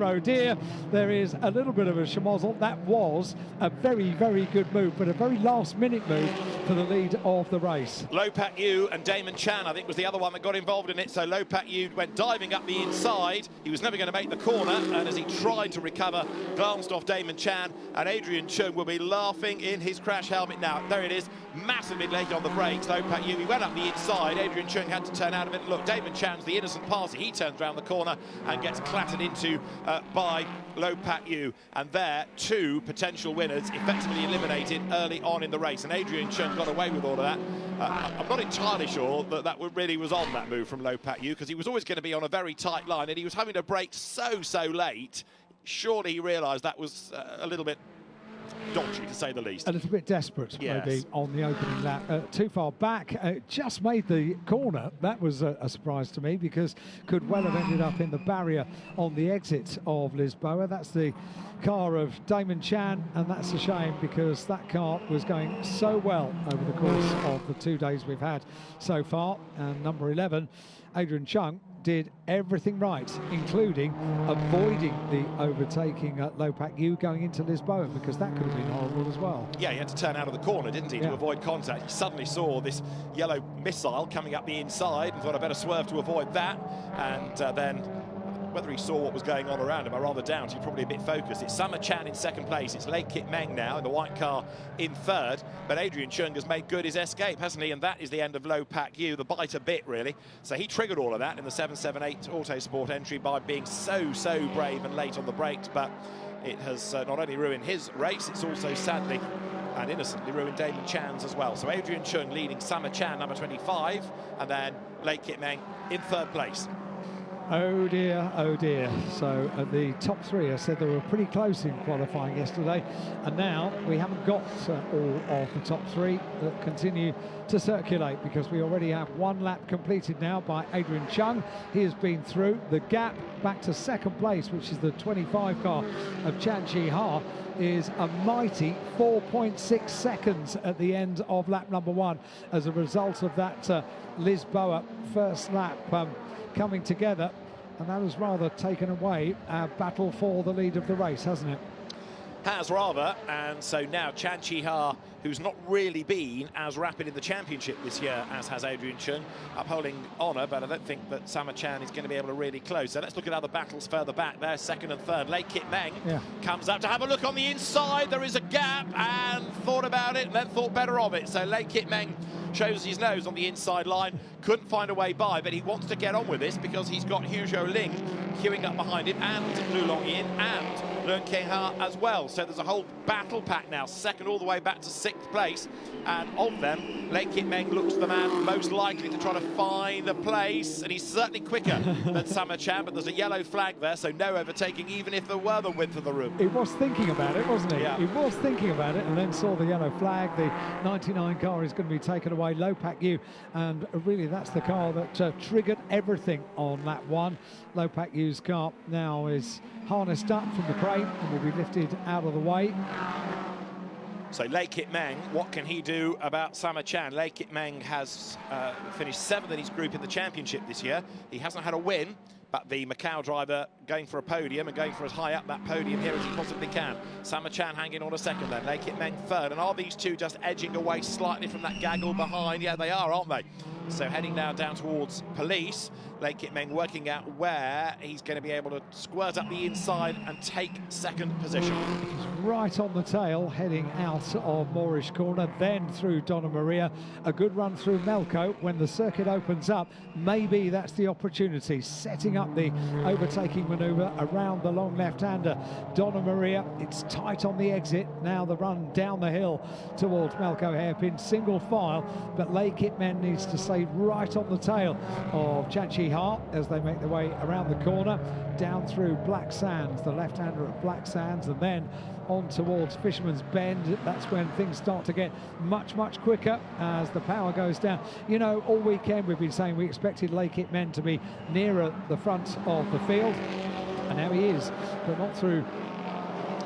there is a little bit of a schmozzle. That was a very, very good move, but a very last-minute move for the lead of the race. Lo Pak Yu and Damon Chan, I think, was the other one that got involved in it. So Lo Pak Yu went diving up the inside. He was never going to make the corner, and as he tried to recover, glanced off Damon Chan, and Adrian Chung will be laughing in his crash helmet now. There it is, massively late on the brakes. Lo Pak Yu, he went up the inside. Adrian Chung had to turn out of it. Look, Damon Chan's the innocent party. He turns around the corner and gets clattered into by Lo Pak Yu. And there, 2 potential winners effectively eliminated early on in the race, and Adrian Chung got away with all of that. I'm not entirely sure that really was on that move from Lo Pak Yu, because he was always going to be on a very tight line, and he was having to brake so late. Surely he realised that was a little bit dodgy, to say the least. A little bit desperate, yes, maybe, on the opening lap. Too far back, just made the corner. That was a surprise to me, because could well have ended up in the barrier on the exit of Lisboa. That's the car of Damon Chan, and that's a shame, because that car was going so well over the course of the 2 days we've had so far. And number 11, Adrian Chung, did everything right, including avoiding the overtaking Lo Pak Yu going into Lisboa, because that could have been horrible as well. Yeah, he had to turn out of the corner, didn't he, to avoid contact. He suddenly saw this yellow missile coming up the inside and thought, I better swerve to avoid that. And then whether he saw what was going on around him, I rather doubt. He's probably a bit focused. It's Summer Chan in second place. It's Lei Kit Meng now in the white car in third. But Adrian Chung has made good his escape, hasn't he? And that is the end of Lo Pak Yu, the bite a bit, really. So he triggered all of that in the 778 Autosport entry by being so brave and late on the brakes. But it has not only ruined his race, it's also sadly and innocently ruined Damon Chan's as well. So Adrian Chung leading Summer Chan, number 25, and then Lei Kit Meng in third place. Oh dear. So at the top 3, I said they were pretty close in qualifying yesterday, and now we haven't got all of the top 3 that continue to circulate, because we already have 1 lap completed now by Adrian Chung. He has been through. The gap back to second place, which is the 25 car of Chan Chi Ha, is a mighty 4.6 seconds at the end of lap number 1 as a result of that Lisboa first lap coming together. and that has rather taken away our battle for the lead of the race, hasn't it? Has rather, and so now Chan Chi-ha, who's not really been as rapid in the championship this year as has Adrian Chung, upholding honour, but I don't think that Sama Chan is going to be able to really close. So let's look at other battles further back there, second and third. Lei Kit Meng comes up to have a look on the inside. There is a gap, and thought about it and then thought better of it. So Lei Kit Meng shows his nose on the inside line, couldn't find a way by, but he wants to get on with this because he's got Hu Zhou-ling queuing up behind him, and Lu Longyin and Leung King-ha as well. So there's a whole battle pack now, second all the way back to 6th place, and of them, Lei Kit Meng looks the man most likely to try to find a place, and he's certainly quicker than Sama Chan, but there's a yellow flag there, so no overtaking, even if there were the width of the room. He was thinking about it, wasn't he? Yeah. He was thinking about it, and then saw the yellow flag. The 99 car is going to be taken away, Lo Pak Yu, and really that's the car that triggered everything on that one. Lo Pak Yu's car now is harnessed up from the crate and will be lifted out of the way. So Lei Kit Meng, what can he do about Sama Chan? Lei Kit Meng has finished 7th in his group in the championship this year. He hasn't had a win, but the Macau driver going for a podium and going for as high up that podium here as he possibly can. Sama Chan hanging on a second then, Lei Kit Meng third. And are these two just edging away slightly from that gaggle behind? Yeah, they are, aren't they? So heading now down towards Police, Lei Kit Meng working out where he's going to be able to squirt up the inside and take second position. He's right on the tail, heading out of Moorish Corner, then through Donna Maria. A good run through Melco. When the circuit opens up, maybe that's the opportunity. Setting up the overtaking manoeuvre around the long left-hander. Donna Maria, it's tight on the exit. Now the run down the hill towards Melco hairpin, single file, but Lei Kit Meng needs to stay right on the tail of Chan Chi-ha as they make their way around the corner, down through Black Sands, the left-hander at Black Sands, and then on towards Fisherman's Bend. That's when things start to get much, much quicker as the power goes down. You know, all weekend we've been saying we expected Lei Kit Meng to be nearer the front of the field, and now he is, but not through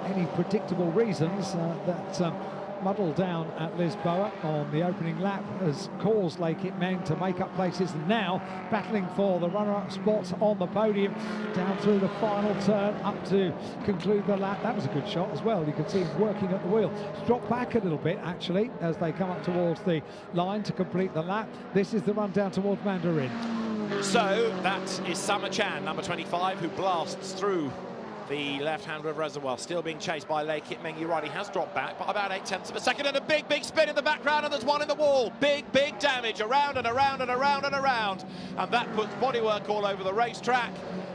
any predictable reasons. That muddle down at Lisboa on the opening lap has caused Lei Kit Meng to make up places, and now battling for the runner-up spot on the podium down through the final turn up to conclude the lap. That was a good shot as well. You could see him working at the wheel. Drop back a little bit actually as they come up towards the line to complete the lap. This is the run down towards Mandarin. So that is Sama Chan, number 25, who blasts through the left-hander of Reservoir, still being chased by Lei Kit Meng. You're right, he has dropped back by about 0.8 of a second, and a big, big spin in the background, and there's one in the wall. Big, big damage around and around and around and around, and that puts bodywork all over the racetrack.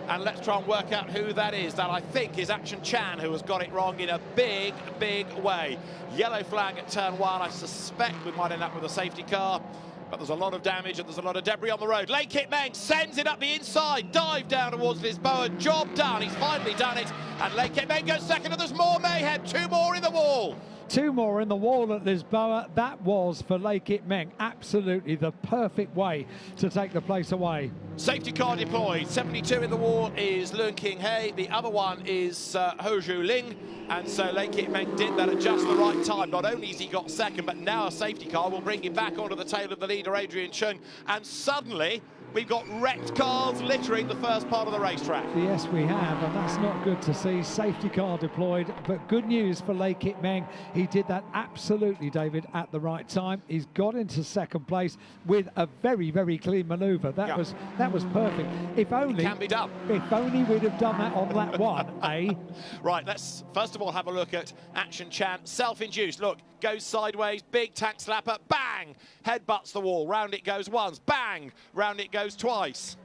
And let's try and work out who that is. That, I think, is Action Chan, who has got it wrong in a big, big way. Yellow flag at turn 1. I suspect we might end up with a safety car, but there's a lot of damage and there's a lot of debris on the road. Lei Kit Meng sends it up the inside, dive down towards Lisboa, job done. He's finally done it, and Lei Kit Meng goes second, and there's more mayhem. 2 more in the wall. 2 more in the wall at Lisboa. That was for Lei Kit Meng absolutely the perfect way to take the place away. Safety car deployed. 72 in the wall is Leung King-hae. The other one is Hu Zhou-ling. And so Lei Kit Meng did that at just the right time. Not only has he got second, but now a safety car will bring him back onto the tail of the leader, Adrian Chung. And suddenly, we've got wrecked cars littering the first part of the racetrack. Yes, we have, and that's not good to see. Safety car deployed, but good news for Lei Kit Meng. He did that absolutely, David, at the right time. He's got into second place with a very, very clean manoeuvre. That was perfect. If only, it can be done. If only we'd have done that on lap 1, eh? Right, let's first of all have a look at Action Chan. Self-induced, look, goes sideways, big tack slapper, bang! Headbutts the wall, round it goes once, bang! Round it goes twice.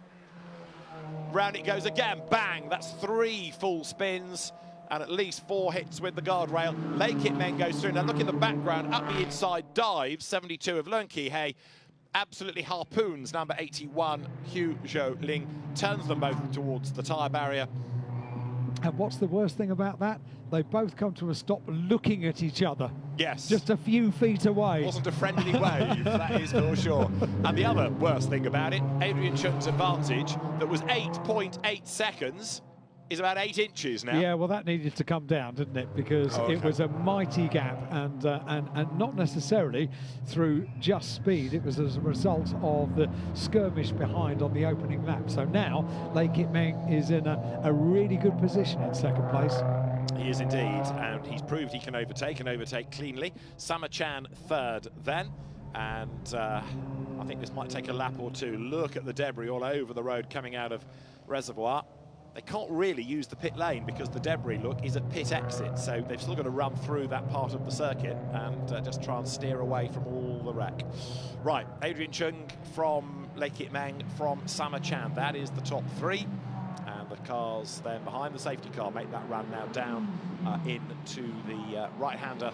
Round it goes again, bang! That's 3 full spins and at least 4 hits with the guardrail. Lei Kit Meng goes through. Now look in the background, up the inside dive, 72 of Leung King-hae. Absolutely harpoons number 81, Hu Zhou-ling, turns them both towards the tyre barrier. And what's the worst thing about that? They both come to a stop looking at each other. Yes. Just a few feet away. Wasn't a friendly wave, that is for sure. And the other worst thing about it, Adrian Chung's advantage, that was 8.8 seconds, is about 8 inches now. Yeah, well, that needed to come down, didn't it? Because it was a mighty gap, and not necessarily through just speed. It was as a result of the skirmish behind on the opening lap. So now Lei Kit Meng is in a really good position in second place. He is indeed, and he's proved he can overtake and overtake cleanly. Sama Chan third then, and I think this might take a lap or two. Look at the debris all over the road coming out of Reservoir. They can't really use the pit lane because the debris, look, is at pit exit, so they've still got to run through that part of the circuit and just try and steer away from all the wreck. Right, Adrian Chung from Lei Kit Meng from Sama Chan. That is the top three. And the cars then behind the safety car make that run now down into the right-hander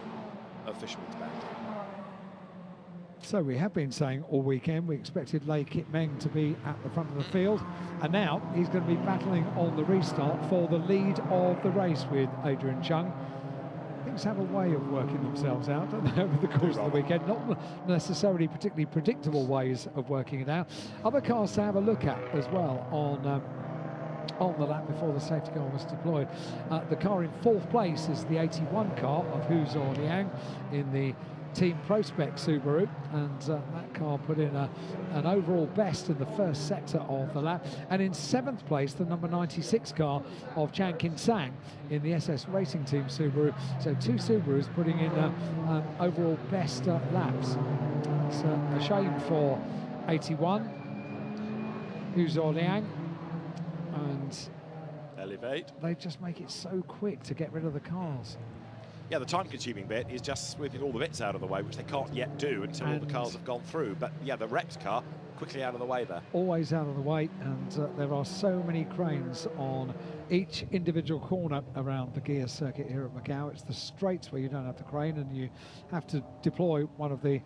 of Fisherman's Bend. So we have been saying all weekend we expected Lei Kit Meng to be at the front of the field, and now he's going to be battling on the restart for the lead of the race with Adrian Chung. Things have a way of working themselves out, don't they, over the course of the weekend? Not necessarily particularly predictable ways of working it out. Other cars to have a look at as well on the lap before the safety car was deployed. The car in fourth place is the 81 car of Hu Zholiang in the Team Prospect Subaru, and that car put in an overall best in the first sector of the lap. And in seventh place, the number 96 car of Chan Kin Sang in the SS Racing Team Subaru. So two Subarus putting in overall best laps. It's a shame for 81, Hu Zholiang, and Elevate. They just make it so quick to get rid of the cars. Yeah, the time-consuming bit is just sweeping all the bits out of the way, which they can't yet do until all the cars have gone through. But yeah, the wrecked car quickly out of the way there. Always out of the way, and there are so many cranes on each individual corner around the Guia circuit here at Macau. It's the straights where you don't have the crane, and you have to deploy one of the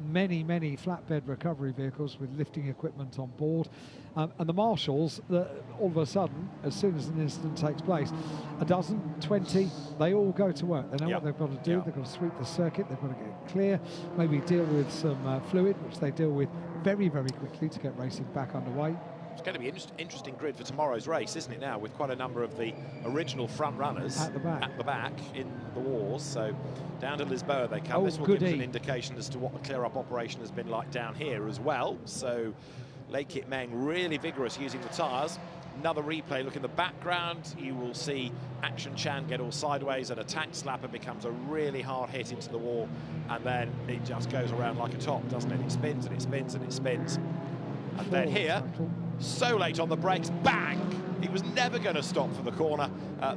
many flatbed recovery vehicles with lifting equipment on board. And the marshals, all of a sudden, as soon as an incident takes place, a dozen, 20, they all go to work. They know what they've got to do. They've got to sweep the circuit. They've got to get clear, maybe deal with some fluid, which they deal with very quickly to get racing back underway. It's going to be an interesting grid for tomorrow's race, isn't it now, with quite a number of the original front runners at the back in the wars. So down to Lisboa they come. This will give us an indication as to what the clear-up operation has been like down here as well. So Lei Kit Meng really vigorous using the tyres. Another replay, look in the background, you will see Action Chan get all sideways at a tank slap and becomes a really hard hit into the wall, and then it just goes around like a top, doesn't it? It spins and it spins and it spins. And then here, so late on the brakes, bang! He was never going to stop for the corner.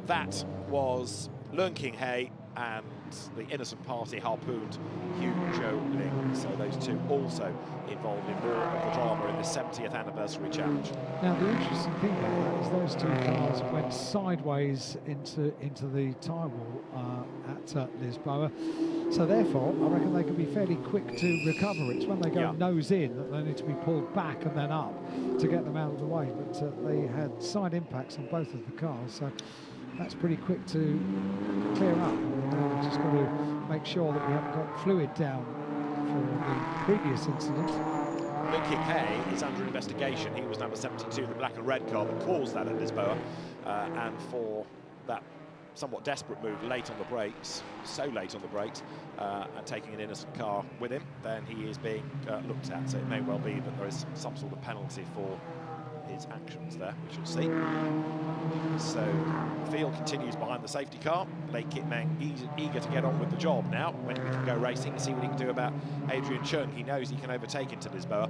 That was Leung King Hei, and the innocent party harpooned Hu Zholiang. So those two also involved in more of the drama in the 70th anniversary challenge. Now the interesting thing about that is those two cars went sideways into the tyre wall at Lisboa. So therefore, I reckon they can be fairly quick to recover. It's when they go nose in that they need to be pulled back and then up to get them out of the way. But they had side impacts on both of the cars, so that's pretty quick to clear up. We've just got to make sure that we haven't got fluid down for the previous incident. Leung King Hei is under investigation. He was number 72, the black and red car that caused that at Lisboa, and for that somewhat desperate move late on the brakes, so late on the brakes, and taking an innocent car with him, then he is being looked at. So it may well be that there is some sort of penalty for his actions there, we shall see. So the field continues behind the safety car. Lei Kit Meng eager to get on with the job now, when he can go racing and see what he can do about Adrian Chung. He knows he can overtake into Lisboa.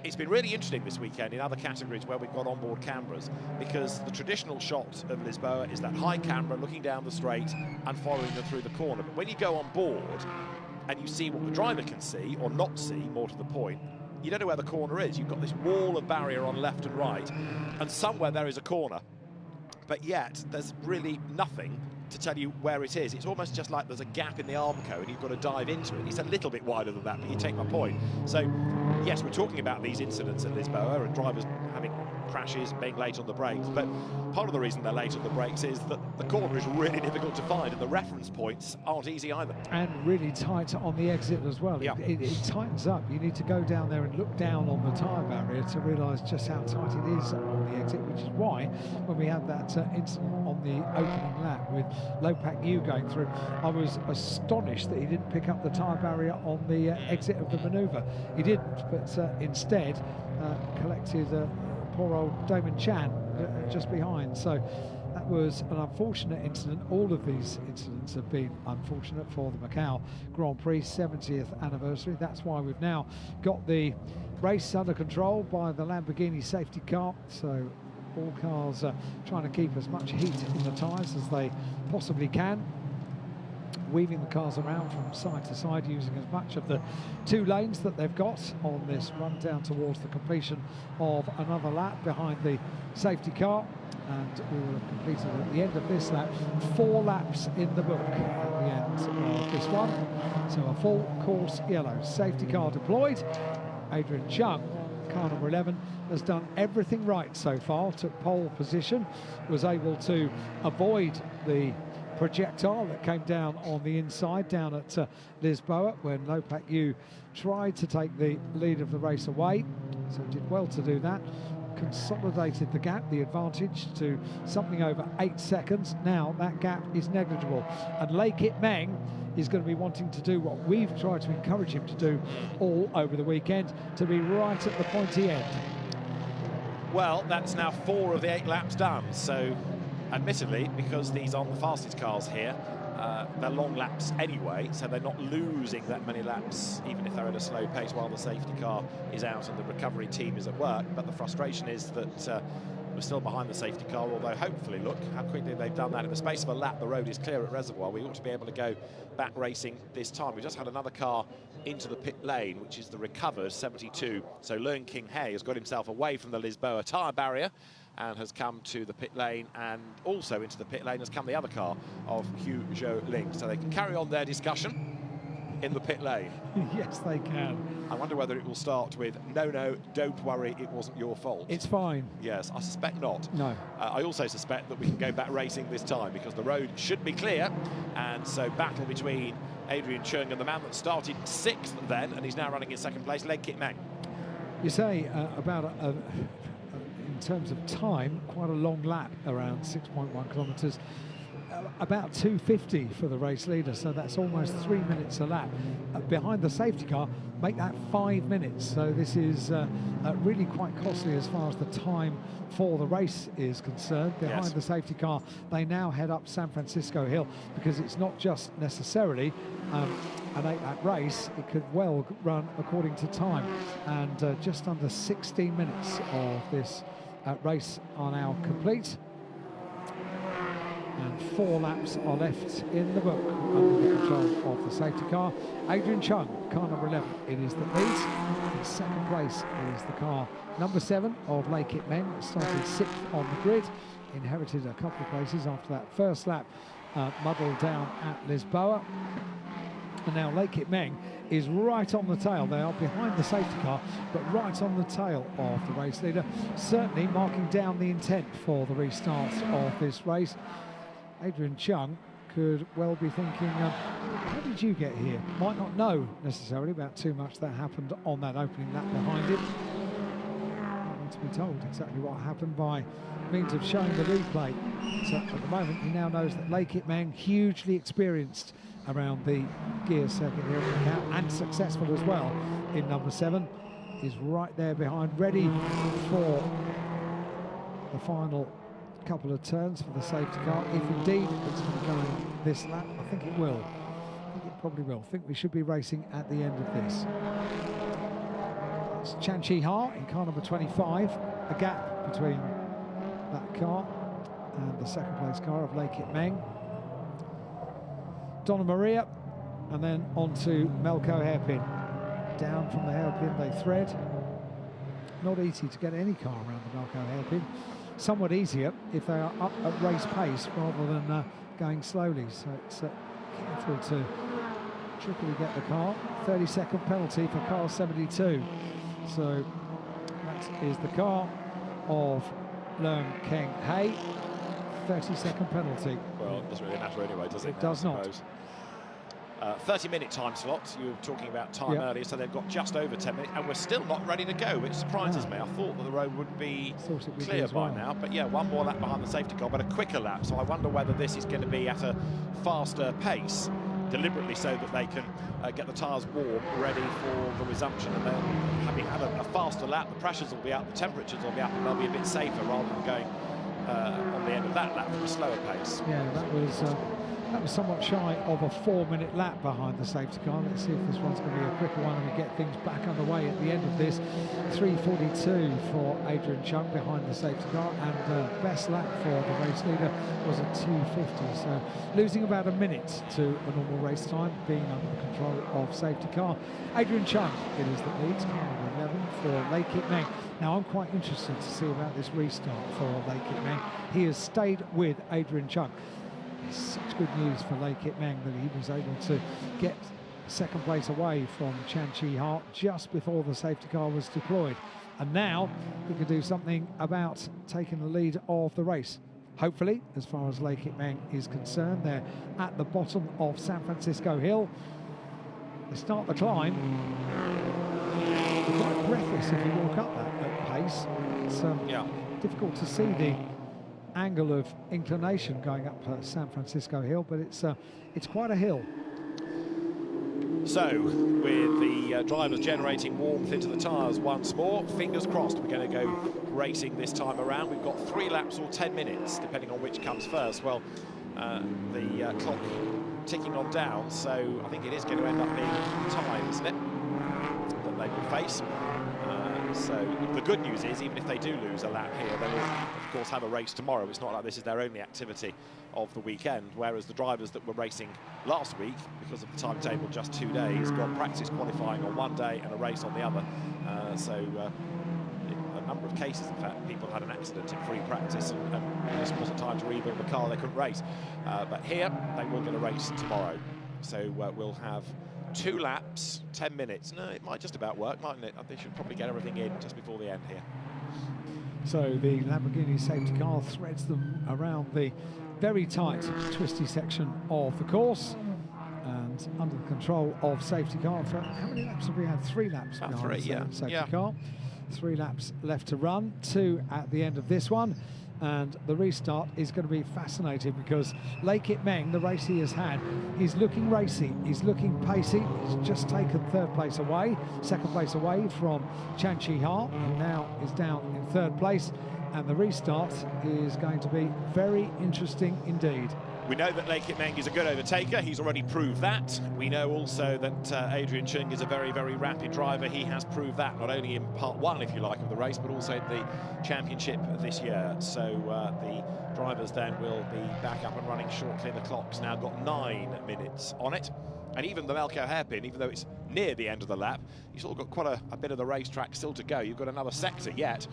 It's been really interesting this weekend in other categories where we've got onboard cameras, because the traditional shot of Lisboa is that high camera looking down the straight and following them through the corner. But when you go on board and you see what the driver can see, or not see, more to the point, you don't know where the corner is. You've got this wall of barrier on left and right, and somewhere there is a corner, but yet there's really nothing to tell you where it is. It's almost just like there's a gap in the Armco and you've got to dive into it. It's a little bit wider than that, but you take my point. So yes, we're talking about these incidents at Lisboa and drivers having crashes, being late on the brakes. But part of the reason they're late on the brakes is that the corner is really difficult to find, and the reference points aren't easy either. And really tight on the exit as well. Yeah. It tightens up. You need to go down there and look down on the tyre barrier to realise just how tight it is on the exit, which is why when we had that incident on the opening lap with Lopak Yu going through, I was astonished that he didn't pick up the tyre barrier on the exit of the manoeuvre. He didn't, but instead collected poor old Damon Chan just behind. So that was an unfortunate incident. All of these incidents have been unfortunate for the Macau Grand Prix 70th anniversary. That's why we've now got the race under control by the Lamborghini safety car. So all cars are trying to keep as much heat in the tyres as they possibly can, weaving the cars around from side to side, using as much of the 2 lanes that they've got on this run down towards the completion of another lap behind the safety car. And we will have completed at the end of this lap 4 laps in the book at the end of this one. So a full course yellow. Safety car deployed. Adrian Chung, car number 11, has done everything right so far. Took pole position, was able to avoid the projectile that came down on the inside down at Lisboa when Lopak Yu tried to take the lead of the race away. So did well to do that. Consolidated the gap, the advantage, to something over 8 seconds. Now that gap is negligible, and Lei Kit Meng is going to be wanting to do what we've tried to encourage him to do all over the weekend, to be right at the pointy end. Well, that's now 4 of the 8 laps done, so admittedly, because these aren't the fastest cars here, they're long laps anyway, so they're not losing that many laps, even if they're at a slow pace while the safety car is out and the recovery team is at work. But the frustration is that we're still behind the safety car, although hopefully, look how quickly they've done that. In the space of a lap, the road is clear at Reservoir. We ought to be able to go back racing this time. We just had another car into the pit lane, which is the recovered 72. So Leung King Hei has got himself away from the Lisboa tyre barrier and has come to the pit lane, and also into the pit lane has come the other car of Hu Zhou Ling. So they can carry on their discussion in the pit lane. Yes, they can. I wonder whether it will start with, no, don't worry, it wasn't your fault. It's fine. Yes, I suspect not. No. I also suspect that we can go back racing this time, because the road should be clear, and so battle between Adrian Chung and the man that started 6th then, and he's now running in 2nd place, Lei Kit Meng. You say about in terms of time, quite a long lap, around 6.1 kilometres, about 2:50 for the race leader, so that's almost 3 minutes a lap. Behind the safety car, make that 5 minutes, so this is really quite costly as far as the time for the race is concerned. Behind the safety car, they now head up San Francisco Hill, because it's not just necessarily an 8-lap race, it could well run according to time, and just under 16 minutes of this race are now complete, and 4 laps are left in the book under the control of the safety car. Adrian Chung, car number 11, it is that leads. In 2nd place is the car number 7 of Lei Kit Meng, started 6th on the grid, inherited a couple of places after that first lap muddled down at Lisboa. And now Lei Kit Meng is right on the tail. They are behind the safety car, but right on the tail of the race leader, certainly marking down the intent for the restart of this race. Adrian Chung could well be thinking, how did you get here? Might not know necessarily about too much that happened on that opening lap behind him. I want to be told exactly what happened by means of showing the replay. So at the moment, he now knows that Lei Kit Meng, hugely experienced around the Guia circuit here at Macau, and successful as well in number 7, is right there behind, ready for the final couple of turns for the safety car. If indeed it's going to go in this lap, I think it will. I think it probably will. I think we should be racing at the end of this. It's Chan Chi Ha in car number 25. A gap between that car and the 2nd place car of Lei Kit Meng. Donna Maria, and then on to Melco hairpin. Down from the hairpin they thread. Not easy to get any car around the Melco hairpin. Somewhat easier if they are up at race pace rather than going slowly. So it's careful to trickyly get the car. 30-second penalty for car 72. So that is the car of Leung Keng Hay. 30-second penalty. Well, it doesn't really matter anyway, does it? It does not. 30-minute time slot. You were talking about time Yep. earlier, so they've got just over 10 minutes, and we're still not ready to go, which surprises me. I thought that the road would be clear by now, but yeah, one more lap behind the safety car, but a quicker lap. So I wonder whether this is going to be at a faster pace, deliberately, so that they can get the tyres warm, ready for the resumption, and then having had a faster lap, the pressures will be up, the temperatures will be up, and they'll be a bit safer rather than going on the end of that lap from a slower pace. Yeah, that was somewhat shy of a 4-minute lap behind the safety car. Let's see if this one's going to be a quicker one and we get things back underway at the end of this. 3:42 for Adrian Chung behind the safety car, and best lap for the race leader was at 2:50. So losing about a minute to a normal race time, being under the control of safety car. Adrian Chung, it is that leads, car number 11 for Lei Kit Meng. Now I'm quite interested to see about this restart for Lei Kit Meng. He has stayed with Adrian Chung. It's such good news for Lei Kit Meng that he was able to get second place away from Chan Chi Ha just before the safety car was deployed. And now he can do something about taking the lead of the race. Hopefully, as far as Lei Kit Meng is concerned, they're at the bottom of San Francisco Hill. They start the climb. You're quite breathless if you walk up that pace. It's difficult to see the angle of inclination going up San Francisco Hill, but it's quite a hill. So, with the drivers generating warmth into the tyres once more, fingers crossed we're going to go racing this time around. We've got 3 laps or 10 minutes, depending on which comes first. Well, the clock ticking on down, so I think it is going to end up being time, isn't it, that they will face. So the good news is, even if they do lose a lap here, they will, of course, have a race tomorrow. It's not like this is their only activity of the weekend, whereas the drivers that were racing last week, because of the timetable just 2 days, got practice qualifying on one day and a race on the other. In a number of cases, in fact, people had an accident in free practice and just wasn't time to rebuild the car, they couldn't race. But here, they will get a race tomorrow. So we'll have 2 laps, 10 minutes. No, it might just about work, mightn't it? They should probably get everything in just before the end here. So the Lamborghini safety car threads them around the very tight, twisty section of the course, and under the control of safety car. For how many laps have we had? 3 laps About behind 3, the safety car. 3 laps left to run, 2 at the end of this one. And the restart is going to be fascinating because Lei Kit Meng, the race he has had, he's looking racy, he's looking pacey. He's just taken 3rd place away, 2nd place away from Chan Chi Ha, and now is down in 3rd place. And the restart is going to be very interesting indeed. We know that Lei Kit Meng is a good overtaker. He's already proved that. We know also that Adrian Chung is a very, very rapid driver. He has proved that, not only in part 1, if you like, of the race, but also in the championship this year. So the drivers then will be back up and running shortly. The clock's now got 9 minutes on it. And even the Macau hairpin, even though it's near the end of the lap, you've still got quite a bit of the racetrack still to go. You've got another sector yet.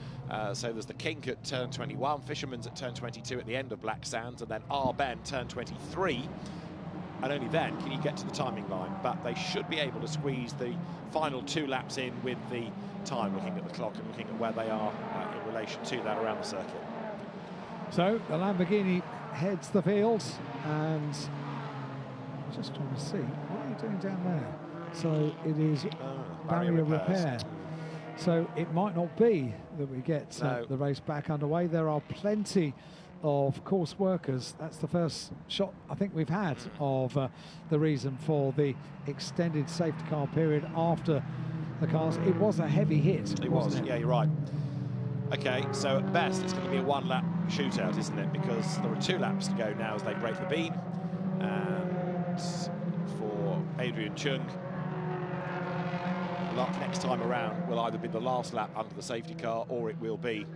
So there's the Kink at turn 21, Fisherman's at turn 22 at the end of Black Sands, and then R Bend turn 23. And only then can you get to the timing line. But they should be able to squeeze the final 2 laps in with the time, looking at the clock and looking at where they are in relation to that around the circuit. So the Lamborghini heads the field, and just trying to see, what are you doing down there? So it is barrier repair. So it might not be that we get the race back underway. There are plenty of course workers. That's the first shot I think we've had of the reason for the extended safety car period after the cars. It was a heavy hit. It was, yeah, you're right. Okay, so at best it's going to be a 1-lap shootout, isn't it? Because there are 2 laps to go now as they break the beam. And for Adrian Chung, next time around will either be the last lap under the safety car, or it will be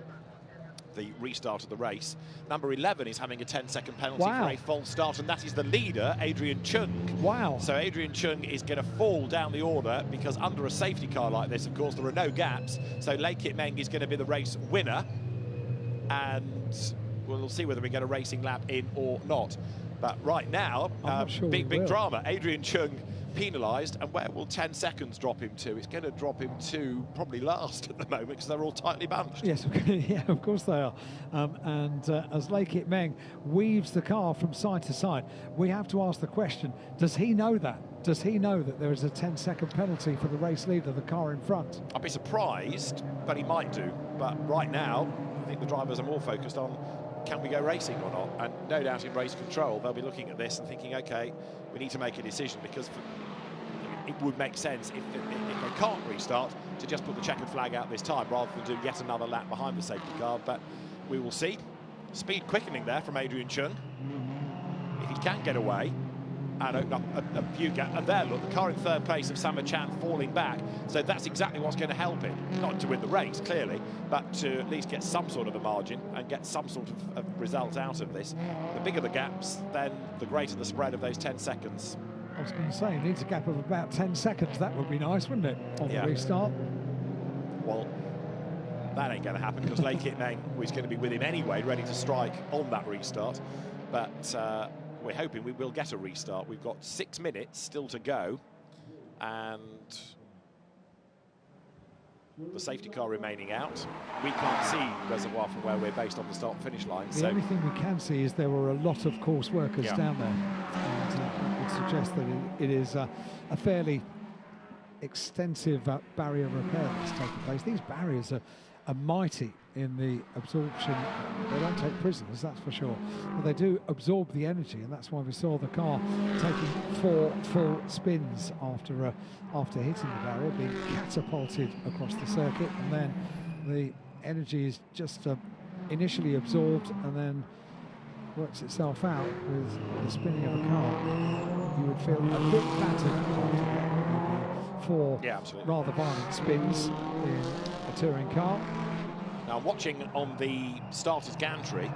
the restart of the race. Number 11 is having a 10-second penalty for a false start, and that is the leader, Adrian Chung. Wow. So Adrian Chung is going to fall down the order, because under a safety car like this, of course, there are no gaps. So Lei Kit Meng is going to be the race winner, and we'll see whether we get a racing lap in or not. But right now, big drama. Adrian Chung penalised, and where will 10 seconds drop him to? It's going to drop him to probably last at the moment because they're all tightly bunched. Yes, yeah, of course they are. As Lei Kit Meng weaves the car from side to side, we have to ask the question, does he know that? Does he know that there is a 10-second penalty for the race leader, the car in front? I'd be surprised, but he might do. But right now, I think the drivers are more focused on can we go racing or not? And no doubt in race control, they'll be looking at this and thinking, OK, we need to make a decision, because it would make sense if they can't restart to just put the checkered flag out this time rather than do yet another lap behind the safety car. But we will see. Speed quickening there from Adrian Chung. If he can get away and open up a few gaps. And there, look, the car in third place of Sama Chan falling back. So that's exactly what's going to help him. Not to win the race, clearly, but to at least get some sort of a margin and get some sort of result out of this. The bigger the gaps, then the greater the spread of those 10 seconds. I was going to say, he needs a gap of about 10 seconds. That would be nice, wouldn't it, on the restart? Well, that ain't going to happen because Lei Kit Meng was going to be with him anyway, ready to strike on that restart. But we're hoping we will get a restart. We've got 6 minutes still to go, and the safety car remaining out. We can't see Reservoir from where we're based on the start-finish line. The only thing we can see is there were a lot of course workers down there. And would suggest that it is a fairly extensive barrier repair that's taking place. These barriers are mighty in the absorption. They don't take prisoners, that's for sure, but they do absorb the energy, and that's why we saw the car taking 4 full spins after hitting the barrier, being catapulted across the circuit, and then the energy is just initially absorbed and then works itself out with the spinning of the car. You would feel a bit battered for rather violent spins in a touring car. Now, I'm watching on the starter's gantry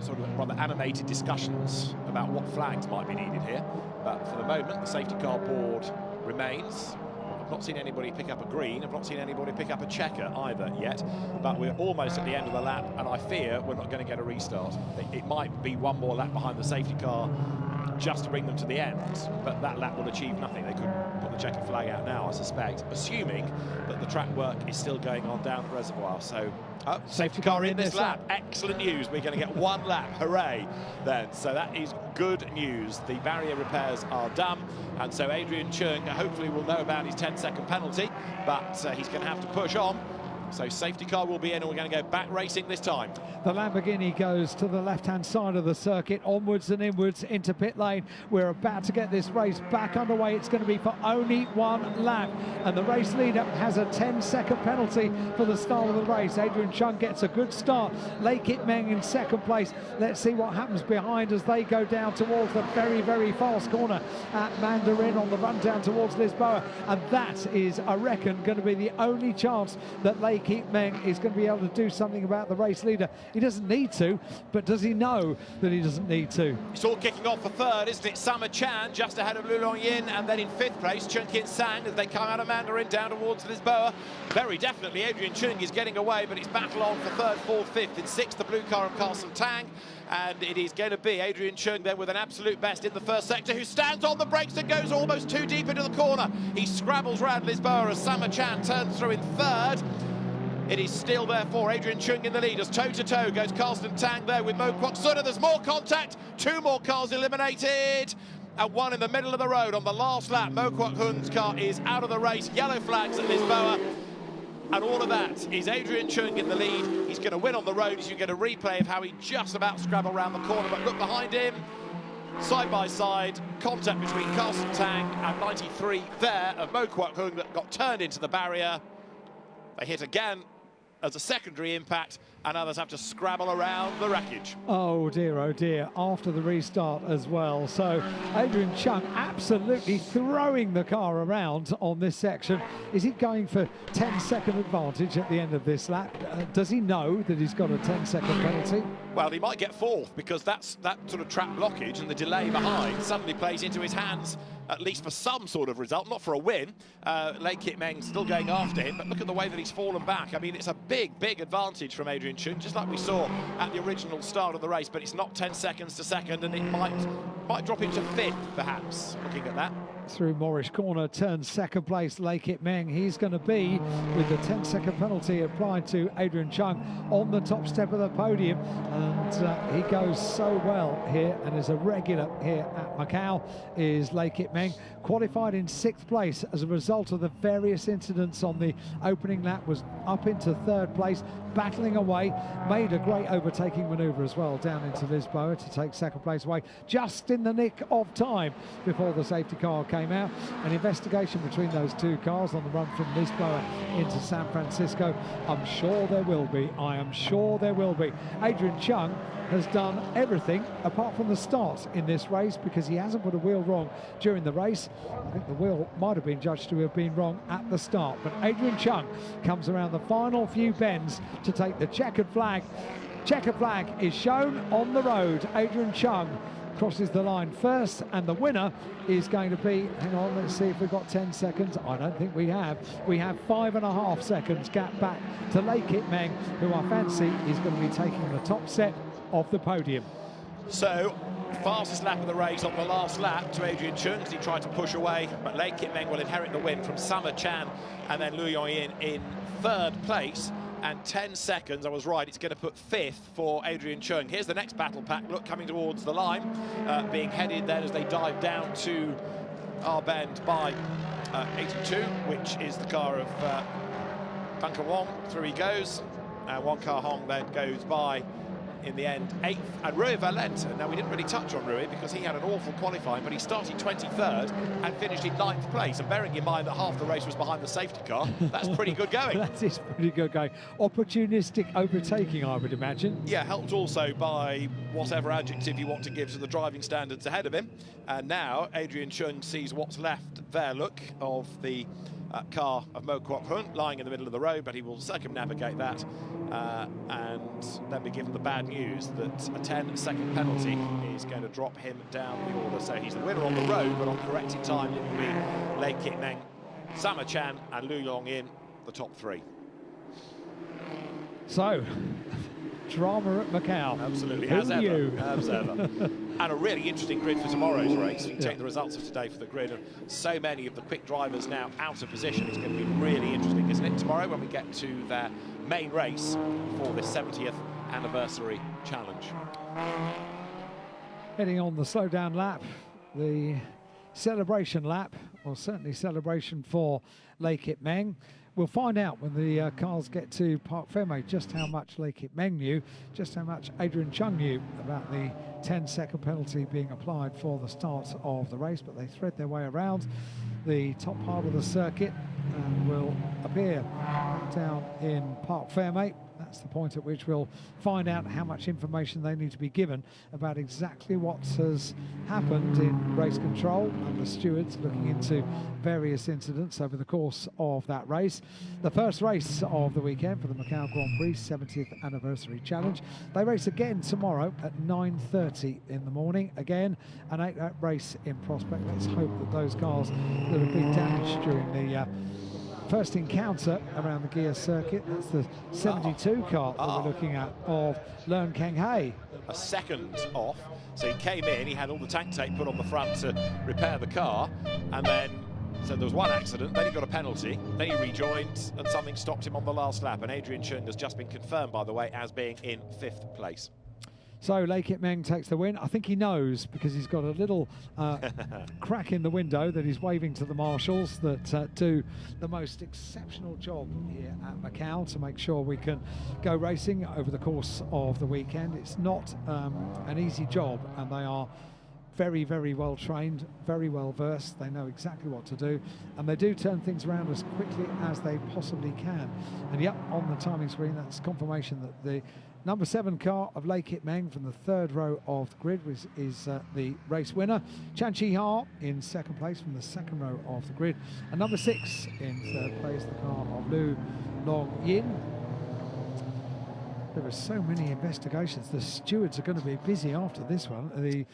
sort of rather animated discussions about what flags might be needed here. But for the moment, the safety car board remains. I've not seen anybody pick up a green. I've not seen anybody pick up a checker either yet. But we're almost at the end of the lap, and I fear we're not going to get a restart. It might be one more lap behind the safety car just to bring them to the end, but that lap will achieve nothing. They could put the checkered flag out now, I suspect, assuming that the track work is still going on down the Reservoir. So, safety car in this lap. Excellent news. We're going to get 1 lap. Hooray, then. So that is good news. The barrier repairs are done, and so Adrian Chung hopefully will know about his 10-second penalty, but he's going to have to push on. So safety car will be in, and we're going to go back racing this time. The Lamborghini goes to the left-hand side of the circuit, onwards and inwards into pit lane. We're about to get this race back underway. It's going to be for only 1 lap, and the race leader has a 10-second penalty for the start of the race. Adrian Chung gets a good start. Lei Kit Meng in second place. Let's see what happens behind as they go down towards the very, very fast corner at Mandarin on the run down towards Lisboa, and that is, I reckon, going to be the only chance that Lei Kit Meng is going to be able to do something about the race leader. He doesn't need to, but does he know that he doesn't need to? It's all kicking off for third, isn't it? Sama Chan just ahead of Lu Longyin, and then in 5th place, Chung Kin Sang as they come out of Mandarin down towards Lisboa. Very definitely Adrian Chung is getting away, but it's battle on for 3rd, 4th, 5th. In 6th, the blue car of Carson Tang. And it is going to be Adrian Chung then with an absolute best in the first sector, who stands on the brakes and goes almost too deep into the corner. He scrabbles round Lisboa as Sama Chan turns through in 3rd. It is still, therefore, Adrian Chung in the lead as toe-to-toe goes Carsten Tang there with Mo Kwok Suna. There's more contact, 2 more cars eliminated, and 1 in the middle of the road on the last lap. Mo Kwok Hun's car is out of the race. Yellow flags at Lisboa. And all of that is Adrian Chung in the lead. He's going to win on the road as you get a replay of how he just about scrabbled around the corner. But look behind him, side by side, contact between Carsten Tang and 93 there of Mo Kwok Hun that got turned into the barrier. They hit again as a secondary impact, and others have to scrabble around the wreckage. Oh dear, after the restart as well. So Adrian Chung absolutely throwing the car around on this section. Is he going for 10-second advantage at the end of this lap? Does he know that he's got a 10-second penalty? Well, he might get 4th, because that sort of track blockage and the delay behind suddenly plays into his hands, at least for some sort of result, not for a win. Lei Kit Meng still going after him, but look at the way that he's fallen back. I mean, it's a big, big advantage from Adrian Chung, just like we saw at the original start of the race, but it's not 10 seconds to second, and it might drop him to 5th, perhaps, looking at that. through Moorish Corner, turns second place, Lei Kit Meng. He's going to be, with the 10-second penalty applied to Adrian Chung, on the top step of the podium. And he goes so well here and is a regular here at Macau, is Lei Kit Meng. Qualified in 6th place as a result of the various incidents on the opening lap, was up into 3rd place, battling away, made a great overtaking manoeuvre as well down into Lisboa to take 2nd place away, just in the nick of time before the safety car came out. An investigation between those two cars on the run from Lisboa into San Francisco. I'm sure there will be. I am sure there will be. Adrian Chung has done everything apart from the start in this race, because he hasn't put a wheel wrong during the race. I think the wheel might have been judged to have been wrong at the start, but Adrian Chung comes around the final few bends to take the checkered flag. Checkered flag is shown on the road. Adrian Chung crosses the line first, and the winner is going to be, hang on, let's see if we've got 10 seconds. I don't think we have. We have 5.5 seconds gap back to Lei Kit Meng, who I fancy is going to be taking the top set of the podium. So, fastest lap of the race on the last lap to Adrian Chung as he tried to push away, but Lei Kit Meng will inherit the win from Summer Chan and then Liu Yongyin in 3rd place. And 10 seconds, I was right, it's going to put 5th for Adrian Chung. Here's the next battle pack, look, coming towards the line, being headed then as they dive down to our bend by 82, which is the car of Duncan Wong. Through he goes, and Wong Kar Hong then goes by in the end 8th, and Rui Valenta. Now, we didn't really touch on Rui because he had an awful qualifying, but he started 23rd and finished in 9th place. And bearing in mind that half the race was behind the safety car, that's pretty good going. That is pretty good going. Opportunistic overtaking, I would imagine. Yeah, helped also by whatever adjective you want to give to the driving standards ahead of him. And now Adrian Chung sees what's left there, look, of the car of Mo Kwok Hun lying in the middle of the road, but he will circumnavigate that and then be given the bad news that a 10-second penalty is going to drop him down the order. So he's the winner on the road, but on corrected time it will be Lei Kit Meng, Summer Chan and Liu Yongyin, the top 3. So, drama at Macau. Absolutely, Who as ever. knew? As ever. And a really interesting grid for tomorrow's race. You take the results of today for the grid, and so many of the quick drivers now out of position. It's going to be really interesting, isn't it, tomorrow when we get to their main race for this 70th anniversary challenge. Heading on the slow down lap, the celebration lap, or certainly celebration for Lei Kit Meng. We'll find out when the cars get to Parc Ferme just how much Lei Kit Meng knew, just how much Adrian Chung knew about the 10-second penalty being applied for the start of the race, but they thread their way around the top part of the circuit and will appear down in Parc Ferme. That's the point at which we'll find out how much information they need to be given about exactly what has happened in race control, and the stewards looking into various incidents over the course of that race. The first race of the weekend for the Macau Grand Prix 70th Anniversary Challenge. They race again tomorrow at 9:30 in the morning. Again, an 8-lap race in prospect. Let's hope that those cars that have been damaged during the first encounter around the Guia circuit, that's the 72 car that we're looking at of Leung Keng Hei. A second off, so he came in, he had all the tank tape put on the front to repair the car, and then so there was one accident, then he got a penalty, then he rejoined and something stopped him on the last lap, and Adrian Chung has just been confirmed, by the way, as being in 5th place. So Lei Kit Meng takes the win. I think he knows, because he's got a little crack in the window that he's waving to the marshals that do the most exceptional job here at Macau to make sure we can go racing over the course of the weekend. It's not an easy job, and they are very, very well trained, very well versed. They know exactly what to do, and they do turn things around as quickly as they possibly can. And yep, on the timing screen, that's confirmation that the number 7 car of Lei Kit Meng from the 3rd row of the grid is the race winner. Chan Chi-ha in 2nd place from the 2nd row of the grid. And number 6 in 3rd place, the car of Liu Yongyin. There are so many investigations. The stewards are going to be busy after this one. The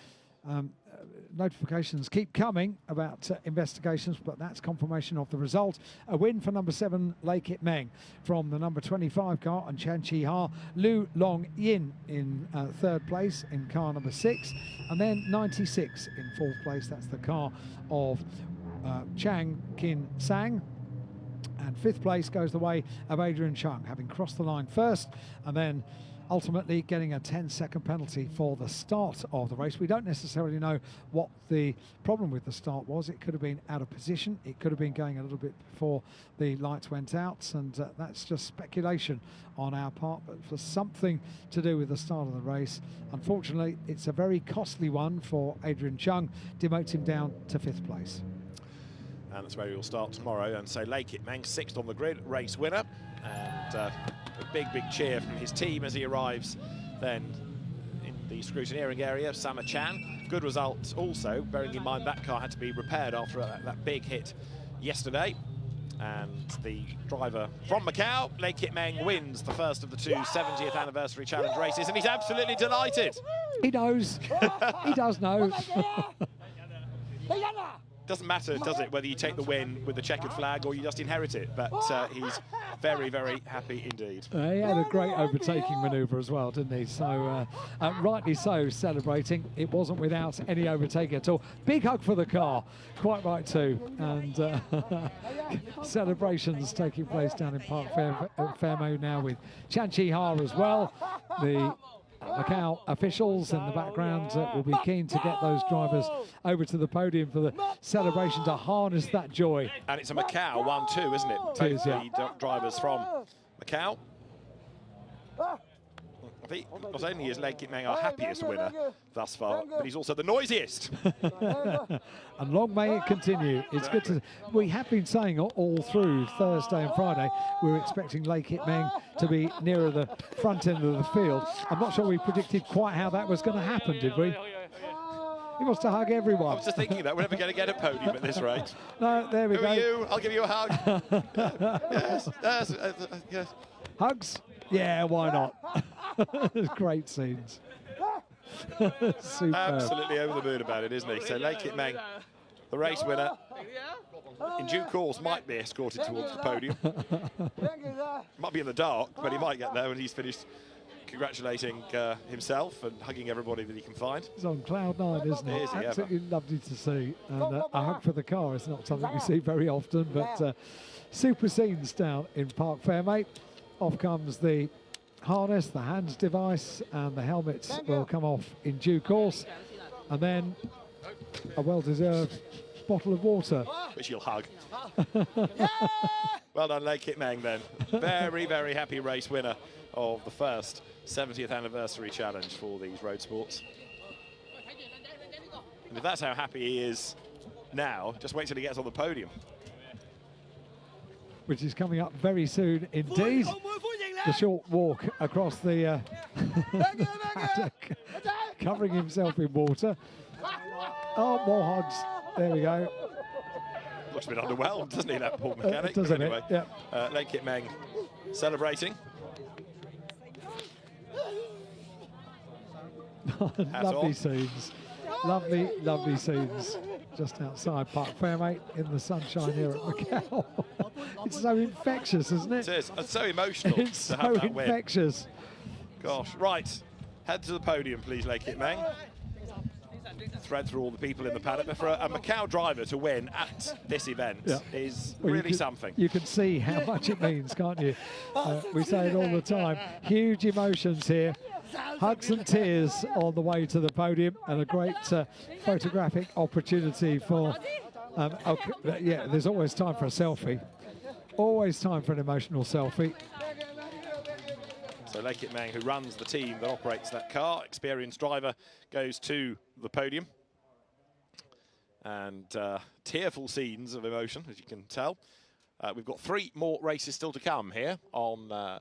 notifications keep coming about investigations, but that's confirmation of the result. A win for number 7 Lei Kit Meng from the number 25 car, and Chan Chi-ha. Liu Yongyin in 3rd place in car number 6, and then 96 in 4th place. That's the car of Chang Kin Sang. And 5th place goes the way of Adrian Chung, having crossed the line first and then ultimately getting a 10-second penalty for the start of the race. We don't necessarily know what the problem with the start was. It could have been out of position. It could have been going a little bit before the lights went out, and that's just speculation on our part, but for something to do with the start of the race. Unfortunately, it's a very costly one for Adrian Chung, demotes him down to 5th place. And that's where he will start tomorrow. And so Lei Kit Meng, 6th on the grid, race winner. And a big cheer from his team as he arrives then in the scrutineering area. Sama Chan, good result also, bearing in mind that car had to be repaired after that big hit yesterday. And the driver from Macau, Lei Kit Meng, wins the first of the 2 70th anniversary challenge races, and he's absolutely delighted. He knows. He does know. Doesn't matter, does it, whether you take the win with the checkered flag or you just inherit it, but he's very, very happy indeed. He had a great overtaking manoeuvre as well, didn't he? So, rightly so, celebrating. It wasn't without any overtaking at all. Big hug for the car, quite right too. And celebrations taking place down in Park Fairmont now with Chan Chi Ha as well. The Macau officials in the background will be keen to get those drivers over to the podium for the celebration to harness that joy. And it's a Macau 1-2, isn't it? It is, yeah. The drivers from Macau. I think not only is Lei Kit Meng our happiest winner thus far, but he's also the noisiest. And long may it continue. It's good to. We have been saying all through Thursday and Friday we were expecting Lei Kit Meng to be nearer the front end of the field. I'm not sure we predicted quite how that was going to happen, did we? He wants to hug everyone. I was just thinking that we're never going to get a podium at this rate. No, there we go. Who are you? I'll give you a hug. Yes. Hugs? Yeah, why not? Great scenes. Superb. Absolutely over the moon about it, isn't he? So Lei Kit Meng, the race winner, in due course might be escorted towards the podium. Might be in the dark, but he might get there when he's finished congratulating himself and hugging everybody that he can find. He's on cloud 9, isn't he? Absolutely lovely to see. And a hug for the car is not something we see very often, but super scenes down in Park Fairmont. Off comes the harness, the hands device, and the helmets will come off in due course. And then a well-deserved bottle of water. Which you'll hug. Well done, Lei Kit Meng, then. Very, very happy race winner of the first 70th anniversary challenge for these road sports. And if that's how happy he is now, just wait till he gets on the podium. Which is coming up very soon indeed. The short walk across the paddock, covering himself in water. Oh, more hugs. There we go. Looks a bit underwhelmed, doesn't he, that poor mechanic? Doesn't anyway, it? Yeah. Lei Kit Meng celebrating. Lovely scenes. Lovely, lovely scenes. Just outside Park Fairmont in the sunshine here at Macau. It's so infectious, isn't it? It is. It's so emotional It's to so have that win. infectious. Gosh, right. Head to the podium, please, Lei Kit Meng. Thread through all the people in the paddock. But for a Macau driver to win at this event is really something. You can see how much it means, can't you? We say it all the time. Huge emotions here. Hugs and tears on the way to the podium, and a great photographic opportunity for... there's always time for a selfie. Always time for an emotional selfie. So Lei Kit Meng, who runs the team that operates that car, experienced driver, goes to the podium. And tearful scenes of emotion, as you can tell. We've got 3 more races still to come here on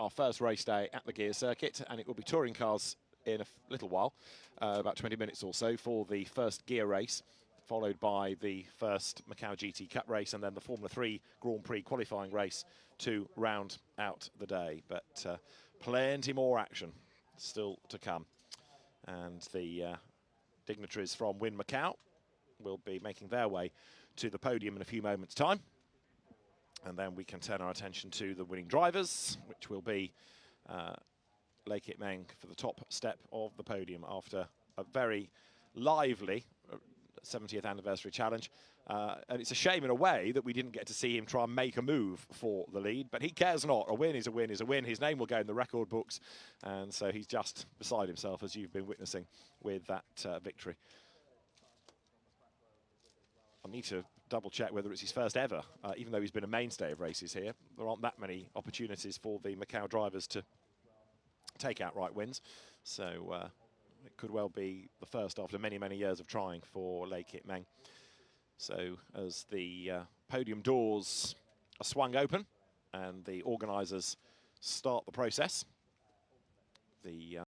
our first race day at the Guia circuit, and it will be touring cars in a little while, about 20 minutes or so, for the first Guia race, followed by the first Macau GT Cup race, and then the Formula 3 Grand Prix qualifying race to round out the day. But plenty more action still to come. And the dignitaries from Win Macau will be making their way to the podium in a few moments' time. And then we can turn our attention to the winning drivers, which will be Lei Kit Meng for the top step of the podium after a very lively 70th Anniversary Challenge. And it's a shame in a way that we didn't get to see him try and make a move for the lead, but he cares not. A win is a win is a win. His name will go in the record books, and so he's just beside himself, as you've been witnessing with that victory. I need to double check whether it's his first ever, even though he's been a mainstay of races here. There aren't that many opportunities for the Macau drivers to take outright wins, so it could well be the first after many, many years of trying for Lei Kit Meng. So as the podium doors are swung open and the organisers start the process, the